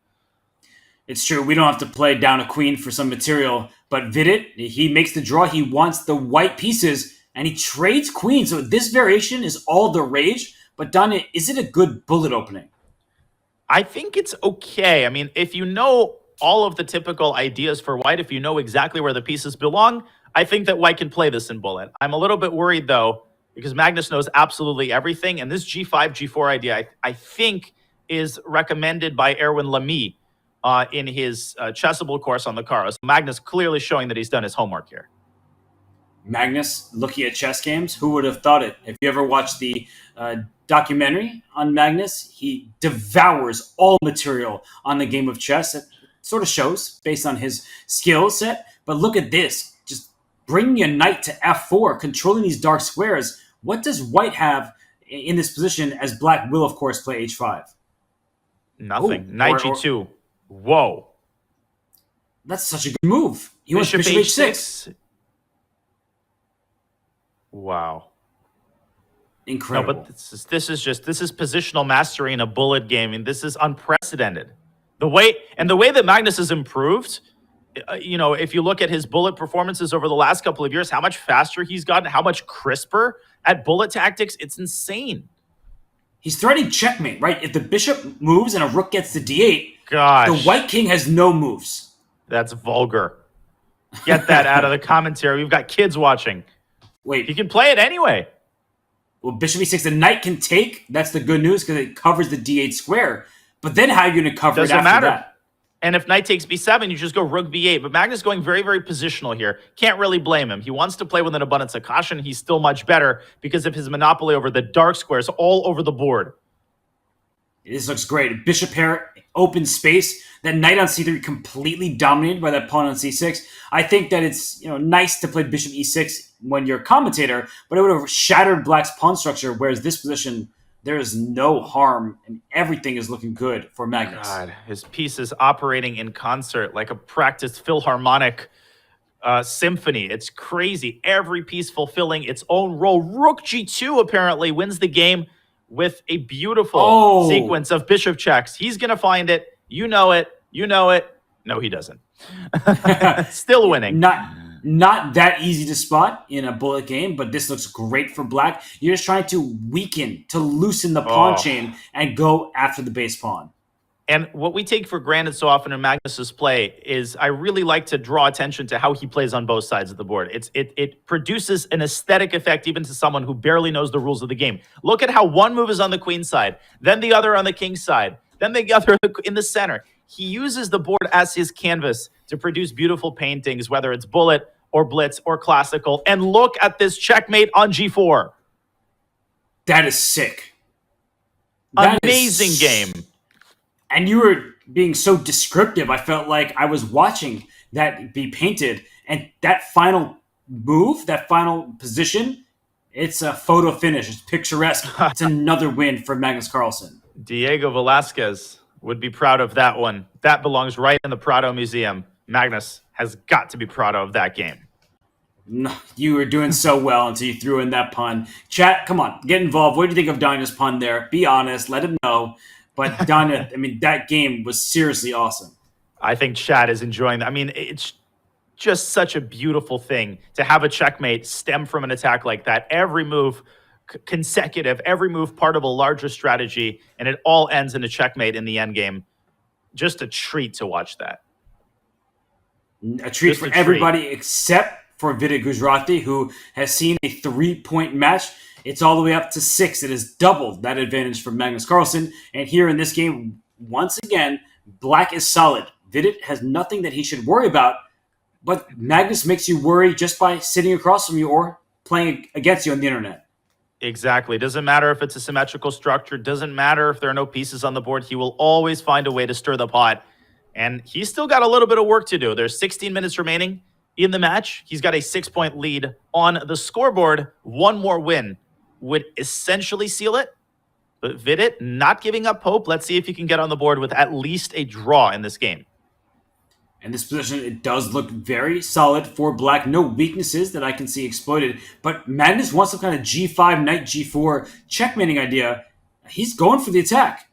It's true. We don't have to play down a queen for some material. But Vidit, he makes the draw. He wants the white pieces, and he trades queens. So this variation is all the rage. But Danya, is it a good bullet opening? I think it's okay. I mean, if you know all of the typical ideas for white, if you know exactly where the pieces belong, I think that white can play this in bullet. I'm a little bit worried, though, because Magnus knows absolutely everything. And this g5, g4 idea, I think, is recommended by Erwin Lamy in his Chessable course on the Caros. Magnus clearly showing that he's done his homework here. Magnus looking at chess games? Who would have thought it? If you ever watched the documentary on Magnus, he devours all material on the game of chess. It sort of shows based on his skill set. But look at this. Just bringing a knight to f4, controlling these dark squares. What does white have in this position as black will, of course, play h5? Nothing. Ooh, knight g2. Whoa. That's such a good move. He wants bishop h6. Wow. Incredible. No, but this is positional mastery in a bullet game, and this is unprecedented. The way that Magnus has improved, if you look at his bullet performances over the last couple of years, how much faster he's gotten, how much crisper at bullet tactics, it's insane. He's threatening checkmate, right? If the bishop moves and a rook gets to d8, gosh, the white king has no moves. That's vulgar. Get that out of the commentary. We've got kids watching. Wait. He can play it anyway. Well, bishop e6, the knight can take. That's the good news because it covers the d8 square. But then how are you going to cover it after that? And if knight takes b7, you just go rook b8. But Magnus going very, very positional here. Can't really blame him. He wants to play with an abundance of caution. He's still much better because of his monopoly over the dark squares all over the board. This looks great. Bishop pair, open space. That knight on c3 completely dominated by that pawn on c6. I think that it's nice to play bishop e6 when you're a commentator, but it would have shattered black's pawn structure, whereas this position, there is no harm, and everything is looking good for Magnus. God, his piece is operating in concert like a practiced Philharmonic symphony. It's crazy. Every piece fulfilling its own role. Rook g2 apparently wins the game with a beautiful sequence of bishop checks. He's going to find it. You know it. You know it. No, he doesn't. Still winning. Not that easy to spot in a bullet game, but this looks great for black. You're just trying to weaken, to loosen the pawn chain and go after the base pawn. And what we take for granted so often in Magnus's play is I really like to draw attention to how he plays on both sides of the board. It produces an aesthetic effect even to someone who barely knows the rules of the game. Look at how one move is on the queen side, then the other on the king side, then the other in the center. He uses the board as his canvas to produce beautiful paintings, whether it's bullet or blitz or classical. And look at this checkmate on g4. That is sick. Amazing game. And you were being so descriptive. I felt like I was watching that be painted. And that final move, that final position, it's a photo finish. It's picturesque. It's another win for Magnus Carlsen. Diego Velasquez would be proud of that one. That belongs right in the Prado Museum. Magnus has got to be proud of that game. No, you were doing so well until you threw in that pun. Chat, come on, get involved. What do you think of Danya's pun there? Be honest, let him know. But Danya, I mean, that game was seriously awesome. I think chat is enjoying that. I mean, it's just such a beautiful thing to have a checkmate stem from an attack like that. Every move consecutive, every move part of a larger strategy, and it all ends in a checkmate in the end game. Just a treat to watch that. A treat for everybody except for Vidit Gujrati, who has seen a 3-point match. It's all the way up to 6. It has doubled that advantage for Magnus Carlsen. And here in this game, once again, black is solid. Vidit has nothing that he should worry about, but Magnus makes you worry just by sitting across from you or playing against you on the internet. Exactly. Doesn't matter if it's a symmetrical structure. Doesn't matter if there are no pieces on the board. He will always find a way to stir the pot. And he's still got a little bit of work to do. There's 16 minutes remaining in the match. He's got a 6-point lead on the scoreboard. One more win would essentially seal it. But Vidit not giving up hope. Let's see if he can get on the board with at least a draw in this game. In this position, it does look very solid for black. No weaknesses that I can see exploited. But Magnus wants some kind of G5, Knight G4 checkmating idea. He's going for the attack.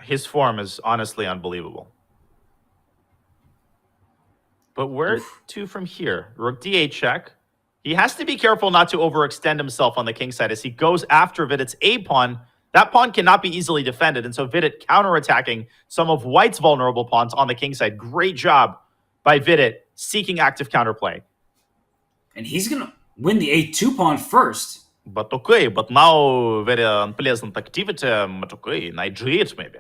His form is honestly unbelievable. But where to from here? Rook D8 check. He has to be careful not to overextend himself on the king side as he goes after Vidit's A pawn. That pawn cannot be easily defended, and so Vidit counterattacking some of white's vulnerable pawns on the king side. Great job by Vidit seeking active counterplay. And he's going to win the A2 pawn first. But now very unpleasant activity. But okay, Knight G8 maybe.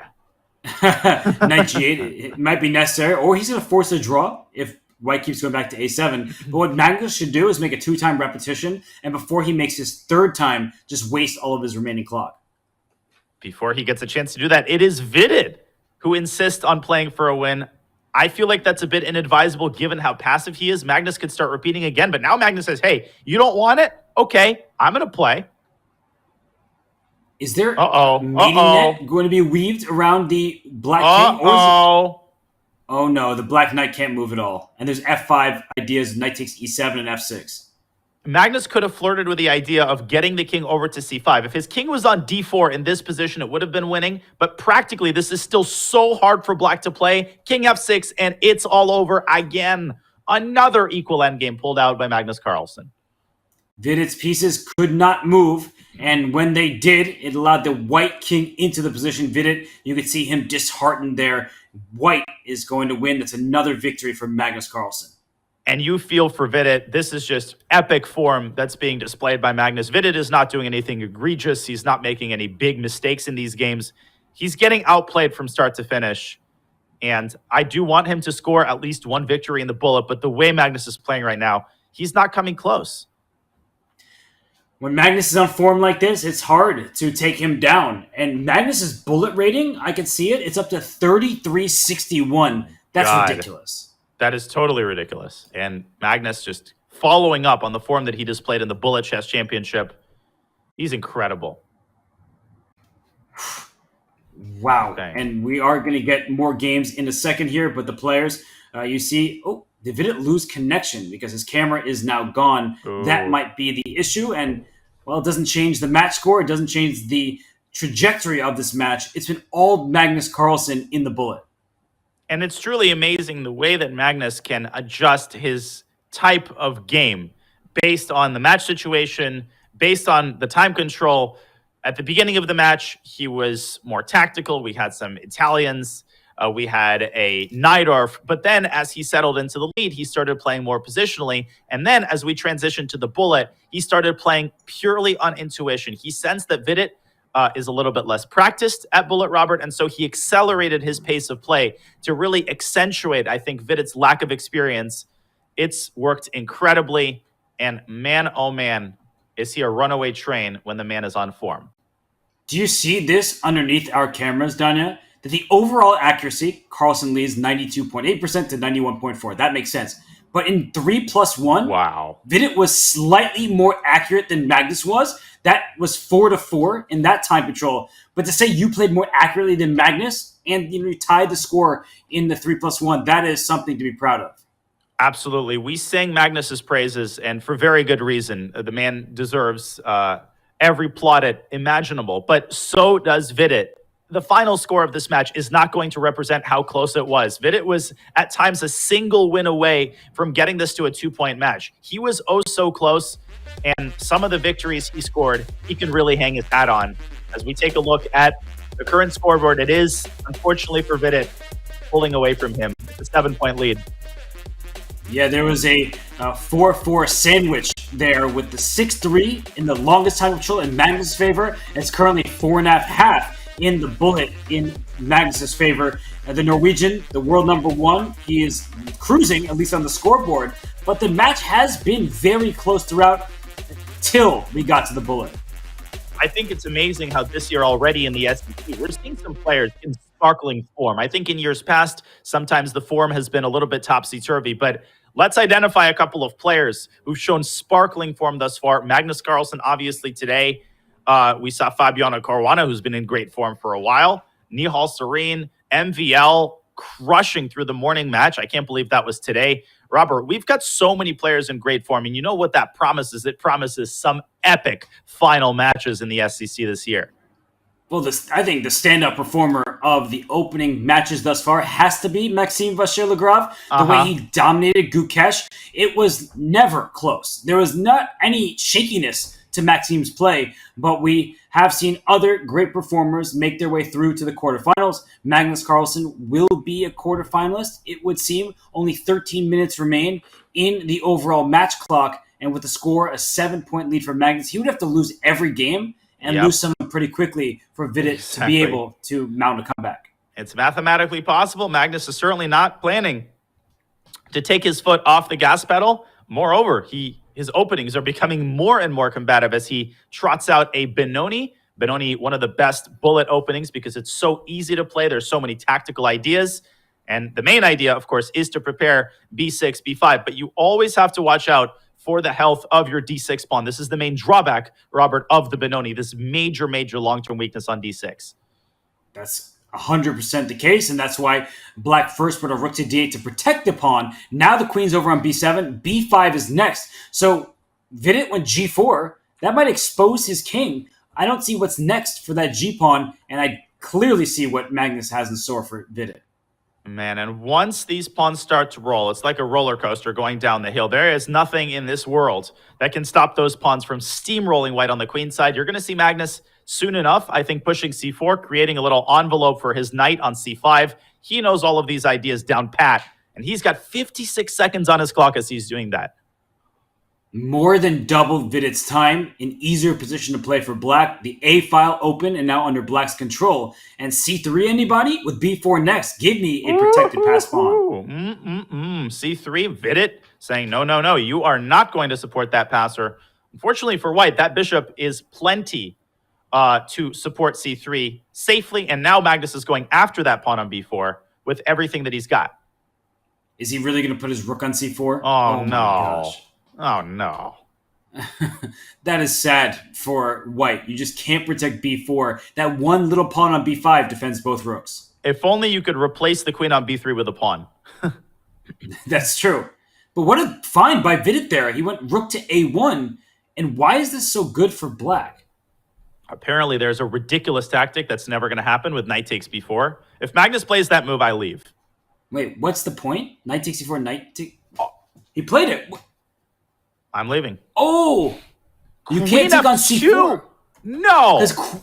Knight G8, it might be necessary, or he's going to force a draw if white keeps going back to A7. But what Magnus should do is make a 2-time repetition, and before he makes his 3rd time, just waste all of his remaining clock. Before he gets a chance to do that, it is Vidit who insists on playing for a win. I feel like that's a bit inadvisable given how passive he is. Magnus could start repeating again, but now Magnus says, hey, you don't want it? Okay, I'm going to play. Is there a mating net going to be weaved around the black king? Oh no, the black knight can't move at all. And there's F5 ideas, knight takes E7 and F6. Magnus could have flirted with the idea of getting the king over to C5. If his king was on D4 in this position, it would have been winning. But practically, this is still so hard for black to play. King F6, and it's all over again. Another equal endgame pulled out by Magnus Carlsen. Vidit's pieces could not move, and when they did, it allowed the white king into the position. Vidit, you could see him disheartened there. White is going to win. That's another victory for Magnus Carlsen. And you feel for Vidit, this is just epic form that's being displayed by Magnus. Vidit is not doing anything egregious. He's not making any big mistakes in these games. He's getting outplayed from start to finish. And I do want him to score at least one victory in the bullet, but the way Magnus is playing right now, he's not coming close. When Magnus is on form like this, it's hard to take him down. And Magnus's bullet rating, I can see it, it's up to 3361. That's ridiculous. That is totally ridiculous. And Magnus just following up on the form that he displayed in the Bullet Chess Championship. He's incredible. Wow. Okay. And we are going to get more games in a second here, but the players, you see, did Vidit lose connection because his camera is now gone? Ooh. That might be the issue. And, well, it doesn't change the match score. It doesn't change the trajectory of this match. It's been all Magnus Carlsen in the bullet. And it's truly amazing the way that Magnus can adjust his type of game based on the match situation, based on the time control. At the beginning of the match, he was more tactical. We had some Italians. We had a Najdorf. But then as he settled into the lead, he started playing more positionally. And then as we transitioned to the bullet, he started playing purely on intuition. He sensed that Vidit is a little bit less practiced at bullet, Robert, and so he accelerated his pace of play to really accentuate, I think, Vidit's lack of experience. It's worked incredibly, and man, oh man, is he a runaway train when the man is on form. Do you see this underneath our cameras, Danya? That the overall accuracy, Carlsen leads 92.8% to 91.4%. That makes sense. But in 3+1, wow, Vidit was slightly more accurate than Magnus was. That was 4-4 in that time control. But to say you played more accurately than Magnus and you tied the score in the 3+1, that is something to be proud of. Absolutely. We sing Magnus's praises, and for very good reason. The man deserves every plaudit imaginable, but so does Vidit. The final score of this match is not going to represent how close it was. Vidit was at times a single win away from getting this to a 2-point match. He was oh so close, and some of the victories he scored, he can really hang his hat on. As we take a look at the current scoreboard, it is, unfortunately for Vidit, pulling away from him. It's a 7-point lead. Yeah, there was a 4-4 sandwich there with the 6-3 in the longest time control in Magnus' favor. It's currently 4.5 in the bullet in Magnus' favor. The Norwegian, the world number one, he is cruising, at least on the scoreboard. But the match has been very close throughout till we got to the bullet. I think it's amazing how this year already in the SEC, we're seeing some players in sparkling form. I think in years past, sometimes the form has been a little bit topsy-turvy, but let's identify a couple of players who've shown sparkling form thus far. Magnus Carlsen, obviously today. We saw Fabiano Caruana, who's been in great form for a while. Nihal Serene, MVL, crushing through the morning match. I can't believe that was today. Robert, we've got so many players in great form, and you know what that promises? It promises some epic final matches in the SEC this year. Well, I think the standout performer of the opening matches thus far has to be Maxime Vachier-Lagrave. The way he dominated Gukesh, it was never close. There was not any shakiness to Maxime's play, but we have seen other great performers make their way through to the quarterfinals. Magnus Carlsen will be a quarterfinalist, it would seem. Only 13 minutes remain in the overall match clock, and with the score, a 7-point lead for Magnus, he would have to lose every game and lose some pretty quickly for Vidit to be able to mount a comeback. It's mathematically possible. Magnus is certainly not planning to take his foot off the gas pedal. Moreover, his openings are becoming more and more combative as he trots out a Benoni. Benoni, one of the best bullet openings because it's so easy to play. There's so many tactical ideas. And the main idea, of course, is to prepare b6, b5. But you always have to watch out for the health of your d6 pawn. This is the main drawback, Robert, of the Benoni. This major, major long-term weakness on d6. That's 100% the case, and that's why Black first put a rook to d8 to protect the pawn. Now the queen's over on b7. b5 is next. So Vidit went g4. That might expose his king. I don't see what's next for that g-pawn, and I clearly see what Magnus has in store for Vidit. Man, and once these pawns start to roll, it's like a roller coaster going down the hill. There is nothing in this world that can stop those pawns from steamrolling white on the queen side. You're going to see Magnus soon enough, I think, pushing c4, creating a little envelope for his knight on c5. He knows all of these ideas down pat, and he's got 56 seconds on his clock as he's doing that. More than double Vidit's time, an easier position to play for Black. The A file open and now under Black's control. And C3, anybody? With B4 next. Give me a protected pass pawn. C3, Vidit saying, no, you are not going to support that passer. Unfortunately for white, that bishop is plenty to support C3 safely. And now Magnus is going after that pawn on B4 with everything that he's got. Is he really going to put his rook on C4? Oh no. Gosh. Oh, no. That is sad for white. You just can't protect b4. That one little pawn on b5 defends both rooks. If only you could replace the queen on b3 with a pawn. That's true. But what a find by Vidit there. He went rook to a1. And why is this so good for Black? Apparently, there's a ridiculous tactic that's never going to happen with knight takes b4. If Magnus plays that move, I leave. Wait, what's the point? Knight takes c4, knight takes... Oh, he played it. I'm leaving. Oh! You can't take on c4. No! Because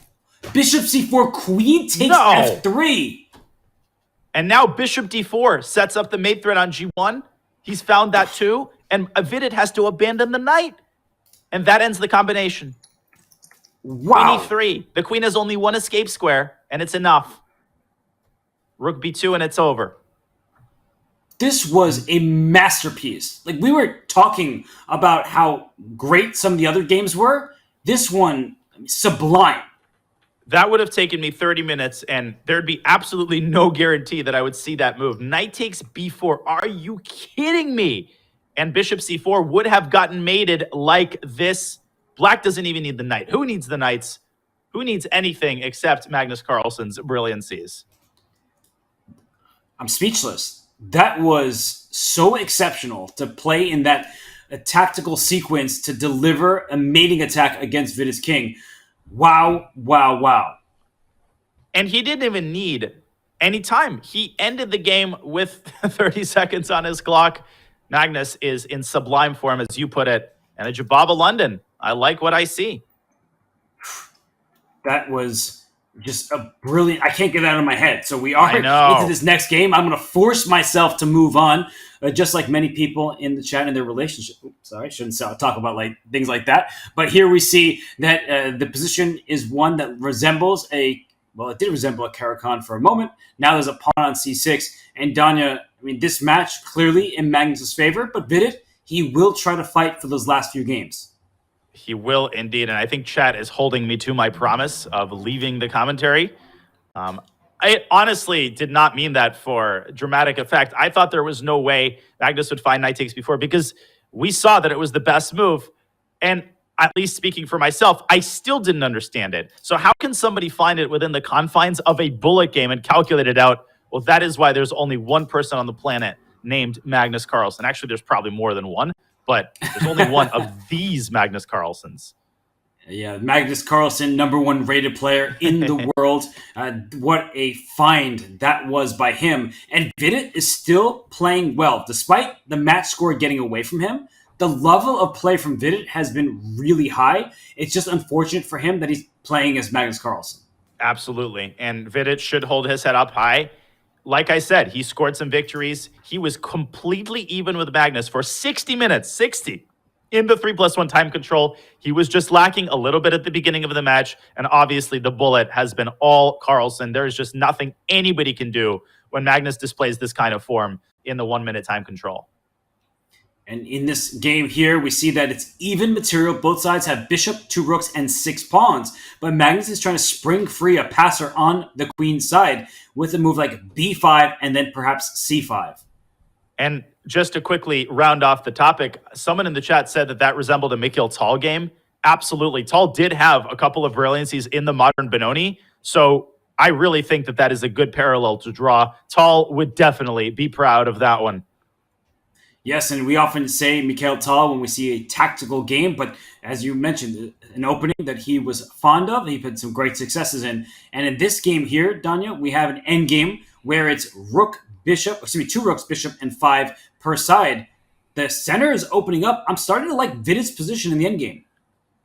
bishop c4, queen takes f3. And now bishop d4 sets up the mate threat on g1. He's found that too. And Vidit has to abandon the knight. And that ends the combination. Wow. Queen e3. The queen has only one escape square, and it's enough. Rook b2, and it's over. This was a masterpiece. Like, we were talking about how great some of the other games were. This one, sublime. That would have taken me 30 minutes, and there'd be absolutely no guarantee that I would see that move. Knight takes b4. Are you kidding me? And bishop c4 would have gotten mated like this. Black doesn't even need the knight. Who needs the knights? Who needs anything except Magnus Carlsen's brilliancies? I'm speechless. That was so exceptional to play in that tactical sequence to deliver a mating attack against Vidit's king. Wow, wow, wow. And he didn't even need any time. He ended the game with 30 seconds on his clock. Magnus is in sublime form, as you put it. And a Jababa London. I like what I see. That was just a brilliant. I can't get that out of my head. So we are know. into this next game. I'm going to force myself to move on, just like many people in the chat in their relationship. Oops, sorry, I shouldn't talk about like things like that. But here we see that the position is one that resembles it did resemble a Caro-Kann for a moment. Now there's a pawn on c6, and Danya. I mean, this match clearly in Magnus's favor, but Vidit, he will try to fight for those last few games. He will indeed, and I think chat is holding me to my promise of leaving the commentary. I honestly did not mean that for dramatic effect. I thought there was no way Magnus would find knight takes before because we saw that it was the best move. And at least speaking for myself, I still didn't understand it. So how can somebody find it within the confines of a bullet game and calculate it out? Well, that is why there's only one person on the planet named Magnus Carlsen. Actually, there's probably more than one, but there's only one of these Magnus Carlsens. Yeah, Magnus Carlsen, #1 rated player in the world. What a find that was by him. And Vidit is still playing well. Despite the match score getting away from him, the level of play from Vidit has been really high. It's just unfortunate for him that he's playing as Magnus Carlsen. Absolutely. And Vidit should hold his head up high. Like I said, he scored some victories. He was completely even with Magnus for 60 minutes, 60. In the 3+1 time control. He was just lacking a little bit at the beginning of the match. And obviously the bullet has been all Carlsen. There's just nothing anybody can do when Magnus displays this kind of form in the 1 minute time control. And in this game here, we see that it's even material. Both sides have bishop, 2 rooks, and 6 pawns. But Magnus is trying to spring free a passer on the queen's side with a move like b5 and then perhaps c5. And just to quickly round off the topic, someone in the chat said that that resembled a Mikhail Tal game. Absolutely. Tal did have a couple of brilliancies in the modern Benoni. So I really think that that is a good parallel to draw. Tal would definitely be proud of that one. Yes, and we often say Mikhail Tal when we see a tactical game, but as you mentioned, an opening that he was fond of, he had some great successes in. And in this game here, Danya, we have an end game where it's 2 rooks, bishop, and 5 per side. The center is opening up. I'm starting to like Vidit's position in the endgame.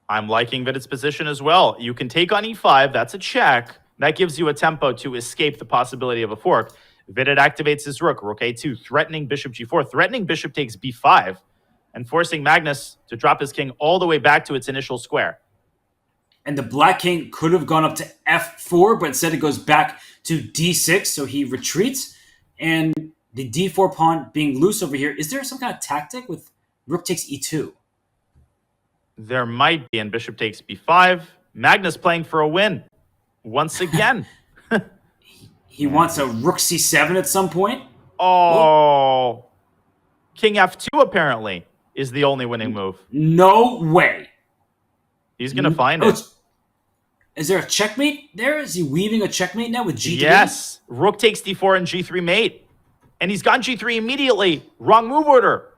I'm liking Vidit's position as well. You can take on e5. That's a check. That gives you a tempo to escape the possibility of a fork. Vidit activates his rook a2, threatening bishop g4, threatening bishop takes b5, and forcing Magnus to drop his king all the way back to its initial square. And the black king could have gone up to f4, but instead it goes back to d6, so he retreats. And the d4 pawn being loose over here, is there some kind of tactic with rook takes e2? There might be, and bishop takes b5. Magnus playing for a win once again. He wants a rook c7 at some point. Oh. King f2 apparently is the only winning move. No way. He's going to find it. Is there a checkmate there? Is he weaving a checkmate now with g3? Yes. Rook takes d4 and g3 mate. And he's gone g3 immediately. Wrong move order.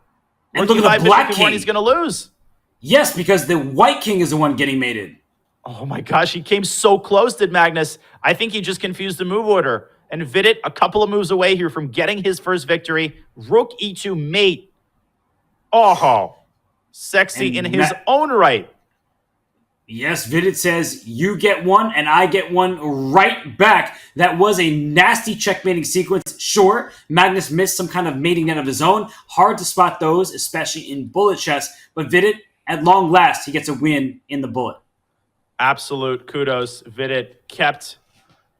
And look at the black king. He's going to lose. Yes, because the white king is the one getting mated. Oh my gosh, he came so close, did Magnus. I think he just confused the move order. And Vidit, a couple of moves away here from getting his first victory. Rook e2 mate. Oh, sexy in his own right. Yes, Vidit says, you get one and I get one right back. That was a nasty checkmating sequence. Sure, Magnus missed some kind of mating net of his own. Hard to spot those, especially in bullet chess. But Vidit, at long last, he gets a win in the bullet. Absolute kudos. Vidit kept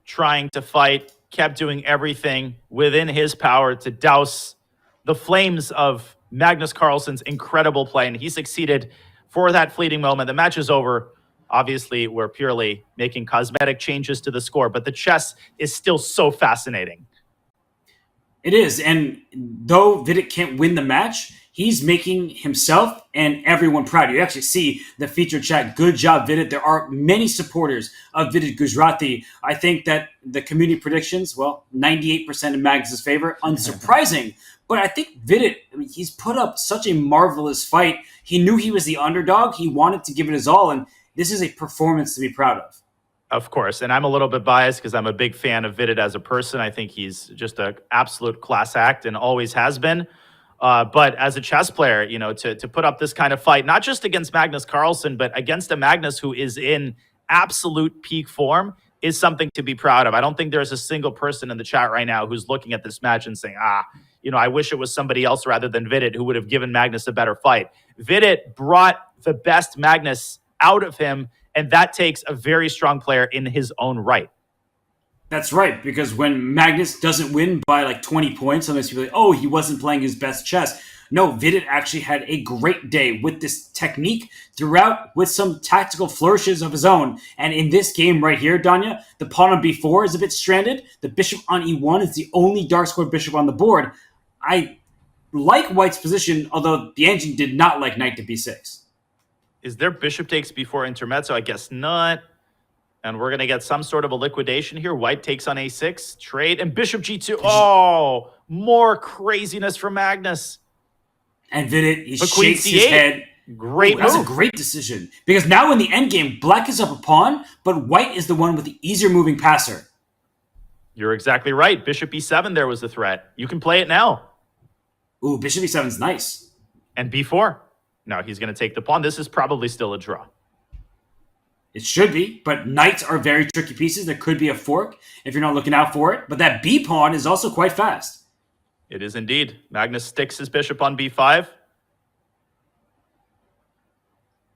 trying to fight, kept doing everything within his power to douse the flames of Magnus Carlsen's incredible play, and he succeeded for that fleeting moment. The match is over. Obviously, we're purely making cosmetic changes to the score, but the chess is still so fascinating. It is, and though Vidit can't win the match, he's making himself and everyone proud. You actually see the featured chat. Good job, Vidit. There are many supporters of Vidit Gujrati. I think that the community predictions, 98% in Magnus' favor. Unsurprising. But I think Vidit, he's put up such a marvelous fight. He knew he was the underdog. He wanted to give it his all, and this is a performance to be proud of. Of course, and I'm a little bit biased because I'm a big fan of Vidit as a person. I think he's just an absolute class act and always has been. But as a chess player, to put up this kind of fight, not just against Magnus Carlsen, but against a Magnus who is in absolute peak form, is something to be proud of. I don't think there's a single person in the chat right now who's looking at this match and saying, I wish it was somebody else rather than Vidit who would have given Magnus a better fight. Vidit brought the best Magnus out of him, and that takes a very strong player in his own right. That's right, because when Magnus doesn't win by like 20 points, sometimes people are like, he wasn't playing his best chess. No, Vidit actually had a great day with this technique throughout with some tactical flourishes of his own. And in this game right here, Danya, the pawn on b4 is a bit stranded. The bishop on e1 is the only dark square bishop on the board. I like White's position, although the engine did not like knight to b6. Is there bishop takes before intermezzo? I guess not. And we're going to get some sort of a liquidation here. White takes on a6, trade, and bishop g2. Oh, more craziness from Magnus. And Vidit, he shakes his head. Great move. That's a great decision. Because now in the endgame, black is up a pawn, but white is the one with the easier moving passer. You're exactly right. Bishop e7 there was the threat. You can play it now. Ooh, bishop e7 is nice. And b4. No, he's going to take the pawn. This is probably still a draw. It should be, but knights are very tricky pieces. There could be a fork if you're not looking out for it. But that b pawn is also quite fast. It is indeed. Magnus sticks his bishop on b5.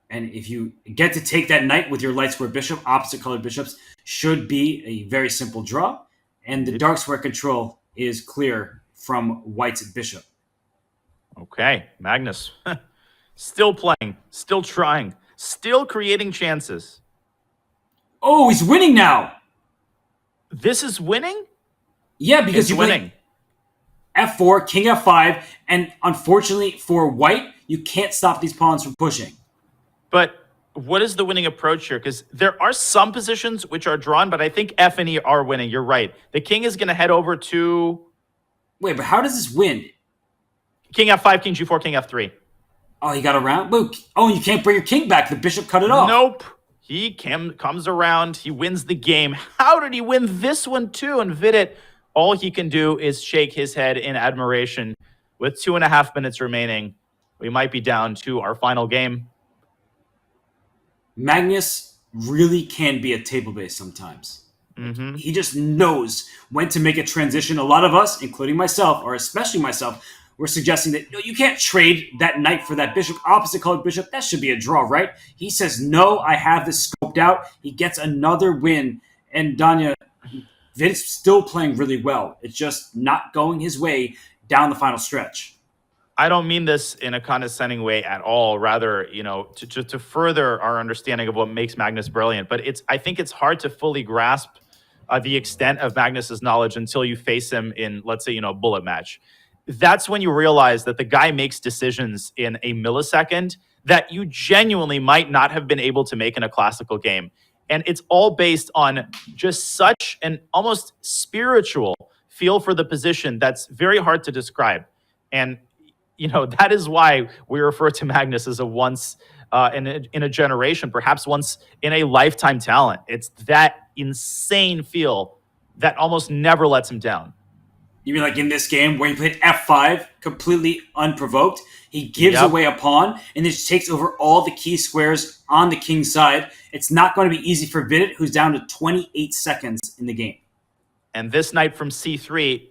And if you get to take that knight with your light square bishop, opposite colored bishops, should be a very simple draw. And the dark square control is clear from white's bishop. Okay, Magnus. Still playing, still trying, still creating chances. Oh, he's winning now. This is winning? Yeah, because you're winning. F4, king f5, and unfortunately for white, you can't stop these pawns from pushing. But what is the winning approach here? Because there are some positions which are drawn, but I think F and E are winning. You're right. The king is going to head over to... Wait, but how does this win? King f5, king g4, king f3. Oh, he got around? Oh, you can't bring your king back. The bishop cut it off. Nope. He comes around. He wins the game. How did he win this one too? And Vidit, all he can do is shake his head in admiration. With 2.5 minutes remaining, we might be down to our final game. Magnus really can be a table base sometimes. Mm-hmm. He just knows when to make a transition. A lot of us, including myself, or especially myself, we're suggesting that you can't trade that knight for that bishop, opposite colored bishop. That should be a draw, right? He says, no, I have this scoped out. He gets another win. And Danya, Vidit's still playing really well. It's just not going his way down the final stretch. I don't mean this in a condescending way at all. Rather, to further our understanding of what makes Magnus brilliant. But I think it's hard to fully grasp the extent of Magnus's knowledge until you face him in, let's say, a bullet match. That's when you realize that the guy makes decisions in a millisecond that you genuinely might not have been able to make in a classical game. And it's all based on just such an almost spiritual feel for the position that's very hard to describe. And, that is why we refer to Magnus as a once in a generation, perhaps once in a lifetime talent. It's that insane feel that almost never lets him down. You mean like in this game where he played f5 completely unprovoked? He gives away a pawn and just takes over all the key squares on the king's side. It's not going to be easy for Vidit, who's down to 28 seconds in the game. And this knight from c3,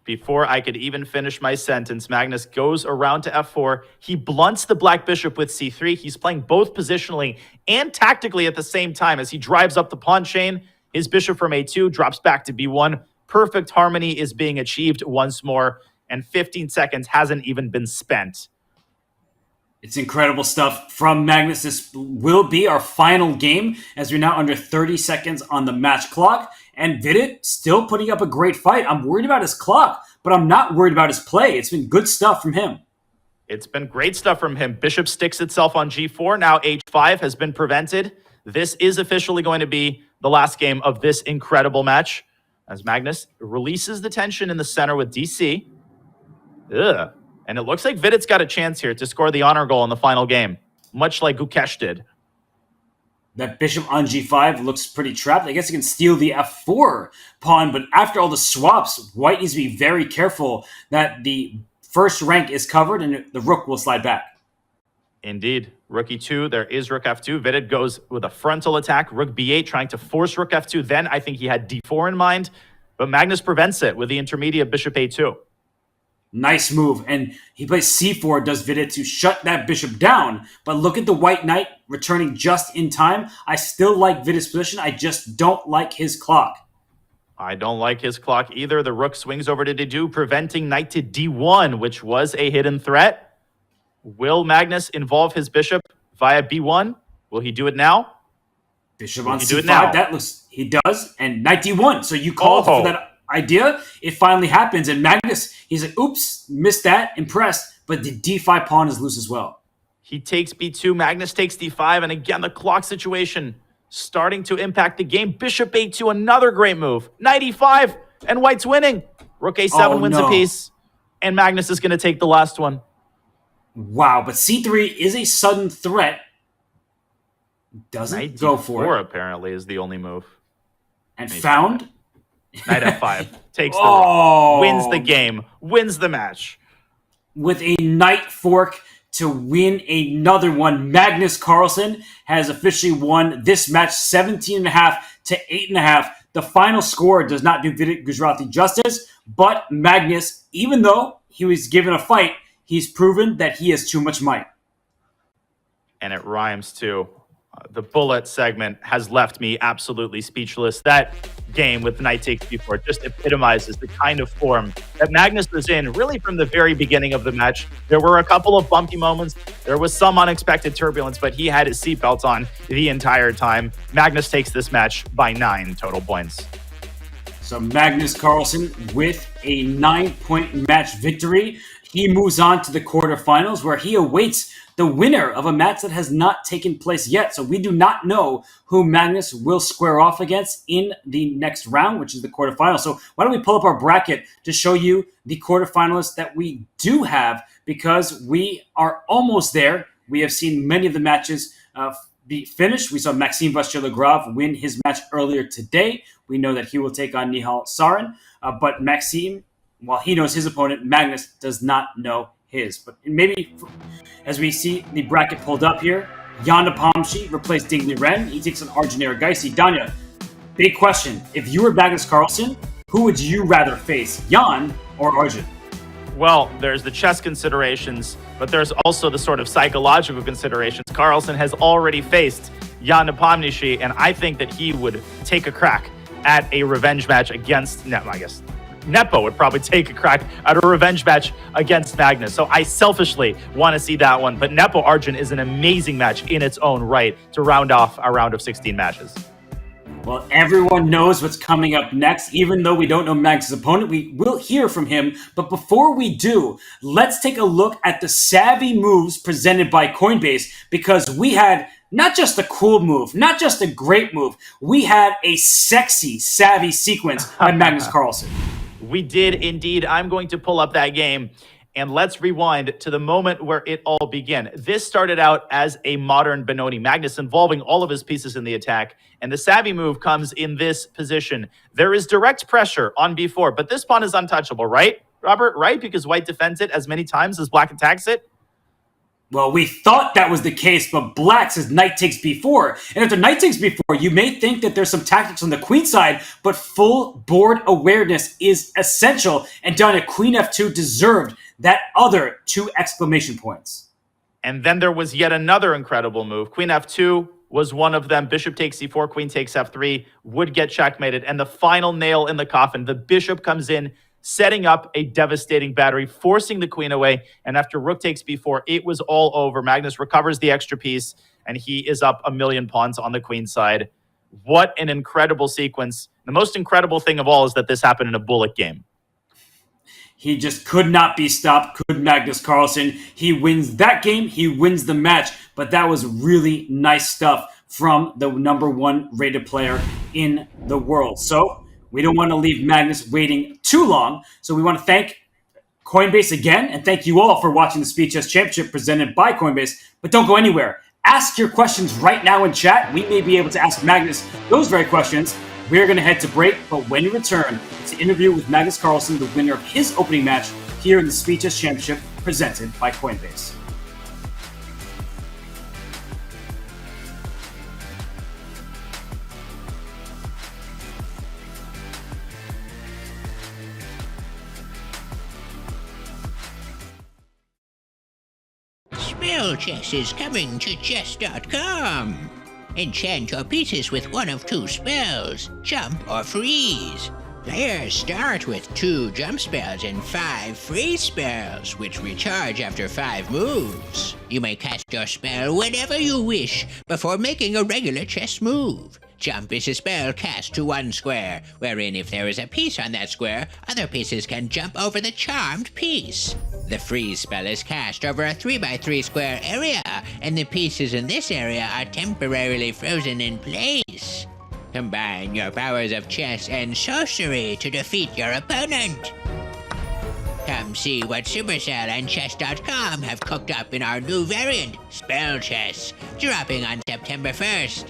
before I could even finish my sentence, Magnus goes around to f4. He blunts the black bishop with c3. He's playing both positionally and tactically at the same time as he drives up the pawn chain. His bishop from a2 drops back to b1. Perfect harmony is being achieved once more, and 15 seconds hasn't even been spent. It's incredible stuff from Magnus. This will be our final game as we're now under 30 seconds on the match clock. And Vidit still putting up a great fight. I'm worried about his clock, but I'm not worried about his play. It's been good stuff from him. It's been great stuff from him. Bishop sticks itself on g4. Now h5 has been prevented. This is officially going to be the last game of this incredible match, as Magnus releases the tension in the center with DC. Ugh. And it looks like Vidit's got a chance here to score the honor goal in the final game, much like Gukesh did. That bishop on g5 looks pretty trapped. I guess he can steal the f4 pawn, but after all the swaps, white needs to be very careful that the first rank is covered and the rook will slide back. Indeed. Rook e2, there is rook f2. Vidit goes with a frontal attack. Rook b8, trying to force rook f2. Then I think he had d4 in mind, but Magnus prevents it with the intermediate bishop a2. Nice move. And he plays c4, does Vidit to shut that bishop down. But look at the white knight returning just in time. I still like Vidit's position. I just don't like his clock. I don't like his clock either. The rook swings over to d2, preventing knight to d1, which was a hidden threat. Will Magnus involve his bishop via b1? Will he do it now? Bishop on c5. That looks... He does. And knight d1. So you called for that idea. It finally happens. And Magnus, he's like, oops, missed that. Impressed. But the d5 pawn is loose as well. He takes b2. Magnus takes d5. And again, the clock situation starting to impact the game. Bishop a2, another great move. Knight e5. And white's winning. Rook a7 wins a piece. And Magnus is going to take the last one. Wow, but c3 is a sudden threat. Doesn't Knight go d4 for it. Apparently is the only move. And found? Knight f5. Takes the rook. Wins the game. Wins the match. With a knight fork to win another one, Magnus Carlsen has officially won this match 17.5 to 8.5. The final score does not do Vidit Gujarati justice, but Magnus, even though he was given a fight, he's proven that he has too much might. And it rhymes too. The bullet segment has left me absolutely speechless. That game with knight takes b4 just epitomizes the kind of form that Magnus was in really from the very beginning of the match. There were a couple of bumpy moments. There was some unexpected turbulence, but he had his seatbelt on the entire time. Magnus takes this match by 9 total points. So Magnus Carlsen with a 9-point match victory. He moves on to the quarterfinals where he awaits the winner of a match that has not taken place yet. So we do not know who Magnus will square off against in the next round, which is the quarterfinals. So why don't we pull up our bracket to show you the quarterfinalists that we do have, because we are almost there. We have seen many of the matches be finished. We saw Maxime Vachier-Lagrave win his match earlier today. We know that he will take on Nihal Sarin. But Maxime, while he knows his opponent, Magnus does not know his. But maybe as we see the bracket pulled up here, Jan Nepomniachtchi replaced Ding Liren. He takes on Arjun Erigaisi. Danya, big question. If you were Magnus Carlsen, who would you rather face, Jan or Arjun? Well, there's the chess considerations, but there's also the sort of psychological considerations. Carlsen has already faced Jan Nepomniachtchi, and I think that he would take a crack at a revenge match against, Nepo would probably take a crack at a revenge match against Magnus. So I selfishly want to see that one. But Nepo Arjun is an amazing match in its own right to round off a round of 16 matches. Well, everyone knows what's coming up next. Even though we don't know Magnus' opponent, we will hear from him. But before we do, let's take a look at the savvy moves presented by Coinbase, because we had not just a cool move, not just a great move, we had a sexy, savvy sequence by Magnus Carlsen. We did indeed. I'm going to pull up that game, and let's rewind to the moment where it all began. This started out as a modern Benoni. Magnus involving all of his pieces in the attack, and the savvy move comes in this position. There is direct pressure on b4, but this pawn is untouchable, right, Robert? Right? Because white defends it as many times as black attacks it? Well, we thought that was the case, but black says knight takes b4. And after knight takes b4, you may think that there's some tactics on the queen side, but full board awareness is essential. And Donna, queen f2 deserved that other 2 exclamation points. And then there was yet another incredible move. Queen f2 was one of them. Bishop takes c4, queen takes f3, would get checkmated. And the final nail in the coffin, the bishop comes in, setting up a devastating battery, forcing the queen away. And after rook takes b4, it was all over. Magnus recovers the extra piece, and he is up a million pawns on the queen side. What an incredible sequence. The most incredible thing of all is that this happened in a bullet game. He just could not be stopped, could Magnus Carlsen. He wins that game, he wins the match. But that was really nice stuff from the #1 rated player in the world. So we don't want to leave Magnus waiting too long. So we want to thank Coinbase again, and thank you all for watching the Speed Chess Championship presented by Coinbase. But don't go anywhere. Ask your questions right now in chat. We may be able to ask Magnus those very questions. We're going to head to break, but when we return, it's an interview with Magnus Carlsen, the winner of his opening match here in the Speed Chess Championship presented by Coinbase. spell chess is coming to Chess.com. Enchant your pieces with one of 2 spells, jump or freeze. Players start with 2 jump spells and 5 freeze spells, which recharge after 5 moves. You may cast your spell whenever you wish, before making a regular chess move. Jump is a spell cast to 1 square, wherein if there is a piece on that square, other pieces can jump over the charmed piece. The freeze spell is cast over a 3x3 square area, and the pieces in this area are temporarily frozen in place. Combine your powers of chess and sorcery to defeat your opponent. Come see what Supercell and Chess.com have cooked up in our new variant, Spell Chess, dropping on September 1st.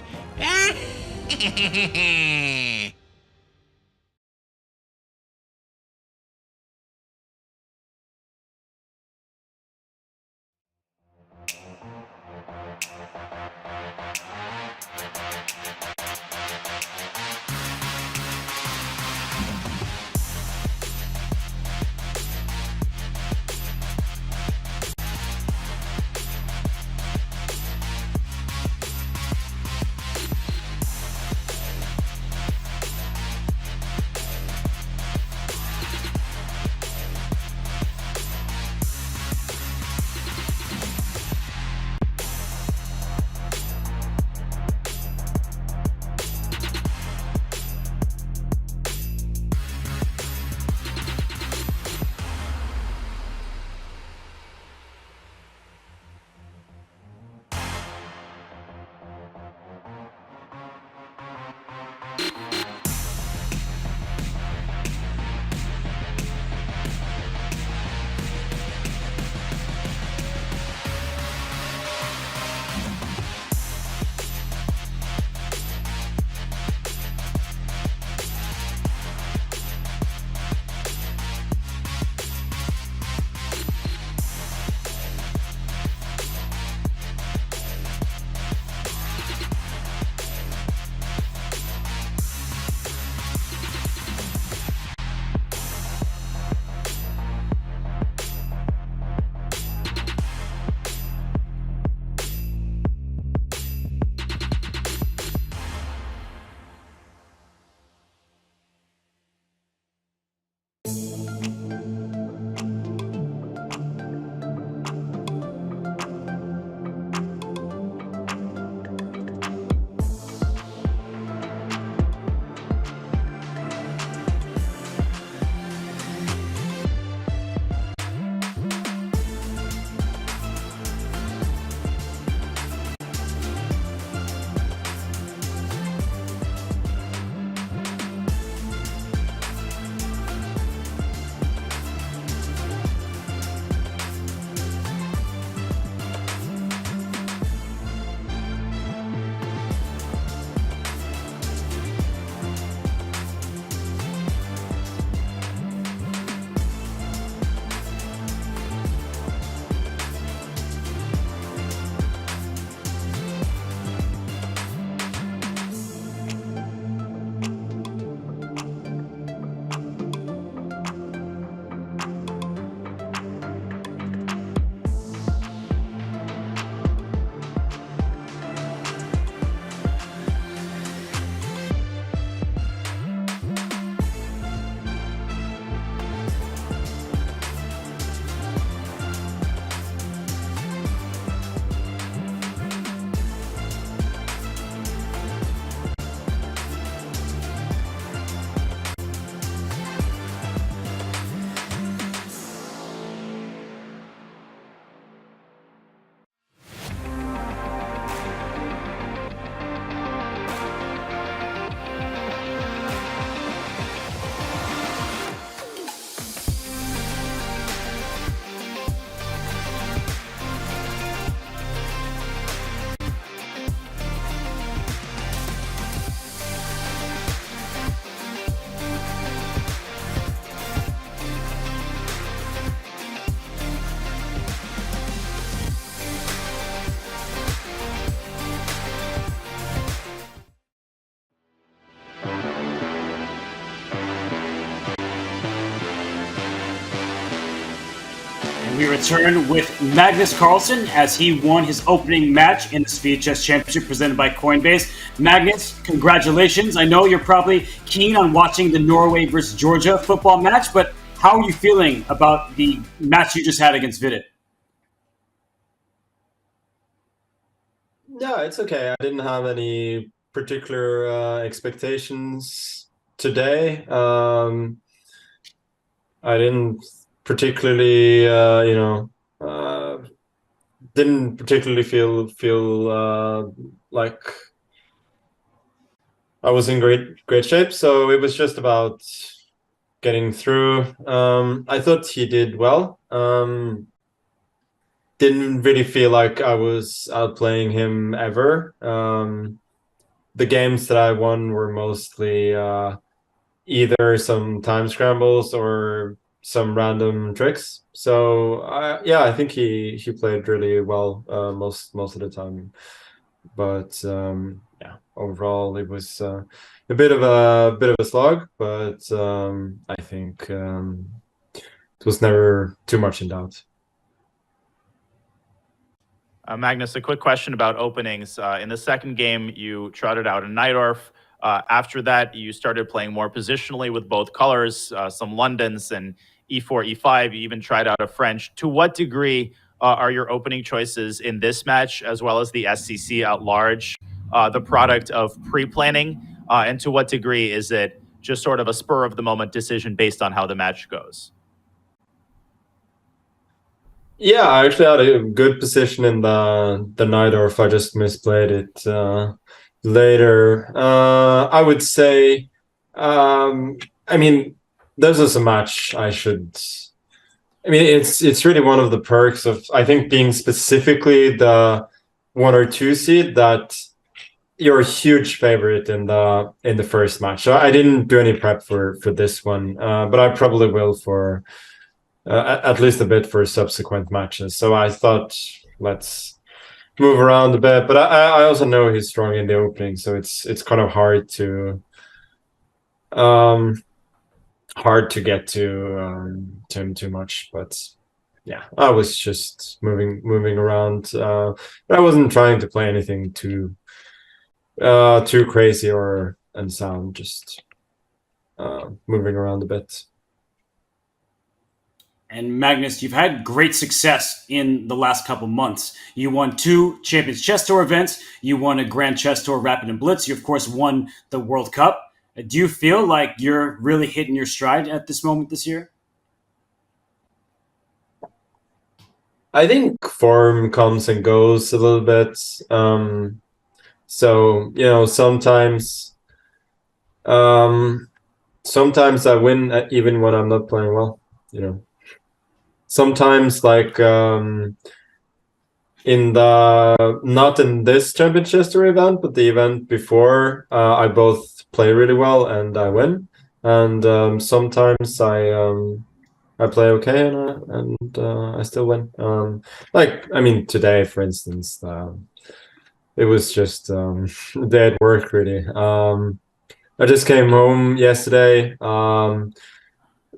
return with Magnus Carlsen as he won his opening match in the Speed Chess Championship presented by Coinbase. Magnus, congratulations. I know you're probably keen on watching the Norway versus Georgia football match, but how are you feeling about the match you just had against Vidit? Yeah, it's okay. I didn't have any particular expectations today. I didn't particularly, didn't particularly feel like I was in great shape. So it was just about getting through. I thought he did well. Didn't really feel like I was outplaying him ever. The games that I won were mostly either some time scrambles or some random tricks. So I think he played really well most of the time. But overall it was a bit of a slog. But I think it was never too much in doubt. Magnus, a quick question about openings. In the second game, you trotted out a Najdorf. After that, you started playing more positionally with both colors, some Londons and e4, e5. You even tried out a French. To what degree are your opening choices in this match, as well as the SCC at large, the product of pre-planning? And to what degree is it just sort of a spur-of-the-moment decision based on how the match goes? Yeah, I actually had a good position in the Najdorf. I just misplayed it later. I would say, this is a match I should. It's really one of the perks of, I think, being specifically the 1 or 2 seed, that you're a huge favorite in the first match. So I didn't do any prep for this one, but I probably will for. At least a bit for subsequent matches. So I thought, let's move around a bit. But I also know he's strong in the opening, so it's kind of hard to get to him too much. But yeah, I was just moving around. I wasn't trying to play anything too crazy or unsound. Just moving around a bit. And Magnus, you've had great success in the last couple months. You won 2 Champions Chess Tour events. You won a Grand Chess Tour Rapid and Blitz. You, of course, won the World Cup. Do you feel like you're really hitting your stride at this moment this year? I think form comes and goes a little bit. So, sometimes I win even when I'm not playing well, Sometimes, like not in this Championship Tour event, but the event before, I both play really well and I win. And sometimes I play okay and I still win. Today, for instance, it was just a day at work, really. I just came home yesterday.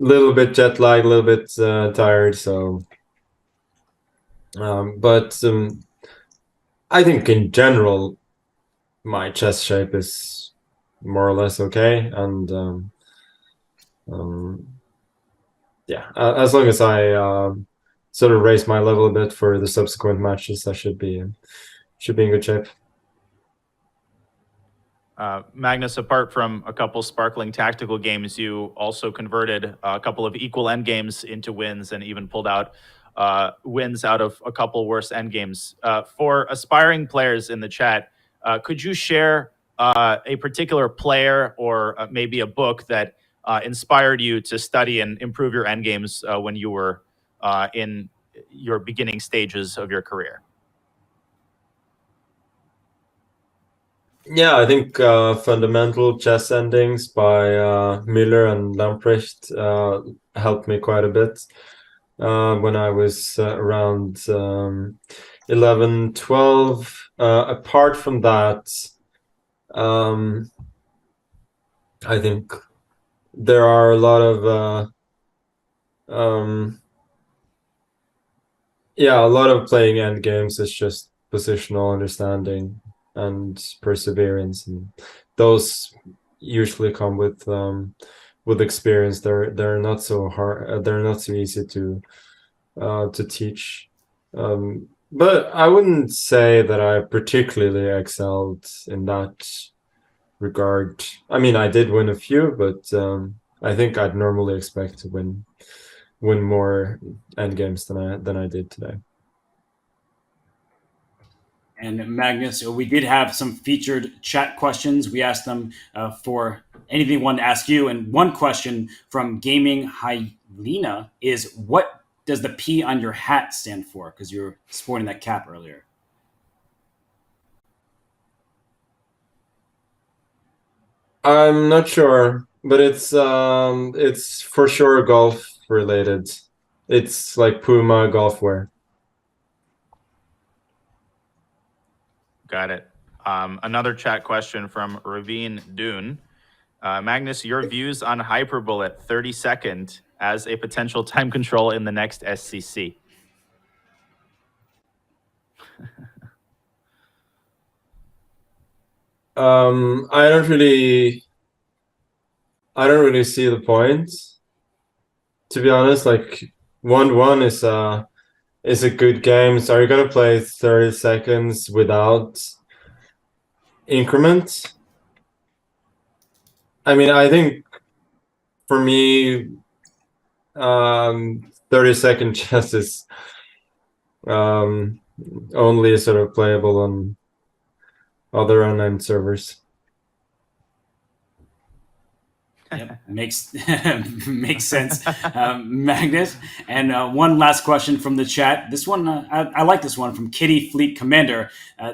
Little bit jet lag, a little bit tired, so but I think in general my chess shape is more or less okay, and as long as I sort of raise my level a bit for the subsequent matches, I should be in good shape. Magnus, apart from a couple sparkling tactical games, you also converted a couple of equal endgames into wins and even pulled out wins out of a couple worse endgames. For aspiring players in the chat, could you share a particular player or maybe a book that inspired you to study and improve your endgames when you were in your beginning stages of your career? Yeah, I think Fundamental Chess Endings by Miller and Lamprecht helped me quite a bit when I was around 11, 12. Apart from that, I think there are a lot of Yeah, a lot of playing end games is just positional understanding and perseverance, and those usually come with experience. They're not so hard. They're not so easy to teach. But I wouldn't say that I particularly excelled in that regard. I mean, I did win a few, but I think I'd normally expect to win more endgames than I did today. And Magnus, we did have some featured chat questions. We asked them for anything they wanted to ask you. And one question from Gaming Hyena is, what does the P on your hat stand for? Because you were sporting that cap earlier. I'm not sure, but it's for sure golf related. It's like Puma golf wear. Got it. Another chat question from Raveen Dune. Magnus, your views on Hyperbullet 30-second as a potential time control in the next SCC? I don't really see the point, to be honest. Like 1-1 is a good game. So are you gonna play 30 seconds without increment? I mean, I think for me, 30-second chess is only sort of playable on other unnamed servers. Yep, makes sense, Magnus. And one last question from the chat. This one, I like this one from Kitty Fleet Commander.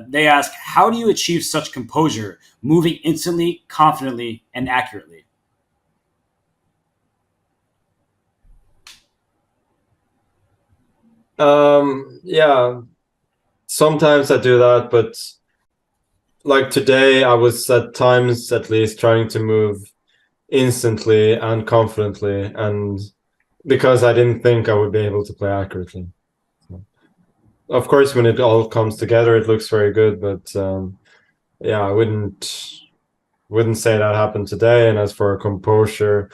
They ask, how do you achieve such composure, moving instantly, confidently, and accurately? Yeah, sometimes I do that, but like today, I was at times at least trying to move instantly and confidently, and because I didn't think I would be able to play accurately. So, of course, when it all comes together, it looks very good, but yeah, I wouldn't say that happened today. And as for composure,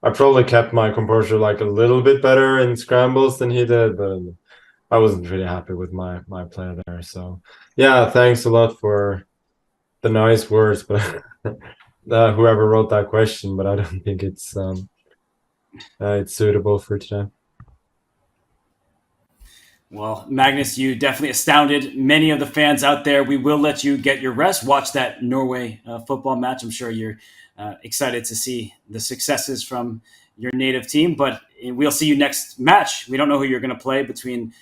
I probably kept my composure like a little bit better in scrambles than he did, but I wasn't really happy with my play there. So yeah, thanks a lot for the nice words, but whoever wrote that question, but I don't think it's suitable for today. Well, Magnus, you definitely astounded many of the fans out there. We will let you get your rest. Watch that Norway football match. I'm sure you're excited to see the successes from your native team, but we'll see you next match. We don't know who you're going to play between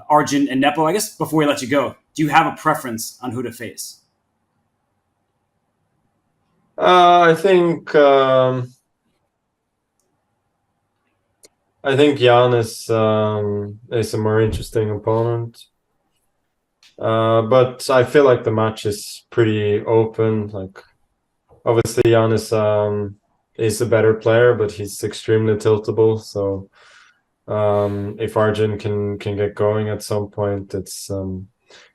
Arjun and Nepo. I guess before we let you go, do you have a preference on who to face? I think Jan is a more interesting opponent, but I feel like the match is pretty open. Like, obviously Jan is a better player, but he's extremely tiltable. So if Arjun can get going at some point, it's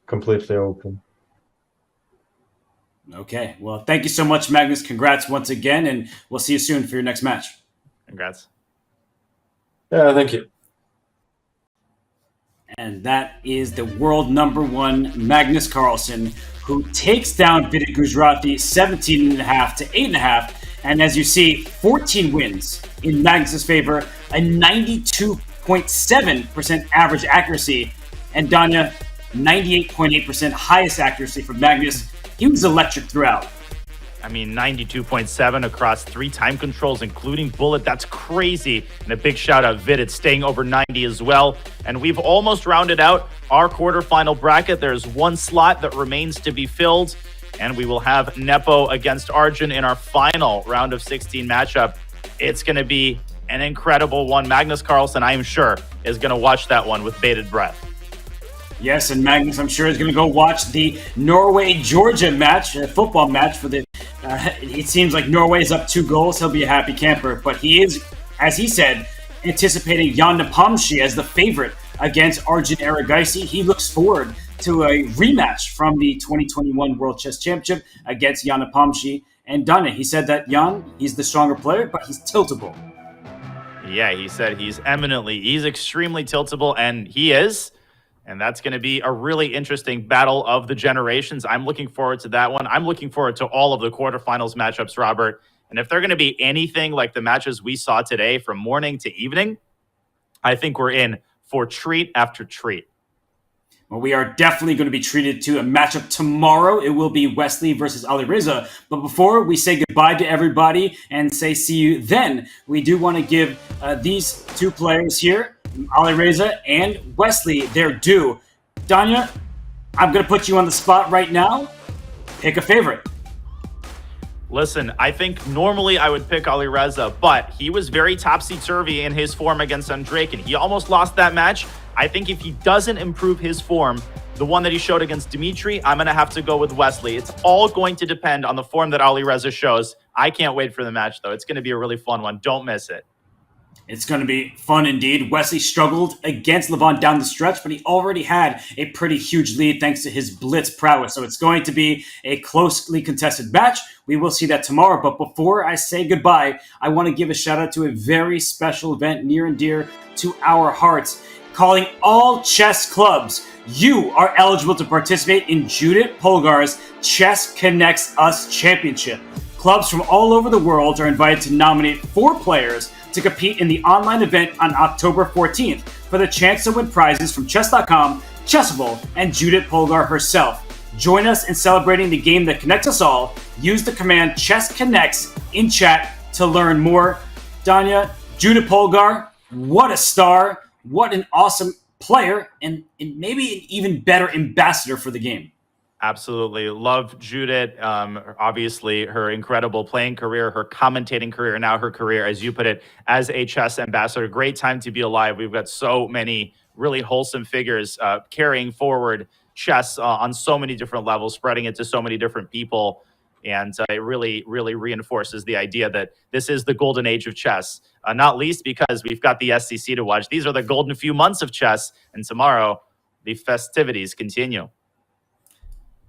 completely open. Okay. Well, thank you so much, Magnus. Congrats once again, and we'll see you soon for your next match. Congrats. Yeah, thank you. And that is the world #1 Magnus Carlsen, who takes down Vidit Gujrati 17.5 to 8.5. And as you see, 14 wins in Magnus's favor, a 92.7% average accuracy, and Danya, 98.8% highest accuracy for Magnus. He was electric throughout. I mean, 92.7 across 3 time controls, including bullet. That's crazy. And a big shout out, Vidit, staying over 90 as well. And we've almost rounded out our quarterfinal bracket. There's one slot that remains to be filled. And we will have Nepo against Arjun in our final round of 16 matchup. It's going to be an incredible one. Magnus Carlsen, I am sure, is going to watch that one with bated breath. Yes, and Magnus, I'm sure, is going to go watch the Norway-Georgia match, football match. For the. It seems like Norway is up 2 goals. He'll be a happy camper. But he is, as he said, anticipating Jan Nepomsky as the favorite against Arjun Erigaisi. He looks forward to a rematch from the 2021 World Chess Championship against Jan Nepomniachtchi. And Danya, he said that Jan, he's the stronger player, but he's tiltable. Yeah, he said he's extremely tiltable, and he is. And that's going to be a really interesting battle of the generations. I'm looking forward to that one. I'm looking forward to all of the quarterfinals matchups, Robert. And if they're going to be anything like the matches we saw today from morning to evening, I think we're in for treat after treat. Well, we are definitely going to be treated to a matchup tomorrow. It will be Wesley versus Alireza. But before we say goodbye to everybody and say see you then, we do want to give these two players here, Alireza and Wesley, their due. Danya, I'm going to put you on the spot right now. Pick a favorite. Listen, I think normally I would pick Alireza, but he was very topsy-turvy in his form against Andrakin. He almost lost that match. I think if he doesn't improve his form, the one that he showed against Dimitri, I'm going to have to go with Wesley. It's all going to depend on the form that Alireza shows. I can't wait for the match, though. It's going to be a really fun one. Don't miss it. It's going to be fun indeed. Wesley struggled against Levon down the stretch, but he already had a pretty huge lead thanks to his blitz prowess. So it's going to be a closely contested match. We will see that tomorrow. But before I say goodbye, I want to give a shout out to a very special event near and dear to our hearts, calling all chess clubs. You are eligible to participate in Judith Polgar's Chess Connects Us Championship. Clubs from all over the world are invited to nominate 4 players to compete in the online event on October 14th for the chance to win prizes from Chess.com, Chessable, and Judith Polgar herself. Join us in celebrating the game that connects us all. Use the command Chess Connects in chat to learn more. Danya, Judith Polgar, what a star, what an awesome player, and maybe an even better ambassador for the game. Absolutely. Love Judith. Obviously, her incredible playing career, her commentating career, and now her career, as you put it, as a chess ambassador. Great time to be alive. We've got so many really wholesome figures carrying forward chess on so many different levels, spreading it to so many different people. And it really, really reinforces the idea that this is the golden age of chess, not least because we've got the SEC to watch. These are the golden few months of chess, and tomorrow the festivities continue.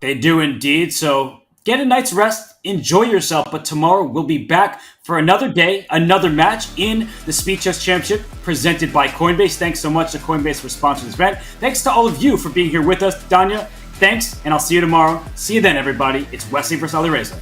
They do indeed. So get a night's rest, enjoy yourself. But tomorrow we'll be back for another day, another match in the Speed Chess Championship presented by Coinbase. Thanks so much to Coinbase for sponsoring this event. Thanks to all of you for being here with us. Danya, thanks, and I'll see you tomorrow. See you then, everybody. It's Wesley versus Alireza.